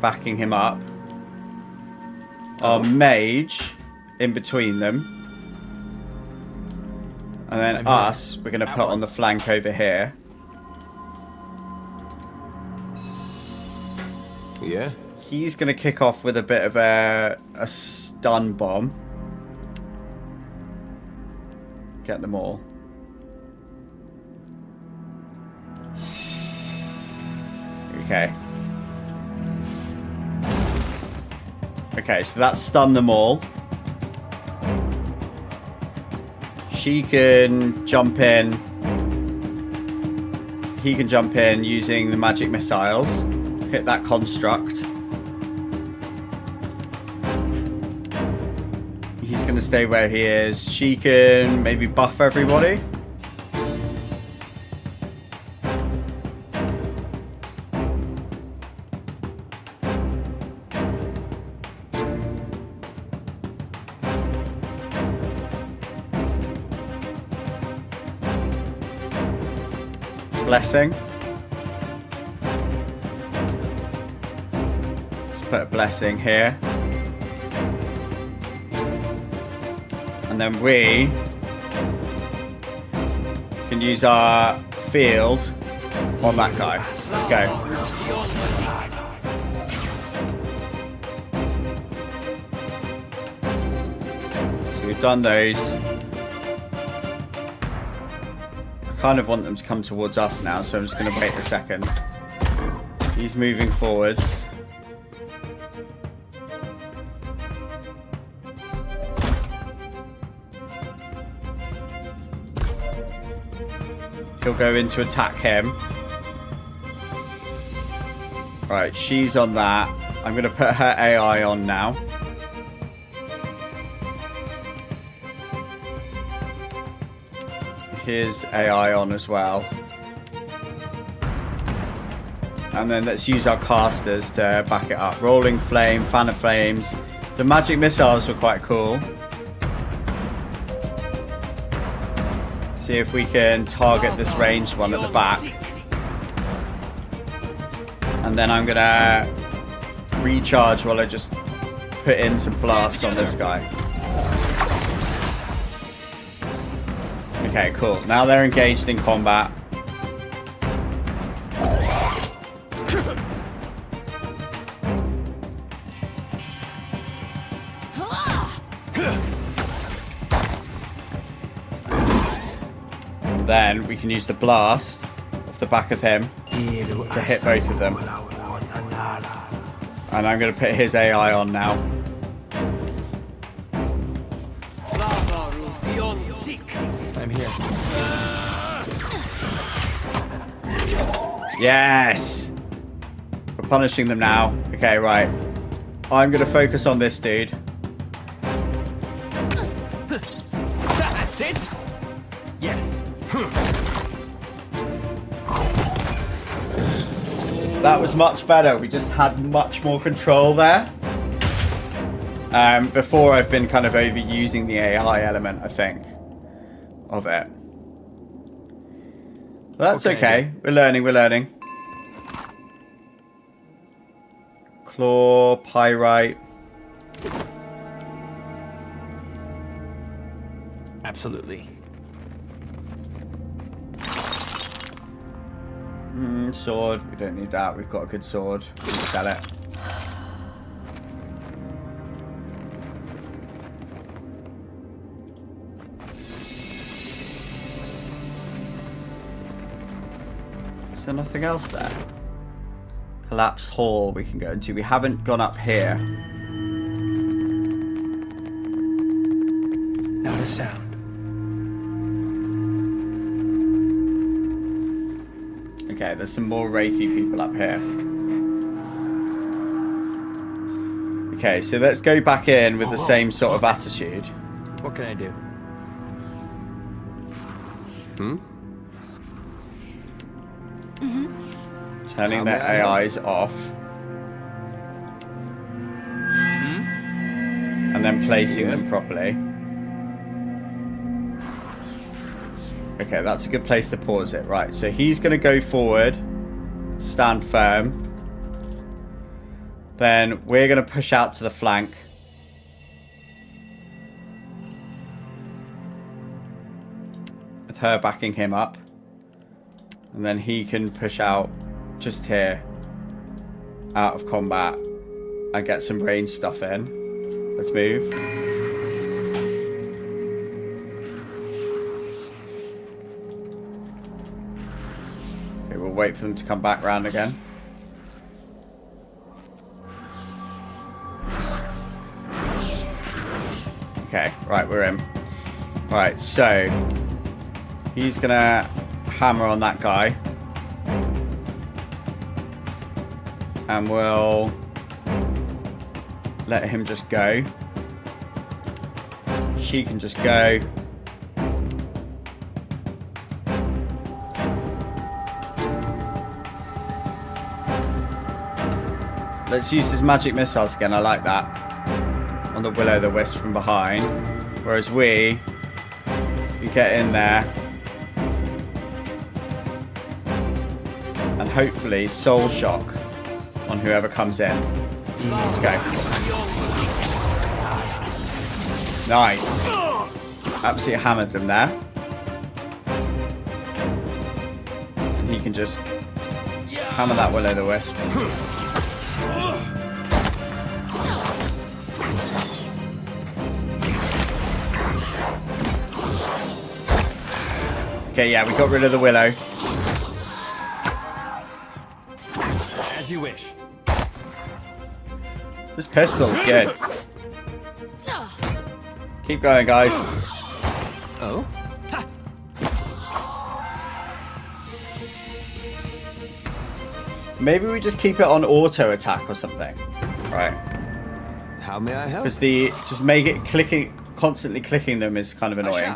[SPEAKER 4] Backing him up. Our mage in between them. And then us, we're going to put on the flank over here.
[SPEAKER 3] Yeah?
[SPEAKER 4] He's going to kick off with a bit of a stun bomb. Get them all. Okay. Okay, so that's stunned them all. She can jump in. He can jump in using the magic missiles. Hit that construct. He's going to stay where he is. She can maybe buff everybody. Blessing. Let's put a blessing here. And then we can use our field on that guy. Let's go. So we've done those. Kind of want them to come towards us now, so I'm just going to wait a second. He's moving forwards. He'll go in to attack him. Right, she's on that. I'm going to put her AI on now. His AI on as well. And then let's use our casters to back it up. Rolling Flame, Fan of Flames. The magic missiles were quite cool. See if we can target this ranged one at the back. And then I'm gonna recharge while I just put in some blasts on this guy. Okay, cool. Now they're engaged in combat. And then we can use the blast off the back of him to hit both of them. And I'm going to put his AI on now.
[SPEAKER 17] I'm here.
[SPEAKER 4] Yes! We're punishing them now. Okay, right. I'm going to focus on this dude.
[SPEAKER 6] That's it? Yes.
[SPEAKER 4] That was much better. We just had much more control there. Before I've been kind of overusing the AI element, I think, of it. That's okay. We're learning, we're learning. Claw, Pyrite.
[SPEAKER 17] Absolutely.
[SPEAKER 4] Sword. We don't need that. We've got a good sword. We'll sell it. Is there nothing else there? Collapsed hall we can go into. We haven't gone up here.
[SPEAKER 17] Not a sound.
[SPEAKER 4] Okay, there's some more wraithy people up here. Okay, so let's go back in with the same sort of attitude.
[SPEAKER 17] What can I do?
[SPEAKER 4] Turning their AIs off. And then placing them properly. Okay, that's a good place to pause it. Right, so he's going to go forward. Stand firm. Then we're going to push out to the flank. With her backing him up. And then he can push out just here. Out of combat. And get some range stuff in. Let's move. Okay, we'll wait for them to come back round again. Okay, right, we're in. Right, so he's gonna hammer on that guy. And we'll let him just go. She can just go. Let's use his magic missiles again, I like that. On the Will-O-the-Wisp from behind. Whereas we can get in there. And hopefully Soul Shock on whoever comes in. Let's go. Nice. Absolutely hammered them there. And he can just hammer that Will-O-the-Wisp. Okay, yeah, we got rid of the Willow.
[SPEAKER 17] As you wish.
[SPEAKER 4] This pistol is good. Keep going, guys.
[SPEAKER 17] Oh?
[SPEAKER 4] Maybe we just keep it on auto attack or something. Right.
[SPEAKER 3] How may I help?
[SPEAKER 4] Because just make it clicking, constantly clicking them is kind of annoying.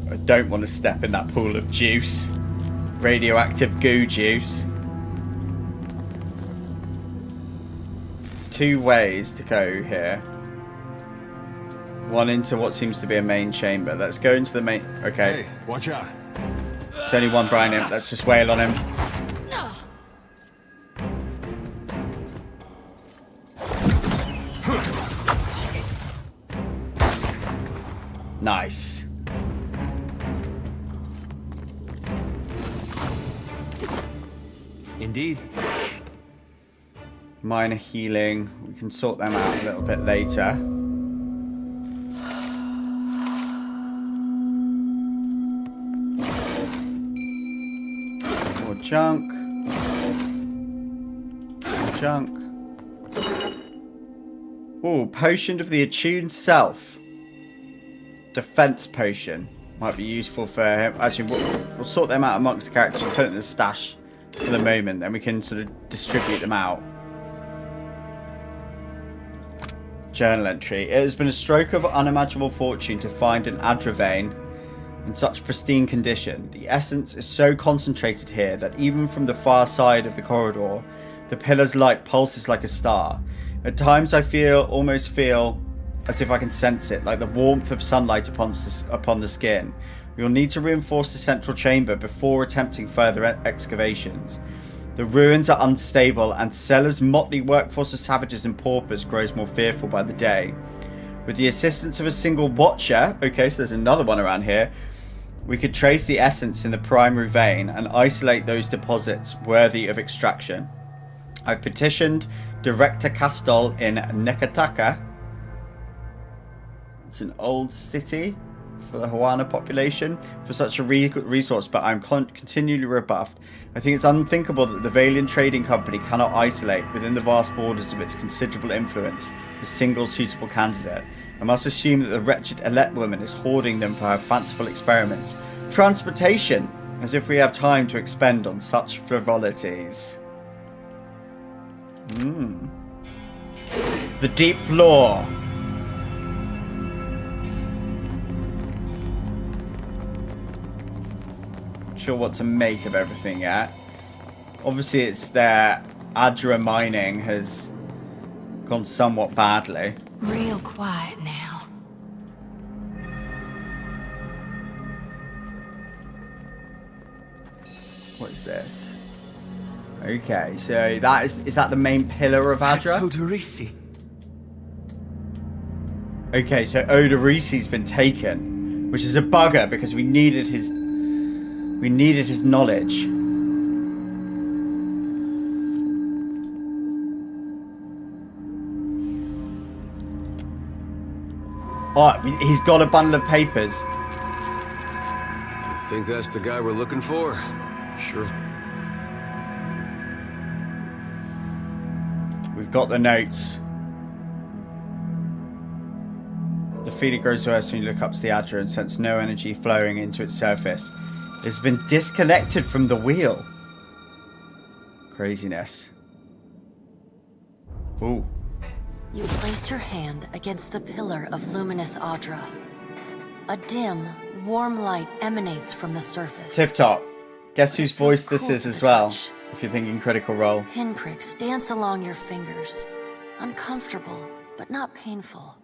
[SPEAKER 4] I don't want to step in that pool of juice. Radioactive goo juice. There's two ways to go here. One into what seems to be a main chamber. Let's go into the main... Okay.
[SPEAKER 3] Hey, watch out.
[SPEAKER 4] There's only one Brian imp. Let's just wail on him. Nice.
[SPEAKER 17] Indeed.
[SPEAKER 4] Minor healing. We can sort them out a little bit later. More junk. More junk. Oh, potion of the attuned self. Defense potion. Might be useful for him. Actually, we'll sort them out amongst the characters. We'll put it in the stash for the moment. Then we can sort of distribute them out. Journal entry. It has been a stroke of unimaginable fortune to find an Adravane in such pristine condition. The essence is so concentrated here that even from the far side of the corridor, the pillar's light pulses like a star. At times I almost feel as if I can sense it, like the warmth of sunlight upon the skin. We will need to reinforce the central chamber before attempting further excavations. The ruins are unstable, and Sella's motley workforce of savages and paupers grows more fearful by the day. With the assistance of a single watcher, okay, so there's another one around here, we could trace the essence in the primary vein and isolate those deposits worthy of extraction. I've petitioned Director Castol in Nekataka. It's an old city for the Huana population for such a resource, but I'm continually rebuffed. I think it's unthinkable that the Valian Trading Company cannot isolate within the vast borders of its considerable influence a single suitable candidate. I must assume that the wretched elect woman is hoarding them for her fanciful experiments. Transportation, as if we have time to expend on such frivolities. The deep lore. Sure what to make of everything yet. Obviously it's their Adra mining has gone somewhat badly.
[SPEAKER 7] Real quiet now.
[SPEAKER 4] What is this? Okay, so that is that the main pillar of Adra?
[SPEAKER 16] That's Odorisi.
[SPEAKER 4] Okay, so Odorisi's been taken, which is a bugger because we needed his knowledge. Oh, he's got a bundle of papers.
[SPEAKER 3] You think that's the guy we're looking for? Sure.
[SPEAKER 4] We've got the notes. The feeling grows worse when you look up to the Adra and sense no energy flowing into its surface. It's been disconnected from the wheel. Craziness. Ooh.
[SPEAKER 18] You place your hand against the pillar of luminous Adra. A dim, warm light emanates from the surface.
[SPEAKER 4] Tip top. Guess whose voice this is as well, if you're thinking Critical Role.
[SPEAKER 18] Pinpricks dance along your fingers. Uncomfortable, but not painful.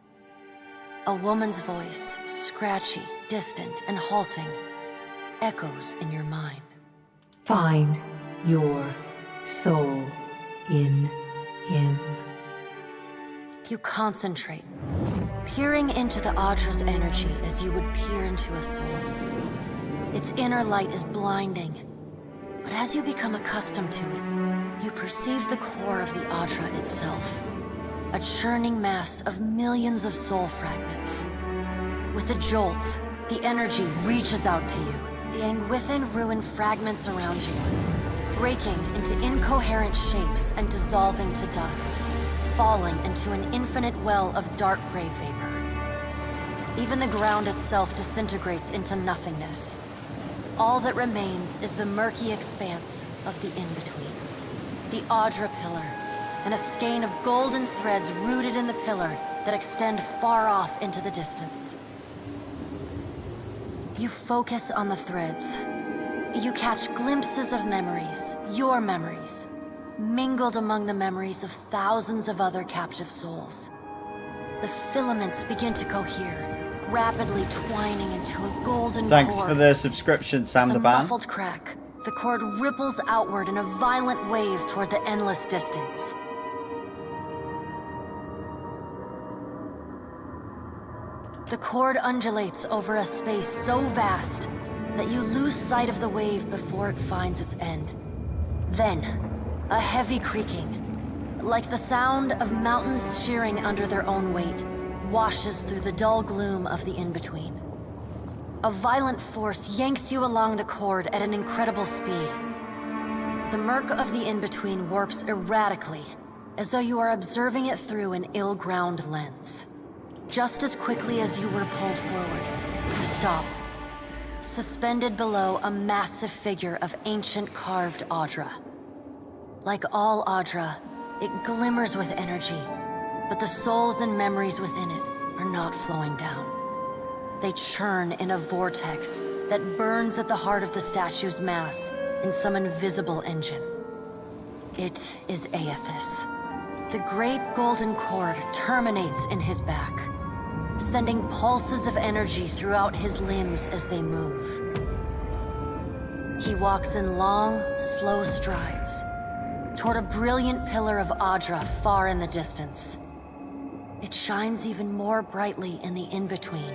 [SPEAKER 18] A woman's voice, scratchy, distant, and halting, echoes in your mind.
[SPEAKER 20] Find your soul in him.
[SPEAKER 18] You concentrate, peering into the Adra's energy as you would peer into a soul. Its inner light is blinding, but as you become accustomed to it, you perceive the core of the Adra itself, a churning mass of millions of soul fragments. With a jolt, the energy reaches out to you, the Angwithan ruin fragments around you, breaking into incoherent shapes and dissolving to dust, falling into an infinite well of dark gray vapor. Even the ground itself disintegrates into nothingness. All that remains is the murky expanse of the in-between. The Adra pillar, and a skein of golden threads rooted in the pillar that extend far off into the distance. You focus on the threads. You catch glimpses of memories, your memories, mingled among the memories of thousands of other captive souls. The filaments begin to cohere, rapidly twining into a golden
[SPEAKER 4] Thanks
[SPEAKER 18] cord.
[SPEAKER 4] for the subscription, Sam the
[SPEAKER 18] With a
[SPEAKER 4] Ban.
[SPEAKER 18] muffled crack, the cord ripples outward in a violent wave toward the endless distance. The cord undulates over a space so vast that you lose sight of the wave before it finds its end. Then, a heavy creaking, like the sound of mountains shearing under their own weight, washes through the dull gloom of the in-between. A violent force yanks you along the cord at an incredible speed. The murk of the in-between warps erratically, as though you are observing it through an ill-ground lens. Just as quickly as you were pulled forward, you stop, suspended below a massive figure of ancient carved Adra. Like all Adra, it glimmers with energy, but the souls and memories within it are not flowing down. They churn in a vortex that burns at the heart of the statue's mass in some invisible engine. It is Aethys. The great golden cord terminates in his back. sending pulses of energy throughout his limbs as they move. He walks in long, slow strides toward a brilliant pillar of Adra far in the distance. It shines even more brightly in the in-between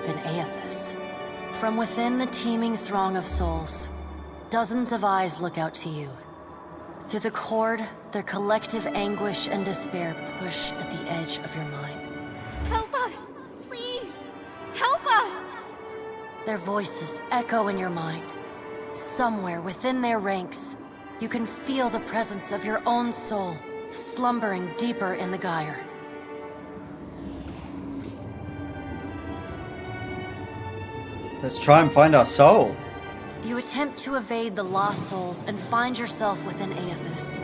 [SPEAKER 18] than Aethys. From within the teeming throng of souls, dozens of eyes look out to you. Through the cord, their collective anguish and despair push at the edge of your mind.
[SPEAKER 22] Help us! Please! Help us!
[SPEAKER 18] Their voices echo in your mind. Somewhere within their ranks, you can feel the presence of your own soul, slumbering deeper in the gyre.
[SPEAKER 4] Let's try and find our soul.
[SPEAKER 18] You attempt to evade the lost souls and find yourself within Aethys.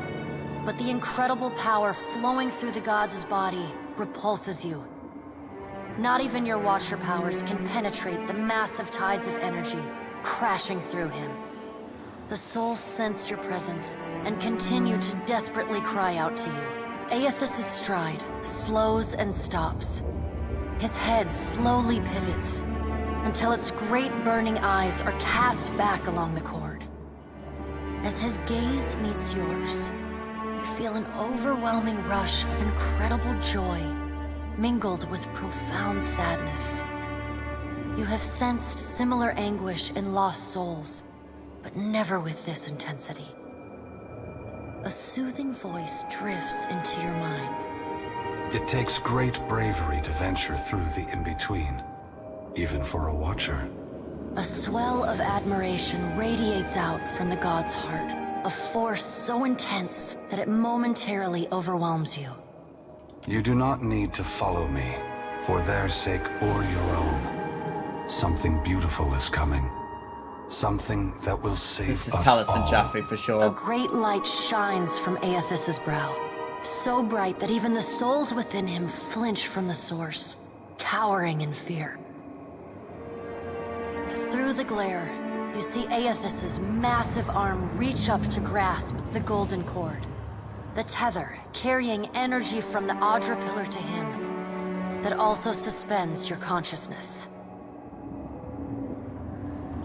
[SPEAKER 18] But the incredible power flowing through the god's body repulses you. Not even your Watcher powers can penetrate the massive tides of energy crashing through him. The souls sense your presence and continue to desperately cry out to you. Aethys' stride slows and stops. His head slowly pivots until its great burning eyes are cast back along the cord. As his gaze meets yours, you feel an overwhelming rush of incredible joy, mingled with profound sadness. You have sensed similar anguish in lost souls, but never with this intensity. A soothing voice drifts into your mind.
[SPEAKER 5] It takes great bravery to venture through the in-between, even for a Watcher.
[SPEAKER 18] A swell of admiration radiates out from the god's heart, a force so intense that it momentarily overwhelms you.
[SPEAKER 5] You do not need to follow me, for their sake or your own. Something beautiful is coming. Something that will save us all.
[SPEAKER 4] This is Talus and Jaffe for sure.
[SPEAKER 18] A great light shines from Aethys' brow, so bright that even the souls within him flinch from the source, cowering in fear. Through the glare, you see Aethys' massive arm reach up to grasp the golden cord. The tether carrying energy from the Adra pillar to him, that also suspends your consciousness.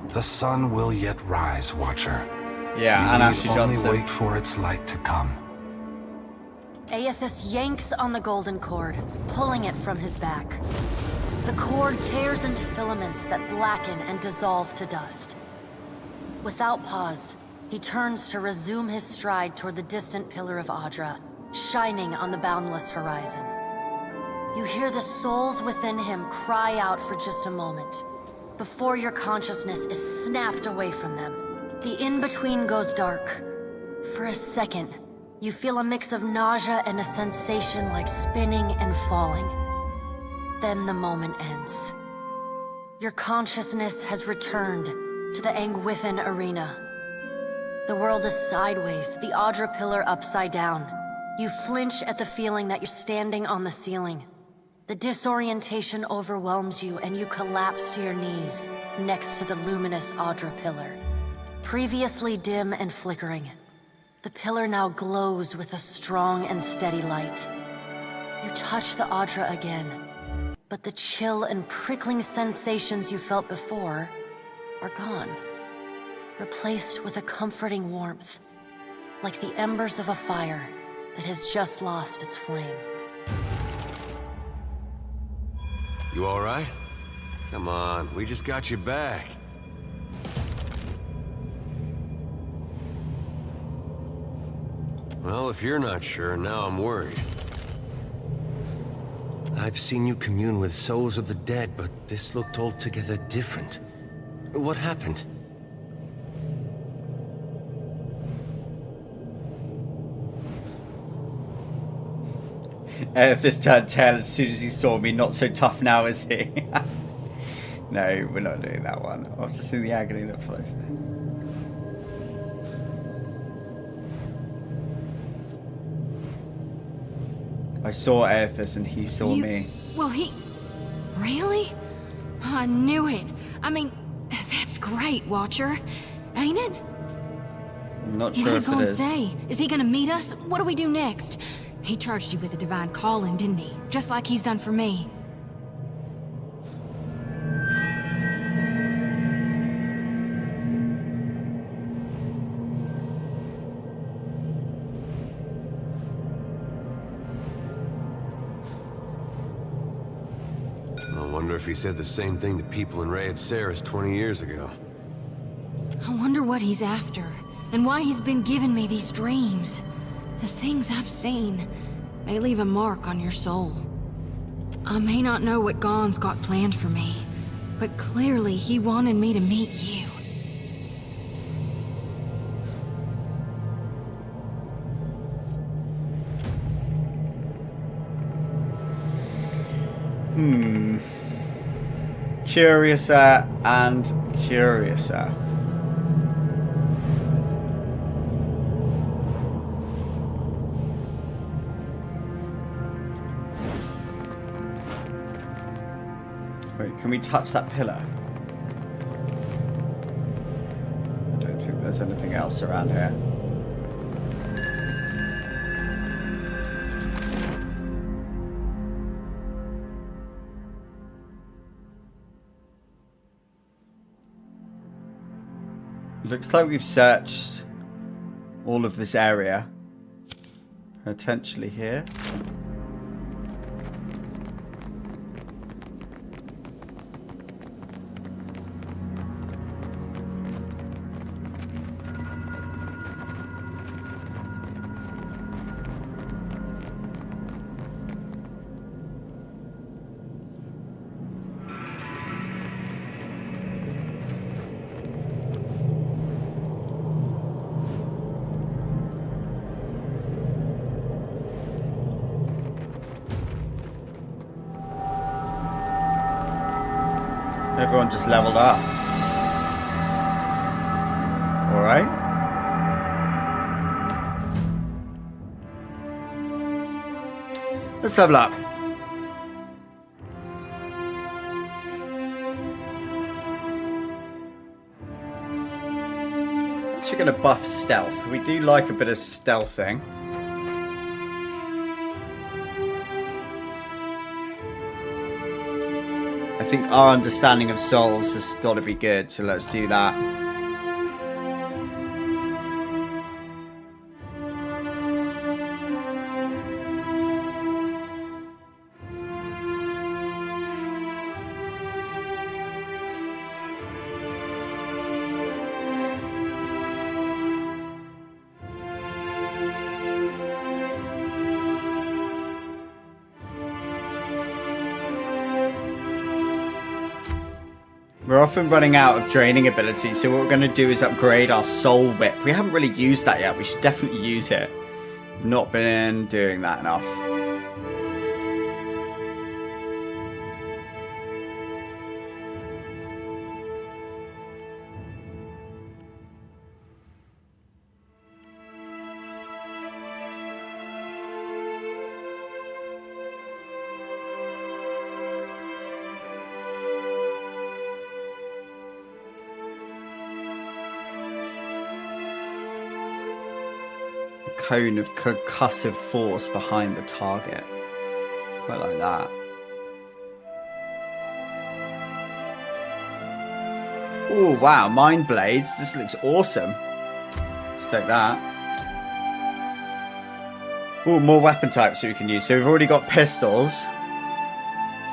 [SPEAKER 5] The sun will yet rise, Watcher.
[SPEAKER 4] Yeah, and Ashley Johnson.
[SPEAKER 5] Only wait for its light to come.
[SPEAKER 18] Aethys yanks on the golden cord, pulling it from his back. The cord tears into filaments that blacken and dissolve to dust. Without pause, he turns to resume his stride toward the distant pillar of Adra, shining on the boundless horizon. You hear the souls within him cry out for just a moment, before your consciousness is snapped away from them. The in-between goes dark. For a second, you feel a mix of nausea and a sensation like spinning and falling. Then the moment ends. Your consciousness has returned to the Angwithan arena. The world is sideways, the Adra pillar upside down. You flinch at the feeling that you're standing on the ceiling. The disorientation overwhelms you and you collapse to your knees next to the luminous Adra pillar. Previously dim and flickering, the pillar now glows with a strong and steady light. You touch the Adra again, but the chill and prickling sensations you felt before are gone, replaced with a comforting warmth, like the embers of a fire that has just lost its flame.
[SPEAKER 3] You all right? Come on, we just got you back. Well, if you're not sure, now I'm worried. I've seen you commune with souls of the dead, but this looked altogether different. What happened?
[SPEAKER 4] This turned tail as soon as he saw me. Not so tough now, is he? No, we're not doing that one. I've just seen the agony that flows there. I saw Aethys and he saw me.
[SPEAKER 7] Well, he... Really? I knew it. I mean, that's great, Watcher. Ain't it?
[SPEAKER 4] I'm not
[SPEAKER 7] What
[SPEAKER 4] sure
[SPEAKER 7] did
[SPEAKER 4] if it
[SPEAKER 7] Gon
[SPEAKER 4] is.
[SPEAKER 7] say? Is he gonna meet us? What do we do next? He charged you with a divine calling, didn't he? Just like he's done for me.
[SPEAKER 3] Wonder if he said the same thing to people in Raid Ceres 20 years ago.
[SPEAKER 7] I wonder what he's after, and why he's been giving me these dreams. The things I've seen, they leave a mark on your soul. I may not know what Gon's got planned for me, but clearly he wanted me to meet you.
[SPEAKER 4] Curiouser and curiouser. Wait, can we touch that pillar? I don't think there's anything else around here. Looks like we've searched all of this area. Potentially here. Everyone just leveled up. Alright. Let's level up. Actually gonna buff stealth. We do like a bit of stealthing. I think our understanding of souls has got to be good, so let's do that. We're often running out of draining ability, so what we're going to do is upgrade our soul whip. We haven't really used that yet. We should definitely use it. Not been doing that enough. Cone of concussive force behind the target. Quite like that. Oh wow, mind blades. This looks awesome. Let's take that. Oh, more weapon types we can use. So we've already got pistols.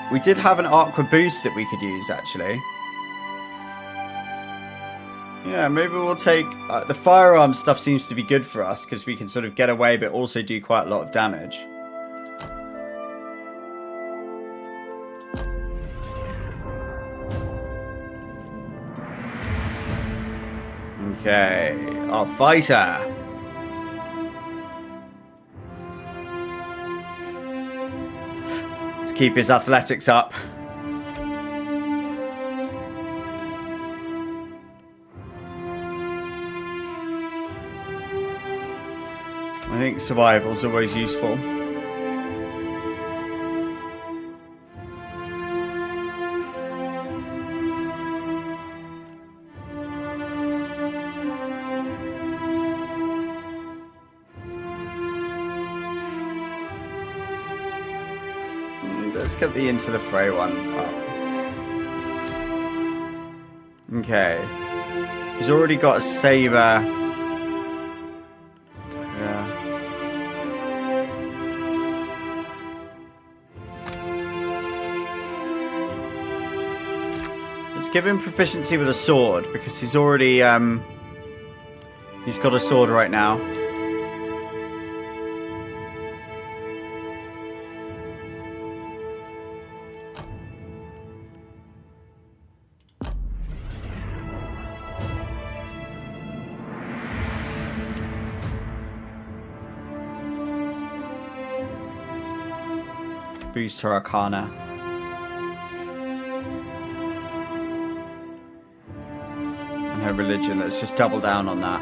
[SPEAKER 4] We did have an arquebus that we could use actually. Yeah, maybe we'll take... the firearm stuff seems to be good for us because we can sort of get away but also do quite a lot of damage. Okay, our fighter. Let's keep his athletics up. I think survival is always useful. Let's get the Into the Fray one up. Okay. He's already got a saber. Let's give him proficiency with a sword, because he's already, he's got a sword right now. Boost her Arcana. And her religion. Let's just double down on that.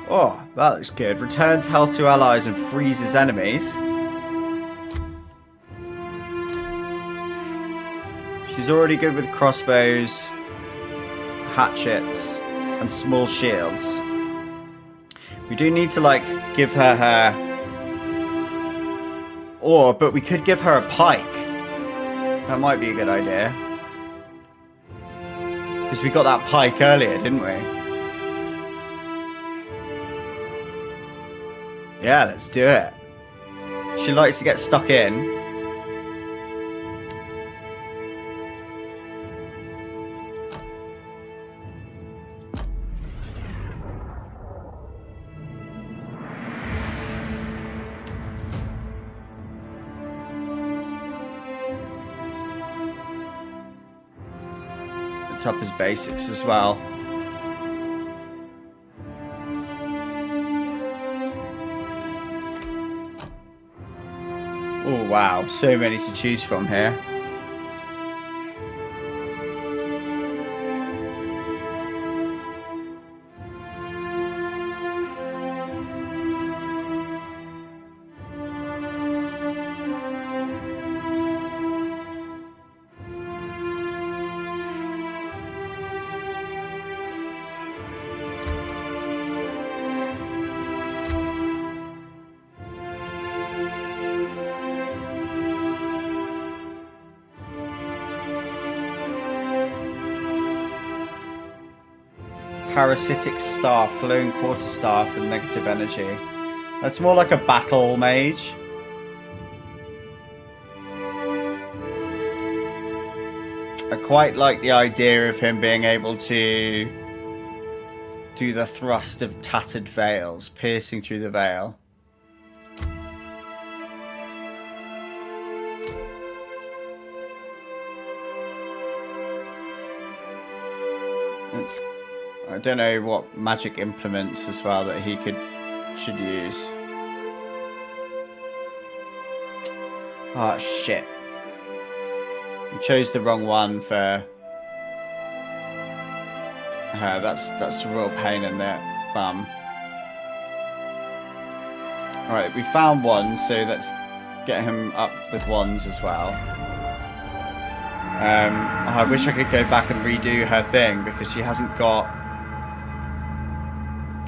[SPEAKER 4] Oh, that looks good. Returns health to allies and freezes enemies. She's already good with crossbows, hatchets, and small shields. We do need to, like, give her her... but we could give her a pike. That might be a good idea. Because we got that pike earlier, didn't we? Yeah, let's do it. She likes to get stuck in. Up his basics as well. Oh wow, so many to choose from here. Parasitic staff, glowing quarterstaff with negative energy. That's more like a battle mage. I quite like the idea of him being able to do the thrust of tattered veils, piercing through the veil. I don't know what magic implements as well that he should use. Oh shit. We chose the wrong one for her. That's a real pain in the bum. Alright, we found one, so let's get him up with wands as well. I wish I could go back and redo her thing because she hasn't got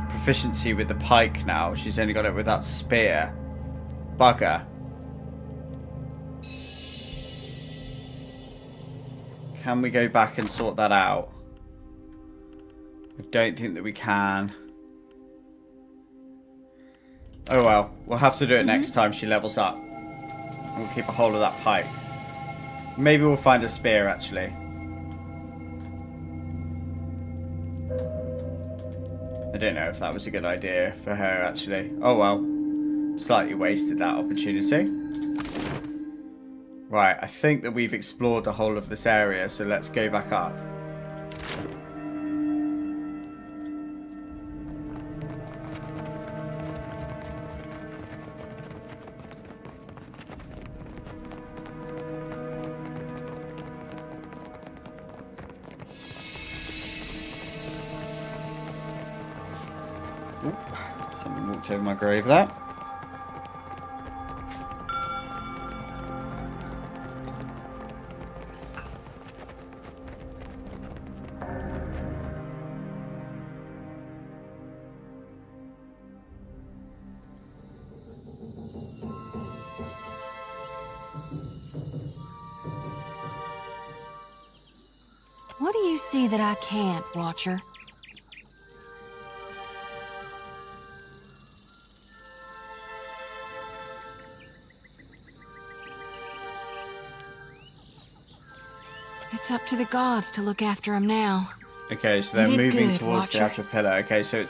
[SPEAKER 4] proficiency with the pike now. She's only got it with that spear. Bugger. Can we go back and sort that out? I don't think that we can. Oh well, we'll have to do it next time she levels up. We'll keep a hold of that pike. Maybe we'll find a spear actually. I don't know if that was a good idea for her actually. Oh well. Slightly wasted that opportunity. Right, I think that we've explored the whole of this area, so let's go back up. Oop, something walked over my grave there.
[SPEAKER 7] What do you see that I can't, Watcher? It's up to the gods to look after him now.
[SPEAKER 4] Okay, so they're moving
[SPEAKER 7] good,
[SPEAKER 4] towards
[SPEAKER 7] Watcher.
[SPEAKER 4] the outer pillar. Okay, so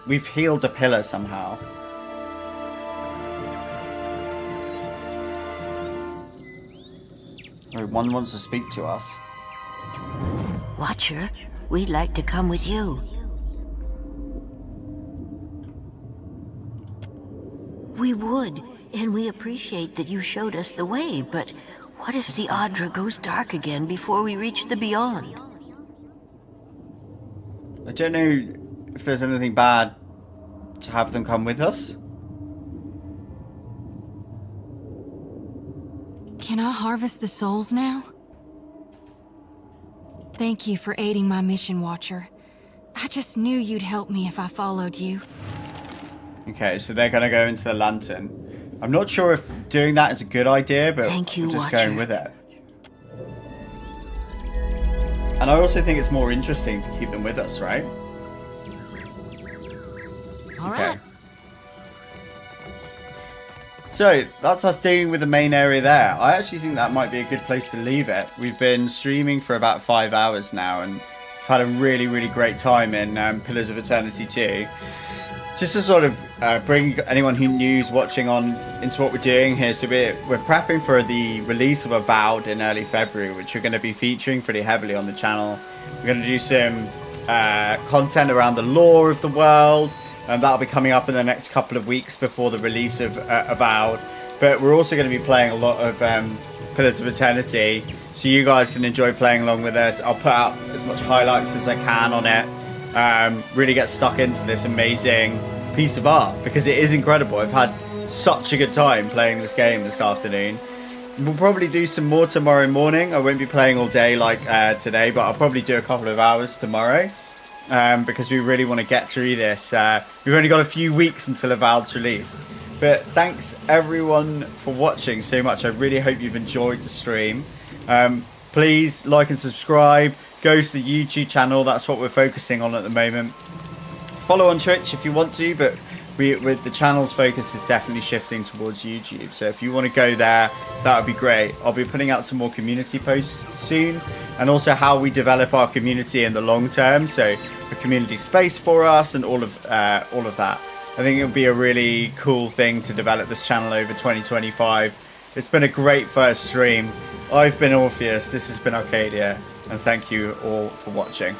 [SPEAKER 4] we've healed the pillar somehow. Oh, one wants to speak to us.
[SPEAKER 10] Watcher, we'd like to come with you. We would, and we appreciate that you showed us the way, but what if the Audra goes dark again before we reach the beyond?
[SPEAKER 4] I don't know if there's anything bad to have them come with us.
[SPEAKER 7] Can I harvest the souls now? Thank you for aiding my mission, Watcher. I just knew you'd help me if I followed you.
[SPEAKER 4] Okay, so they're going to go into the lantern. I'm not sure if doing that is a good idea, but
[SPEAKER 10] Thank you,
[SPEAKER 4] we're just
[SPEAKER 10] Watcher.
[SPEAKER 4] going with it. And I also think it's more interesting to keep them with us, right?
[SPEAKER 2] All right.
[SPEAKER 4] So, that's us dealing with the main area there. I actually think that might be a good place to leave it. We've been streaming for about 5 hours now, and we've had a really, really great time in Pillars of Eternity 2. Just to sort of bring anyone who new's watching on into what we're doing here. So we're prepping for the release of Avowed in early February, which we're going to be featuring pretty heavily on the channel. We're going to do some content around the lore of the world, and that'll be coming up in the next couple of weeks before the release of Avowed. But we're also going to be playing a lot of Pillars of Eternity, so you guys can enjoy playing along with us. I'll put out as much highlights as I can on it. Really get stuck into this amazing piece of art, because it is incredible. I've had such a good time playing this game this afternoon. We'll probably do some more tomorrow morning. I won't be playing all day like today, but I'll probably do a couple of hours tomorrow, because we really want to get through this. We've only got a few weeks until Avowed's release. But thanks everyone for watching so much. I really hope you've enjoyed the stream. Please like and subscribe. Go to the YouTube channel. That's what we're focusing on at the moment. Follow on Twitch if you want to, but with the channel's focus is definitely shifting towards YouTube. So if you want to go there, that would be great. I'll be putting out some more community posts soon, and also how we develop our community in the long term. So a community space for us and all of that. I think it'll be a really cool thing to develop this channel over 2025. It's been a great first stream. I've been Orpheus. This has been Arcadia. And thank you all for watching.